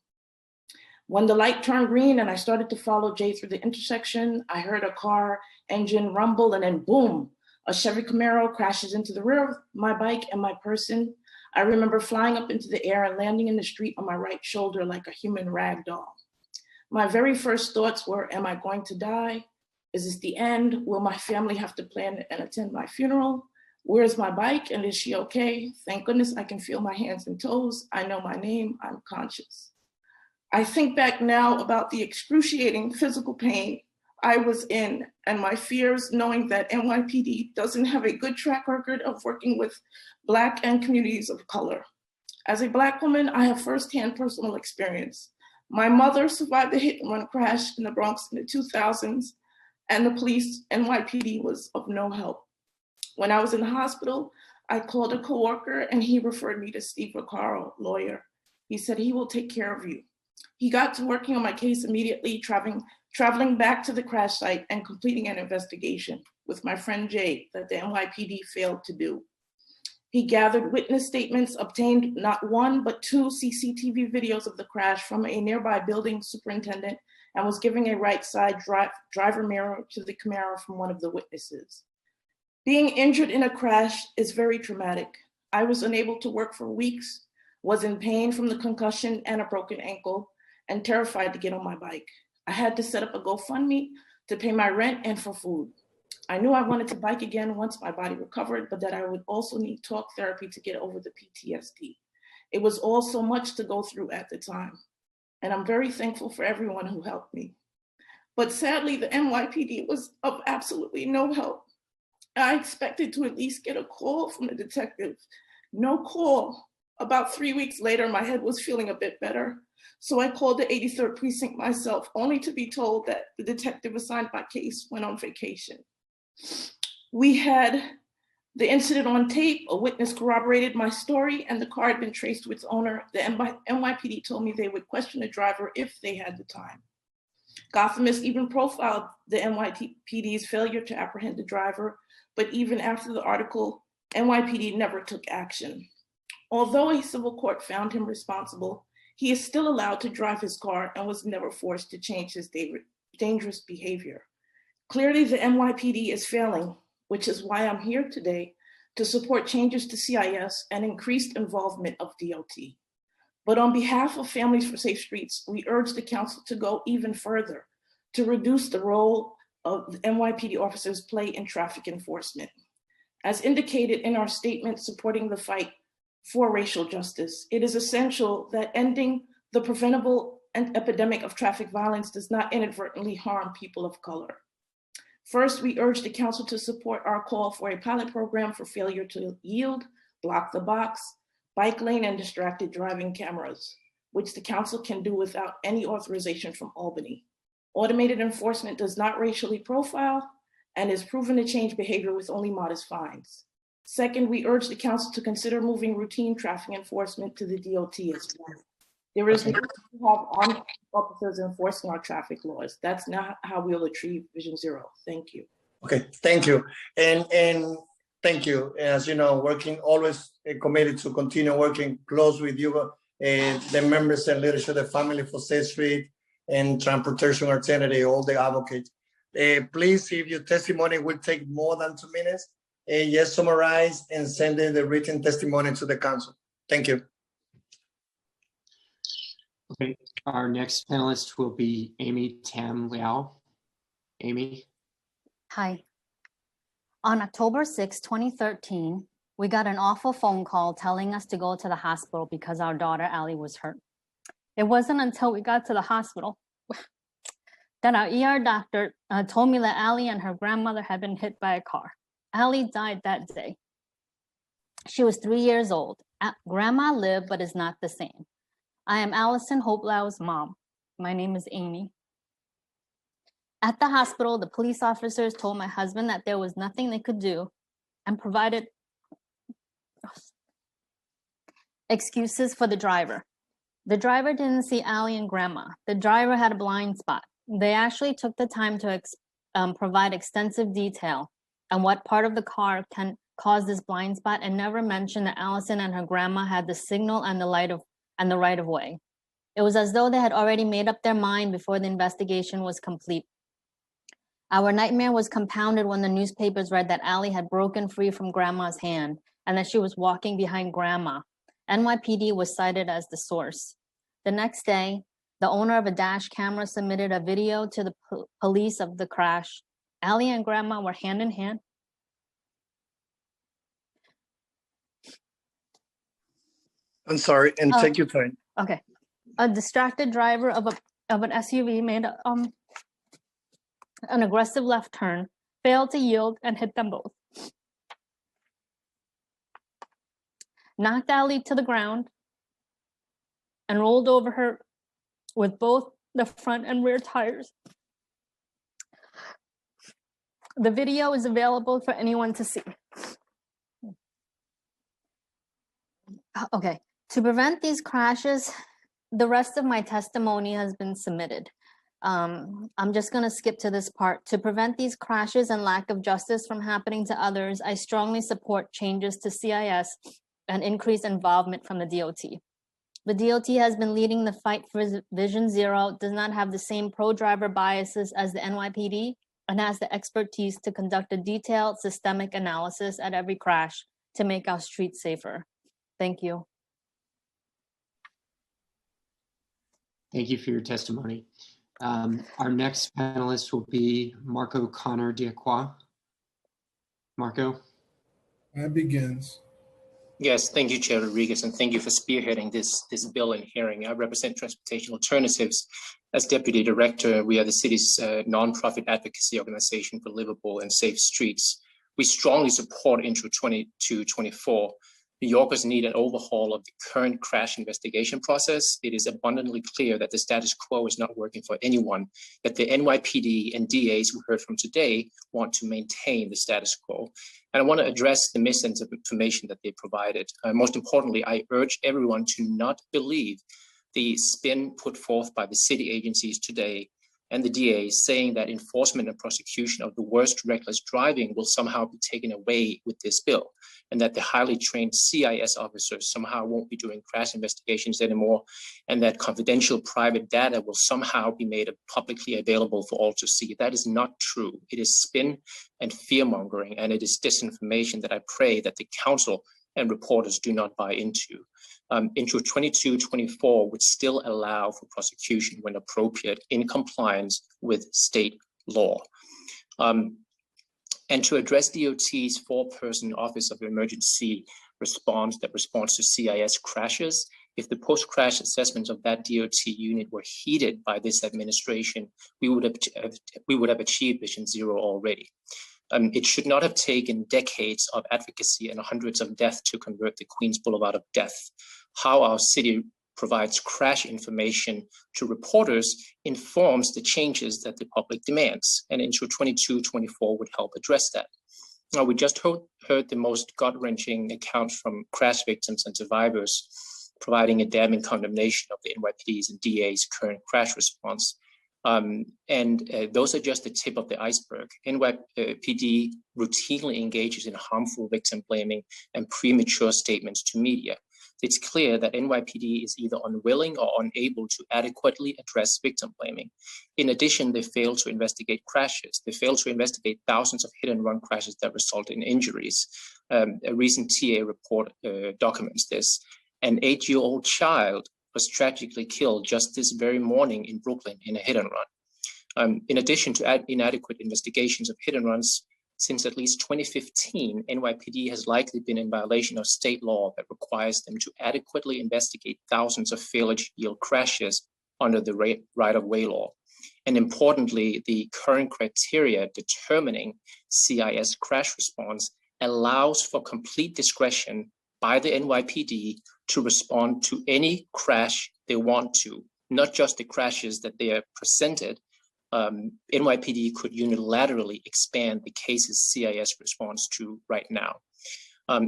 When the light turned green and I started to follow Jay through the intersection, I heard a car engine rumble, and then boom, a Chevy Camaro crashes into the rear of my bike and my person. I remember flying up into the air and landing in the street on my right shoulder like a human rag doll. My very first thoughts were, am I going to die? Is this the end? Will my family have to plan and attend my funeral? Where's my bike, and is she okay? Thank goodness I can feel my hands and toes. I know my name, I'm conscious. I think back now about the excruciating physical pain I was in and my fears, knowing that NYPD doesn't have a good track record of working with Black and communities of color. As a Black woman, I have firsthand personal experience. My mother survived a hit and run crash in the Bronx in the 2000s, and the police, NYPD, was of no help. When I was in the hospital, I called a coworker and he referred me to Steve Vaccaro, lawyer. He said he will take care of you. He got to working on my case immediately, traveling back to the crash site and completing an investigation with my friend Jay that the NYPD failed to do. He gathered witness statements, obtained not one, but 2 CCTV videos of the crash from a nearby building superintendent, and was giving a right side driver mirror to the Camaro from one of the witnesses. Being injured in a crash is very traumatic. I was unable to work for weeks, was in pain from the concussion and a broken ankle, and terrified to get on my bike. I had to set up a GoFundMe to pay my rent and for food. I knew I wanted to bike again once my body recovered, but that I would also need talk therapy to get over the PTSD. It was all so much to go through at the time, and I'm very thankful for everyone who helped me. But sadly, the NYPD was of absolutely no help. I expected to at least get a call from the detective. No call. About 3 weeks later, my head was feeling a bit better. So I called the 83rd precinct myself, only to be told that the detective assigned my case went on vacation. We had the incident on tape. A witness corroborated my story, and the car had been traced to its owner. The NYPD told me they would question the driver if they had the time. Gothamist even profiled the NYPD's failure to apprehend the driver, but even after the article, NYPD never took action. Although a civil court found him responsible, he is still allowed to drive his car and was never forced to change his dangerous behavior. Clearly, the NYPD is failing, which is why I'm here today to support changes to CIS and increased involvement of DOT. But on behalf of Families for Safe Streets, we urge the council to go even further to reduce the role of the NYPD officers play in traffic enforcement. As indicated in our statement supporting the fight for racial justice, it is essential that ending the preventable epidemic of traffic violence does not inadvertently harm people of color. First, we urge the council to support our call for a pilot program for failure to yield, block the box, bike lane, and distracted driving cameras, which the council can do without any authorization from Albany. Automated enforcement does not racially profile and is proven to change behavior with only modest fines. Second, we urge the council to consider moving routine traffic enforcement to the DOT as well. There is no need to have armed officers enforcing our traffic laws. That's not how we'll achieve Vision Zero. Thank you. Okay, thank you. And thank you. As you know, working always committed to continue working close with you, the members and leadership of the Family for Safe Street and Transportation Alternative, all the advocates. Please, if your testimony will take more than 2 minutes, just summarize and send in the written testimony to the council. Thank you. Okay, our next panelist will be Amy Tam Liao. Amy. Hi. On October 6, 2013, we got an awful phone call telling us to go to the hospital because our daughter, Allie, was hurt. It wasn't until we got to the hospital that our ER doctor told me that Allie and her grandmother had been hit by a car. Allie died that day. She was 3 years old. Grandma lived, but is not the same. I am Allison Hope Lau's mom. My name is Amy. At the hospital, the police officers told my husband that there was nothing they could do and provided excuses for the driver. The driver didn't see Allie and Grandma. The driver had a blind spot. They actually took the time to provide extensive detail on what part of the car can cause this blind spot and never mentioned that Allison and her grandma had the signal and the right of way. It was as though they had already made up their mind before the investigation was complete. Our nightmare was compounded when the newspapers read that Allie had broken free from Grandma's hand and that she was walking behind Grandma. NYPD was cited as the source. The next day, the owner of a dash camera submitted a video to the police of the crash. Allie and Grandma were hand in hand. I'm sorry, and take your time. Okay. A distracted driver of an SUV made an aggressive left turn, failed to yield, and hit them both. Knocked Allie to the ground and rolled over her with both the front and rear tires. The video is available for anyone to see. Okay, to prevent these crashes, the rest of my testimony has been submitted. I'm just gonna skip to this part. To prevent these crashes and lack of justice from happening to others, I strongly support changes to CIS and increased involvement from the DOT. The DOT has been leading the fight for Vision Zero, does not have the same pro-driver biases as the NYPD, and has the expertise to conduct a detailed systemic analysis at every crash to make our streets safer. Thank you. Thank you for your testimony. Our next panelist will be Marco Connor Diacqua. Marco. That begins. Yes, thank you, Chair Rodriguez, and thank you for spearheading this bill and hearing. I represent Transportation Alternatives. As Deputy Director, we are the city's nonprofit advocacy organization for livable and safe streets. We strongly support Intro 2224. New Yorkers need an overhaul of the current crash investigation process. It is abundantly clear that the status quo is not working for anyone, yet the NYPD and DAs we heard from today want to maintain the status quo. And I want to address the misinformation that they provided. Most importantly, I urge everyone to not believe the spin put forth by the city agencies today and the DA saying that enforcement and prosecution of the worst reckless driving will somehow be taken away with this bill, and that the highly trained CIS officers somehow won't be doing crash investigations anymore, and that confidential private data will somehow be made publicly available for all to see. That is not true. It is spin and fear-mongering, and it is disinformation that I pray that the council and reporters do not buy into. Intro 2224 would still allow for prosecution when appropriate in compliance with state law. And to address DOT's 4-person Office of Emergency Response that responds to CIS crashes, if the post-crash assessments of that DOT unit were heeded by this administration, we would have achieved Vision Zero already. It should not have taken decades of advocacy and hundreds of deaths to convert the Queens Boulevard of death. How our city provides crash information to reporters informs the changes that the public demands, and Intro 2224 would help address that. Now, we just heard the most gut-wrenching account from crash victims and survivors, providing a damning condemnation of the NYPD's and DA's current crash response. Those are just the tip of the iceberg. NYPD routinely engages in harmful victim blaming and premature statements to media. It's clear that NYPD is either unwilling or unable to adequately address victim blaming. In addition, they fail to investigate crashes. They fail to investigate thousands of hit and run crashes that result in injuries. A recent TA report documents this. An 8-year-old child was tragically killed just this very morning in Brooklyn in a hit and run. In addition to inadequate investigations of hit and runs, since at least 2015, NYPD has likely been in violation of state law that requires them to adequately investigate thousands of failure to yield crashes under the right-of-way law. And importantly, the current criteria determining CIS crash response allows for complete discretion by the NYPD to respond to any crash they want to, not just the crashes that they are presented. NYPD could unilaterally expand the cases CIS responds to right now.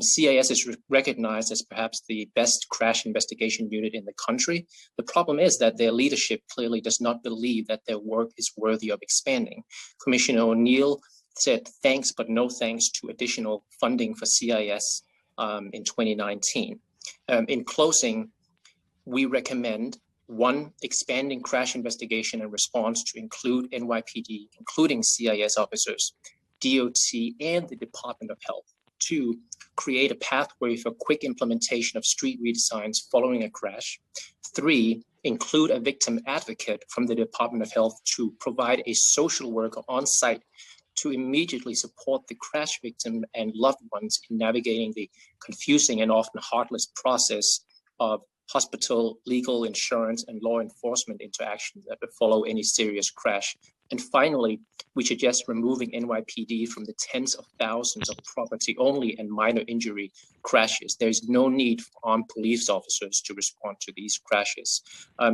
CIS is recognized as perhaps the best crash investigation unit in the country. The problem is that their leadership clearly does not believe that their work is worthy of expanding. Commissioner O'Neill said thanks, but no thanks to additional funding for CIS in 2019. In closing, we recommend 1, expanding crash investigation and response to include NYPD, including CIS officers, DOT, and the Department of Health. 2, create a pathway for quick implementation of street redesigns following a crash. 3, include a victim advocate from the Department of Health to provide a social worker on site to immediately support the crash victim and loved ones in navigating the confusing and often heartless process of hospital, legal, insurance, and law enforcement interactions that would follow any serious crash. And finally, we suggest removing NYPD from the tens of thousands of property-only and minor injury crashes. There is no need for armed police officers to respond to these crashes.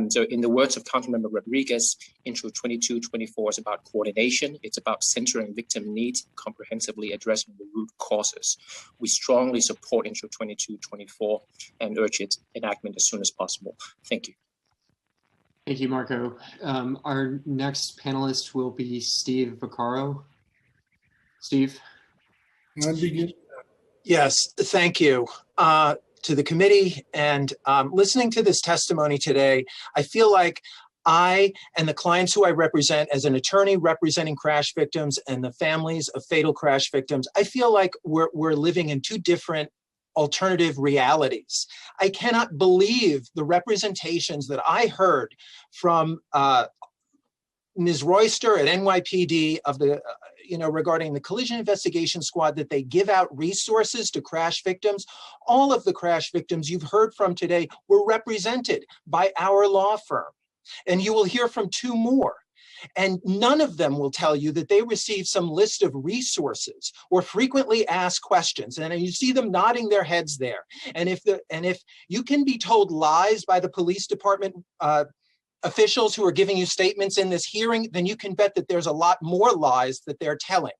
So in the words of Councilmember Rodriguez, Intro 2224 is about coordination. It's about centering victim needs, comprehensively addressing the root causes. We strongly support Intro 2224 and urge its enactment as soon as possible. Thank you. Thank you, Marco. Our next panelist will be Steve Vaccaro. Steve. Yes, thank you to the committee. And listening to this testimony today, I feel like I and the clients who I represent as an attorney representing crash victims and the families of fatal crash victims, I feel like we're living in two different alternative realities. I cannot believe the representations that I heard from Ms. Royster at NYPD of the regarding the collision investigation squad, that they give out resources to crash victims. All of the crash victims you've heard from today were represented by our law firm. And you will hear from 2 more. And none of them will tell you that they received some list of resources or frequently asked questions. And you see them nodding their heads there. And if you can be told lies by the police department officials who are giving you statements in this hearing, then you can bet that there's a lot more lies that they're telling.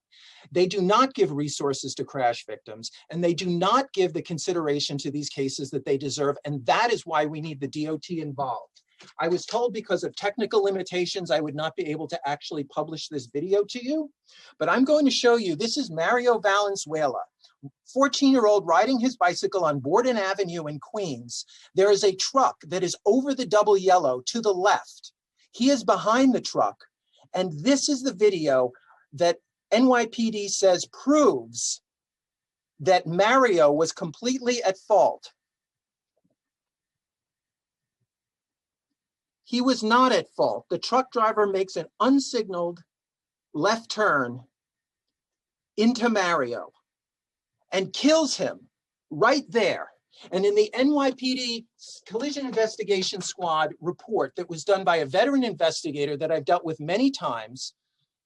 They do not give resources to crash victims, and they do not give the consideration to these cases that they deserve. And that is why we need the DOT involved. I was told because of technical limitations, I would not be able to actually publish this video to you, but I'm going to show you. This is Mario Valenzuela, 14-year-old riding his bicycle on Borden Avenue in Queens. There is a truck that is over the double yellow to the left. He is behind the truck, and this is the video that NYPD says proves that Mario was completely at fault. He was not at fault. The truck driver makes an unsignaled left turn into Mario and kills him right there. And in the NYPD Collision Investigation Squad report that was done by a veteran investigator that I've dealt with many times,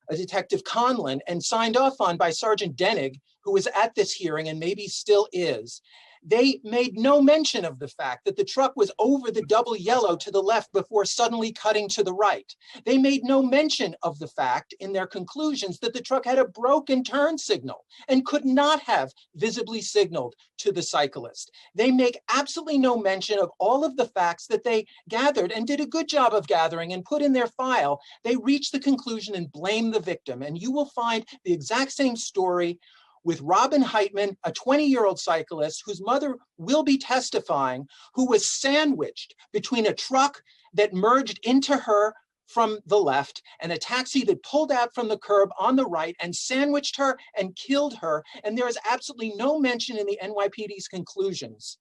a Detective Conlon, and signed off on by Sergeant Denig, who was at this hearing and maybe still is, they made no mention of the fact that the truck was over the double yellow to the left before suddenly cutting to the right. They made no mention of the fact in their conclusions that the truck had a broken turn signal and could not have visibly signaled to the cyclist. They make absolutely no mention of all of the facts that they gathered and did a good job of gathering and put in their file. They reached the conclusion and blame the victim. And you will find the exact same story with Robin Heitman, a 20-year-old cyclist whose mother will be testifying, who was sandwiched between a truck that merged into her from the left and a taxi that pulled out from the curb on the right and sandwiched her and killed her. And there is absolutely no mention in the NYPD's conclusions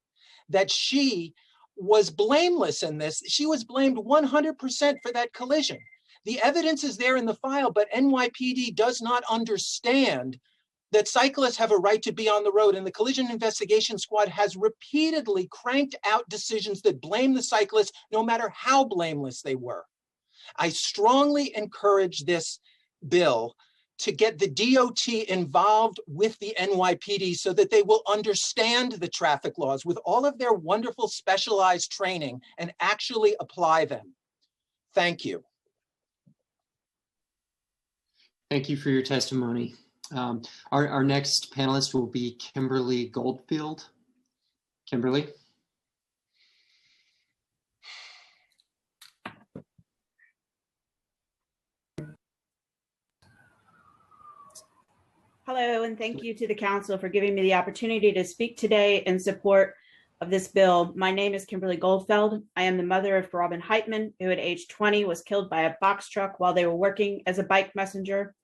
that she was blameless in this. She was blamed 100% for that collision. The evidence is there in the file, but NYPD does not understand that cyclists have a right to be on the road, and the Collision Investigation Squad has repeatedly cranked out decisions that blame the cyclists, no matter how blameless they were. I strongly encourage this bill to get the DOT involved with the NYPD so that they will understand the traffic laws with all of their wonderful specialized training and actually apply them. Thank you. Thank you for your testimony. Our next panelist will be Kimberly Goldfield. Kimberly. Hello, and thank you to the council for giving me the opportunity to speak today in support of this bill. My name is Kimberly Goldfeld. I am the mother of Robin Heitman, who at age 20 was killed by a box truck while they were working as a bike messenger.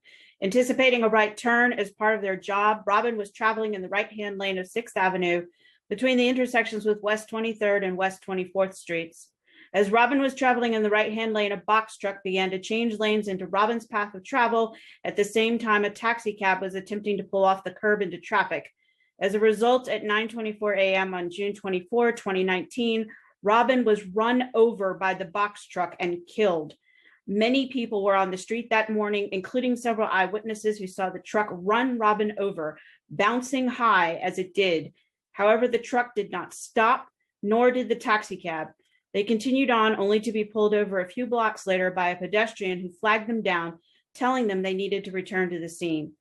Anticipating a right turn as part of their job, Robin was traveling in the right-hand lane of 6th Avenue between the intersections with West 23rd and West 24th Streets. As Robin was traveling in the right-hand lane, a box truck began to change lanes into Robin's path of travel. At the same time, a taxi cab was attempting to pull off the curb into traffic. As a result, at 9:24 a.m. on June 24, 2019, Robin was run over by the box truck and killed. Many people were on the street that morning, including several eyewitnesses who saw the truck run Robin over, bouncing high as it did. However, the truck did not stop, nor did the taxi cab. They continued on only to be pulled over a few blocks later by a pedestrian who flagged them down, telling them they needed to return to the scene.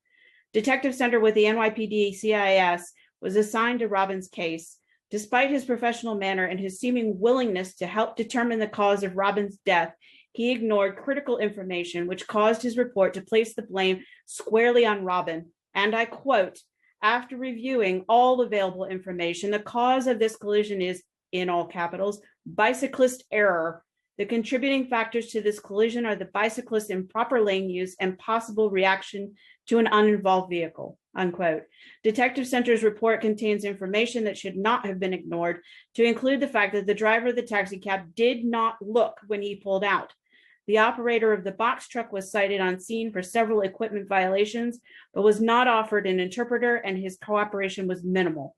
Detective Center with the NYPD CIS was assigned to Robin's case. Despite his professional manner and his seeming willingness to help determine the cause of Robin's death, he ignored critical information, which caused his report to place the blame squarely on Robin. And I quote, "After reviewing all available information, the cause of this collision is, in all capitals, bicyclist error. The contributing factors to this collision are the bicyclist's improper lane use and possible reaction to an uninvolved vehicle," unquote. Detective Center's report contains information that should not have been ignored, to include the fact that the driver of the taxi cab did not look when he pulled out. The operator of the box truck was cited on scene for several equipment violations, but was not offered an interpreter, and his cooperation was minimal.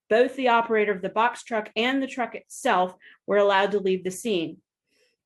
Both the operator of the box truck and the truck itself were allowed to leave the scene.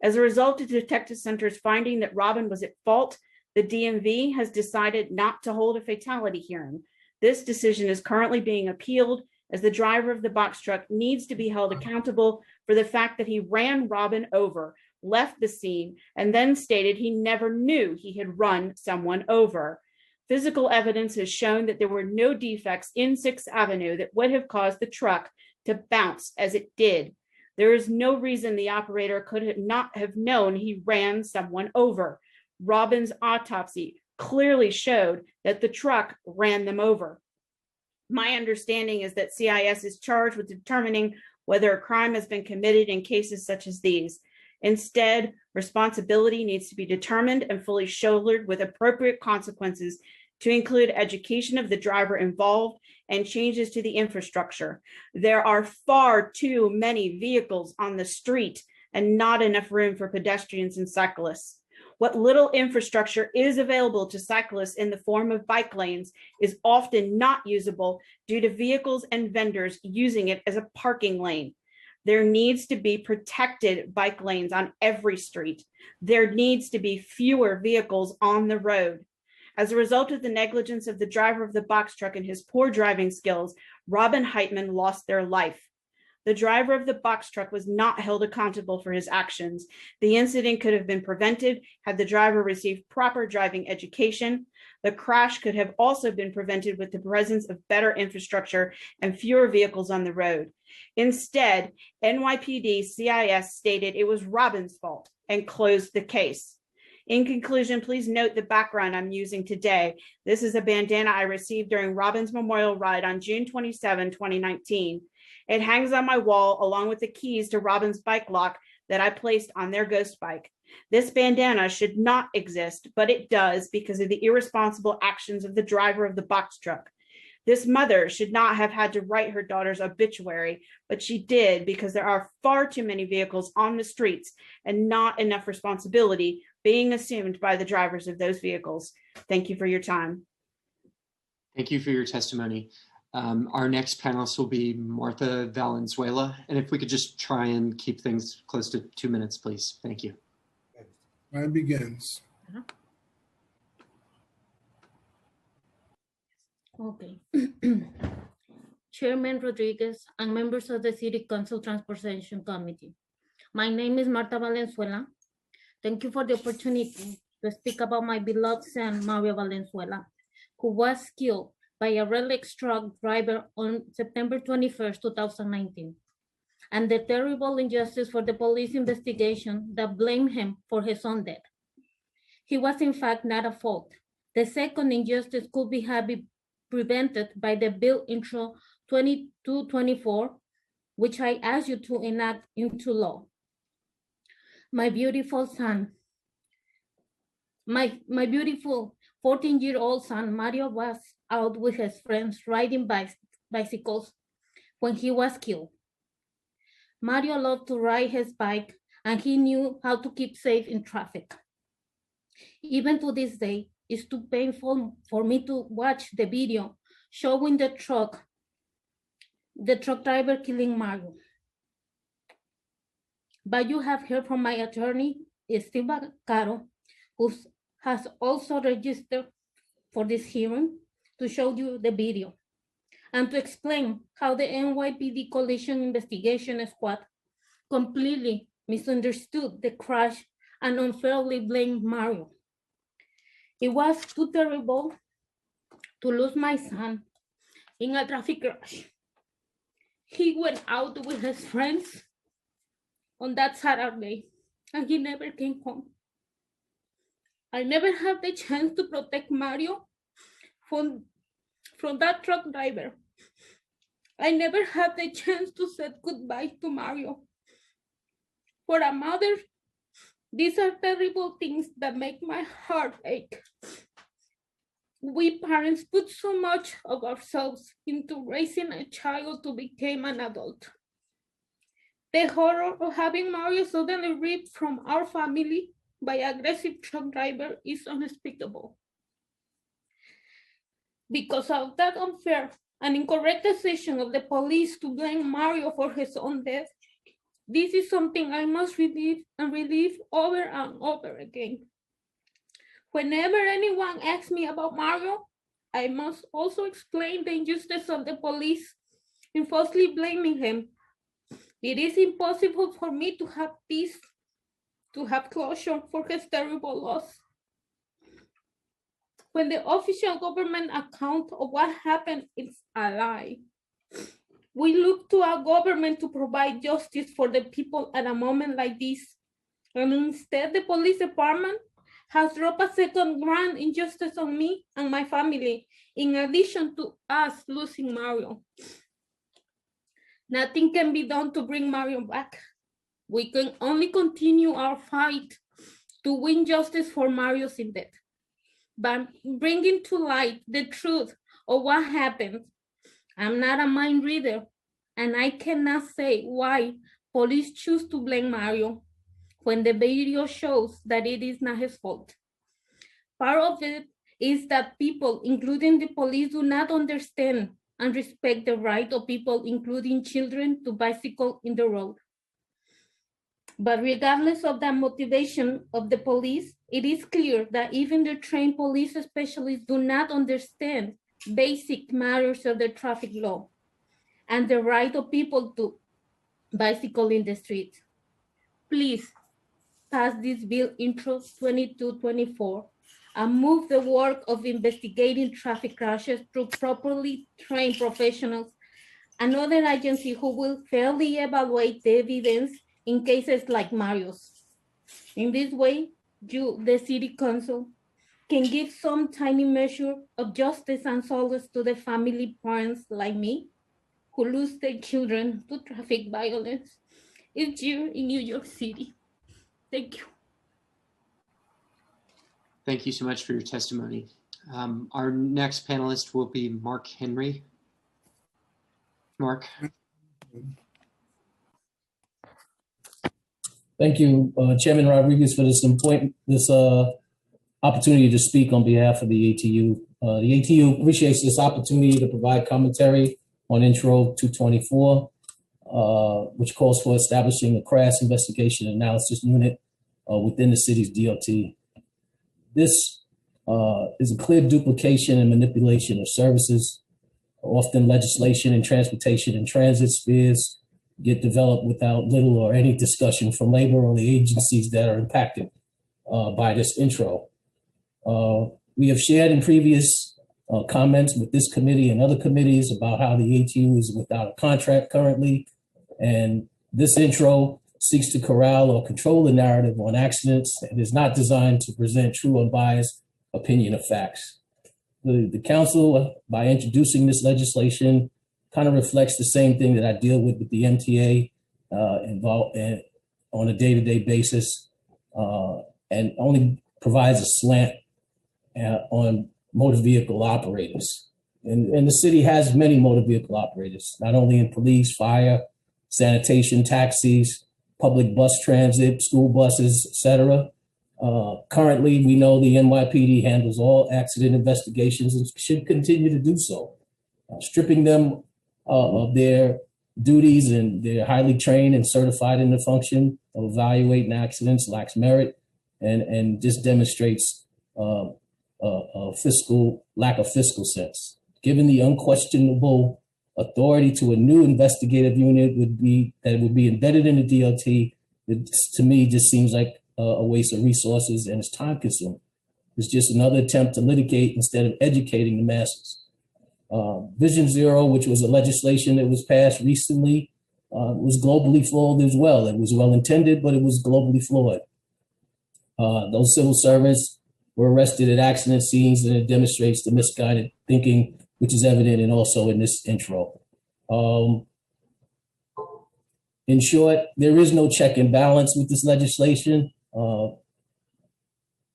As a result of Detective Center's finding that Robin was at fault, the DMV has decided not to hold a fatality hearing. This decision is currently being appealed, as the driver of the box truck needs to be held accountable for the fact that he ran Robin over, left the scene, and then stated he never knew he had run someone over. Physical evidence has shown that there were no defects in 6th Avenue that would have caused the truck to bounce as it did. There is no reason the operator could not have known he ran someone over. Robin's autopsy clearly showed that the truck ran them over. My understanding is that CIS is charged with determining whether a crime has been committed in cases such as these. Instead, responsibility needs to be determined and fully shouldered with appropriate consequences to include education of the driver involved and changes to the infrastructure. There are far too many vehicles on the street and not enough room for pedestrians and cyclists. What little infrastructure is available to cyclists in the form of bike lanes is often not usable due to vehicles and vendors using it as a parking lane. There needs to be protected bike lanes on every street. There needs to be fewer vehicles on the road. As a result of the negligence of the driver of the box truck and his poor driving skills, Robin Heitman lost their life. The driver of the box truck was not held accountable for his actions. The incident could have been prevented had the driver received proper driving education. The crash could have also been prevented with the presence of better infrastructure and fewer vehicles on the road. Instead, NYPD CIS stated it was Robin's fault and closed the case. In conclusion, please note the background I'm using today. This is a bandana I received during Robin's memorial ride on June 27, 2019. It hangs on my wall along with the keys to Robin's bike lock that I placed on their ghost bike. This bandana should not exist, but it does because of the irresponsible actions of the driver of the box truck. This mother should not have had to write her daughter's obituary, but she did because there are far too many vehicles on the streets and not enough responsibility being assumed by the drivers of those vehicles. Thank you for your time. Thank you for your testimony. Our next panelist will be Martha Valenzuela. And if we could just try and keep things close to 2 minutes, please. Thank you. Time begins. Okay. Chairman Rodriguez and members of the City Council Transportation Committee. My name is Marta Valenzuela. Thank you for the opportunity to speak about my beloved son, Mario Valenzuela, who was killed by a Relic truck driver on September 21st, 2019, and the terrible injustice for the police investigation that blamed him for his own death. He was in fact not at fault. The second injustice could be prevented by the Bill Intro 2224, which I ask you to enact into law. My beautiful son, my beautiful 14-year-old son, Mario, was out with his friends riding bicycles when he was killed. Mario loved to ride his bike and he knew how to keep safe in traffic. Even to this day, it's too painful for me to watch the video showing the truck driver killing Mario. But you have heard from my attorney, Steve Vaccaro, who has also registered for this hearing to show you the video and to explain how the NYPD Collision Investigation Squad completely misunderstood the crash and unfairly blamed Mario. It was too terrible to lose my son in a traffic crash. He went out with his friends on that Saturday and he never came home. I never had the chance to protect Mario from that truck driver. I never had the chance to say goodbye to Mario. For a mother, these are terrible things that make my heart ache. We parents put so much of ourselves into raising a child to become an adult. The horror of having Mario suddenly ripped from our family by aggressive truck driver is unspeakable. Because of that unfair and incorrect decision of the police to blame Mario for his own death, this is something I must relive over and over again. Whenever anyone asks me about Mario, I must also explain the injustice of the police in falsely blaming him. It is impossible for me to have peace, to have closure for his terrible loss. When the official government account of what happened is a lie, we look to our government to provide justice for the people at a moment like this. And instead, the police department has dropped a second grand injustice on me and my family, in addition to us losing Mario. Nothing can be done to bring Mario back. We can only continue our fight to win justice for Mario's death by bringing to light the truth of what happened. I'm not a mind reader, and I cannot say why police choose to blame Mario when the video shows that it is not his fault. Part of it is that people, including the police, do not understand and respect the right of people, including children, to bicycle in the road. But regardless of the motivation of the police, it is clear that even the trained police specialists do not understand basic matters of the traffic law and the right of people to bicycle in the streets. Please pass this bill intro 2224 and move the work of investigating traffic crashes through properly trained professionals, another agency who will fairly evaluate the evidence in cases like Mario's. In this way, you, the City Council, can give some tiny measure of justice and solace to the family parents like me who lose their children to traffic violence each year in New York City. Thank you. Thank you so much for your testimony. Our next panelist will be Mark Henry. Mark. Thank you, Chairman Rodriguez, for this opportunity to speak on behalf of the ATU. The ATU appreciates this opportunity to provide commentary on Intro 224, which calls for establishing a crash investigation analysis unit within the city's DOT. This is a clear duplication and manipulation of services. Often legislation in transportation and transit spheres get developed without little or any discussion from labor or the agencies that are impacted by this intro. We have shared in previous comments with this committee and other committees about how the ATU is without a contract currently, and this intro seeks to corral or control the narrative on accidents and is not designed to present true unbiased opinion of facts. The council, by introducing this legislation, kind of reflects the same thing that I deal with the MTA on a day-to-day basis, and only provides a slant on motor vehicle operators. And the city has many motor vehicle operators, not only in police, fire, sanitation, taxis, public bus transit, school buses, etc. Currently, we know the NYPD handles all accident investigations and should continue to do so. Stripping them of their duties, and they're highly trained and certified in the function of evaluating accidents, lacks merit, and just demonstrates a lack of fiscal sense. Given the unquestionable authority to a new investigative unit would be embedded in the DOT, it, to me, just seems like a waste of resources, and it's time consuming. It's just another attempt to litigate instead of educating the masses. Vision Zero, which was a legislation that was passed recently, was globally flawed as well. It was well intended, but it was globally flawed. Those civil servants were arrested at accident scenes, and it demonstrates the misguided thinking, which is evident and also in this intro. In short, there is no check and balance with this legislation.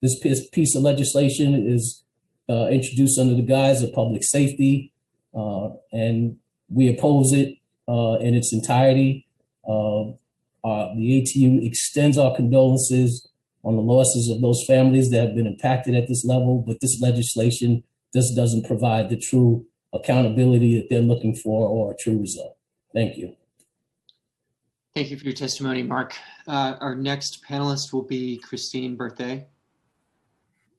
This piece of legislation is introduced under the guise of public safety, and we oppose it in its entirety. The ATU extends our condolences on the losses of those families that have been impacted at this level, but this legislation just doesn't provide the true accountability that they're looking for or a true result. Thank you. Thank you for your testimony, Mark. Our next panelist will be Christine Berthet.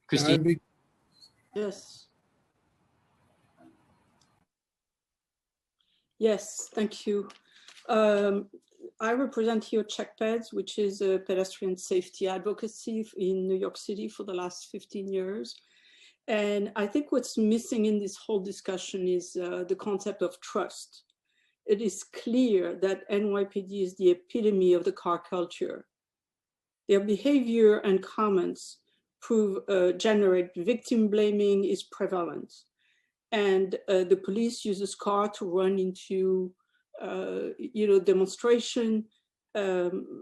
Christine. Yes. Yes, thank you. I represent here CheckPEDS, which is a pedestrian safety advocacy in New York City for the last 15 years. And I think what's missing in this whole discussion is the concept of trust. It is clear that NYPD is the epitome of the car culture. Their behavior and comments generate victim blaming is prevalent. And the police uses car to run into, demonstration. And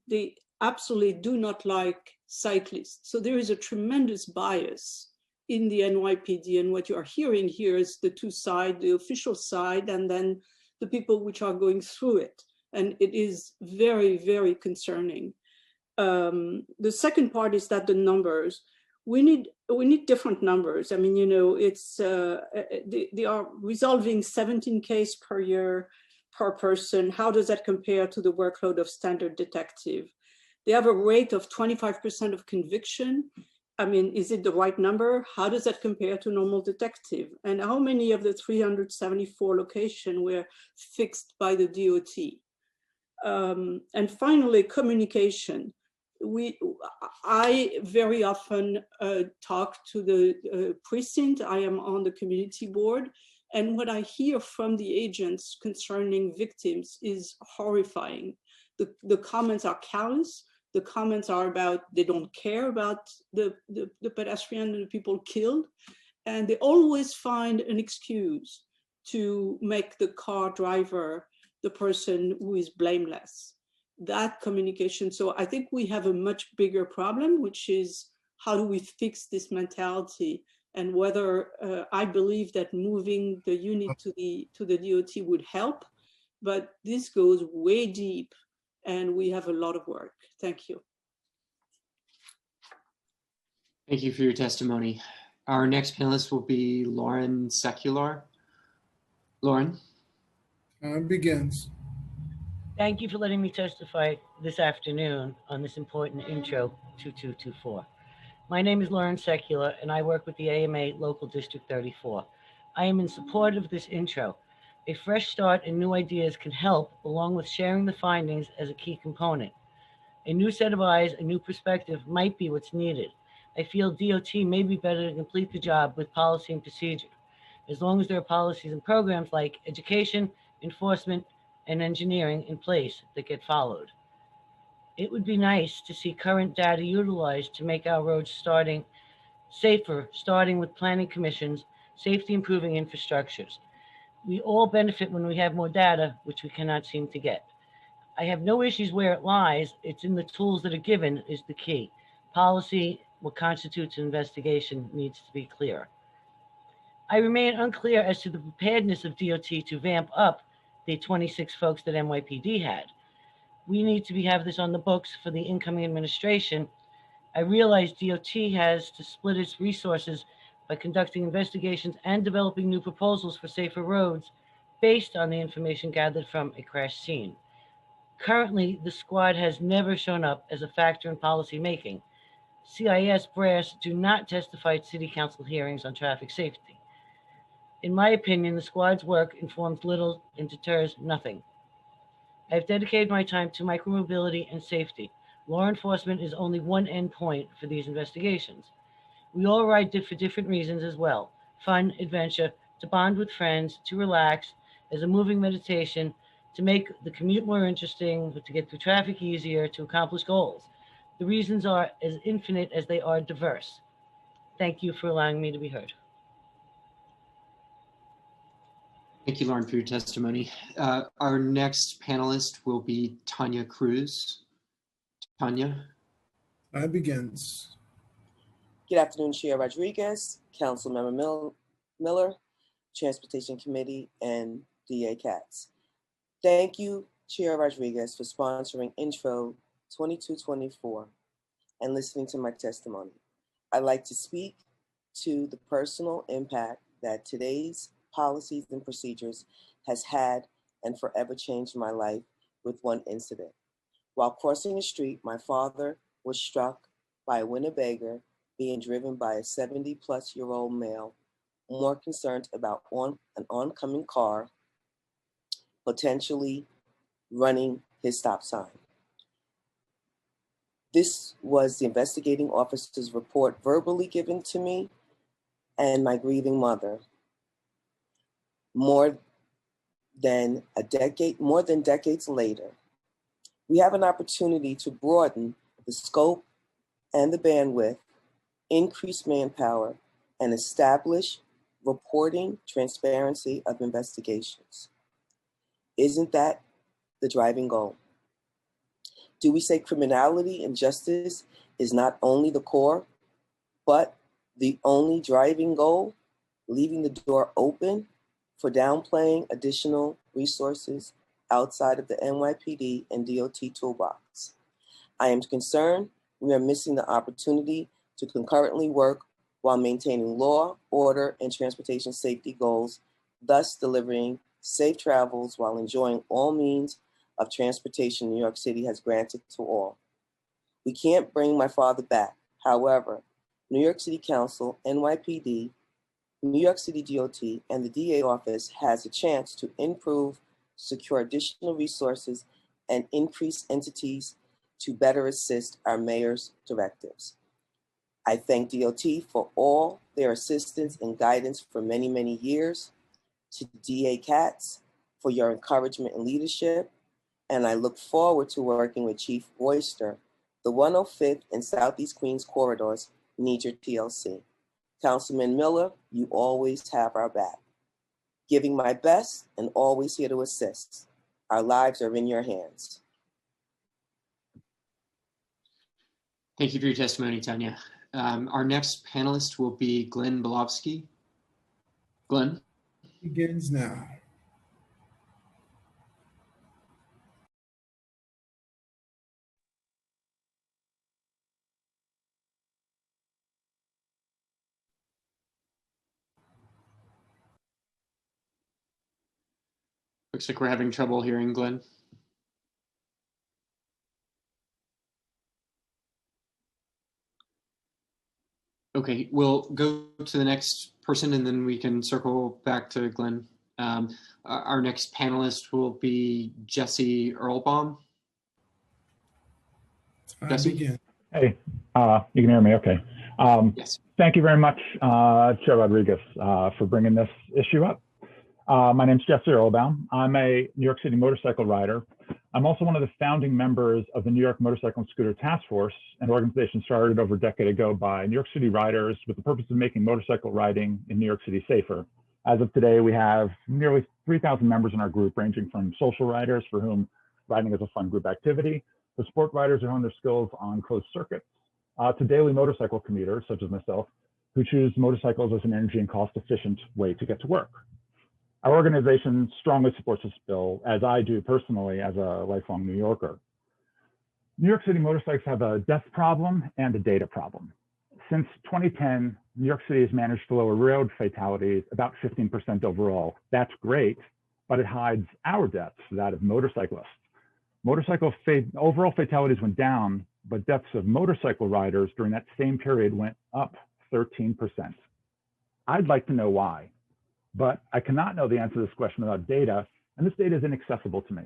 they absolutely do not like cyclists. So there is a tremendous bias in the NYPD, and what you are hearing here is the two sides, the official side, and then the people which are going through it. And it is very, very concerning. The second part is that the numbers, we need different numbers. I mean, they are resolving 17 cases per year per person. How does that compare to the workload of standard detective? They have a rate of 25% of conviction. I mean, is it the right number? How does that compare to normal detective? And how many of the 374 locations were fixed by the DOT? And finally, communication. I very often talk to the precinct. I am on the community board. And what I hear from the agents concerning victims is horrifying. The comments are callous. The comments are about they don't care about the pedestrian and the people killed. And they always find an excuse to make the car driver the person who is blameless. That communication. So I think we have a much bigger problem, which is how do we fix this mentality, and whether I believe that moving the unit to the DOT would help, but this goes way deep and we have a lot of work. Thank you. Thank you for your testimony. Our next panelist will be Lauren Secular. Lauren. Time begins. Thank you for letting me testify this afternoon on this important intro 2224. My name is Lauren Secular and I work with the AMA Local District 34. I am in support of this intro. A fresh start and new ideas can help, along with sharing the findings as a key component. A new set of eyes, a new perspective might be what's needed. I feel DOT may be better to complete the job with policy and procedure, as long as there are policies and programs like education, enforcement, and engineering in place that get followed. It would be nice to see current data utilized to make our roads safer, starting with planning commissions, safety improving infrastructures. We all benefit when we have more data, which we cannot seem to get. I have no issues where it lies. It's in the tools that are given is the key. Policy, what constitutes an investigation, needs to be clear. I remain unclear as to the preparedness of DOT to vamp up the 26 folks that NYPD had. We need to have this on the books for the incoming administration. I realize DOT has to split its resources by conducting investigations and developing new proposals for safer roads based on the information gathered from a crash scene. Currently, the squad has never shown up as a factor in policy making. CIS brass do not testify at city council hearings on traffic safety. In my opinion, the squad's work informs little and deters nothing. I've dedicated my time to micromobility and safety. Law enforcement is only one endpoint for these investigations. We all ride for different reasons as well. Fun, adventure, to bond with friends, to relax, as a moving meditation, to make the commute more interesting, to get through traffic easier, to accomplish goals. The reasons are as infinite as they are diverse. Thank you for allowing me to be heard. Thank you, Lauren, for your testimony. Our next panelist will be Tanya Cruz. Tanya. Time begins. Good afternoon, Chair Rodriguez, Councilmember Miller, Transportation Committee, and DA Katz. Thank you, Chair Rodriguez, for sponsoring Intro 2224, and listening to my testimony. I'd like to speak to the personal impact that today's policies and procedures has had and forever changed my life with one incident. While crossing the street, my father was struck by a Winnebager being driven by a 70-plus-year-old male, more concerned about an oncoming car potentially running his stop sign. This was the investigating officer's report verbally given to me and my grieving mother. More than decades later, we have an opportunity to broaden the scope and the bandwidth, increase manpower, and establish reporting transparency of investigations. Isn't that the driving goal? Do we say criminality and justice is not only the core, but the only driving goal, leaving the door open for downplaying additional resources outside of the NYPD and DOT toolbox? I am concerned we are missing the opportunity to concurrently work while maintaining law, order, and transportation safety goals, thus delivering safe travels while enjoying all means of transportation New York City has granted to all. We can't bring my father back. However, New York City Council, NYPD, New York City DOT, and the DA office has a chance to improve, secure additional resources, and increase entities to better assist our mayor's directives. I thank DOT for all their assistance and guidance for many, many years, to DA Katz for your encouragement and leadership, and I look forward to working with Chief Royster. The 105th and Southeast Queens corridors need your TLC. Councilman Miller, you always have our back. Giving my best and always here to assist. Our lives are in your hands. Thank you for your testimony, Tanya. Our next panelist will be Glenn Bilovsky. Glenn? Begins now. Looks like we're having trouble hearing Glenn. Okay, we'll go to the next person and then we can circle back to Glenn. Our next panelist will be Jesse Earlbaum. Jesse? Hey, you can hear me, okay. Yes. Thank you very much, Chair Rodriguez, for bringing this issue up. My name's Jesse Earlbaum. I'm a New York City motorcycle rider. I'm also one of the founding members of the New York Motorcycle and Scooter Task Force, an organization started over a decade ago by New York City riders with the purpose of making motorcycle riding in New York City safer. As of today, we have nearly 3,000 members in our group, ranging from social riders for whom riding is a fun group activity, to sport riders who hone their skills on closed circuits, to daily motorcycle commuters, such as myself, who choose motorcycles as an energy and cost-efficient way to get to work. Our organization strongly supports this bill, as I do personally as a lifelong New Yorker. New York City motorcycles have a death problem and a data problem. Since 2010, New York City has managed to lower road fatalities about 15% overall. That's great, but it hides our deaths, that of motorcyclists. Overall fatalities went down, but deaths of motorcycle riders during that same period went up 13%. I'd like to know why. But I cannot know the answer to this question without data, and this data is inaccessible to me.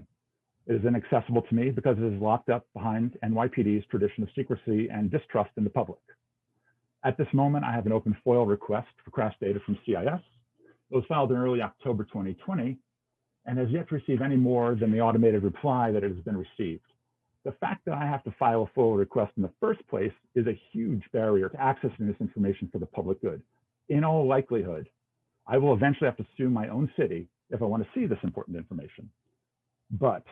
It is inaccessible to me because it is locked up behind NYPD's tradition of secrecy and distrust in the public. At this moment, I have an open FOIL request for crash data from CIS. It was filed in early October 2020 and has yet to receive any more than the automated reply that it has been received. The fact that I have to file a FOIL request in the first place is a huge barrier to accessing this information for the public good. In all likelihood, I will eventually have to sue my own city if I want to see this important information. But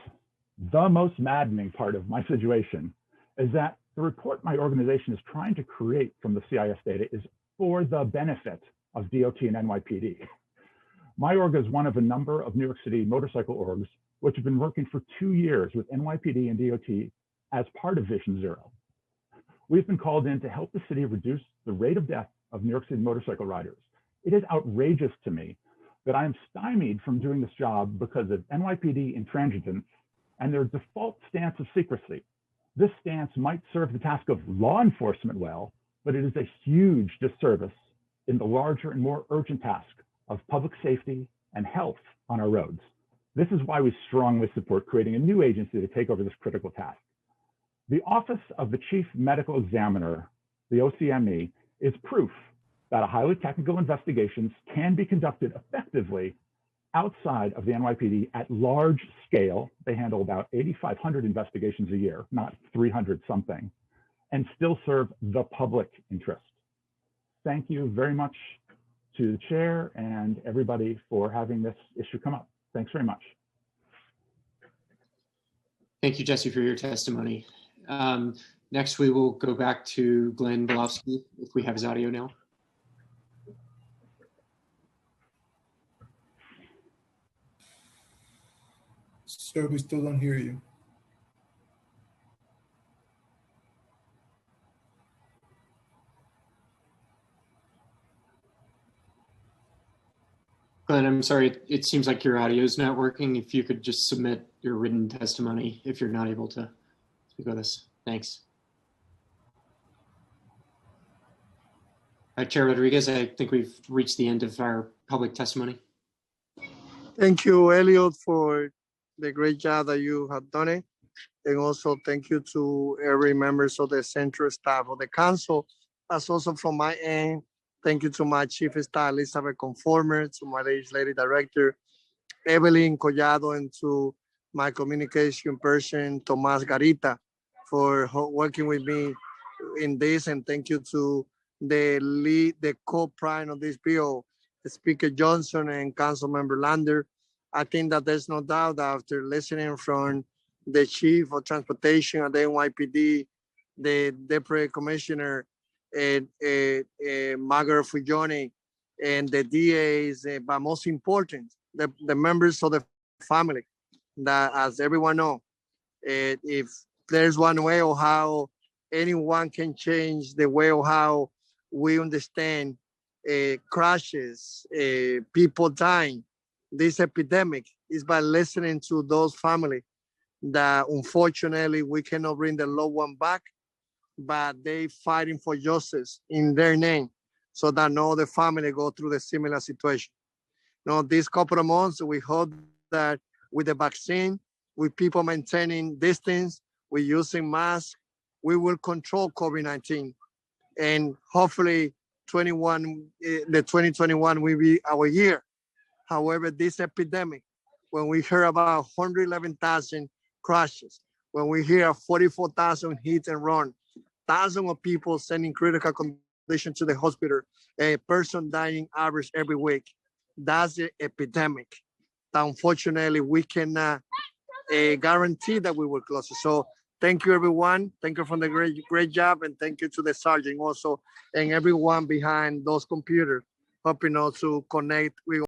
the most maddening part of my situation is that the report my organization is trying to create from the CIS data is for the benefit of DOT and NYPD. My org is one of a number of New York City motorcycle orgs which have been working for 2 years with NYPD and DOT as part of Vision Zero. We've been called in to help the city reduce the rate of death of New York City motorcycle riders. It is outrageous to me that I am stymied from doing this job because of NYPD intransigence and their default stance of secrecy. This stance might serve the task of law enforcement well, but it is a huge disservice in the larger and more urgent task of public safety and health on our roads. This is why we strongly support creating a new agency to take over this critical task. The Office of the Chief Medical Examiner, the OCME, is proof that a highly technical investigations can be conducted effectively outside of the NYPD at large scale. They handle about 8,500 investigations a year, not 300 something, and still serve the public interest. Thank you very much to the chair and everybody for having this issue come up. Thanks very much. Thank you, Jesse, for your testimony. Next, we will go back to Glenn Bilofsky, if we have his audio now. Sir, we still don't hear you. Glenn, I'm sorry, it seems like your audio is not working. If you could just submit your written testimony if you're not able to speak with us. Thanks. Chair Rodriguez, I think we've reached the end of our public testimony. Thank you, Elliot, for the great job that you have done it. And also thank you to every members of the central staff of the council. As also from my end, thank you to my chief of staff, Elizabeth Conformer, to my legislative director, Evelyn Collado, and to my communication person, Tomas Garita, for working with me in this. And thank you to the co-prime of this bill, Speaker Johnson and Council Member Lander. I think that there's no doubt that after listening from the Chief of Transportation at the NYPD, the Deputy Commissioner, Margaret Fujoni, and the DAs, but most important, the members of the family, that as everyone knows, if there's one way of how anyone can change the way of how we understand crashes, people dying, this epidemic, is by listening to those families that unfortunately we cannot bring the loved one back, but they fighting for justice in their name so that no other family go through the similar situation. Now, these couple of months, we hope that with the vaccine, with people maintaining distance, with using masks, we will control COVID-19. And hopefully the 2021 will be our year. However, this epidemic, when we hear about 111,000 crashes, when we hear 44,000 hit and run, thousands of people sending critical condition to the hospital, a person dying average every week, that's the epidemic that unfortunately we cannot guarantee that we will close it. So thank you, everyone. Thank you for the great job, and thank you to the sergeant also, and everyone behind those computers, helping us to connect with